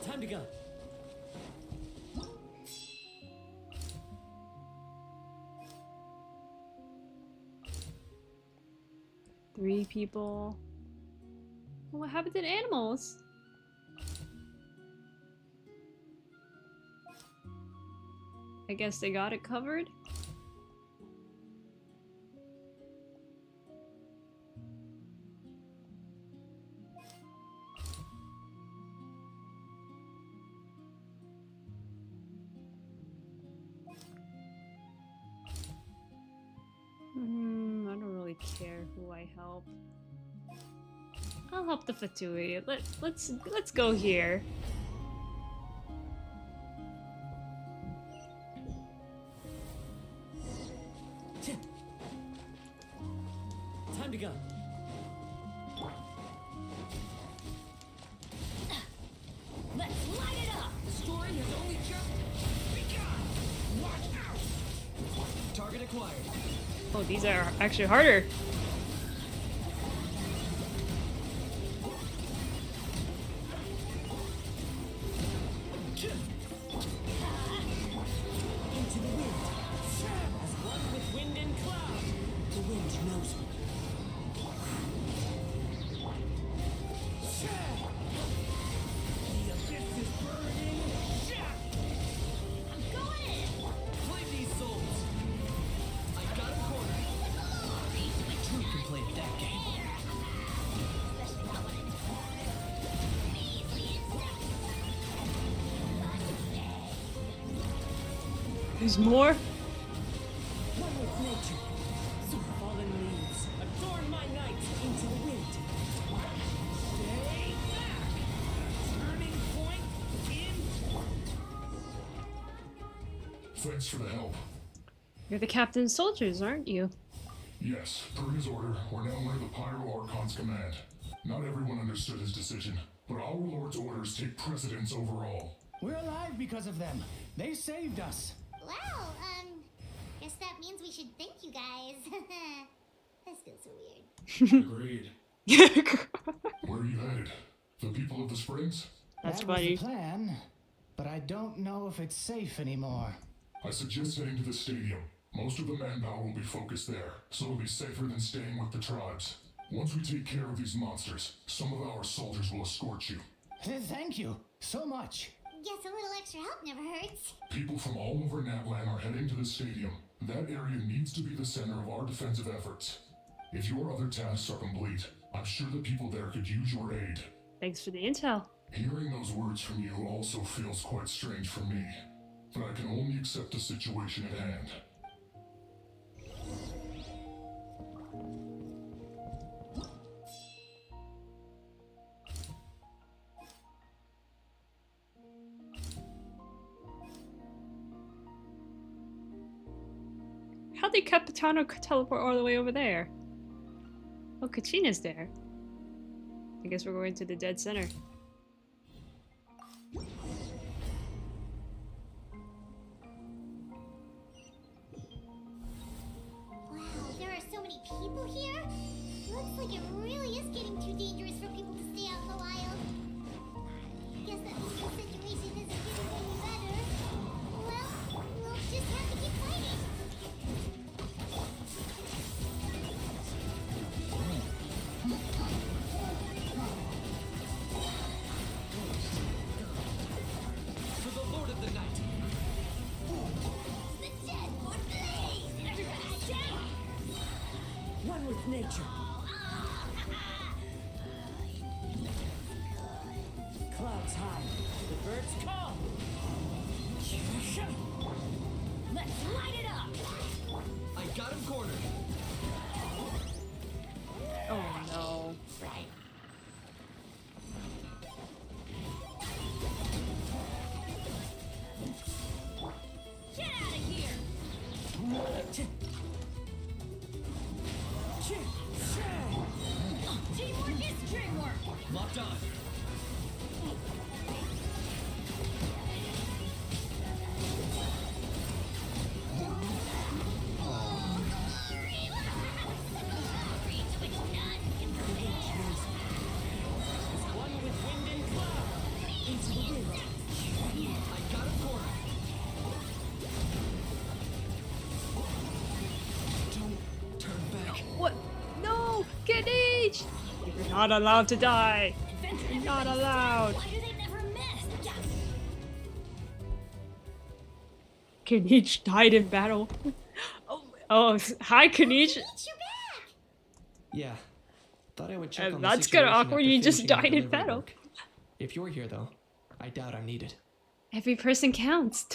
L: Time to go.
A: 3 people. What happened to the animals? I guess they got it covered. I don't really care who I help. I'll help the Fatui. Let's go here.
L: Time to go.
E: Let's light it up! The story has only just begun! Watch out!
L: Target acquired.
A: Oh, these are actually harder.
L: Into the wind. As one with wind and cloud. The wind knows me. The abyss is burning.
E: I'm going in!
L: Play these souls. I got a corner. True can play that game.
A: There's more?
L: One with nature. Some fallen leaves. Adorn my night into the wind. Stay back. Turning point in.
J: Thanks for the help.
A: You're the captain's soldiers, aren't you?
J: Yes, per his order, we're now under the Pyro Archon's command. Not everyone understood his decision, but our Lord's orders take precedence over all.
P: We're alive because of them. They saved us.
M: Well, guess that means we should thank you guys. This feels so weird.
J: Agreed. Where are you headed? The people of the Springs?
A: That's
P: that
A: funny.
P: was the plan, but I don't know if it's safe anymore.
J: I suggest heading to the stadium. Most of the manpower will be focused there, so it'll be safer than staying with the tribes. Once we take care of these monsters, some of our soldiers will escort you.
P: Thank you so much.
M: Guess a little extra help never hurts.
J: People from all over Natlan are heading to the stadium. That area needs to be the center of our defensive efforts. If your other tasks are complete, I'm sure the people there could use your aid.
A: Thanks for the intel.
J: Hearing those words from you also feels quite strange for me, but I can only accept the situation at hand.
A: How did Capitano teleport all the way over there? Oh, Kachina's there. I guess we're going to the dead center.
M: Wow, there are so many people here. Looks like it really is getting too dangerous for people to stay out in the wild. Guess that means the situation isn't getting any better. Well, we'll just have to keep fighting.
L: For the Lord of the Night.
E: The dead would bleed! Everybody down!
L: One with nature. Clouds high. The birds call.
E: Let's light it up!
C: I got him cornered.
A: Oh no.
M: Right.
L: Get out of here! Teamwork is dreamwork!
C: Locked on.
A: What? No! Ganesh! You're not allowed to die! You're not allowed!
L: Why do they never miss?
A: Ganesh died in battle. Oh, hi Ganesh!
C: Yeah. Thought I would check on the
A: That's kinda
C: situation
A: awkward,
C: after
A: you just
C: finishing my
A: died in
C: delivery
A: battle.
C: work. If you're here though, I doubt I'm needed.
A: Every person counts.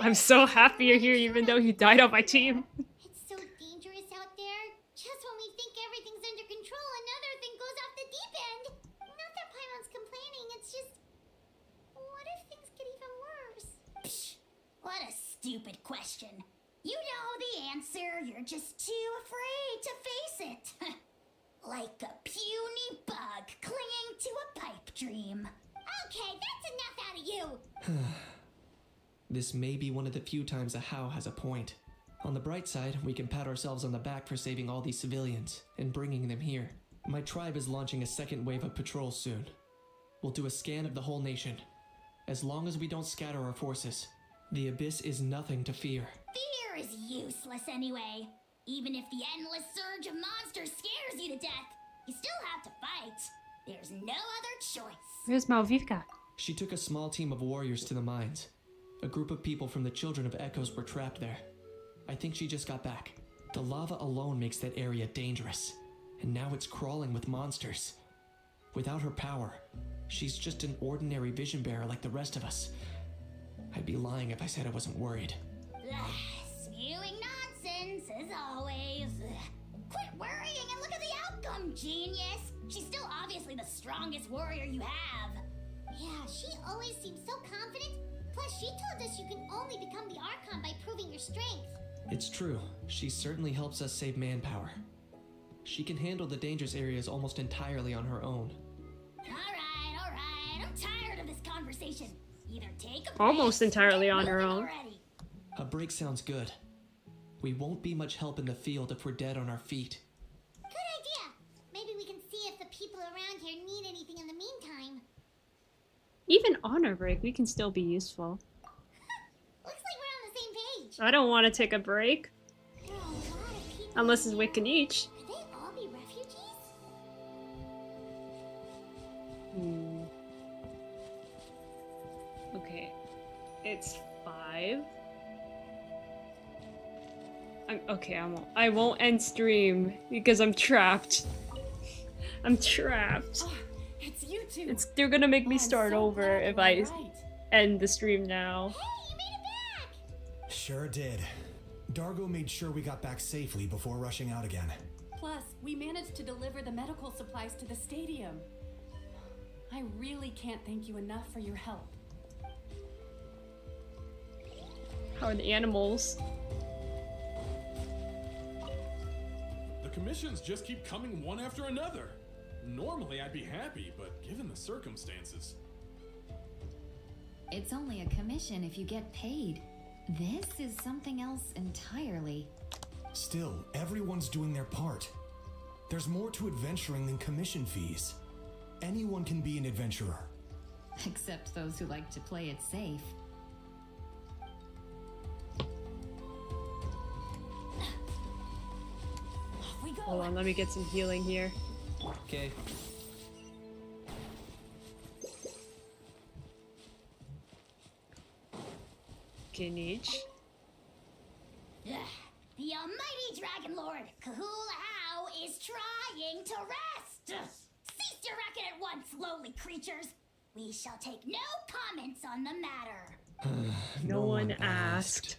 A: I'm so happy you're here even though you died on my team.
M: It's so dangerous out there. Just when we think everything's under control, another thing goes off the deep end. Not that Paimon's complaining, it's just... What if things get even worse?
D: Psh, what a stupid question. You know the answer, you're just too afraid to face it. Like a puny bug clinging to a pipe dream.
M: Okay, that's enough out of you.
C: This may be one of the few times a How has a point. On the bright side, we can pat ourselves on the back for saving all these civilians and bringing them here. My tribe is launching a second wave of patrols soon. We'll do a scan of the whole nation. As long as we don't scatter our forces, the Abyss is nothing to fear.
D: Fear is useless anyway. Even if the endless surge of monsters scares you to death, you still have to fight. There's no other choice.
A: Where's Malvika?
C: She took a small team of warriors to the mines. A group of people from the Children of Echoes were trapped there. I think she just got back. The lava alone makes that area dangerous, and now it's crawling with monsters. Without her power, she's just an ordinary vision bearer like the rest of us. I'd be lying if I said I wasn't worried.
D: Spewing nonsense as always. Quit worrying and look at the outcome, genius. She's still obviously the strongest warrior you have.
M: Yeah, she always seems so confident. Plus, she told us you can only become the Archon by proving your strength.
C: It's true. She certainly helps us save manpower. She can handle the dangerous areas almost entirely on her own.
D: Alright. I'm tired of this conversation. Either take a break,
A: Almost entirely
D: or
A: on her
D: move
A: own.
D: already.
C: A break sounds good. We won't be much help in the field if we're dead on our feet.
M: Good idea. Maybe we can see if the people around here need anything in the meantime.
A: Even on our break, we can still be useful.
M: Looks like we're on the same page.
A: I don't want to take a break.
M: There are a lot of people
A: Unless it's
M: here.
A: with Ganesh.
M: Could they all be refugees?
A: Okay. It's 5. I won't end stream because I'm trapped. I'm trapped.
N: Oh, it's you two.
A: They're gonna make me
N: I'm
A: start
N: so
A: over
N: glad
A: if
N: you were
A: I
N: right.
A: end the stream now.
R: Sure did. Dargo made sure we got back safely before rushing out again.
E: Plus, we managed to deliver the medical supplies to the stadium. I really can't thank you enough for your help.
A: How are the animals?
T: The commissions just keep coming one after another. Normally I'd be happy, but given the circumstances...
U: It's only a commission if you get paid. This is something else entirely.
R: Still, everyone's doing their part. There's more to adventuring than commission fees. Anyone can be an adventurer.
U: Except those who like to play it safe.
A: Hold on, let me get some healing here.
C: Okay.
A: Ganesh.
D: The almighty Dragon Lord, Kahula is trying to rest. Cease your racket at once, lowly creatures. We shall take no comments on the matter.
A: No one asked.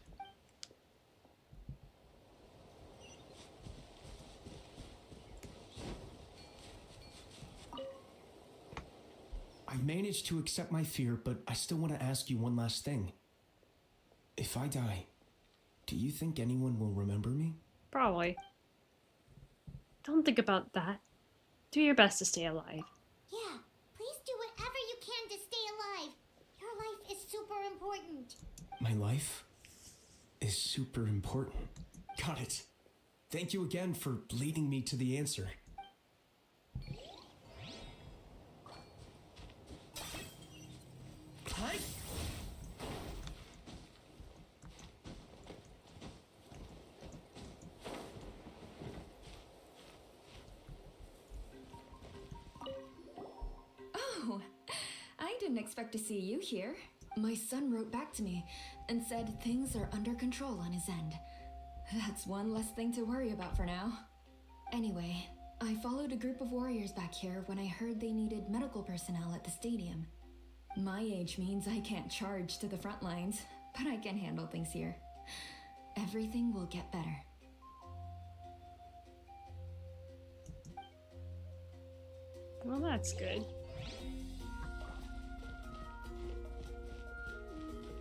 R: I've managed to accept my fear, but I still want to ask you one last thing. If I die, do you think anyone will remember me?
A: Probably. Don't think about that. Do your best to stay alive.
M: Yeah, please do whatever you can to stay alive. Your life is super important.
R: My life is super important. Got it. Thank you again for leading me to the answer.
P: Hi.
E: Oh, I didn't expect to see you here. My son wrote back to me and said things are under control on his end. That's one less thing to worry about for now. Anyway, I followed a group of warriors back here when I heard they needed medical personnel at the stadium. My age means I can't charge to the front lines, but I can handle things here. Everything will get better.
A: Well, that's good.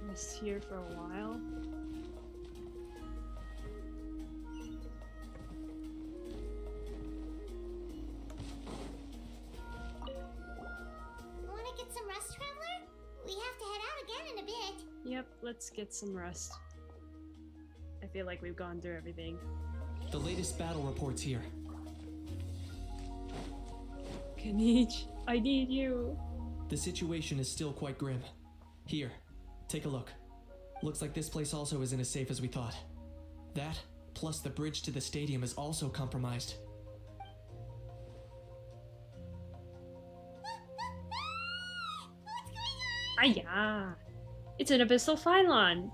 A: I was here for a while.
M: Wanna get some rest, Traveler? We have to head out again in a bit.
A: Yep, let's get some rest. I feel like we've gone through everything.
C: The latest battle reports here.
A: Kanich, I need you.
C: The situation is still quite grim. Here, take a look. Looks like this place also isn't as safe as we thought. That, plus the bridge to the stadium is also compromised.
A: Aya! It's an abyssal pylon.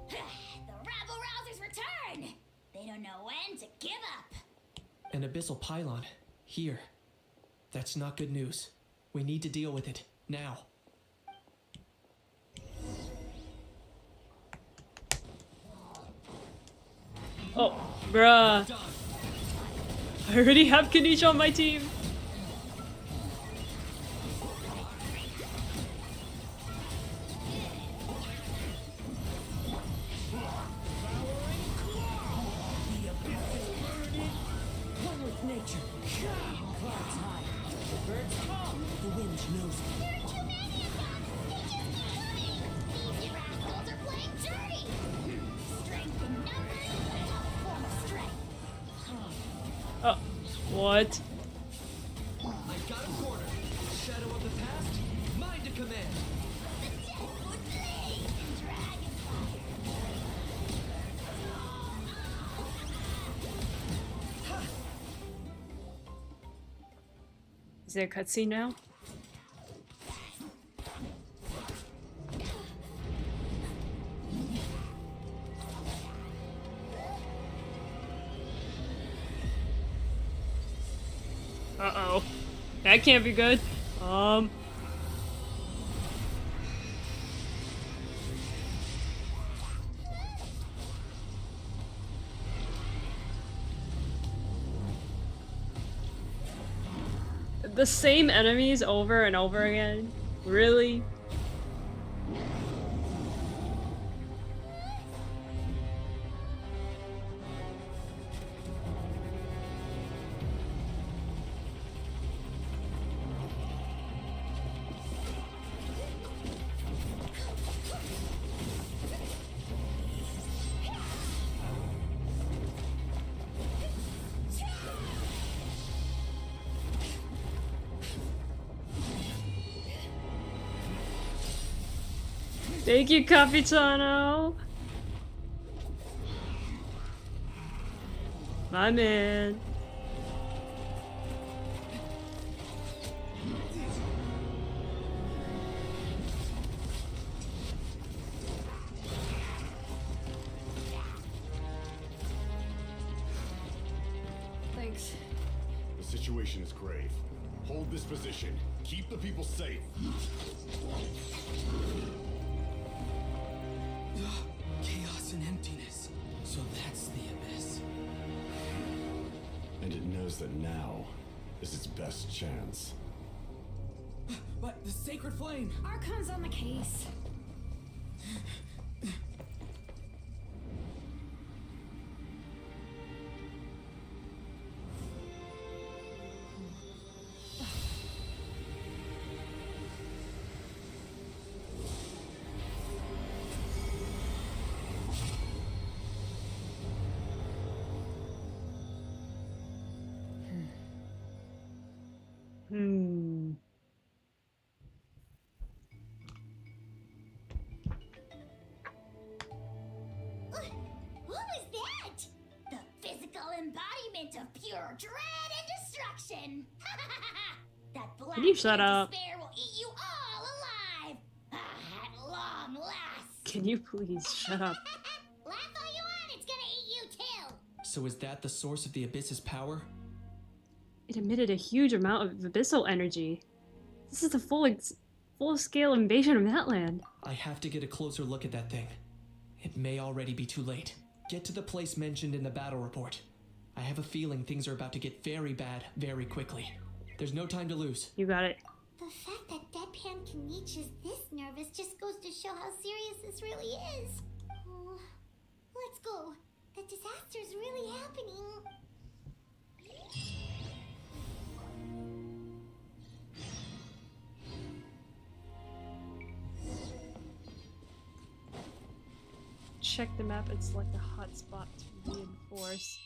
D: The rabble rousers return! They don't know when to give up.
C: An abyssal pylon. Here. That's not good news. We need to deal with it. Now.
A: Oh, bruh. I already have Kanich on my team.
L: One with nature. Clouds high. The birds call. The wind knows it.
M: There are too many of them! These rascals are playing dirty!
D: Strength in numbers, a form of strength.
A: Oh, what?
P: I've got a corner. Shadow of the past, mind to command.
A: Is there a cutscene now? Uh-oh. That can't be good. The same enemies over and over again? Really? Thank you, Capitano! My man.
E: Thanks.
J: The situation is grave. Hold this position. Keep the people safe.
P: Chaos and emptiness. So that's the abyss.
J: And it knows that now is its best chance.
P: But the sacred flame!
F: Archon's on the case.
A: Hmm.
M: What was that? The physical embodiment of pure dread and destruction. That black
A: Can you shut up?
M: despair will eat you all alive. At long last.
A: Can you please shut up?
M: Laugh all you want, it's gonna eat you too.
C: So is that the source of the Abyss's power?
A: It emitted a huge amount of abyssal energy. This is a full-scale invasion of Natlan.
C: I have to get a closer look at that thing. It may already be too late. Get to the place mentioned in the battle report. I have a feeling things are about to get very bad very quickly. There's no time to lose.
A: You got it.
M: The fact that Deadpan Kanichi is this nervous just goes to show how serious this really is. Oh, let's go. The disaster's really happening.
A: Check the map and select a hotspot to reinforce.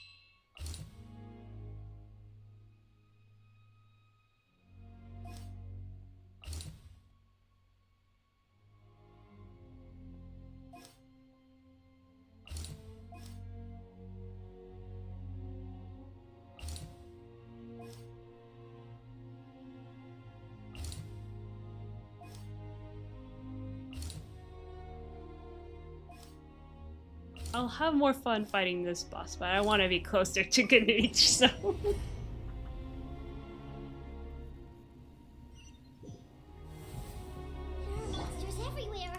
A: I'll have more fun fighting this boss, but I want to be closer to Kanichi, so...
M: There are monsters everywhere.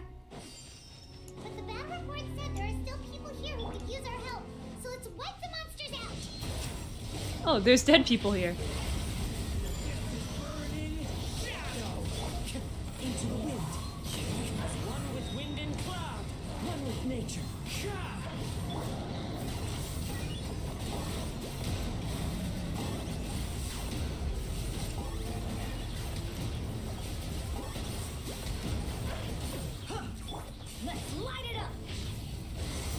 M: But the battle report said there are still people here who could use our help. So let's wipe the monsters out.
A: Oh, there's dead people here.
L: Into the wind. As one with wind and cloud, one with nature.
M: Let's light it up.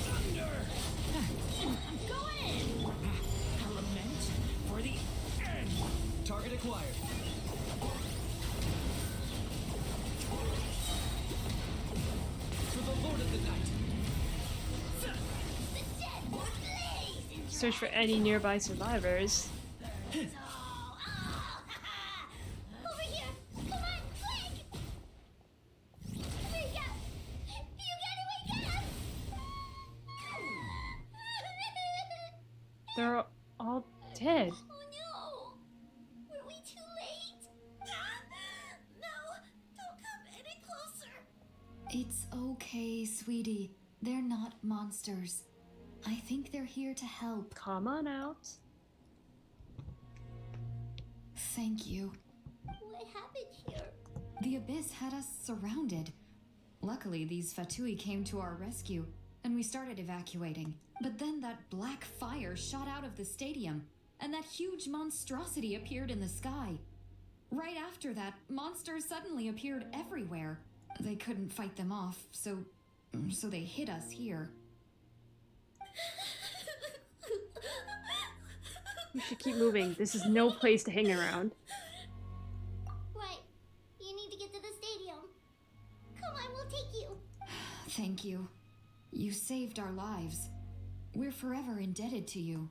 L: Thunder!
M: I'm going in.
L: Element for the end.
P: Target acquired.
L: For the Lord of the Night.
A: Search for any nearby survivors.
M: Over here. Come on, quick. Wake up. You gotta wake up.
A: They're all dead.
M: Oh no. Were we too late? No. Don't come any closer.
U: It's okay, sweetie. They're not monsters. I think they're here to help.
A: Come on out.
U: Thank you.
M: What happened here?
U: The Abyss had us surrounded. Luckily, these Fatui came to our rescue, and we started evacuating. But then that black fire shot out of the stadium, and that huge monstrosity appeared in the sky. Right after that, monsters suddenly appeared everywhere. They couldn't fight them off, so they hit us here.
A: We should keep moving. This is no place to hang around.
M: Right. You need to get to the stadium. Come on, we'll take you.
U: Thank you. You saved our lives. We're forever indebted to you.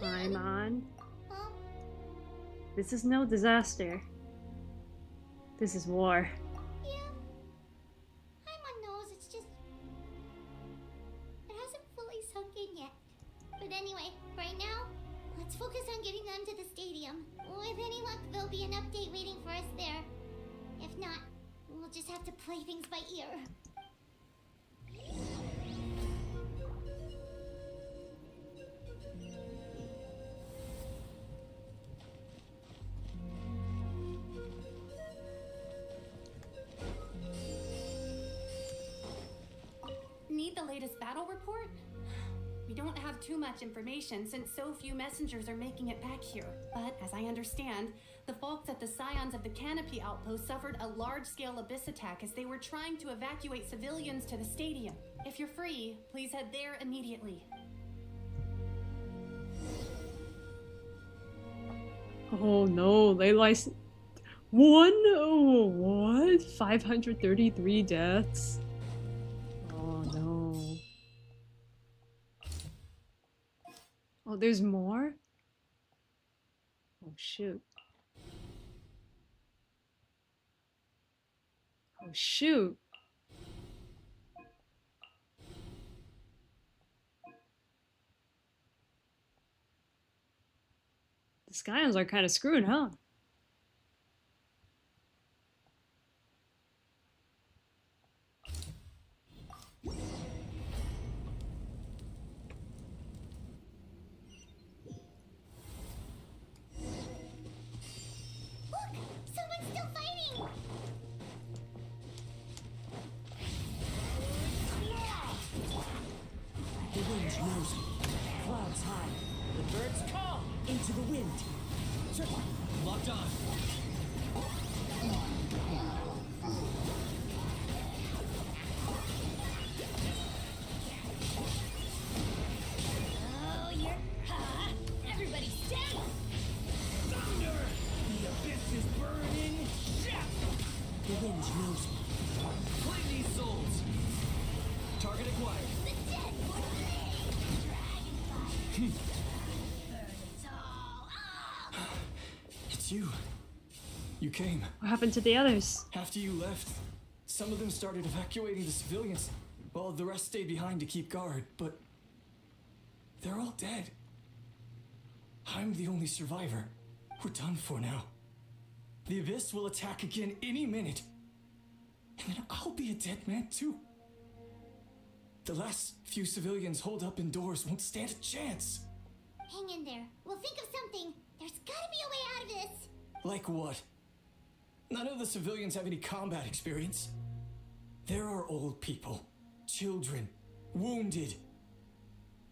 A: I'm on. This is no disaster. This is war.
M: Yeah. Paimon knows, it's just... It hasn't fully sunk in yet. But anyway, right now, let's focus on getting them to the stadium. With any luck, there'll be an update waiting for us there. If not, just have to play things by ear.
I: Need the latest battle report? We don't have too much information since so few messengers are making it back here. But as I understand, the folks at the Scions of the Canopy Outpost suffered a large-scale abyss attack as they were trying to evacuate civilians to the stadium. If you're free, please head there immediately.
A: Oh no, Leylai's... What? 533 deaths? Oh no. Oh, there's more? Oh shoot. Oh shoot. The Scions are kind of screwed, huh?
M: Someone's still fighting!
L: The wind knows me. Clouds high. The birds call into the wind.
P: Locked on.
M: Oh, you're... everybody stay!
L: Thunder! The abyss is burning. The wind knows me.
P: Play these souls. Target acquired.
M: The dead would Dragonfly! Burn it all! Ah!
P: It's you. You came.
A: What happened to the others?
P: After you left, some of them started evacuating the civilians, while the rest stayed behind to keep guard, but they're all dead. I'm the only survivor. We're done for now. The Abyss will attack again any minute. And then I'll be a dead man too. The last few civilians holed up indoors won't stand a chance.
M: Hang in there. We'll think of something. There's gotta be a way out of this.
P: Like what? None of the civilians have any combat experience. There are old people, children, wounded.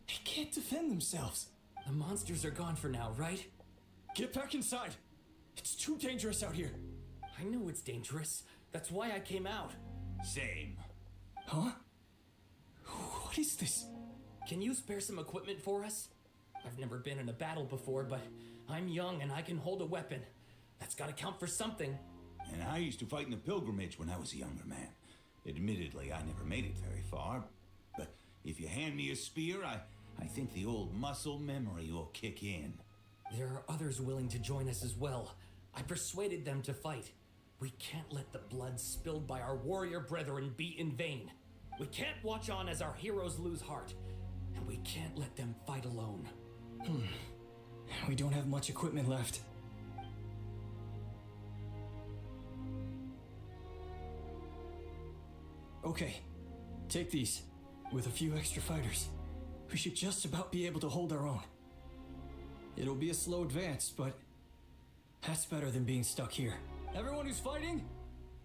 P: They can't defend themselves.
H: The monsters are gone for now, right?
P: Get back inside. It's too dangerous out here.
H: I know it's dangerous. That's why I came out.
S: Same.
P: Huh? What is this?
H: Can you spare some equipment for us? I've never been in a battle before, but I'm young and I can hold a weapon. That's gotta count for something.
S: And I used to fight in the pilgrimage when I was a younger man. Admittedly, I never made it very far. But if you hand me a spear, I think the old muscle memory will kick in.
H: There are others willing to join us as well. I persuaded them to fight. We can't let the blood spilled by our warrior brethren be in vain. We can't watch on as our heroes lose heart. And we can't let them fight alone.
P: We don't have much equipment left. Okay, take these. With a few extra fighters, we should just about be able to hold our own. It'll be a slow advance, but that's better than being stuck here. Everyone who's fighting,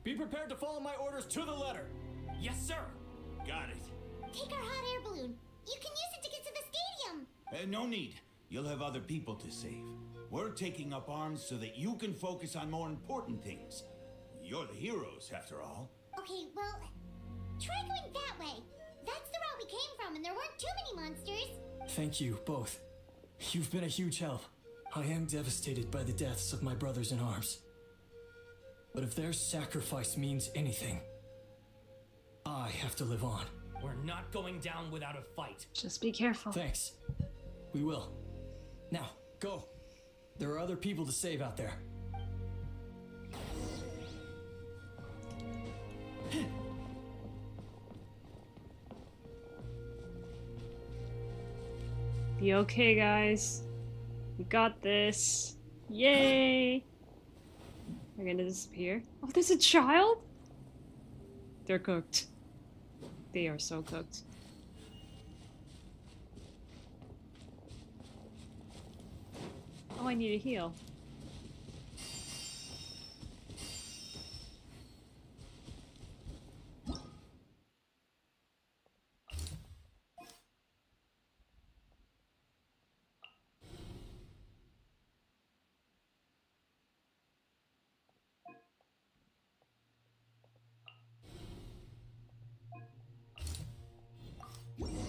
P: be prepared to follow my orders to the letter.
H: Yes, sir.
S: Got it.
M: Take our hot air balloon. You can use it to get to the stadium.
S: No need. You'll have other people to save. We're taking up arms so that you can focus on more important things. You're the heroes, after all.
M: Okay, well, try going that way. That's the route we came from, and there weren't too many monsters.
P: Thank you, both. You've been a huge help. I am devastated by the deaths of my brothers in arms. But if their sacrifice means anything, I have to live on.
H: We're not going down without a fight.
A: Just be careful.
P: Thanks. We will. Now, go. There are other people to save out there.
A: Be okay, guys. We got this. Yay! We're gonna disappear. Oh, there's a child? They're cooked. They are so cooked. Oh, I need a heal.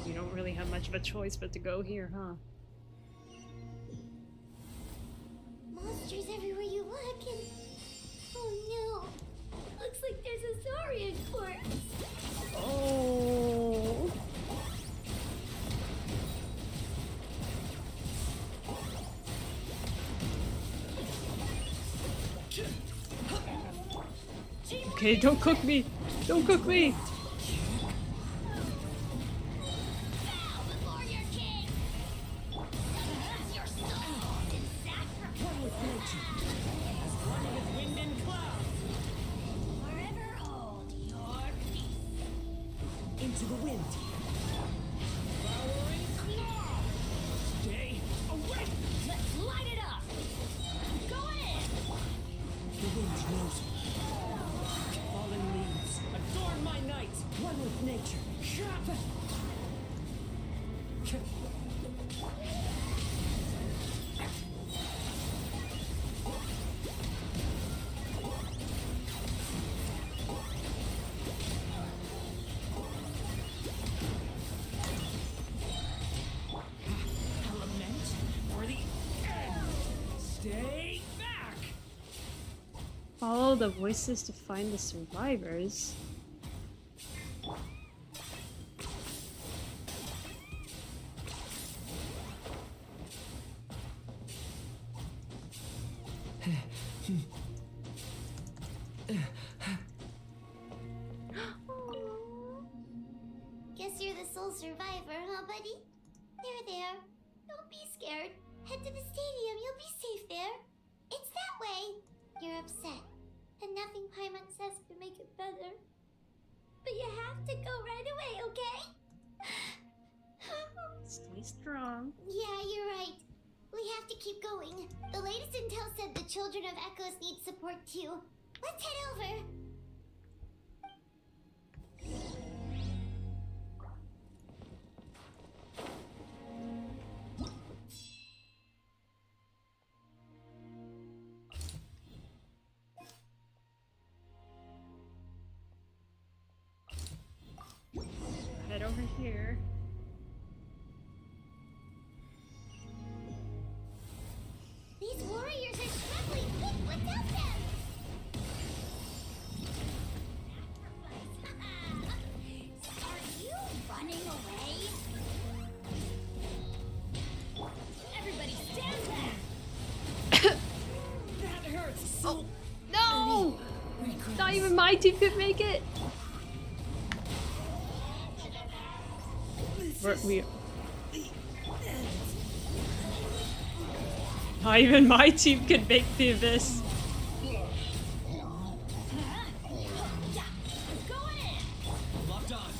A: You don't really have much of a choice but to go here, huh?
M: Monsters everywhere you look, and oh no, looks like there's a Saurian corpse.
A: Oh. Okay, don't cook me. Don't cook me.
L: Into the wind. Devouring claw. Stay away.
G: Let's light it up. Go in.
L: The wind knows me. Fallen leaves. Adorn my night. One with nature. Stay back!
A: Follow the voices to find the survivors.
M: Guess you're the sole survivor, huh, buddy? There. Don't be scared. Head to the stadium. You'll be safe there. It's that way. You're upset, and nothing Paimon says can make it better. But you have to go right away, okay?
A: Stay strong.
M: Yeah, you're right. We have to keep going. The latest intel said the Children of Echoes need support too. Let's head over.
A: Head over here.
M: These warriors are struggling. Quick, what's out there?
D: Are you running away? Everybody stand back!
L: That hurts so.
A: No! Not even my team could make it. Not even my team could make the abyss.
P: Locked on.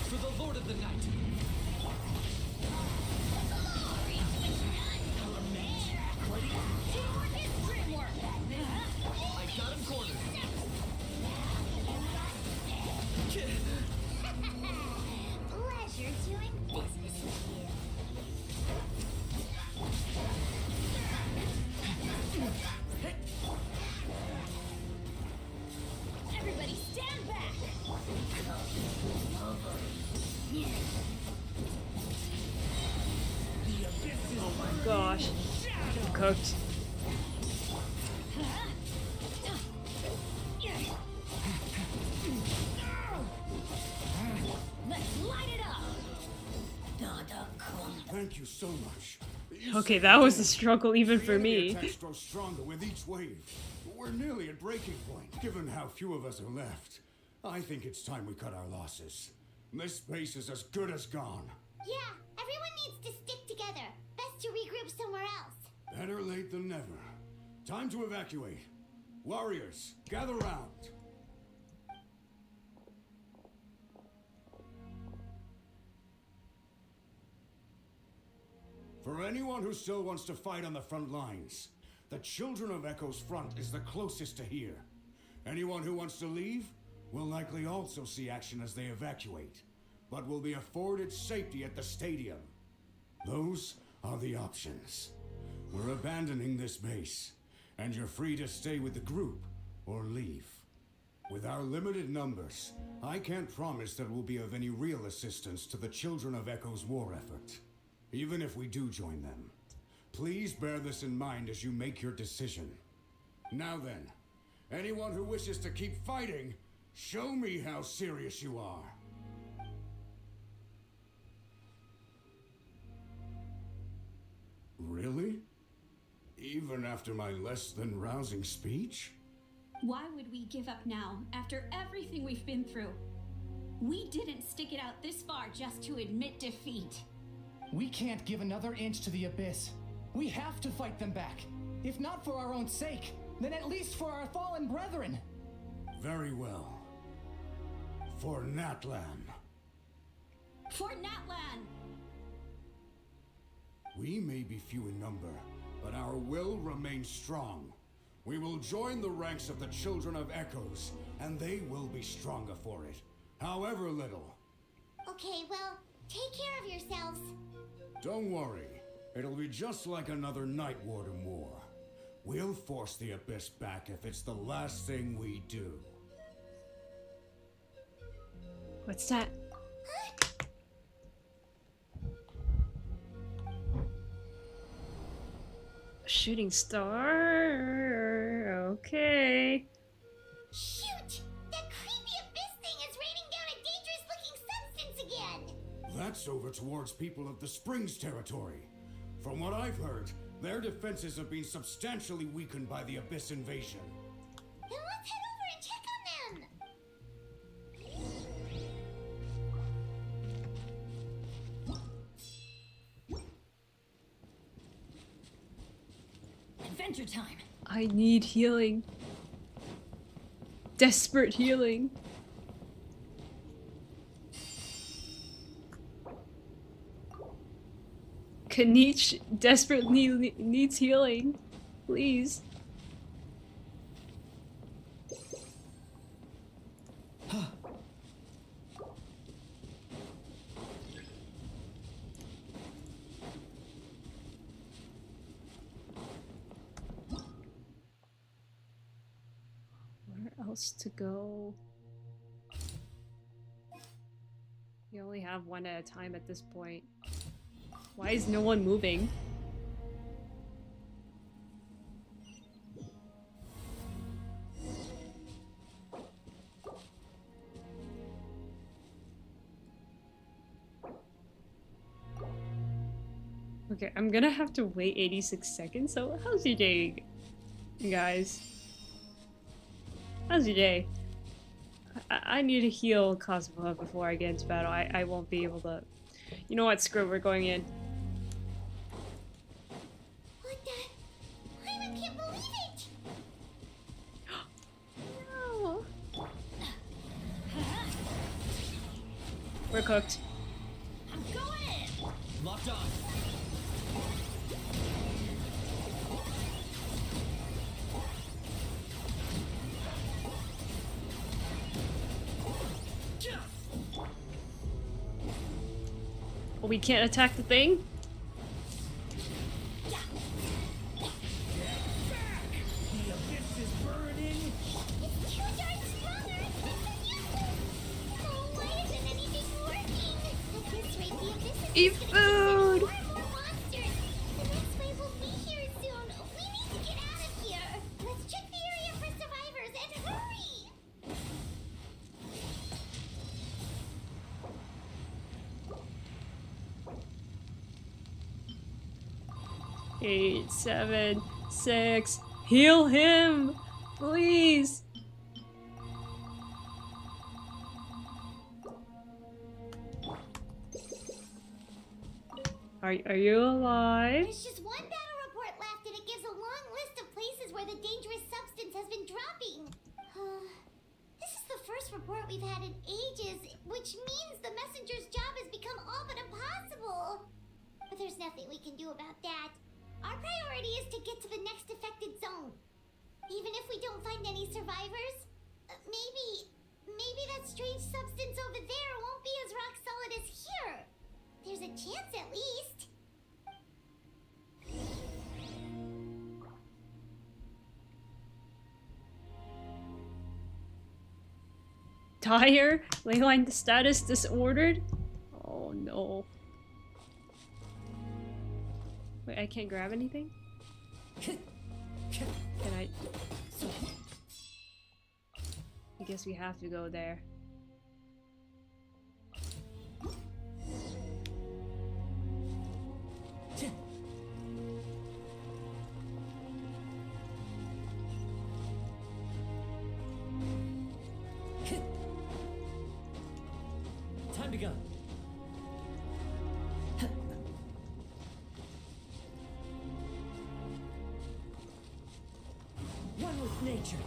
P: For the Lord of the Night. I got him cornered.
M: Pleasure doing business with you.
D: Everybody stand back!
A: Oh my gosh. I'm cooked.
D: Let's light it up!
J: Thank you so much.
A: Okay, that was a struggle even for me.
J: Attacks grow stronger with each wave. We're nearly at breaking point. Given how few of us are left, I think it's time we cut our losses.
B: This space is as good as gone.
M: Yeah, everyone needs to stick together. Best to regroup somewhere else.
B: Better late than never. Time to evacuate. Warriors, gather round. For anyone who still wants to fight on the front lines, the Children of Echo's front is the closest to here. Anyone who wants to leave will likely also see action as they evacuate, but will be afforded safety at the stadium. Those are the options. We're abandoning this base, and you're free to stay with the group or leave. With our limited numbers, I can't promise that we'll be of any real assistance to the Children of Echo's war effort. Even if we do join them, please bear this in mind as you make your decision. Now then, anyone who wishes to keep fighting, show me how serious you are. Really? Even after my less than rousing speech?
V: Why would we give up now, after everything we've been through? We didn't stick it out this far just to admit defeat.
W: We can't give another inch to the Abyss. We have to fight them back. If not for our own sake, then at least for our fallen brethren.
B: Very well. For Natlan.
V: For Natlan!
B: We may be few in number, but our will remains strong. We will join the ranks of the Children of Echoes, and they will be stronger for it, however little.
M: Okay, well, take care of yourselves.
B: Don't worry. It'll be just like another Night Warden war. We'll force the Abyss back if it's the last thing we do.
A: What's that? Shooting star. Okay.
M: Shoot! That creepy abyss thing is raining down a dangerous-looking substance again!
B: That's over towards people of the Springs territory. From what I've heard, their defenses have been substantially weakened by the Abyss invasion.
M: Then let's head over and check on them!
V: Adventure time!
A: I need healing. Desperate healing. Kanich desperately needs healing. Please. Where else to go? We only have one at a time at this point. Why is no one moving? Okay, I'm gonna have to wait 86 seconds, so how's your day, guys? How's your day? I need to heal Cosmo before I get into battle. I won't be able to... You know what? Screw it, we're going in.
M: What the? I can't believe it!
A: No. We're cooked.
V: I'm going in!
W: Locked on.
A: We can't attack the thing? Eat food! Eight, 7, 6. Heal him! Please! Are you alive?
M: There's just one battle report left, and it gives a long list of places where the dangerous substance has been dropping. This is the first report we've had in ages, which means the messenger's job has become all but impossible. But there's nothing we can do about that. Our priority is to get to the next affected zone. Even if we don't find any survivors, maybe that strange substance over there won't be as rock solid as here. There's a chance at least.
A: Dire? Leyline status disordered? Oh no. Wait, I can't grab anything? Can I? I guess we have to go there.
L: Time to go. One with nature.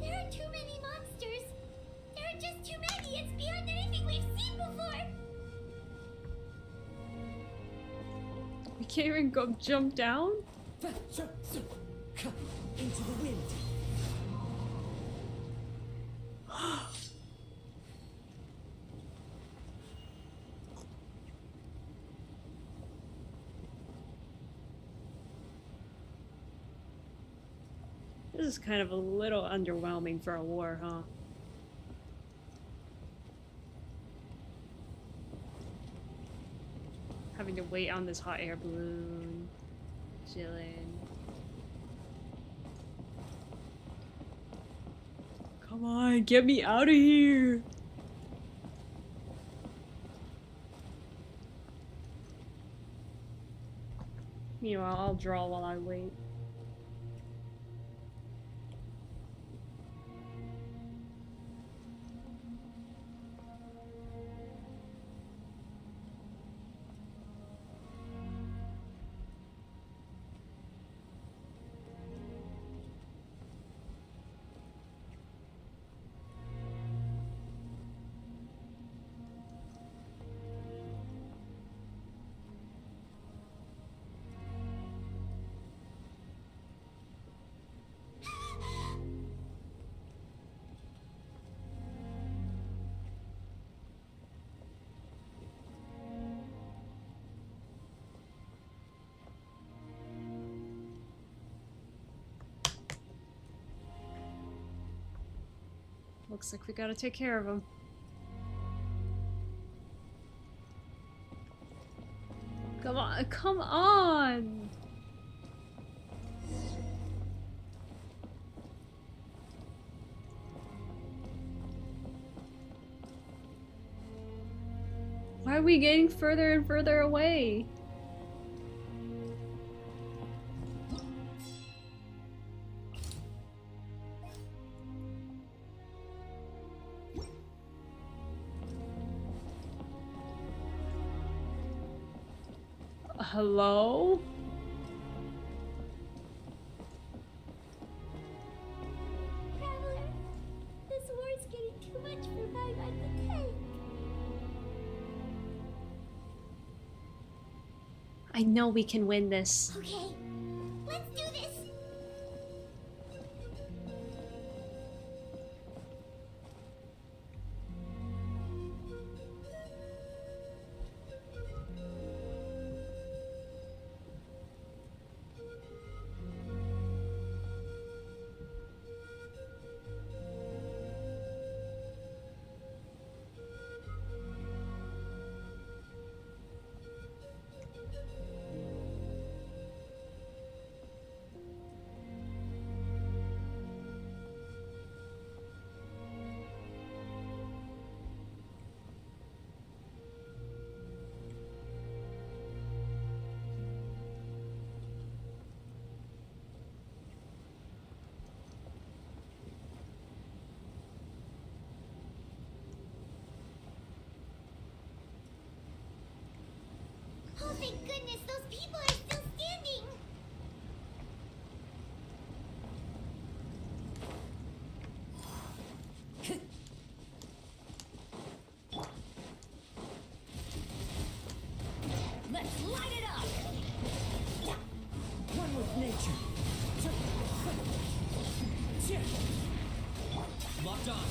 M: There are too many monsters. There are just too many. It's beyond anything we've seen before.
A: We can't even go jump down?
L: Into the wind.
A: This is kind of a little underwhelming for a war, huh? Having to wait on this hot air balloon. Chilling. Come on, get me out of here! Meanwhile, I'll draw while I wait. Looks like we gotta take care of him. Come on, come on! Why are we getting further and further away? Hello?
M: Traveler, this war's getting too much for my life to take.
A: I know we can win this.
M: Okay, let's do this. thank goodness those people are still standing.
L: Let's light it up! One with nature.
C: Locked on.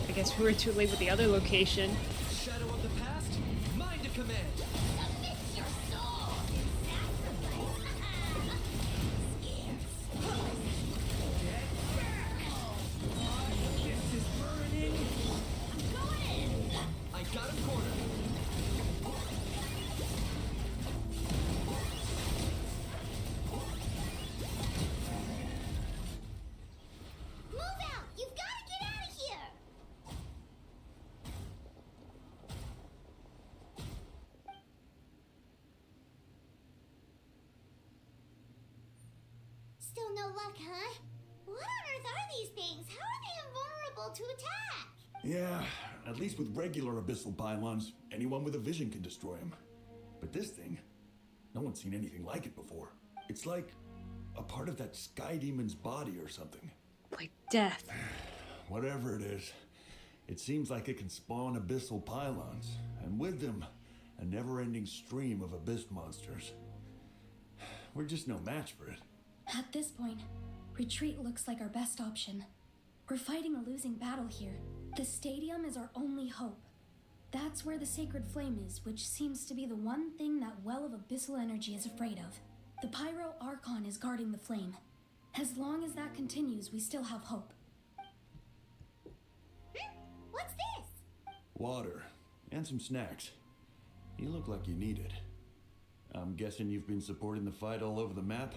A: I guess we were too late with the other location.
C: Shadow of the past, mind to command.
M: Submit your soul in sacrifice.
C: This is burning.
M: Go in.
C: I got him cornered.
M: Move out! You've got to get out of here! Still no luck, huh? What on earth are these things? How are they invulnerable to attack?
J: Yeah, at least with regular abyssal pylons, anyone with a vision can destroy them. But this thing, no one's seen anything like it before. It's like a part of that sky demon's body or something.
A: Like death.
J: Whatever it is, it seems like it can spawn abyssal pylons, and with them, a never-ending stream of abyss monsters. We're just no match for it.
K: At this point, retreat looks like our best option. We're fighting a losing battle here. The stadium is our only hope. That's where the sacred flame is, which seems to be the one thing that well of abyssal energy is afraid of. The Pyro Archon is guarding the flame. As long as that continues, we still have hope.
M: What's this?
J: Water, and some snacks. You look like you need it. I'm guessing you've been supporting the fight all over the map?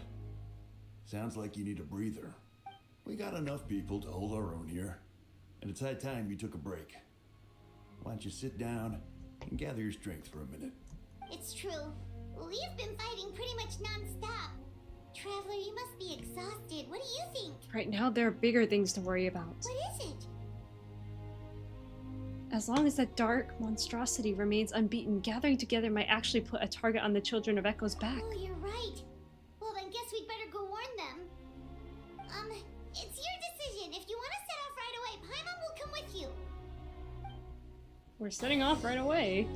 J: Sounds like you need a breather. We got enough people to hold our own here, and it's high time you took a break. Why don't you sit down and gather your strength for a minute?
M: It's true. We've been fighting pretty much non-stop. Traveler, you must be exhausted. What do you think?
A: Right now, there are bigger things to worry about.
M: What is it?
A: As long as that dark monstrosity remains unbeaten, gathering together might actually put a target on the Children of Echo's back.
M: Oh, you're right. Well, then guess we'd better go warn them. It's your decision. If you want to set off right away, Paimon will come with you.
A: We're setting off right away.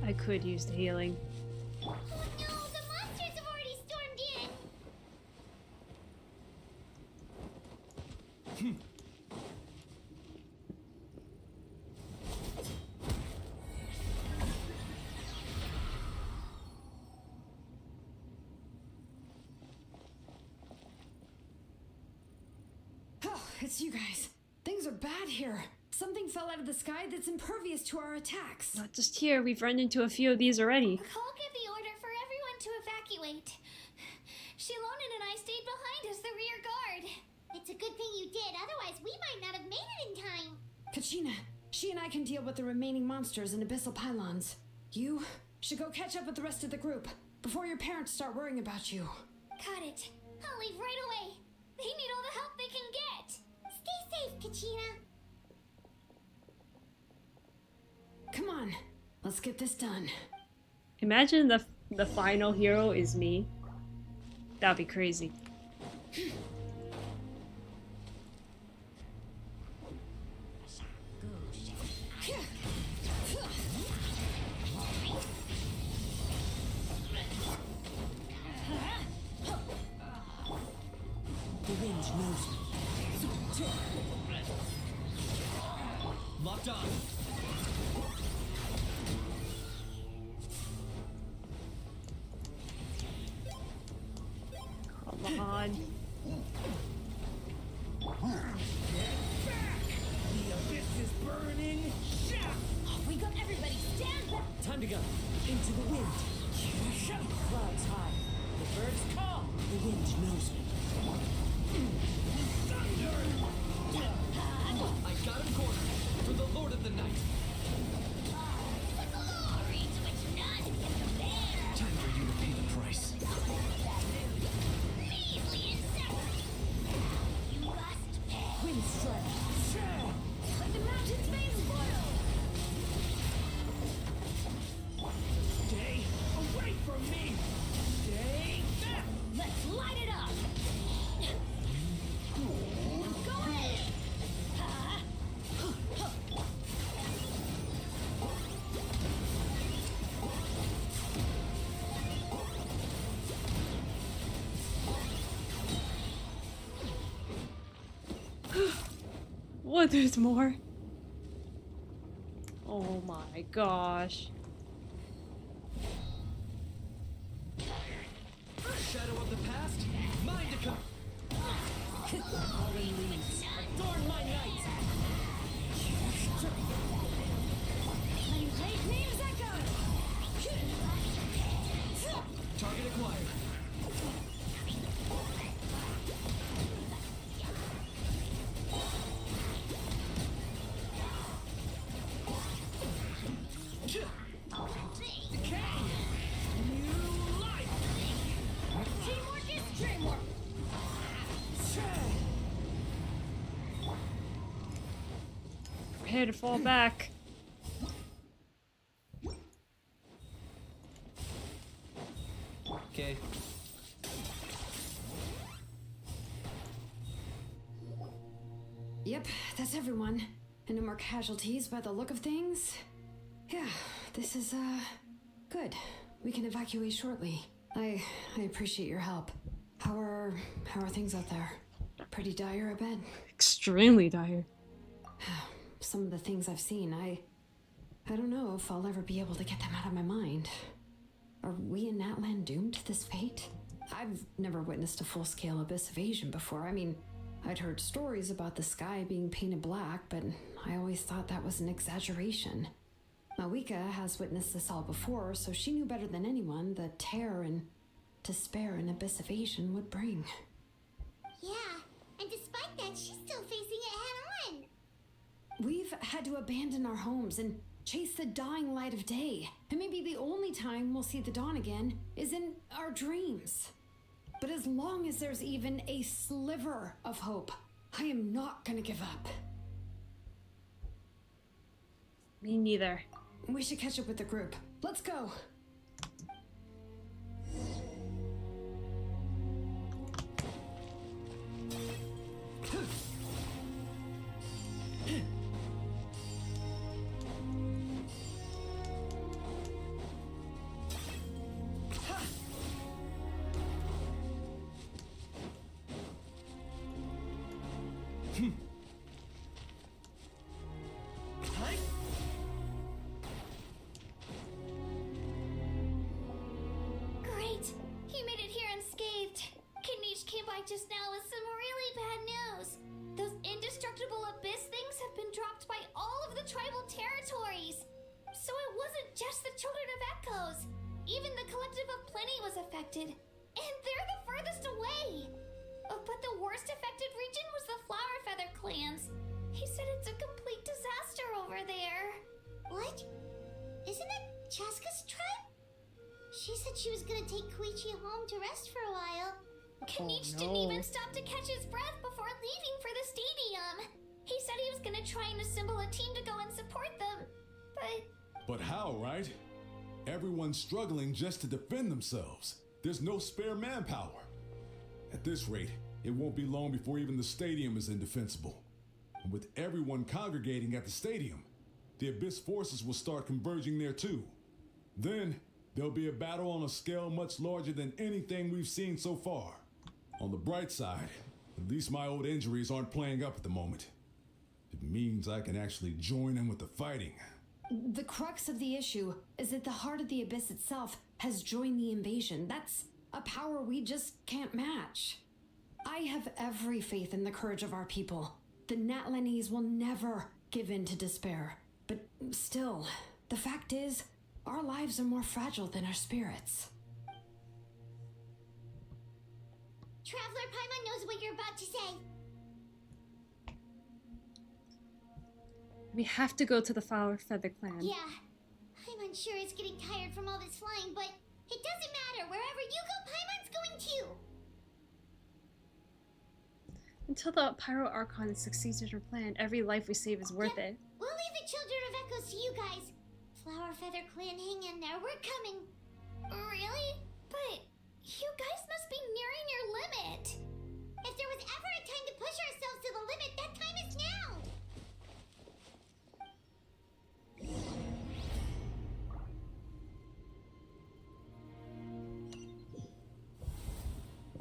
A: I could use the healing.
M: Oh no, the monsters have already stormed in.
F: Oh, it's you guys. Things are bad here. Something fell out of the sky that's impervious to our attacks.
A: Not just here, we've run into a few of these already.
M: Cole gave the order for everyone to evacuate. Shilonen and I stayed behind as the rear guard. It's a good thing you did, otherwise we might not have made it in time.
F: Kachina, she and I can deal with the remaining monsters and abyssal pylons. You should go catch up with the rest of the group before your parents start worrying about you.
M: Got it. I'll leave right away. They need all the help they can get. Stay safe, Kachina.
F: Come on, let's get this done.
A: Imagine the final hero is me. That'd be crazy.
L: The wind knows me.
A: god.
L: The abyss is burning.
K: We got everybody. Stand back.
L: Time to go. Into the wind. Clouds high. The birds call. The wind knows me. Thunder!
C: I got him cornered. For the Lord of the Night.
D: Glory to which none can compare.
C: Time for you to pay the price.
D: Measly insect. You must pay.
L: Wind strike.
K: Let the mountain's veins boil.
L: Stay away from me. Stay back.
K: Let's light it up.
D: Go ahead.
A: What? There's more? Oh my gosh.
C: Shadow of the past, mine to come.
L: Fallen leaves. Adorn my night.
K: Late names echo.
C: Target acquired.
K: Teamwork is dreamwork.
A: Prepare to fall back.
C: Okay.
F: Yep, that's everyone. And no more casualties by the look of things. Yeah, this is, good. We can evacuate shortly. I appreciate your help. How are things out there? Pretty dire, I bet.
A: Extremely dire.
F: Some of the things I've seen, I don't know if I'll ever be able to get them out of my mind. Are we in Natlan doomed to this fate? I've never witnessed a full-scale abyss invasion before. I mean, I'd heard stories about the sky being painted black, but I always thought that was an exaggeration. Mawika has witnessed this all before, so she knew better than anyone the terror and despair an abyss invasion would bring.
M: Yeah, and despite that, she's still facing it head on.
F: We've had to abandon our homes and chase the dying light of day. And maybe the only time we'll see the dawn again is in our dreams. But as long as there's even a sliver of hope, I am not gonna give up.
A: Me neither.
F: We should catch up with the group. Let's go.
D: Great! You made it here unscathed. Knish came by just now with some really bad news. Those indestructible abyss things have been dropped by all of the tribal territories. So it wasn't just the Children of Echoes. Even the Collective of Plenty was affected. And they're the furthest away. But the worst affected region was the Flower Feather clans. He said it's a complete disaster over there.
M: What? Isn't that Chaska's tribe? She said she was gonna take Koichi home to rest for a while.
D: Knish didn't even stop to catch his breath before leaving for the stadium. He said he was gonna try and assemble a team to go and support them.
N: But how, right? Everyone's struggling just to defend themselves. There's no spare manpower. At this rate, it won't be long before even the stadium is indefensible. And with everyone congregating at the stadium, the Abyss forces will start converging there too. Then, there'll be a battle on a scale much larger than anything we've seen so far. On the bright side, at least my old injuries aren't playing up at the moment. It means I can actually join in with the fighting.
F: The crux of the issue is that the heart of the Abyss itself has joined the invasion. That's a power we just can't match. I have every faith in the courage of our people. The Natlanese will never give in to despair. But still, the fact is, our lives are more fragile than our spirits.
M: Traveler Paimon knows what you're about to say.
A: We have to go to the Flower Feather Clan.
M: Yeah, Paimon's sure is getting tired from all this flying, but it doesn't matter. Wherever you go, Paimon's going too.
A: Until the Pyro Archon succeeds in her plan, every life we save is worth it.
M: We'll leave the Children of Echoes to you guys. Flower Feather Clan, hang in there. We're coming. Really? But you guys must be nearing your limit. If there was ever a time to push ourselves to the limit, that time is now.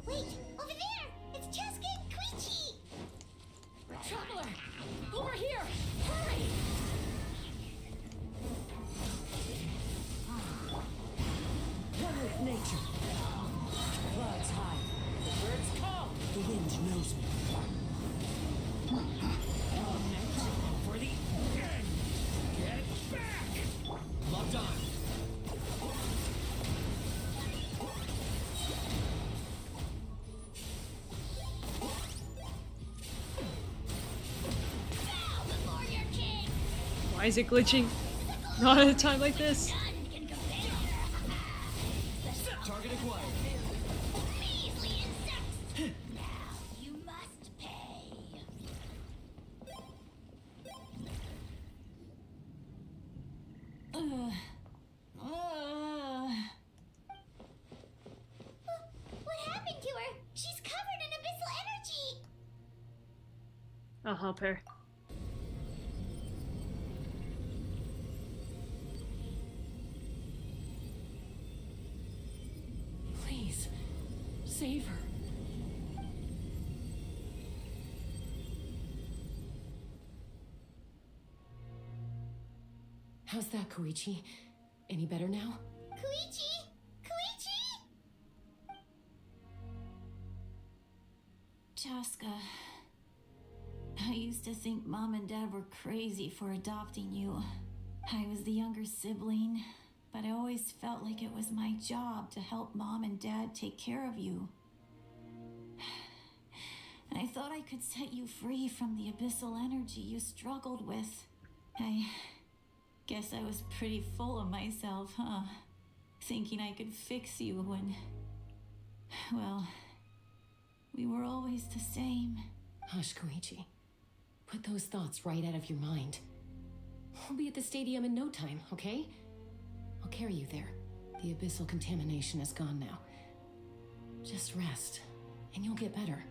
M: Wait, over there! It's Cheska and Koichi!
E: Traveler! Over here! Hurry!
L: One with nature. Clouds high. The birds call. The wind knows me. Next, for the end. Get back!
P: Locked on.
A: Why is it glitching? Not at a time like this.
P: Target acquired.
M: Measly insects! Now you must pay. What happened to her? She's covered in abyssal energy!
A: I'll help her.
E: Please, save her. How's that, Koichi? Any better now?
M: Koichi! Koichi!
O: Chaska, I used to think Mom and Dad were crazy for adopting you. I was the younger sibling, but I always felt like it was my job to help Mom and Dad take care of you. I thought I could set you free from the abyssal energy you struggled with. I guess I was pretty full of myself, huh? Thinking I could fix you when... well, we were always the same.
E: Hush, Koichi. Put those thoughts right out of your mind. We'll be at the stadium in no time, okay? I'll carry you there. The abyssal contamination is gone now. Just rest, and you'll get better.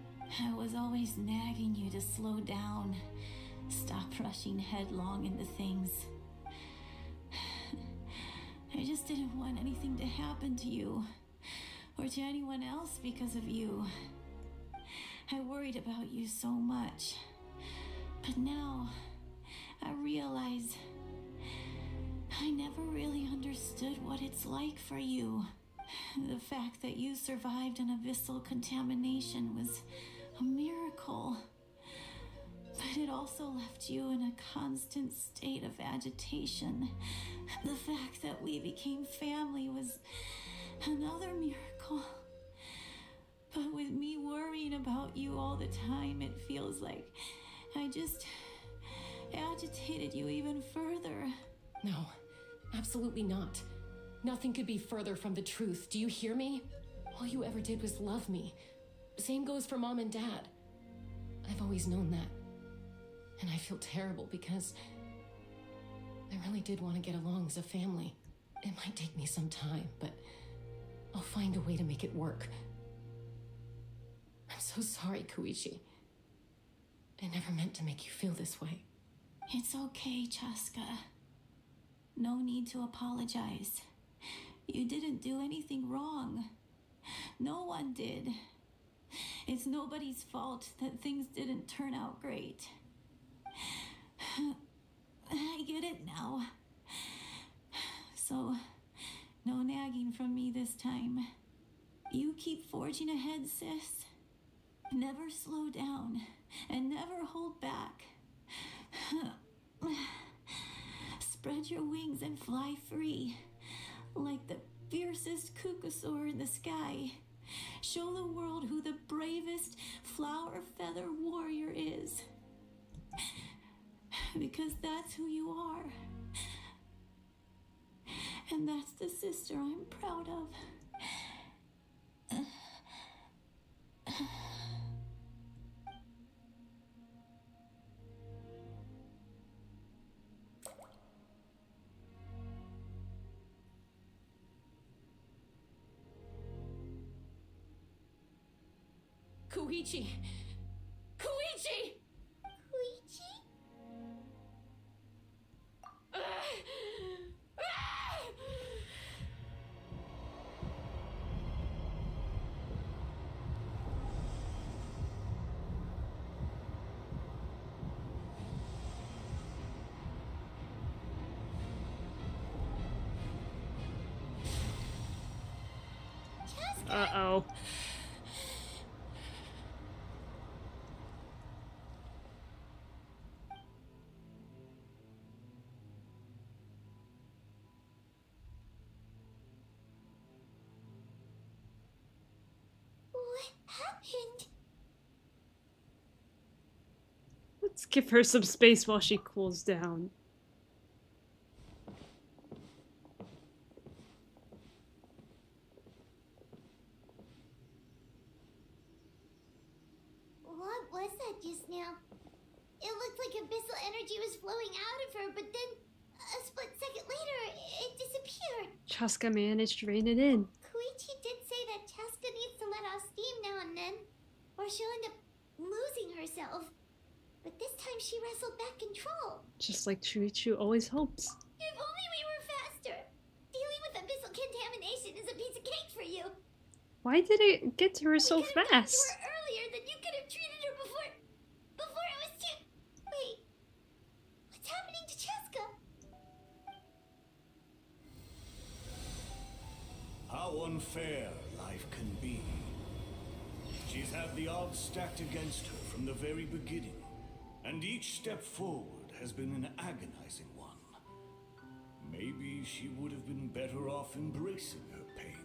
O: I was always nagging you to slow down. Stop rushing headlong into things. I just didn't want anything to happen to you, or to anyone else because of you. I worried about you so much. But now, I realize I never really understood what it's like for you. The fact that you survived an abyssal contamination was a miracle. But it also left you in a constant state of agitation. The fact that we became family was another miracle. But with me worrying about you all the time, it feels like I just agitated you even further.
E: No, absolutely not. Nothing could be further from the truth. Do you hear me? All you ever did was love me. Same goes for Mom and Dad. I've always known that. And I feel terrible because I really did want to get along as a family. It might take me some time, but I'll find a way to make it work. I'm so sorry, Koichi. I never meant to make you feel this way.
O: It's okay, Chaska. No need to apologize. You didn't do anything wrong. No one did. It's nobody's fault that things didn't turn out great. I get it now. So, no nagging from me this time. You keep forging ahead, sis. Never slow down and never hold back. Spread your wings and fly free, like the fiercest kukasaur in the sky. Show the world who the bravest flower feather warrior is. Because that's who you are. And that's the sister I'm proud of.
K: Koichi! Koichi!
M: Koichi?
A: Uh-oh.
M: What happened?
A: Let's give her some space while she cools down.
M: What was that just now? It looked like abyssal energy was flowing out of her, but then a split second later, it disappeared.
A: Chaska managed to rein it in.
M: Koichi did say that Chaska needs to let off steam now and then, or she'll end up losing herself. But this time she wrestled back control.
A: Just like Chuichu always hopes.
M: If only we were faster. Dealing with abyssal contamination is a piece of cake for you.
A: Why did it get to her so
M: We could have gotten to
A: fast?
M: her earlier, then you could have treated her before it was too. Wait, what's happening to Cheska?
J: How unfair life can be. She's had the odds stacked against her from the very beginning, and each step forward has been an agonizing one. Maybe she would have been better off embracing her pain.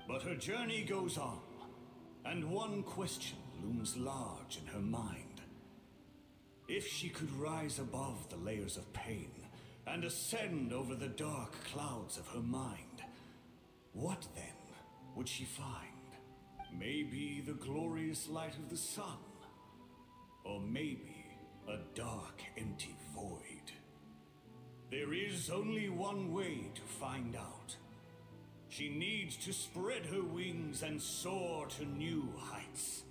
J: But her journey goes on, and one question looms large in her mind. If she could rise above the layers of pain and ascend over the dark clouds of her mind, what then would she find? Maybe the glorious light of the sun, or maybe a dark, empty void. There is only one way to find out. She needs to spread her wings and soar to new heights.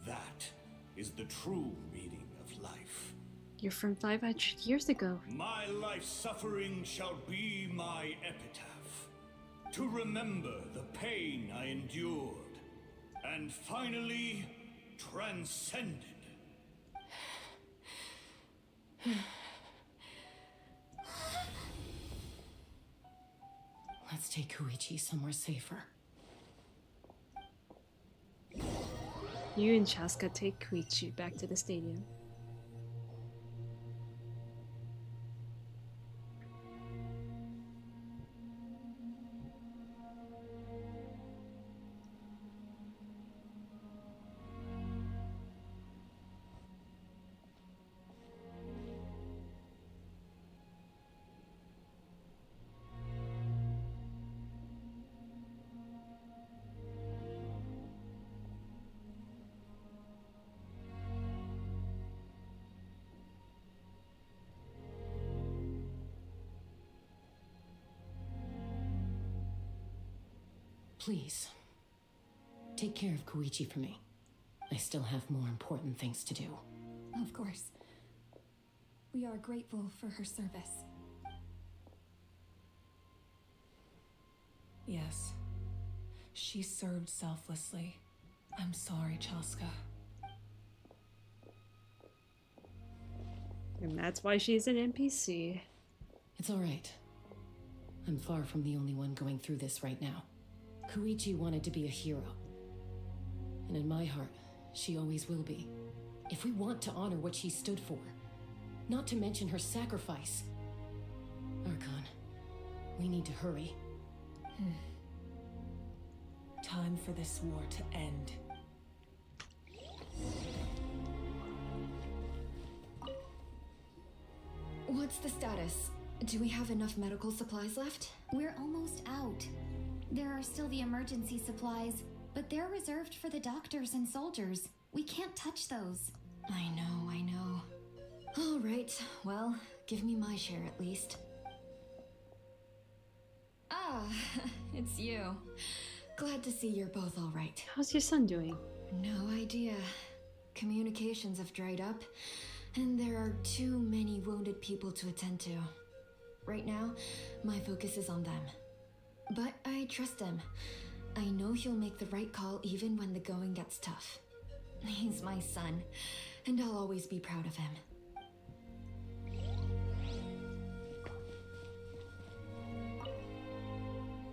J: That is the true meaning of life.
A: You're from 500 years ago.
J: My life's suffering shall be my epitaph, to remember the pain I endured, and finally transcended.
E: Let's take Koichi somewhere safer.
A: You and Chaska take Koichi back to the stadium.
E: Please, take care of Koichi for me. I still have more important things to do.
K: Of course. We are grateful for her service.
Q: Yes. She served selflessly. I'm sorry, Chaska.
A: And that's why she's an NPC.
E: It's all right. I'm far from the only one going through this right now. Koichi wanted to be a hero. And in my heart, She always will be. If we want to honor what she stood for. Not to mention her sacrifice. Archon, we need to hurry.
Q: Time for this war to end.
F: What's the status? Do we have enough medical supplies left?
G: We're almost out. There are still the emergency supplies, but they're reserved for the doctors and soldiers. We can't touch those.
F: I know. All right, well, give me my share at least. Ah, it's you. Glad to see you're both all right.
A: How's your son doing?
F: No idea. Communications have dried up, and there are too many wounded people to attend to. Right now, my focus is on them. But I trust him. I know he'll make the right call even when the going gets tough. He's my son, and I'll always be proud of him.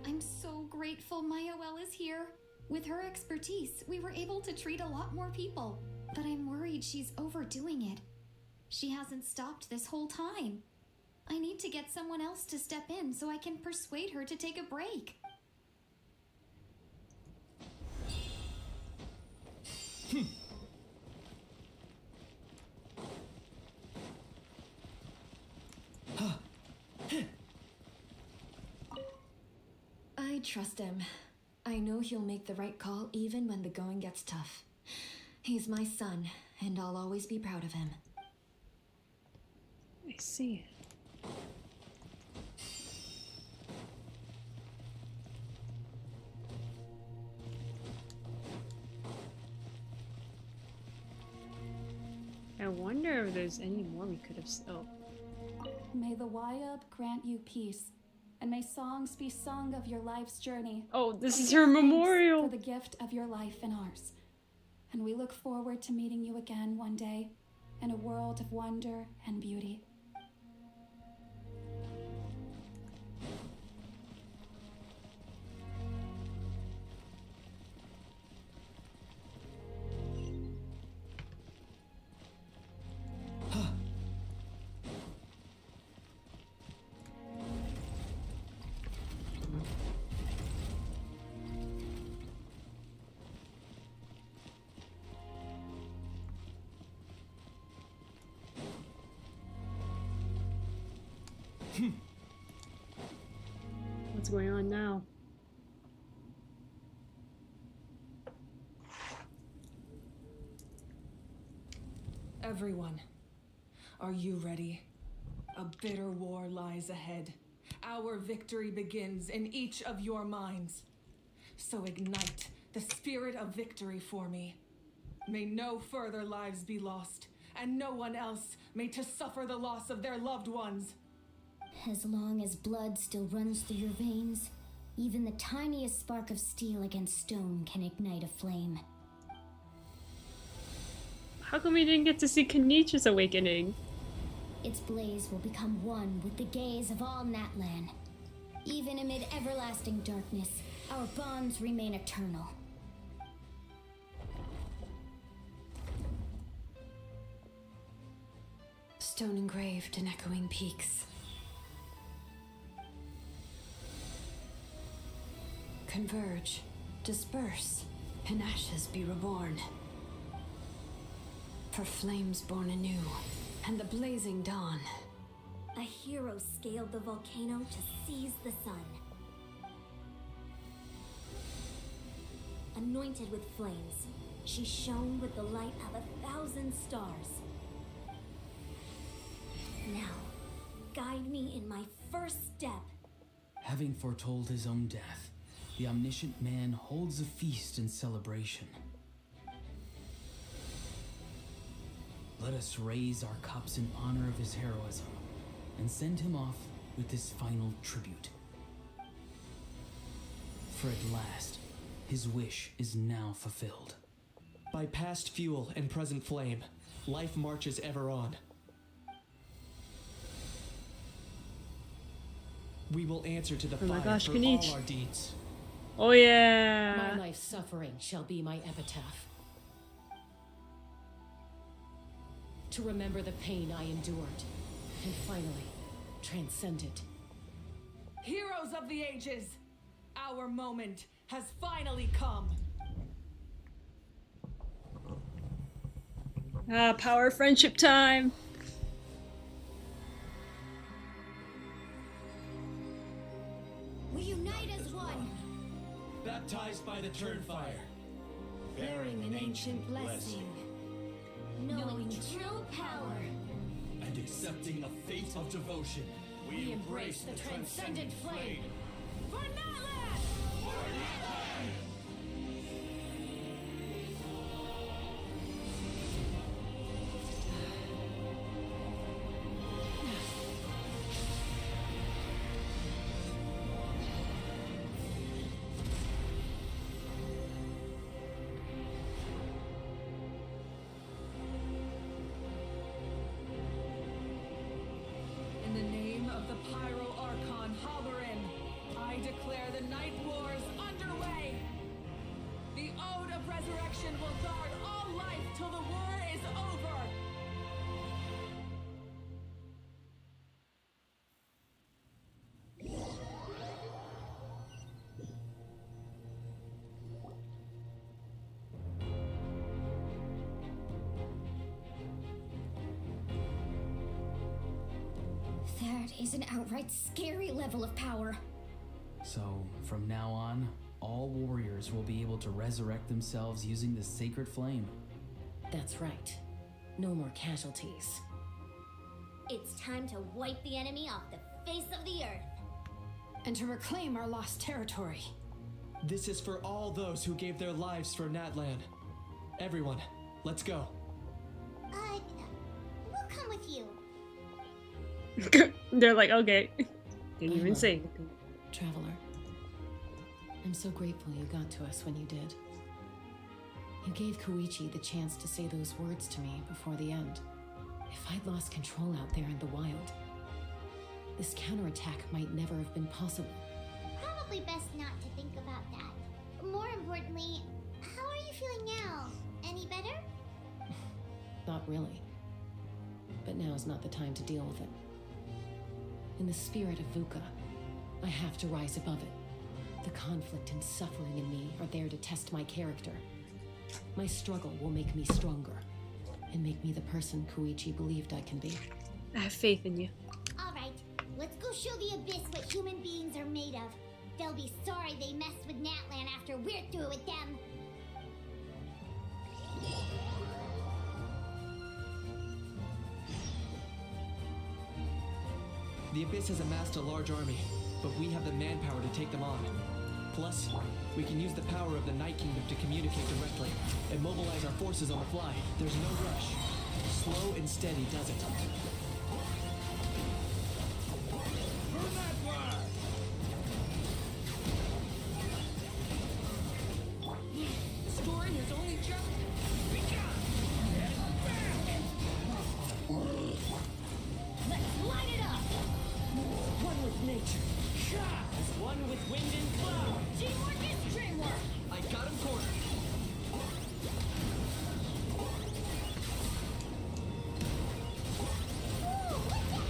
G: I'm so grateful Mayoel is here. With her expertise, we were able to treat a lot more people. But I'm worried she's overdoing it. She hasn't stopped this whole time. I need to get someone else to step in so I can persuade her to take a break.
F: I trust him. I know he'll make the right call even when the going gets tough. He's my son, and I'll always be proud of him.
A: I see. I wonder if there's any more we could have. Oh.
V: May the Wayub grant you peace, and may songs be sung of your life's journey.
A: Oh, this
V: And
A: is her
V: give thanks
A: memorial.
V: for the gift of your life and ours. And we look forward to meeting you again one day in a world of wonder and beauty.
A: What's going on now?
Q: Everyone, are you ready? A bitter war lies ahead. Our victory begins in each of your minds. So ignite the spirit of victory for me. May no further lives be lost, and no one else may to suffer the loss of their loved ones.
M: As long as blood still runs through your veins, even the tiniest spark of steel against stone can ignite a flame.
A: How come we didn't get to see Kanichi's awakening?
M: Its blaze will become one with the gaze of all Natlan. Even amid everlasting darkness, our bonds remain eternal.
F: Stone engraved in echoing peaks. Converge, disperse, and ashes be reborn. For flames born anew, and the blazing dawn.
M: A hero scaled the volcano to seize the sun. Anointed with flames, she shone with the light of 1,000 stars. Now, guide me in my first step.
H: Having foretold his own death, the omniscient man holds a feast in celebration. Let us raise our cups in honor of his heroism and send him off with this final tribute. For at last, his wish is now fulfilled.
C: By past fuel and present flame, life marches ever on. We will answer to the
A: Oh my
C: fire
A: gosh,
C: for
A: Kanich.
C: all our deeds.
A: Oh yeah.
E: My life's suffering shall be my epitaph. to remember the pain I endured, and finally, transcend it.
Q: Heroes of the ages, our moment has finally come.
A: Power friendship time.
D: We unite as one.
C: Baptized by the Turnfire.
D: Bearing an ancient blessing. Knowing true power.
C: And accepting the fate of devotion.
E: We embrace the transcendent flame.
Q: For Natlan! For Natlan! In the name of the Pyro Archon Ororon, I declare the Night Wars underway! The Ode of Resurrection will guard all life till the war is over!
D: That is an outright scary level of power.
H: So, from now on, all warriors will be able to resurrect themselves using the sacred flame.
E: That's right. No more casualties.
M: It's time to wipe the enemy off the face of the earth.
F: And to reclaim our lost territory.
C: This is for all those who gave their lives for Natlan. Everyone, let's go.
M: We'll come with you.
A: They're like, okay. Didn't even say anything.
E: Traveler, I'm so grateful you got to us when you did. You gave Koichi the chance to say those words to me before the end. If I'd lost control out there in the wild, this counterattack might never have been possible.
M: Probably best not to think about that. More importantly, how are you feeling now? Any better?
E: Not really. But now's not the time to deal with it. In the spirit of VUCA, I have to rise above it. The conflict and suffering in me are there to test my character. My struggle will make me stronger, and make me the person Koichi believed I can be.
A: I have faith in you.
M: Alright, let's go show the Abyss what human beings are made of. They'll be sorry they messed with Natlan after we're through with them.
C: The Abyss has amassed a large army, but we have the manpower to take them on. Plus, we can use the power of the Night Kingdom to communicate directly and mobilize our forces on the fly. There's no rush. Slow and steady does it.
Q: Story has only just begun!
L: Let's light it up! One with nature. As one with wind and cloud. Teamwork is dreamwork!
C: I got him cornered.
M: Ooh, what's that?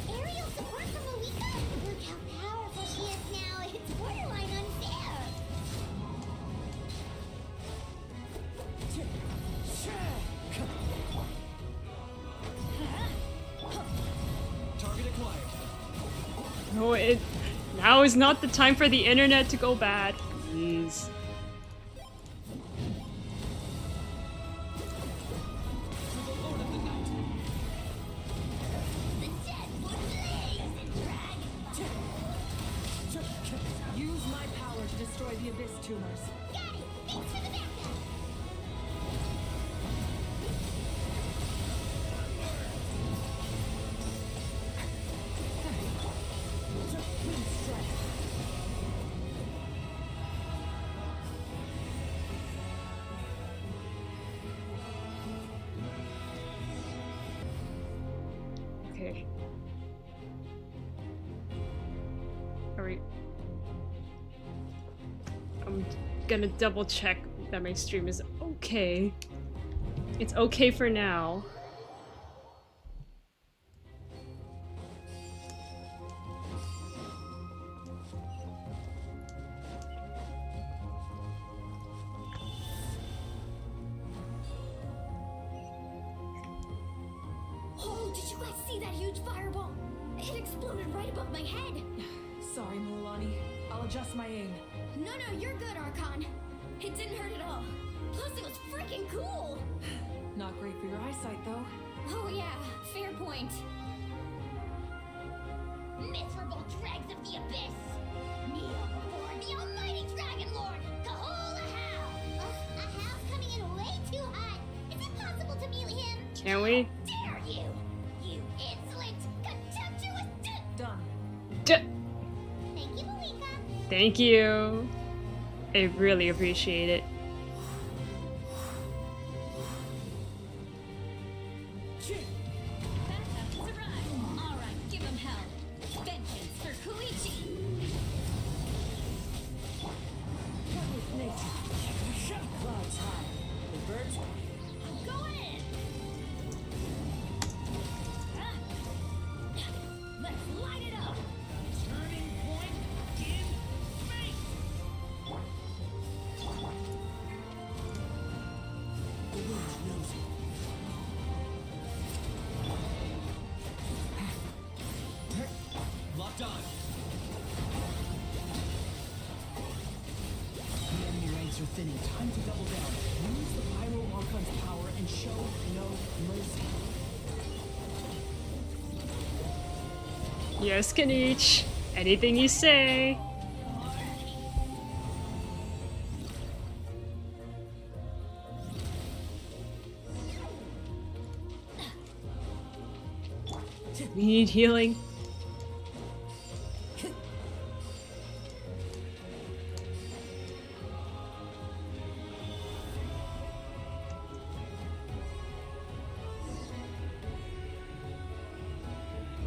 M: Aerial support from Malika? Look how powerful she is now. It's borderline unfair.
C: Target acquired.
A: No, now is not the time for the internet to go bad. Please.
Q: Use my power to destroy the Abyss tumors.
M: Got it. Thanks for the backup.
A: Okay. Alright. I'm gonna double check that my stream is okay. It's okay for now.
K: Oh, did you guys see that huge fireball? It exploded right above my head.
Q: Sorry, Mulani. I'll adjust my aim.
K: No, you're good, Archon. It didn't hurt at all. Plus, it was freaking cool.
Q: Not great for your eyesight, though.
K: Oh yeah, fair point.
M: Miserable dregs of the abyss! Kneel before the almighty Dragon Lord, Kahola Hal! A Hal's coming in way too hot! Is it possible to mute him?
A: Can we?
M: How dare you! You insolent, contemptuous
Q: Done.
M: Thank you, Malika!
A: Thank you. I really appreciate it.
V: Alright, give him hell. Vengeance for Koichi.
L: Come with nature. Clouds high. The birds.
V: I'm going in. Let's light it up. Turning point in space.
L: The wind knows it.
C: Locked on. The enemy ranks are thinning. Time to double down. Use the Pyro Archon's power and show no mercy.
A: Yes, Kanich. Anything you say. We need healing.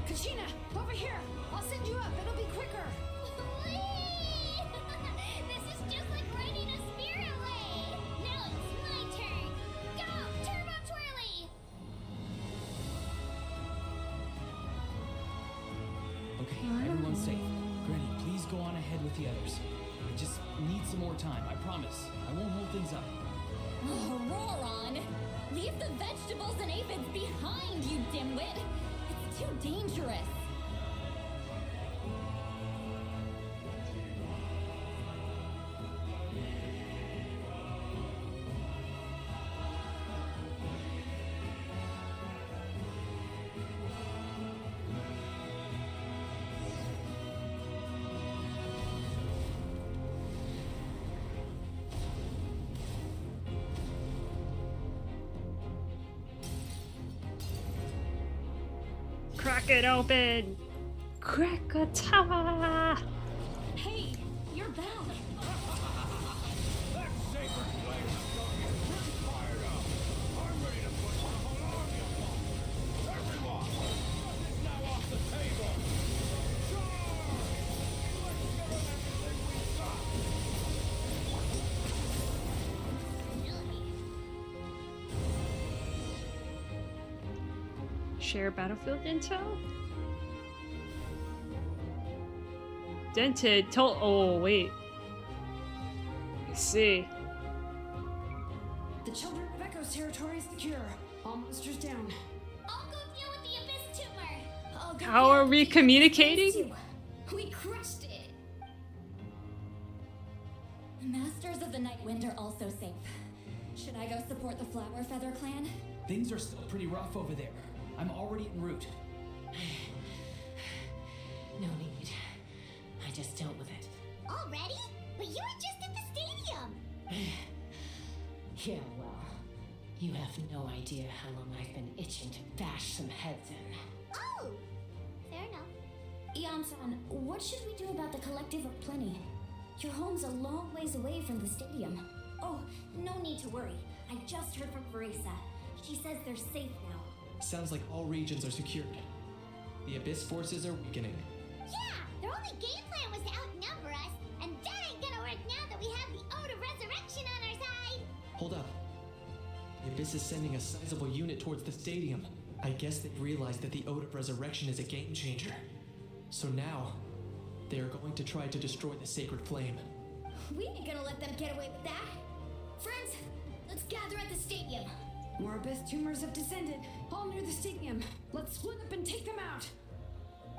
F: Kachina, over here. I'll send you up. It'll be quicker.
M: This is just like riding a spirit away! Now it's my turn! Go, Turbo Twirly!
H: Okay, everyone's safe. Granny, please go on ahead with the others. I just need some more time, I promise. I won't hold things up.
G: Ororon! Leave the vegetables and aphids behind, you dimwit! It's too dangerous!
A: Crack it open! Krakatawa!
V: Hey, you're back.
A: Share battlefield intel? Dented told. Oh, wait. I see.
F: The children of Echo's territory is secure. All monsters down.
M: I'll go deal with the abyss tumor!
F: I'll go
A: How are we communicating?
K: We crushed it.
G: Masters of the Nightwind are also safe. Should I go support the Flower Feather clan?
C: Things are still pretty rough over there. I'm already en route.
L: No need. I just dealt with it.
M: Already? But you were just at the stadium!
L: Yeah, well, you have no idea how long I've been itching to bash some heads in.
M: Oh! Fair enough.
K: Ian-san, what should we do about the Collective of Plenty? Your home's a long ways away from the stadium.
G: Oh, no need to worry. I just heard from Verisa. She says they're safe now.
C: Sounds like all regions are secured. The Abyss forces are weakening.
M: Yeah! Their only game plan was to outnumber us, and that ain't gonna work now that we have the Ode of Resurrection on our side!
C: Hold up. The Abyss is sending a sizable unit towards the stadium. I guess they've realized that the Ode of Resurrection is a game changer. So now, they are going to try to destroy the Sacred Flame.
K: We ain't gonna let them get away with that. Friends, let's gather at the stadium.
F: More abyss tumors have descended. All near the stadium. Let's split up and take them out.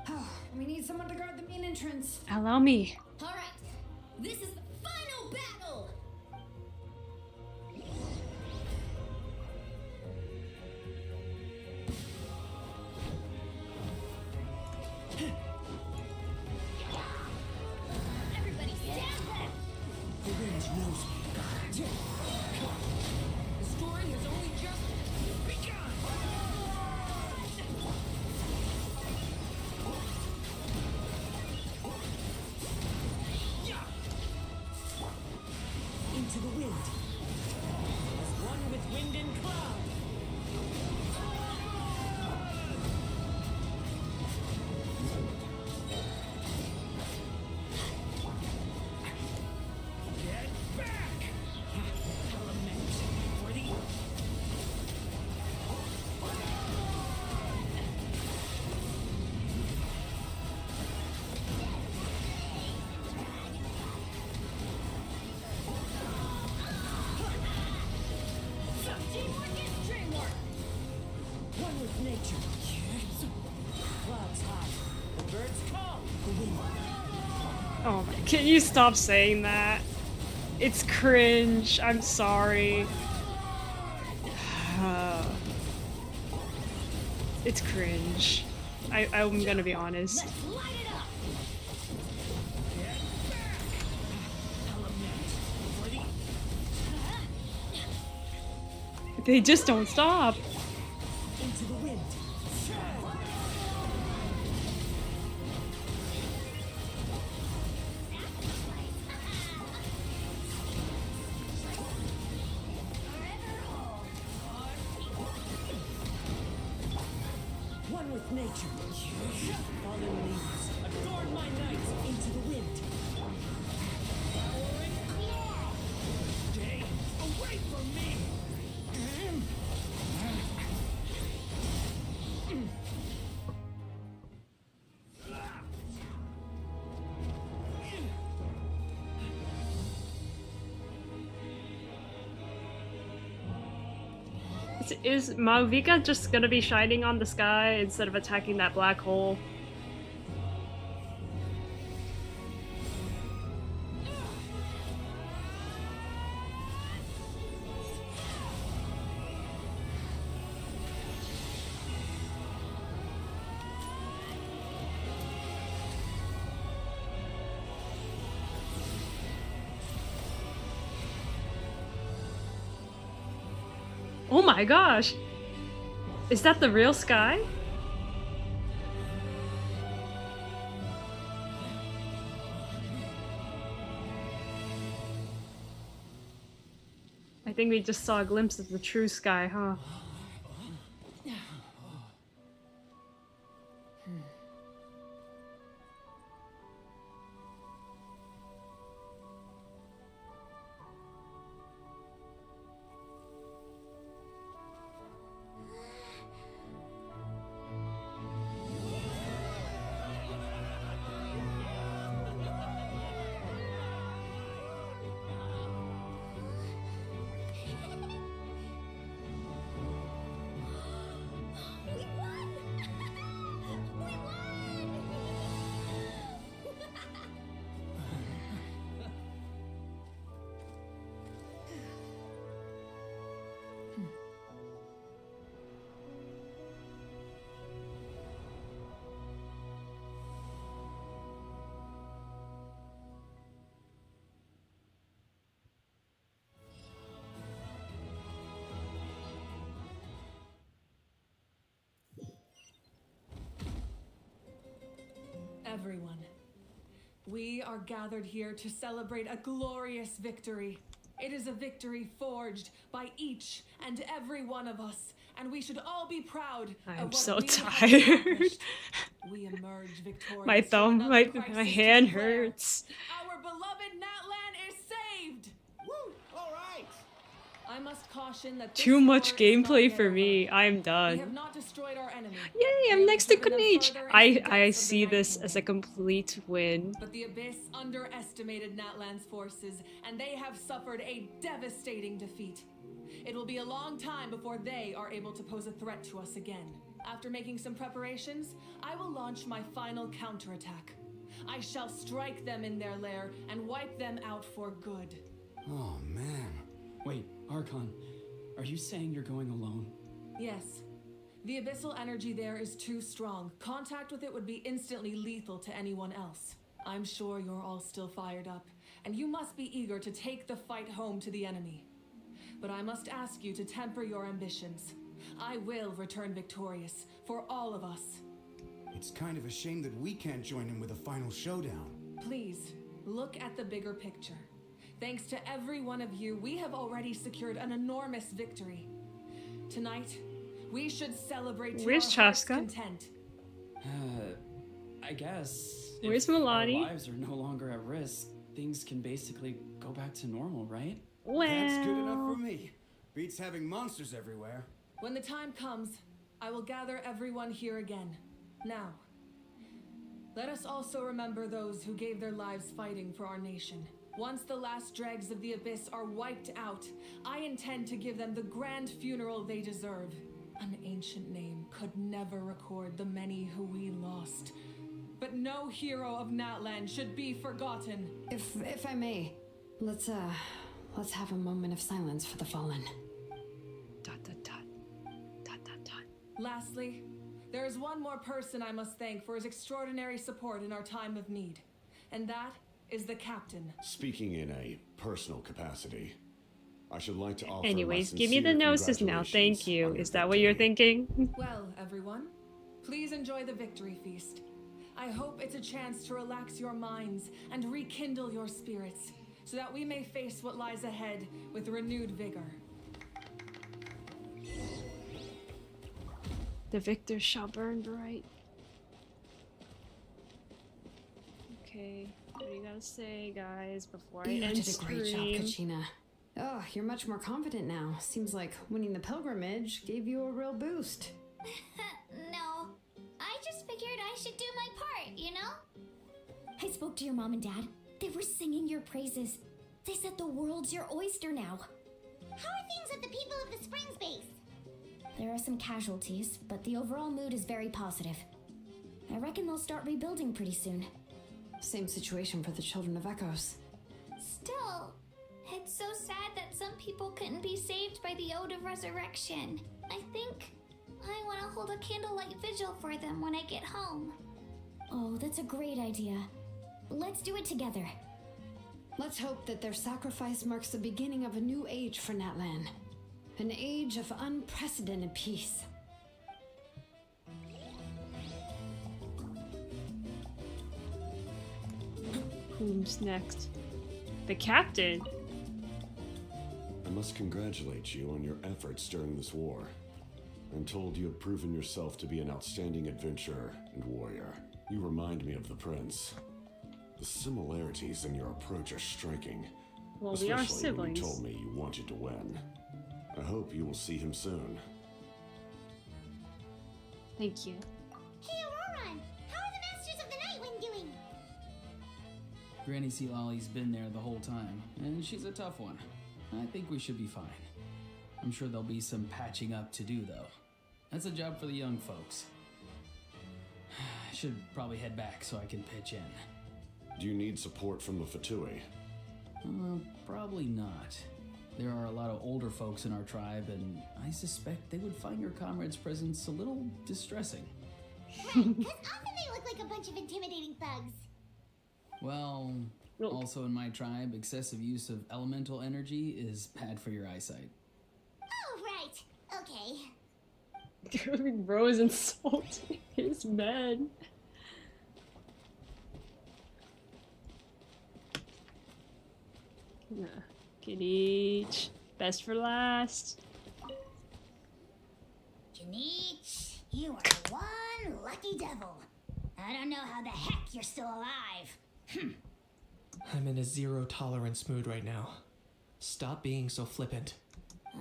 F: Oh, we need someone to guard the main entrance.
A: Allow me.
V: All right, this is the final battle. Everybody stand back.
L: The wind knows me. The story has only just begun. Into the wind. As one with wind and cloud. Get back! Element for the...
V: Some teamwork is dreamwork.
L: One with nature. Clouds high. The birds call. The wind.
A: Oh my, can you stop saying that? It's cringe. I'm sorry. It's cringe. I'm gonna be honest.
V: Let's light it up.
A: They just don't stop.
L: Into the wind. One with nature. Fallen leaves. Adorn my night. Into the wind. Flowering claw. Stay away from me.
A: Is Malvika just gonna be shining on the sky instead of attacking that black hole? Oh my gosh! Is that the real sky? I think we just saw a glimpse of the true sky, huh?
Q: Everyone, we are gathered here to celebrate a glorious victory. It is a victory forged by each and every one of us, and we should all be proud
A: I'm
Q: of what
A: so
Q: we have
A: tired.
Q: accomplished. We emerge victorious.
A: My thumb,
Q: from
A: my
Q: another crisis to
A: hand
Q: declare,
A: hurts.
Q: Our beloved Natlan is saved.
L: Woo! All right.
Q: I must caution that this
A: Too much
Q: war is not
A: gameplay
Q: yet
A: for
Q: over.
A: me. I'm
Q: We
A: done.
Q: have not destroyed our enemy.
A: Yay, I'm next to
Q: driven them
A: Kunich.
Q: further into the
A: I
Q: depths of the
A: see
Q: Night
A: this
Q: Kingdom.
A: as a complete win.
Q: But the Abyss underestimated Natlan's forces, and they have suffered a devastating defeat. It will be a long time before they are able to pose a threat to us again. After making some preparations, I will launch my final counterattack. I shall strike them in their lair and wipe them out for good.
R: Oh, man.
T: Wait, Archon, are you saying you're going alone?
Q: Yes. The abyssal energy there is too strong. Contact with it would be instantly lethal to anyone else. I'm sure you're all still fired up, and you must be eager to take the fight home to the enemy. But I must ask you to temper your ambitions. I will return victorious, for all of us.
B: It's kind of a shame that we can't join in with a final showdown.
Q: Please, look at the bigger picture. Thanks to every one of you, we have already secured an enormous victory. Tonight, we should celebrate to
A: Where's
Q: our heart's
A: Chaska?
Q: content.
T: I guess.
A: Where's
T: if
A: Milani?
T: Our lives are no longer at risk. Things can basically go back to normal, right?
A: Well,
B: That's good enough for me. Beats having monsters everywhere.
Q: When the time comes, I will gather everyone here again. Now, let us also remember those who gave their lives fighting for our nation. Once the last dregs of the Abyss are wiped out, I intend to give them the grand funeral they deserve. An ancient name could never record the many who we lost. But no hero of Natlan should be forgotten.
F: If I may, let's have a moment of silence for the fallen.
A: Dot dot dot. Dot dot dot.
Q: Lastly, there is one more person I must thank for his extraordinary support in our time of need, and that is the captain.
J: Speaking in a personal capacity, I should like to offer
A: Anyways,
J: my
A: give me the
J: sincere
A: gnosis now. Thank you. Is that what you're thinking?
Q: Well, everyone, please enjoy the victory feast. I hope it's a chance to relax your minds and rekindle your spirits, so that we may face what lies ahead with renewed vigor.
A: The victor shall burn bright. Okay, what do you gotta say, guys, before I
F: You
A: end
F: did a great job,
A: stream?
F: Kachina. Oh, you're much more confident now. Seems like winning the pilgrimage gave you a real boost.
D: No, I just figured I should do my part, you know?
K: I spoke to your mom and dad. They were singing your praises. They said the world's your oyster now.
M: How are things with the people of the Springs base?
K: There are some casualties, but the overall mood is very positive. I reckon they'll start rebuilding pretty soon.
F: Same situation for the Children of Echoes.
D: Still, it's so sad that some people couldn't be saved by the Ode of Resurrection. I think I want to hold a candlelight vigil for them when I get home.
K: Oh, that's a great idea. Let's do it together.
F: Let's hope that their sacrifice marks the beginning of a new age for Natlan. An age of unprecedented peace.
A: Who's next? The captain?
J: I must congratulate you on your efforts during this war. I'm told you have proven yourself to be an outstanding adventurer and warrior. You remind me of the prince. The similarities in your approach are striking.
A: Well, we are
J: especially when
A: siblings.
J: you told me you wanted to win. I hope you will see him soon.
A: Thank you.
M: Hey, Ororon! How are the Masters of the Nightwind doing?
H: Granny Sealolly's been there the whole time, and she's a tough one. I think we should be fine. I'm sure there'll be some patching up to do, though. That's a job for the young folks. I should probably head back so I can pitch in.
J: Do you need support from the Fatui?
H: Probably not. There are a lot of older folks in our tribe, and I suspect they would find your comrade's presence a little distressing.
M: Right, because often they look like a bunch of intimidating thugs.
H: Well, also in my tribe, excessive use of elemental energy is bad for your eyesight.
M: Oh, right. Okay.
A: Rose insulting his men. Nah, get each. Best for last.
M: Janich, you are one lucky devil. I don't know how the heck you're still alive.
C: I'm in a zero tolerance mood right now. Stop being so flippant.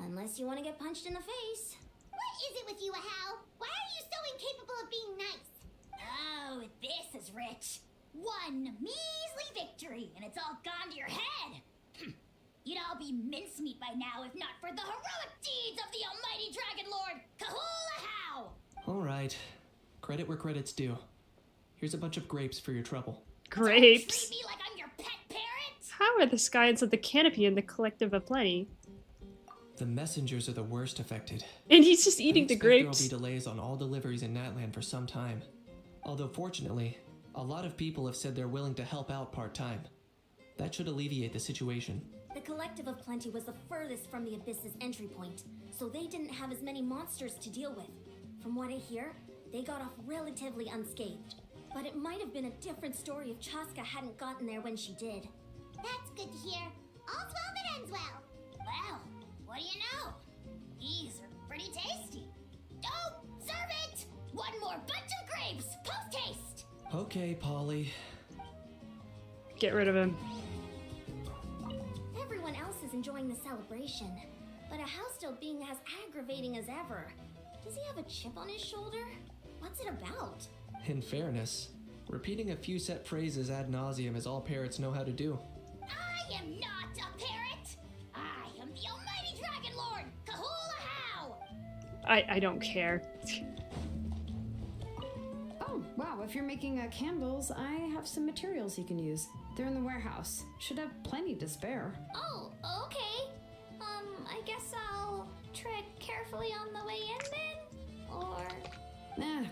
M: Unless you want to get punched in the face. What is it with you, Ahau? Why are you so incapable of being nice? Oh, this is rich. One measly victory, and it's all gone to your head.
D: You'd all be mincemeat by now if not for the heroic deeds of the almighty Dragon Lord, Kahula How!
C: Alright. Credit where credit's due. Here's a bunch of grapes for your trouble.
A: Grapes.
D: Treat me like I'm your pet parrot?
A: How are the Scions of the Canopy in the Collective of Plenty?
C: The messengers are the worst affected.
A: And he's just eating the grapes.
C: There will be delays on all deliveries in Natlan for some time. Although fortunately, a lot of people have said they're willing to help out part-time. That should alleviate the situation.
I: The Collective of Plenty was the furthest from the Abyss's entry point, so they didn't have as many monsters to deal with. From what I hear, they got off relatively unscathed. But it might have been a different story if Chaska hadn't gotten there when she did.
M: That's good to hear. All's well that ends well.
D: Well, what do you know? These are pretty tasty. Oh, serve it! One more bunch of grapes, post-haste!
C: Okay, Polly.
A: Get rid of him.
I: Everyone else is enjoying the celebration, but a house still being as aggravating as ever. Does he have a chip on his shoulder? What's it about?
C: In fairness, repeating a few set phrases ad nauseum is all parrots know how to do.
D: I am not a parrot! I am the almighty Dragon Lord, Kahula How!
A: I don't care.
F: Oh, wow, if you're making candles, I have some materials you can use. They're in the warehouse. Should have plenty to spare.
I: Oh, okay. I guess I'll tread carefully on the way in then? Or...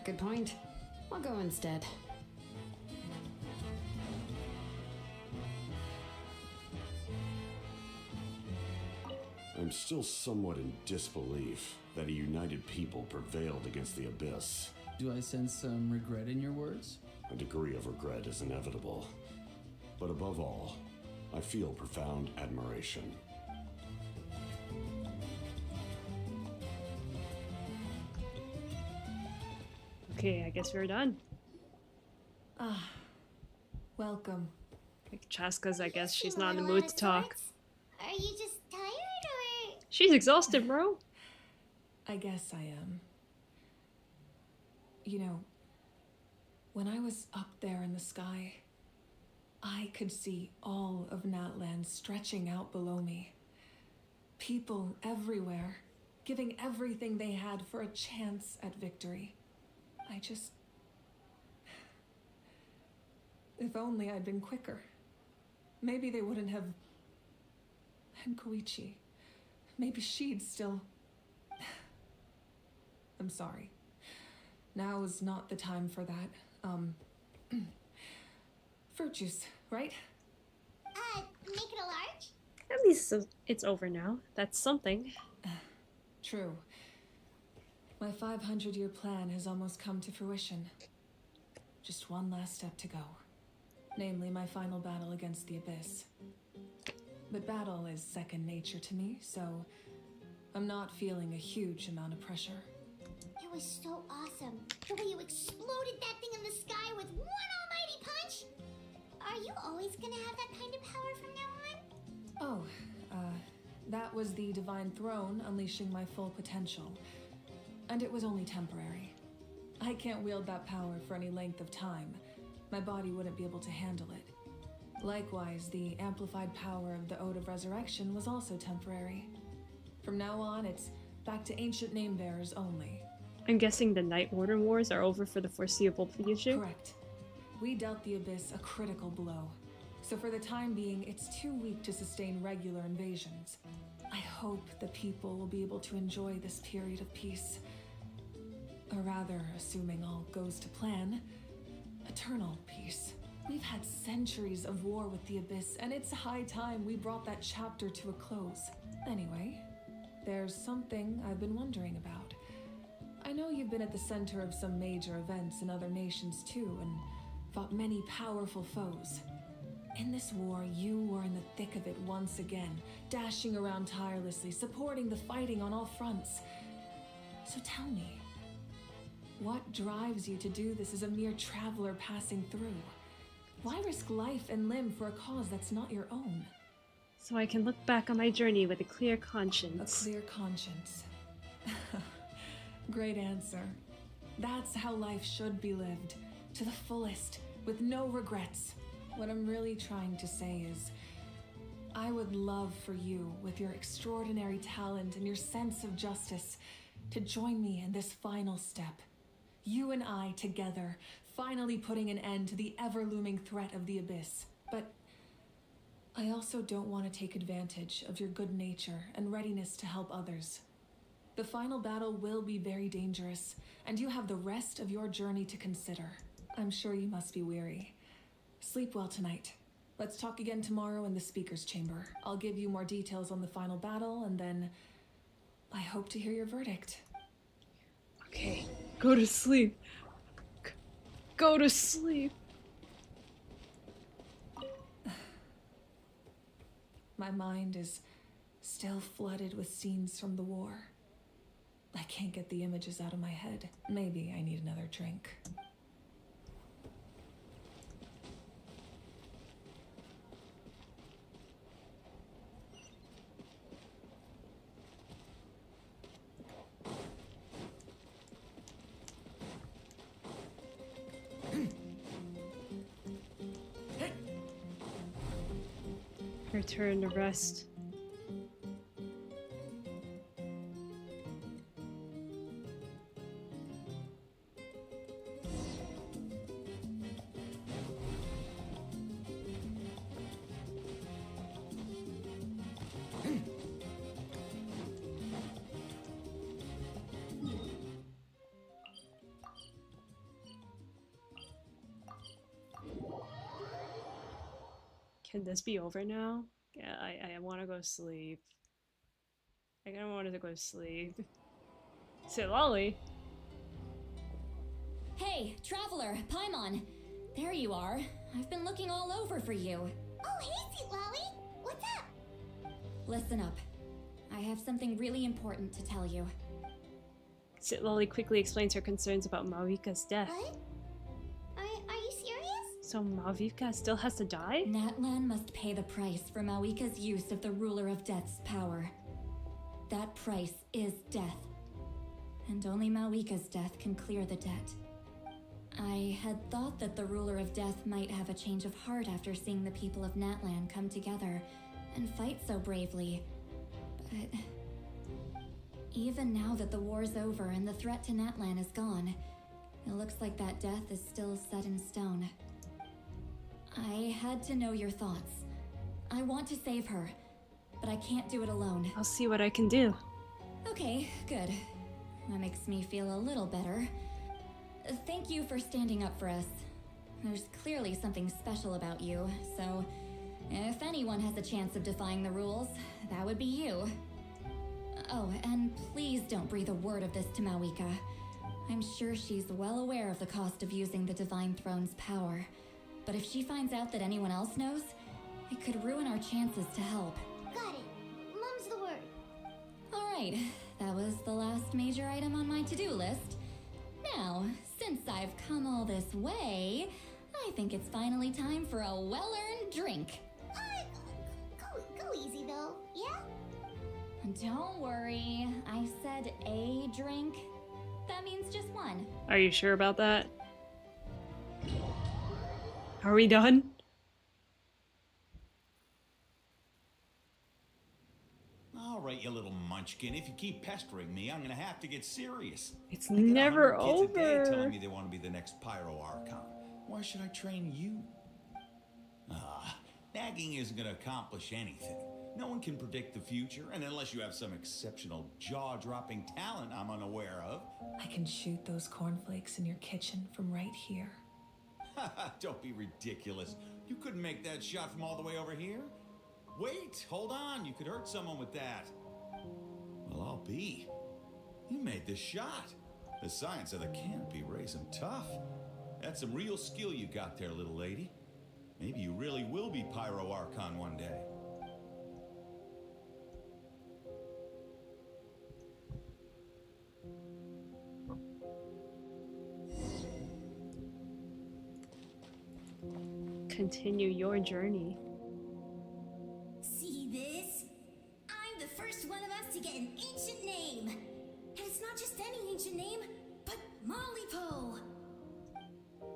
F: Good point. I'll go instead.
R: I'm still somewhat in disbelief that a united people prevailed against the Abyss.
H: Do I sense some regret in your words?
R: A degree of regret is inevitable. But above all, I feel profound admiration.
A: Okay, I guess we're done.
Q: Ah, welcome.
A: Like Chaska's, I guess she's not in the mood to talk.
M: Are you just tired or?
A: She's exhausted, bro.
Q: I guess I am. You know, when I was up there in the sky, I could see all of Natlan stretching out below me. People everywhere, giving everything they had for a chance at victory. If only I'd been quicker. Maybe they wouldn't have... And Koichi. Maybe she'd still... I'm sorry. Now is not the time for that. Fruit juice, right?
M: Make it a large?
A: At least it's over now. That's something.
Q: True. My 500-year plan has almost come to fruition. Just one last step to go. Namely, my final battle against the Abyss. But battle is second nature to me, so I'm not feeling a huge amount of pressure.
M: It was so awesome. The way you exploded that thing in the sky with one almighty punch. Are you always gonna have that kind of power from now on?
Q: Oh, that was the Divine Throne unleashing my full potential. And it was only temporary. I can't wield that power for any length of time. My body wouldn't be able to handle it. Likewise, the amplified power of the Ode of Resurrection was also temporary. From now on, it's back to ancient name-bearers only.
A: I'm guessing the Night Warden Wars are over for the foreseeable future?
Q: Correct. We dealt the Abyss a critical blow. So for the time being, it's too weak to sustain regular invasions. I hope the people will be able to enjoy this period of peace. Or rather, assuming all goes to plan, eternal peace. We've had centuries of war with the Abyss, and it's high time we brought that chapter to a close. Anyway, there's something I've been wondering about. I know you've been at the center of some major events in other nations too, and fought many powerful foes. In this war, you were in the thick of it once again, dashing around tirelessly, supporting the fighting on all fronts. So tell me, what drives you to do this as a mere traveler passing through? Why risk life and limb for a cause that's not your own?
A: So I can look back on my journey with a clear conscience.
Q: A clear conscience. Great answer. That's how life should be lived, to the fullest, with no regrets. What I'm really trying to say is, I would love for you, with your extraordinary talent and your sense of justice, to join me in this final step. You and I together, finally putting an end to the ever-looming threat of the Abyss. But I also don't want to take advantage of your good nature and readiness to help others. The final battle will be very dangerous, and you have the rest of your journey to consider. I'm sure you must be weary. Sleep well tonight. Let's talk again tomorrow in the speaker's chamber. I'll give you more details on the final battle, and then I hope to hear your verdict.
A: Okay, go to sleep. Go to sleep.
Q: My mind is still flooded with scenes from the war. I can't get the images out of my head. Maybe I need another drink.
A: Return to rest. Can this be over now? Yeah, I want to go sleep. I kind of wanted to go to sleep. Say lolly.
G: Hey, traveler, Paimon. There you are. I've been looking all over for you.
M: Oh, hey, Sweet Lolly! What's up?
G: Listen up. I have something really important to tell you.
A: Sit Lolly quickly explains her concerns about Mawika's death.
M: What? Are you serious?
A: So Mawika still has to die?
G: Natlan must pay the price for Mawika's use of the Ruler of Death's power. That price is death. And only Mawika's death can clear the debt. I had thought that the Ruler of Death might have a change of heart after seeing the people of Natlan come together and fight so bravely. But even now that the war's over and the threat to Natlan is gone, it looks like that death is still set in stone. I had to know your thoughts. I want to save her, but I can't do it alone.
A: I'll see what I can do.
G: Okay, good. That makes me feel a little better. Thank you for standing up for us. There's clearly something special about you, so if anyone has a chance of defying the rules, that would be you. Oh, and please don't breathe a word of this to Mawika. I'm sure she's well aware of the cost of using the Divine Throne's power. But if she finds out that anyone else knows, it could ruin our chances to help.
M: Got it. Mum's the word.
G: Alright, that was the last major item on my to-do list. Now, since I've come all this way, I think it's finally time for a well-earned drink.
M: Go easy though, yeah?
G: Don't worry, I said a drink. That means just one.
A: Are you sure about that? Are we done?
S: All right, you little munchkin. If you keep pestering me, I'm gonna have to get serious.
A: It's never
S: I get 100 kids a day
A: over.
S: telling me they want to be the next Pyro Archon. Why should I train you? Nagging isn't gonna accomplish anything. No one can predict the future, and unless you have some exceptional jaw-dropping talent I'm unaware of.
Q: I can shoot those cornflakes in your kitchen from right here.
S: Don't be ridiculous. You couldn't make that shot from all the way over here? Wait, hold on. You could hurt someone with that. Well, I'll be. You made this shot. The science of the canopy raised some tough. That's some real skill you got there, little lady. Maybe you really will be Pyro Archon one day.
A: Continue your journey.
I: See this? I'm the first one of us to get an ancient name. And it's not just any ancient name, but Malipo.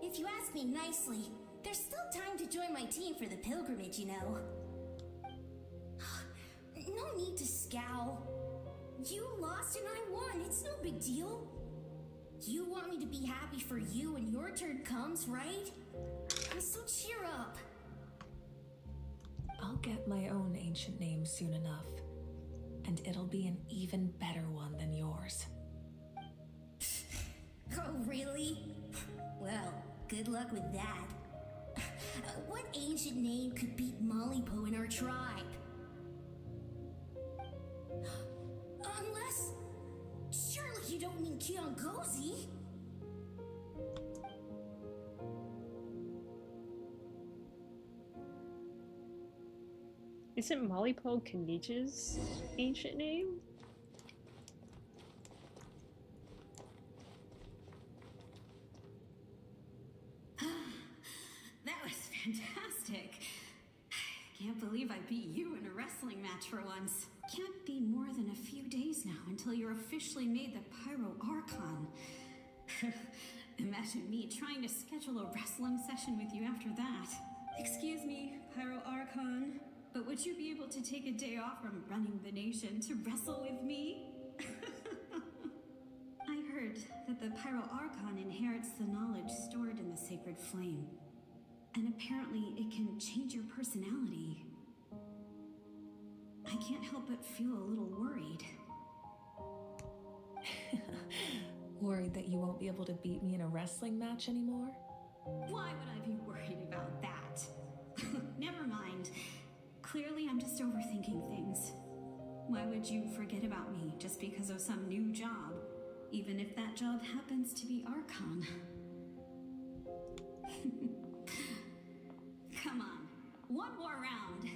I: If you ask me nicely, there's still time to join my team for the pilgrimage, you know. no need to scowl. You lost and I won. It's no big deal. You want me to be happy for you when your turn comes, right? So cheer up.
Q: I'll get my own ancient name soon enough, and it'll be an even better one than yours.
I: Oh, really? Well, good luck with that. What ancient name could beat Mollypo in our tribe? Unless... Surely you don't mean Kiangozi?
A: Isn't Mollypo Kenichi's ancient name?
V: That was fantastic. Can't believe I beat you in a wrestling match for once. Can't be more than a few days now until you're officially made the Pyro Archon. Imagine me trying to schedule a wrestling session with you after that. Excuse me, Pyro Archon, but would you be able to take a day off from running the nation to wrestle with me? I heard that the Pyro Archon inherits the knowledge stored in the sacred flame. And apparently it can change your personality. I can't help but feel a little worried.
Q: Worried that you won't be able to beat me in a wrestling match anymore?
V: Why would I be worried about that? Never mind. Clearly I'm just overthinking things. Why would you forget about me just because of some new job? Even if that job happens to be Archon. Come on, one more round.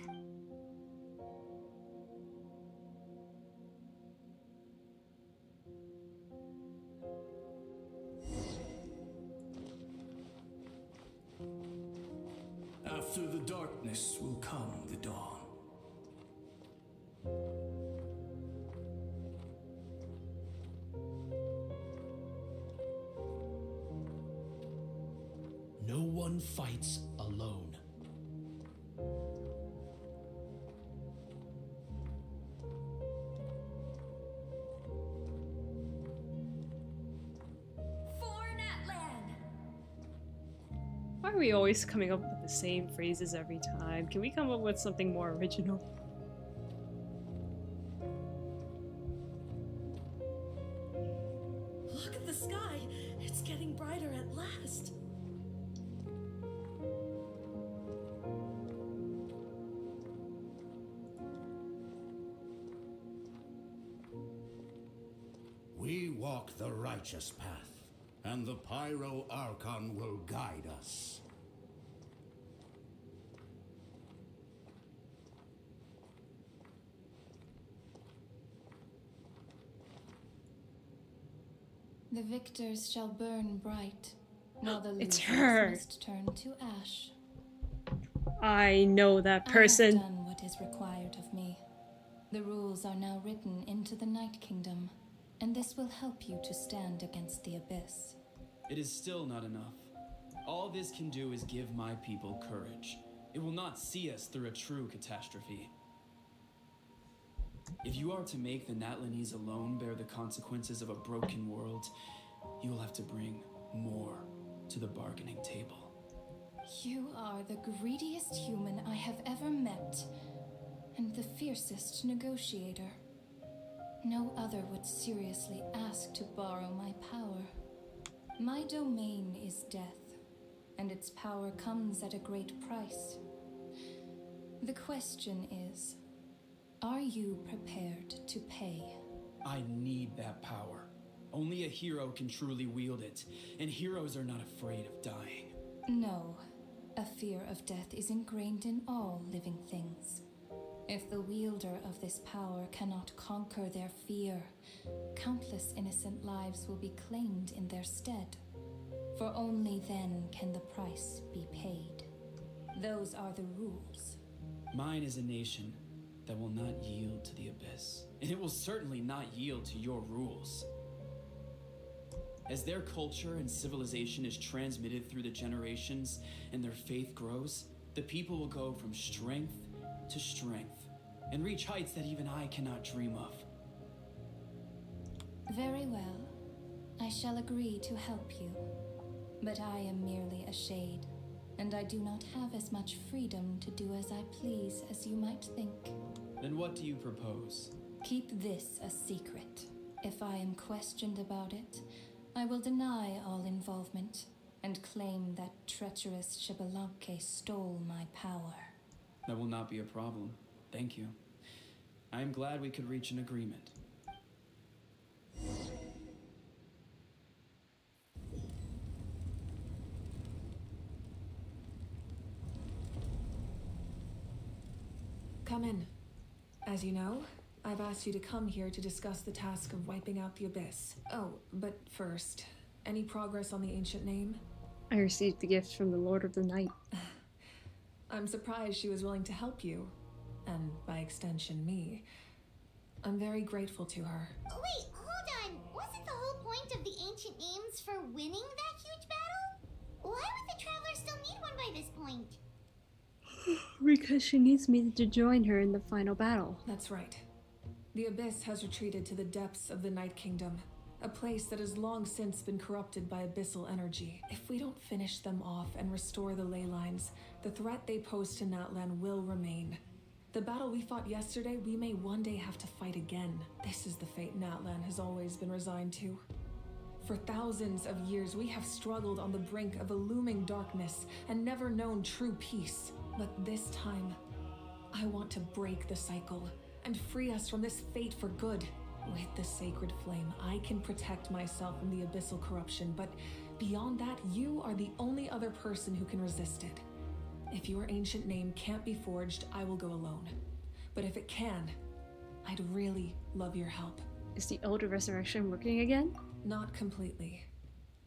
P: After the darkness will come the dawn.
C: No one fights alone.
A: Why are we always coming up with the same phrases every time? Can we come up with something more original?
L: Look at the sky. It's getting brighter at last.
B: We walk the righteous path, and the Pyro Archon will guide us.
N: The victors shall burn bright, while the
A: It's
N: losers
A: her.
N: must turn to ash.
A: I know that person.
N: I have done what is required of me. The rules are now written into the Night Kingdom, and this will help you to stand against the Abyss.
T: It is still not enough. All this can do is give my people courage. It will not see us through a true catastrophe. If you are to make the Natlanese alone bear the consequences of a broken world, you will have to bring more to the bargaining table.
N: You are the greediest human I have ever met, and the fiercest negotiator. No other would seriously ask to borrow my power. My domain is death, and its power comes at a great price. The question is, are you prepared to pay?
T: I need that power. Only a hero can truly wield it, and heroes are not afraid of dying.
N: No, a fear of death is ingrained in all living things. If the wielder of this power cannot conquer their fear, countless innocent lives will be claimed in their stead. For only then can the price be paid. Those are the rules.
T: Mine is a nation that will not yield to the Abyss, and it will certainly not yield to your rules. As their culture and civilization is transmitted through the generations and their faith grows, the people will go from strength to strength, and reach heights that even I cannot dream of.
N: Very well. I shall agree to help you. But I am merely a shade, and I do not have as much freedom to do as I please as you might think.
T: Then what do you propose?
N: Keep this a secret. If I am questioned about it, I will deny all involvement and claim that treacherous Shibalanke stole my power.
T: That will not be a problem. Thank you. I am glad we could reach an agreement.
Q: Come in. As you know, I've asked you to come here to discuss the task of wiping out the Abyss. Oh, but first, any progress on the ancient name?
A: I received the gift from the Lord of the Night.
Q: I'm surprised she was willing to help you, and by extension, me. I'm very grateful to her.
M: Oh, wait, hold on. Wasn't the whole point of the ancient names for winning that huge battle? Why would the Traveler still need one by this point?
A: Because she needs me to join her in the final battle.
Q: That's right. The Abyss has retreated to the depths of the Night Kingdom, a place that has long since been corrupted by abyssal energy. If we don't finish them off and restore the ley lines, the threat they pose to Natlan will remain. The battle we fought yesterday, we may one day have to fight again. This is the fate Natlan has always been resigned to. For thousands of years, we have struggled on the brink of a looming darkness and never known true peace. But this time, I want to break the cycle and free us from this fate for good. With the sacred flame, I can protect myself from the abyssal corruption, but beyond that, you are the only other person who can resist it. If your ancient name can't be forged, I will go alone. But if it can, I'd really love your help.
A: Is the Elder Resurrection working again?
Q: Not completely.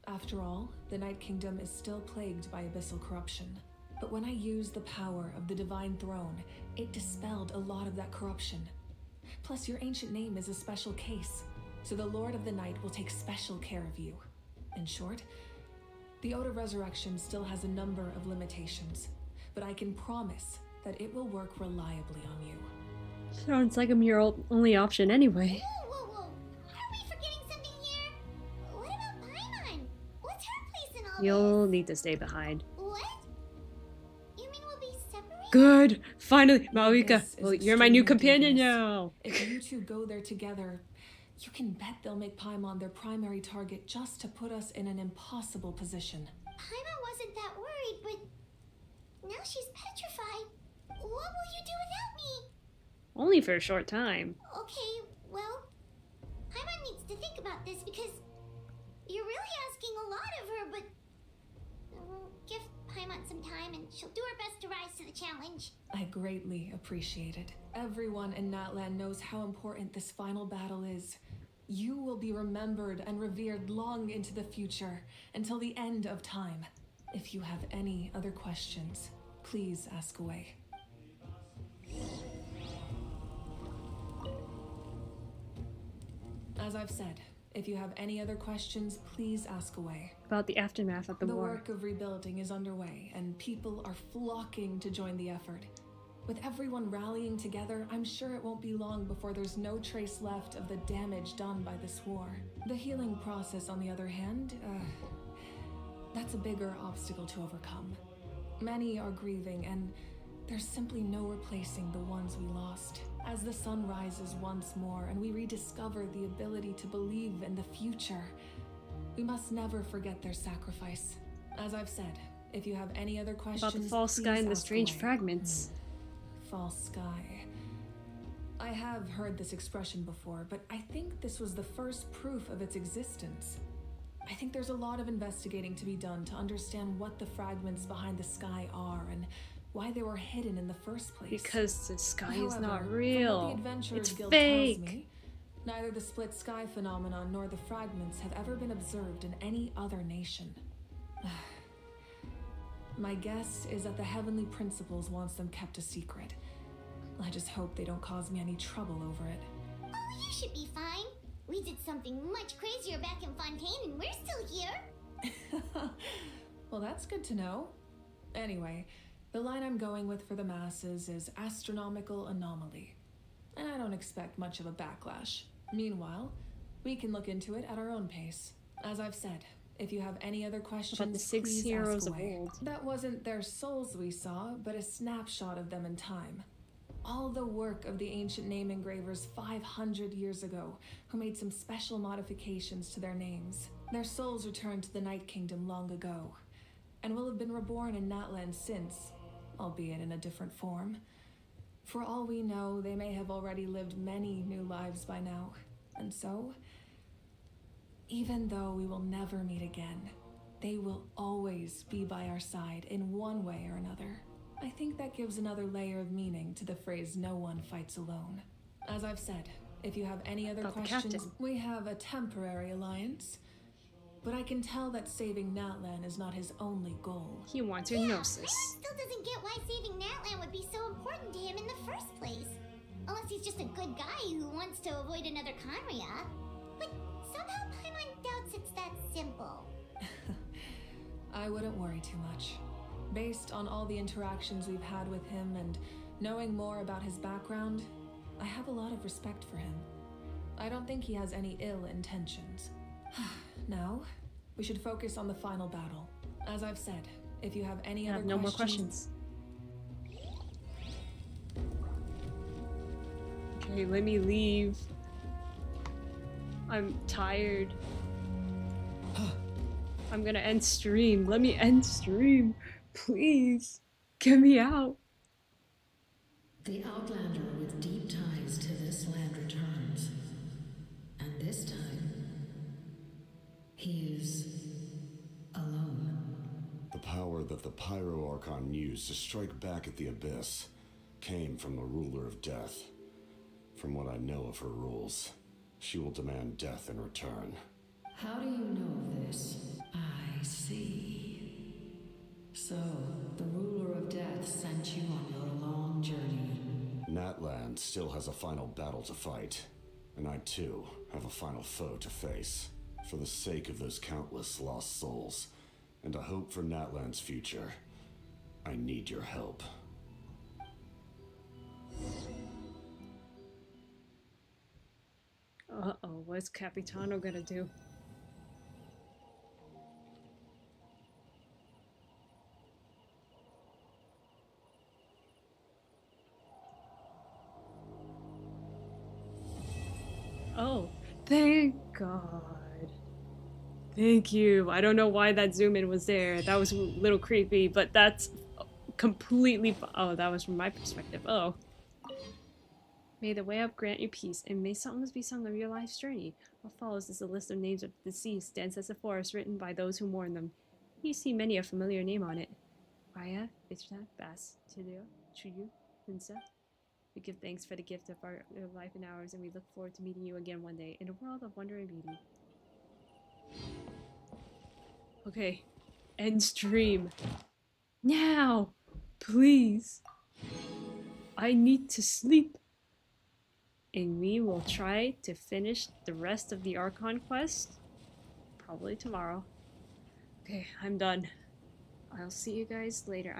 Q: After all, the Night Kingdom is still plagued by abyssal corruption. But when I used the power of the Divine Throne, it dispelled a lot of that corruption. Plus, your ancient name is a special case, so the Lord of the Night will take special care of you. In short, the Ode of Resurrection still has a number of limitations, but I can promise that it will work reliably on you.
A: Sounds like I'm your only option anyway.
M: Whoa. Are we forgetting something here? What about Paimon? What's her place in all
A: You'll need to stay behind.
M: What? You mean we'll be separated?
A: Good! Finally, Maoika!
Q: This is
A: Well, you're my new
Q: extremely
A: companion
Q: dangerous.
A: now!
Q: If you two go there together, you can bet they'll make Paimon their primary target just to put us in an impossible position.
M: Paimon wasn't that worried, but now she's petrified. What will you do without me?
A: Only for a short time.
M: Okay, well, Paimon needs to think about this because you're really asking a lot of her, but give Paimon some time and she'll do her best to rise to the challenge.
Q: I greatly appreciate it. Everyone in Natlan knows how important this final battle is. You will be remembered and revered long into the future, until the end of time. If you have any other questions, please ask away. As I've said, if you have any other questions, please ask away.
A: About the aftermath of the war.
Q: The work of rebuilding is underway, and people are flocking to join the effort. With everyone rallying together, I'm sure it won't be long before there's no trace left of the damage done by this war. The healing process, on the other hand, that's a bigger obstacle to overcome. Many are grieving, and there's simply no replacing the ones we lost. As the sun rises once more and we rediscover the ability to believe in the future, we must never forget their sacrifice. As I've said, if you have any other questions,
A: About the false sky and the strange fragments.
Q: False sky. I have heard this expression before, but I think this was the first proof of its existence. I think there's a lot of investigating to be done to understand what the fragments behind the sky are and why they were hidden in the first place.
A: Because the sky is
Q: However,
A: not
Q: from
A: real.
Q: what the Adventurers
A: It's
Q: Guild
A: fake.
Q: tells me, neither the split sky phenomenon nor the fragments have ever been observed in any other nation. My guess is that the Heavenly Principles wants them kept a secret. I just hope they don't cause me any trouble over it.
M: Oh, you should be fine. We did something much crazier back in Fontaine and we're still here.
Q: Well, that's good to know. Anyway, the line I'm going with for the masses is astronomical anomaly. and I don't expect much of a backlash. Meanwhile, we can look into it at our own pace. As I've said, if you have any other questions,
A: About the 6
Q: please
A: heroes
Q: ask
A: of
Q: away.
A: old.
Q: That wasn't their souls we saw, but a snapshot of them in time. All the work of the ancient name engravers 500 years ago, who made some special modifications to their names. Their souls returned to the Night Kingdom long ago, and will have been reborn in Natlan since, albeit in a different form. For all we know, they may have already lived many new lives by now, and so, even though we will never meet again, they will always be by our side in one way or another. I think that gives another layer of meaning to the phrase "no one fights alone." As I've said, if you have any other
A: About the
Q: questions,
A: captain.
Q: we have a temporary alliance, but I can tell that saving Natlan is not his only goal.
A: He wants hypnosis.
M: Still doesn't get why saving Natlan would be so important to him in the first place. Unless he's just a good guy who wants to avoid another Conria. But somehow Paimon doubts it's that simple.
Q: I wouldn't worry too much. Based on all the interactions we've had with him and knowing more about his background, I have a lot of respect for him. I don't think he has any ill intentions. Now, we should focus on the final battle. As I've said, if you have any
A: I
Q: other
A: have no more questions. Okay, let me leave. I'm tired. I'm gonna end stream. Let me end stream. Please. Get me out.
E: The Outlander with deep ties to this land returns. And this time, he is alone.
R: The power that the Pyro Archon used to strike back at the Abyss came from the Ruler of Death. From what I know of her rules, she will demand death in return.
E: How do you know this? I see. So, the Ruler of Death sent you on your long journey.
R: Natlan still has a final battle to fight, and I too have a final foe to face. For the sake of those countless lost souls, and a hope for Natlan's future, I need your help.
A: Uh-oh, what's Capitano gonna do? Oh, thank God. Thank you. I don't know why that zoom in was there. That was a little creepy, but that's completely oh, that was from my perspective. Oh. May the way up grant you peace, and may songs be sung of your life's journey. What follows is a list of names of the deceased, ancestors of forest, written by those who mourn them. You see many a familiar name on it. Raya, Vishna, Bass, Tideo, Chuyu, Hunsa. We give thanks for the gift of our life and ours, and we look forward to meeting you again one day in a world of wonder and beauty. Okay, end stream. Now! Please! I need to sleep. And we will try to finish the rest of the Archon quest. Probably tomorrow. Okay, I'm done. I'll see you guys later.